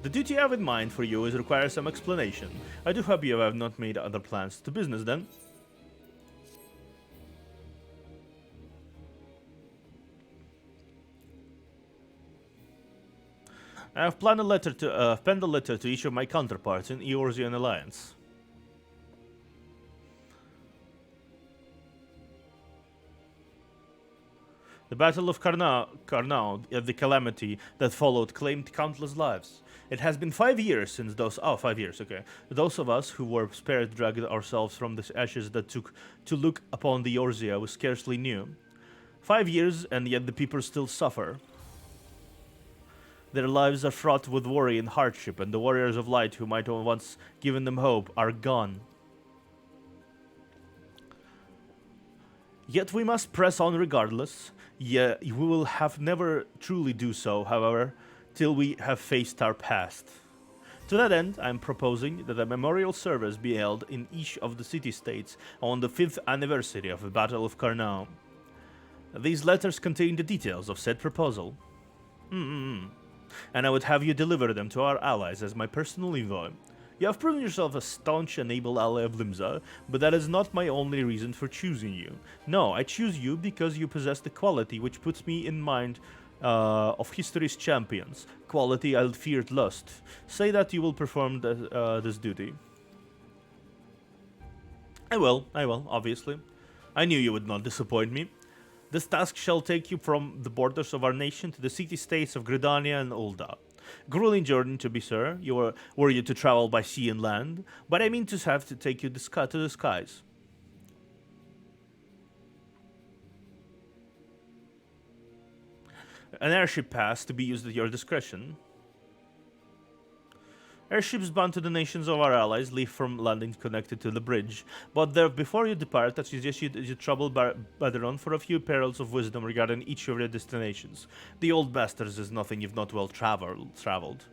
The duty I have in mind for you requires some explanation. I do hope you have not made other plans. To business, then. I have penned a letter to each of my counterparts in Eorzean Alliance. The Battle of Karnao, the calamity that followed, claimed countless lives. It has been 5 years since those... Oh, 5 years, okay. Those of us who were spared dragged ourselves from the ashes that took to look upon the Eorzea we scarcely knew. 5 years, and yet the people still suffer. Their lives are fraught with worry and hardship, and the warriors of light who might have once given them hope are gone. Yet we must press on regardless. Yeah, we will have never truly do so, however, till we have faced our past. To that end, I am proposing that a memorial service be held in each of the city-states on the 5th anniversary of the Battle of Karnao. These letters contain the details of said proposal. And I would have you deliver them to our allies as my personal envoy. You have proven yourself a staunch and able ally of Limsa, but that is not my only reason for choosing you. No, I choose you because you possess the quality which puts me in mind of history's champions. Quality I feared lost. Say that you will perform this duty. I will, obviously. I knew you would not disappoint me. This task shall take you from the borders of our nation to the city-states of Gridania and Ul'dah. Grueling journey, to be sure. Were you to travel by sea and land, but I mean to have to take you to the skies. An airship pass to be used at your discretion. Airships bound to the nations of our allies leave from landings connected to the bridge, but before you depart, I suggest you trouble Baderon for a few pearls of wisdom regarding each of your destinations. The old bastards is nothing if not well traveled.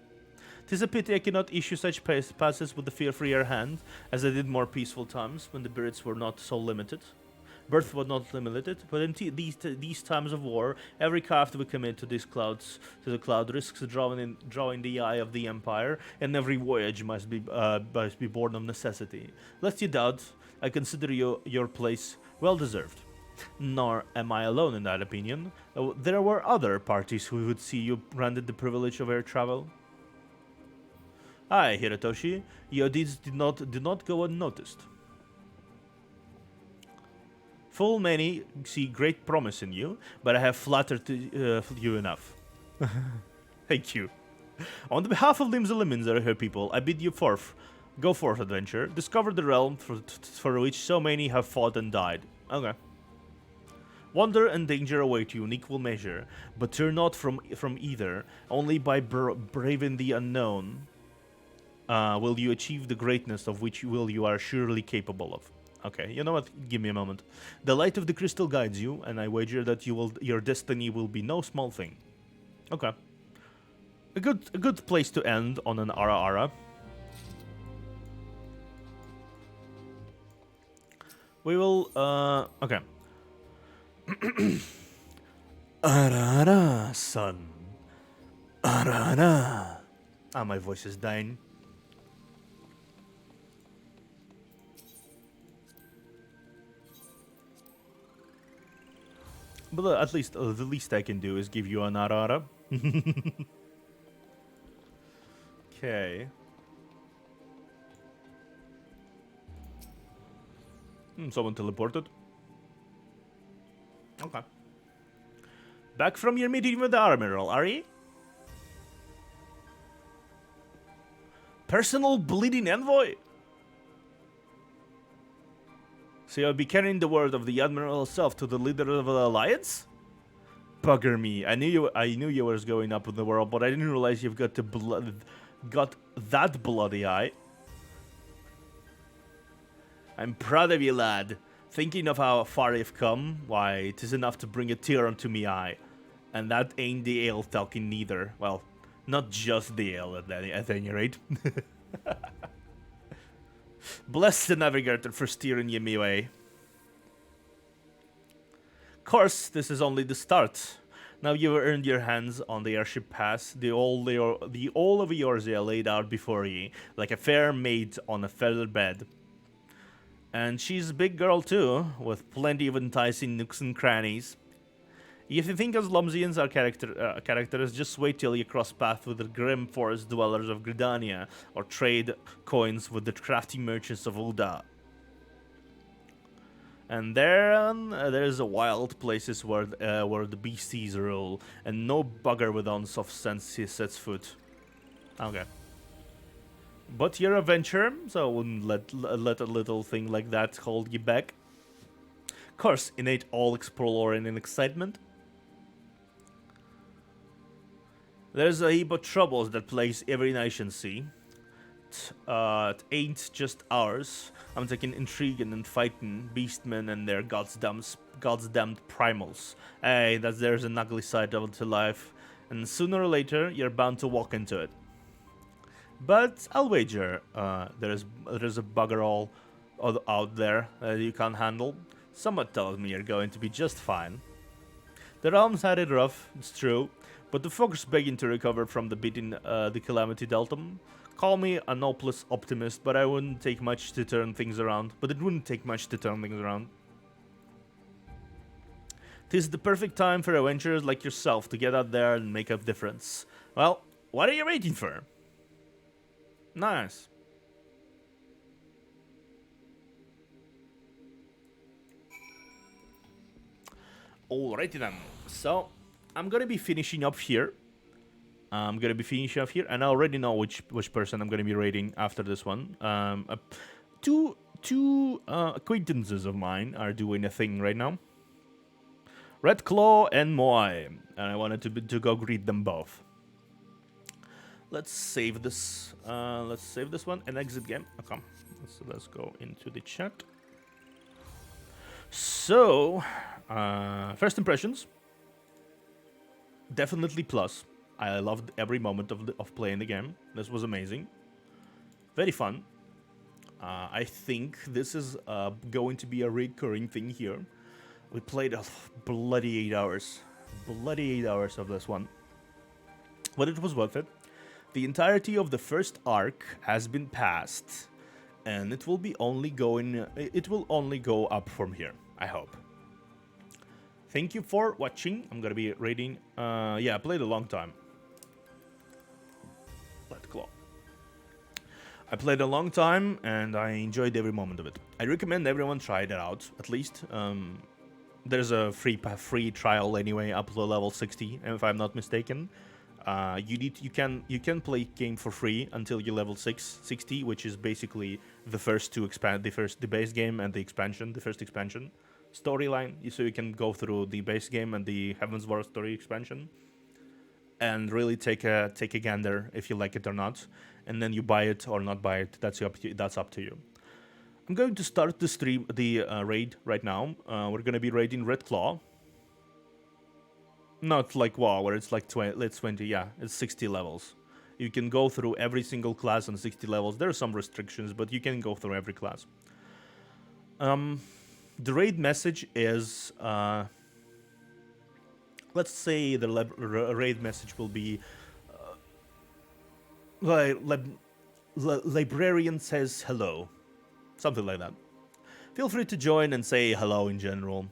'Tis a pity I cannot issue such passes with a fear-freer hand, as I did more peaceful times when the birds were not so limited. Birth was not limited, but in these times of war, every craft we commit to the cloud risks drawing the eye of the empire, and every voyage must be born of necessity. Lest you doubt, I consider your place well deserved. Nor am I alone in that opinion. There were other parties who would see you granted the privilege of air travel. Aye, Hirotoshi, your deeds did not go unnoticed. Full many see great promise in you, but I have flattered you enough. Thank you. On the behalf of Limsa Liminzer, her people, I bid you forth. Go forth, adventure. Discover the realm for which so many have fought and died. Okay. Wonder and danger await you in equal measure, but turn not from either. Only by braving the unknown will you achieve the greatness of which you are surely capable of. Okay, you know what? Give me a moment. The light of the crystal guides you, and I wager that your destiny will be no small thing. Okay. A good place to end on an Ara Ara. We will okay. Ara, son. Ara. Ah, my voice is dying. But at least, the least I can do is give you an Ara. Okay. Someone teleported. Okay. Back from your meeting with the Admiral, are you? Personal bleeding envoy? So you'll be carrying the word of the Admiral herself to the leader of the Alliance? Bugger me. I knew you was going up in the world, but I didn't realize you've got that bloody eye. I'm proud of you, lad. Thinking of how far you've come, why, 'tis enough to bring a tear unto me eye. And that ain't the ale talking neither. Well, not just the ale at any rate. Bless the navigator for steering you me way. Course, this is only the start. Now you've earned your hands on the airship pass, the all of yours are laid out before ye, like a fair maid on a feather bed. And she's a big girl too, with plenty of enticing nooks and crannies. If you think us Lumsians are characters, just wait till you cross paths with the grim forest dwellers of Gridania, or trade coins with the crafty merchants of Ulda. And there's a wild places where the beasties rule, and no bugger with ounce of sense sets foot. Okay. But you're a venture, so I wouldn't let a little thing like that hold you back. Course, innate all exploring and excitement. There's a heap of troubles that plagues every nation, see? It ain't just ours. I'm taking intrigue and fighting beastmen and their goddamned primals. Hey, there's an ugly side to life, and sooner or later you're bound to walk into it. But I'll wager there's a bugger all out there that you can't handle. Someone tells me you're going to be just fine. The realm's had it rough, it's true, but the folks begging to recover from the Calamity Deltum. Call me a hopeless optimist, but it wouldn't take much to turn things around. Tis the perfect time for adventurers like yourself to get out there and make a difference. Well, what are you waiting for? Nice. Alrighty then. So, I'm gonna be finishing up here. And I already know which person I'm gonna be raiding after this one. Two acquaintances of mine are doing a thing right now. Red Claw and Moai, and I wanted to go greet them both. Let's save this. Let's save this one and exit game. Okay, so let's go into the chat. So, first impressions. Definitely plus. I loved every moment of playing the game. This was amazing. Very fun. I think this is going to be a recurring thing here. We played bloody 8 hours. Bloody 8 hours of this one. But it was worth it. The entirety of the first arc has been passed. And it will only go up from here, I hope. Thank you for watching. I'm gonna be raiding. Yeah, I played a long time. Let Claw. I played a long time and I enjoyed every moment of it. I recommend everyone try it out, at least. There's a free trial anyway, up to level 60, if I'm not mistaken. You can play game for free until you level 60, which is basically the first two the base game and the first expansion storyline. So you can go through the base game and the Heaven's War story expansion, and really take a gander if you like it or not, and then you buy it or not buy it. That's up to you. I'm going to start the raid right now. We're gonna be raiding Red Claw. Not like WoW, where it's like 20, yeah, it's 60 levels. You can go through every single class on 60 levels. There are some restrictions, but you can go through every class. The raid message is, let's say the raid message will be, librarian says hello, something like that. Feel free to join and say hello in general.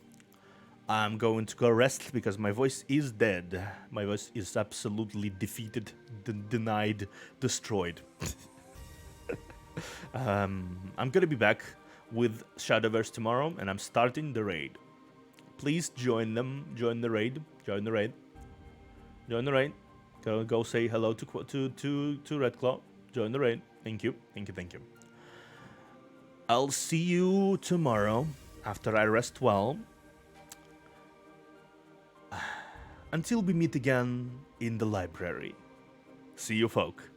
I'm going to go rest because my voice is dead. My voice is absolutely defeated, denied, destroyed. I'm gonna be back with Shadowverse tomorrow, and I'm starting the raid. Please join them. Join the raid. Join the raid. Join the raid. Go say hello to Red Claw. Join the raid. Thank you. Thank you. Thank you. I'll see you tomorrow after I rest well. Until we meet again in the library. See you, folk.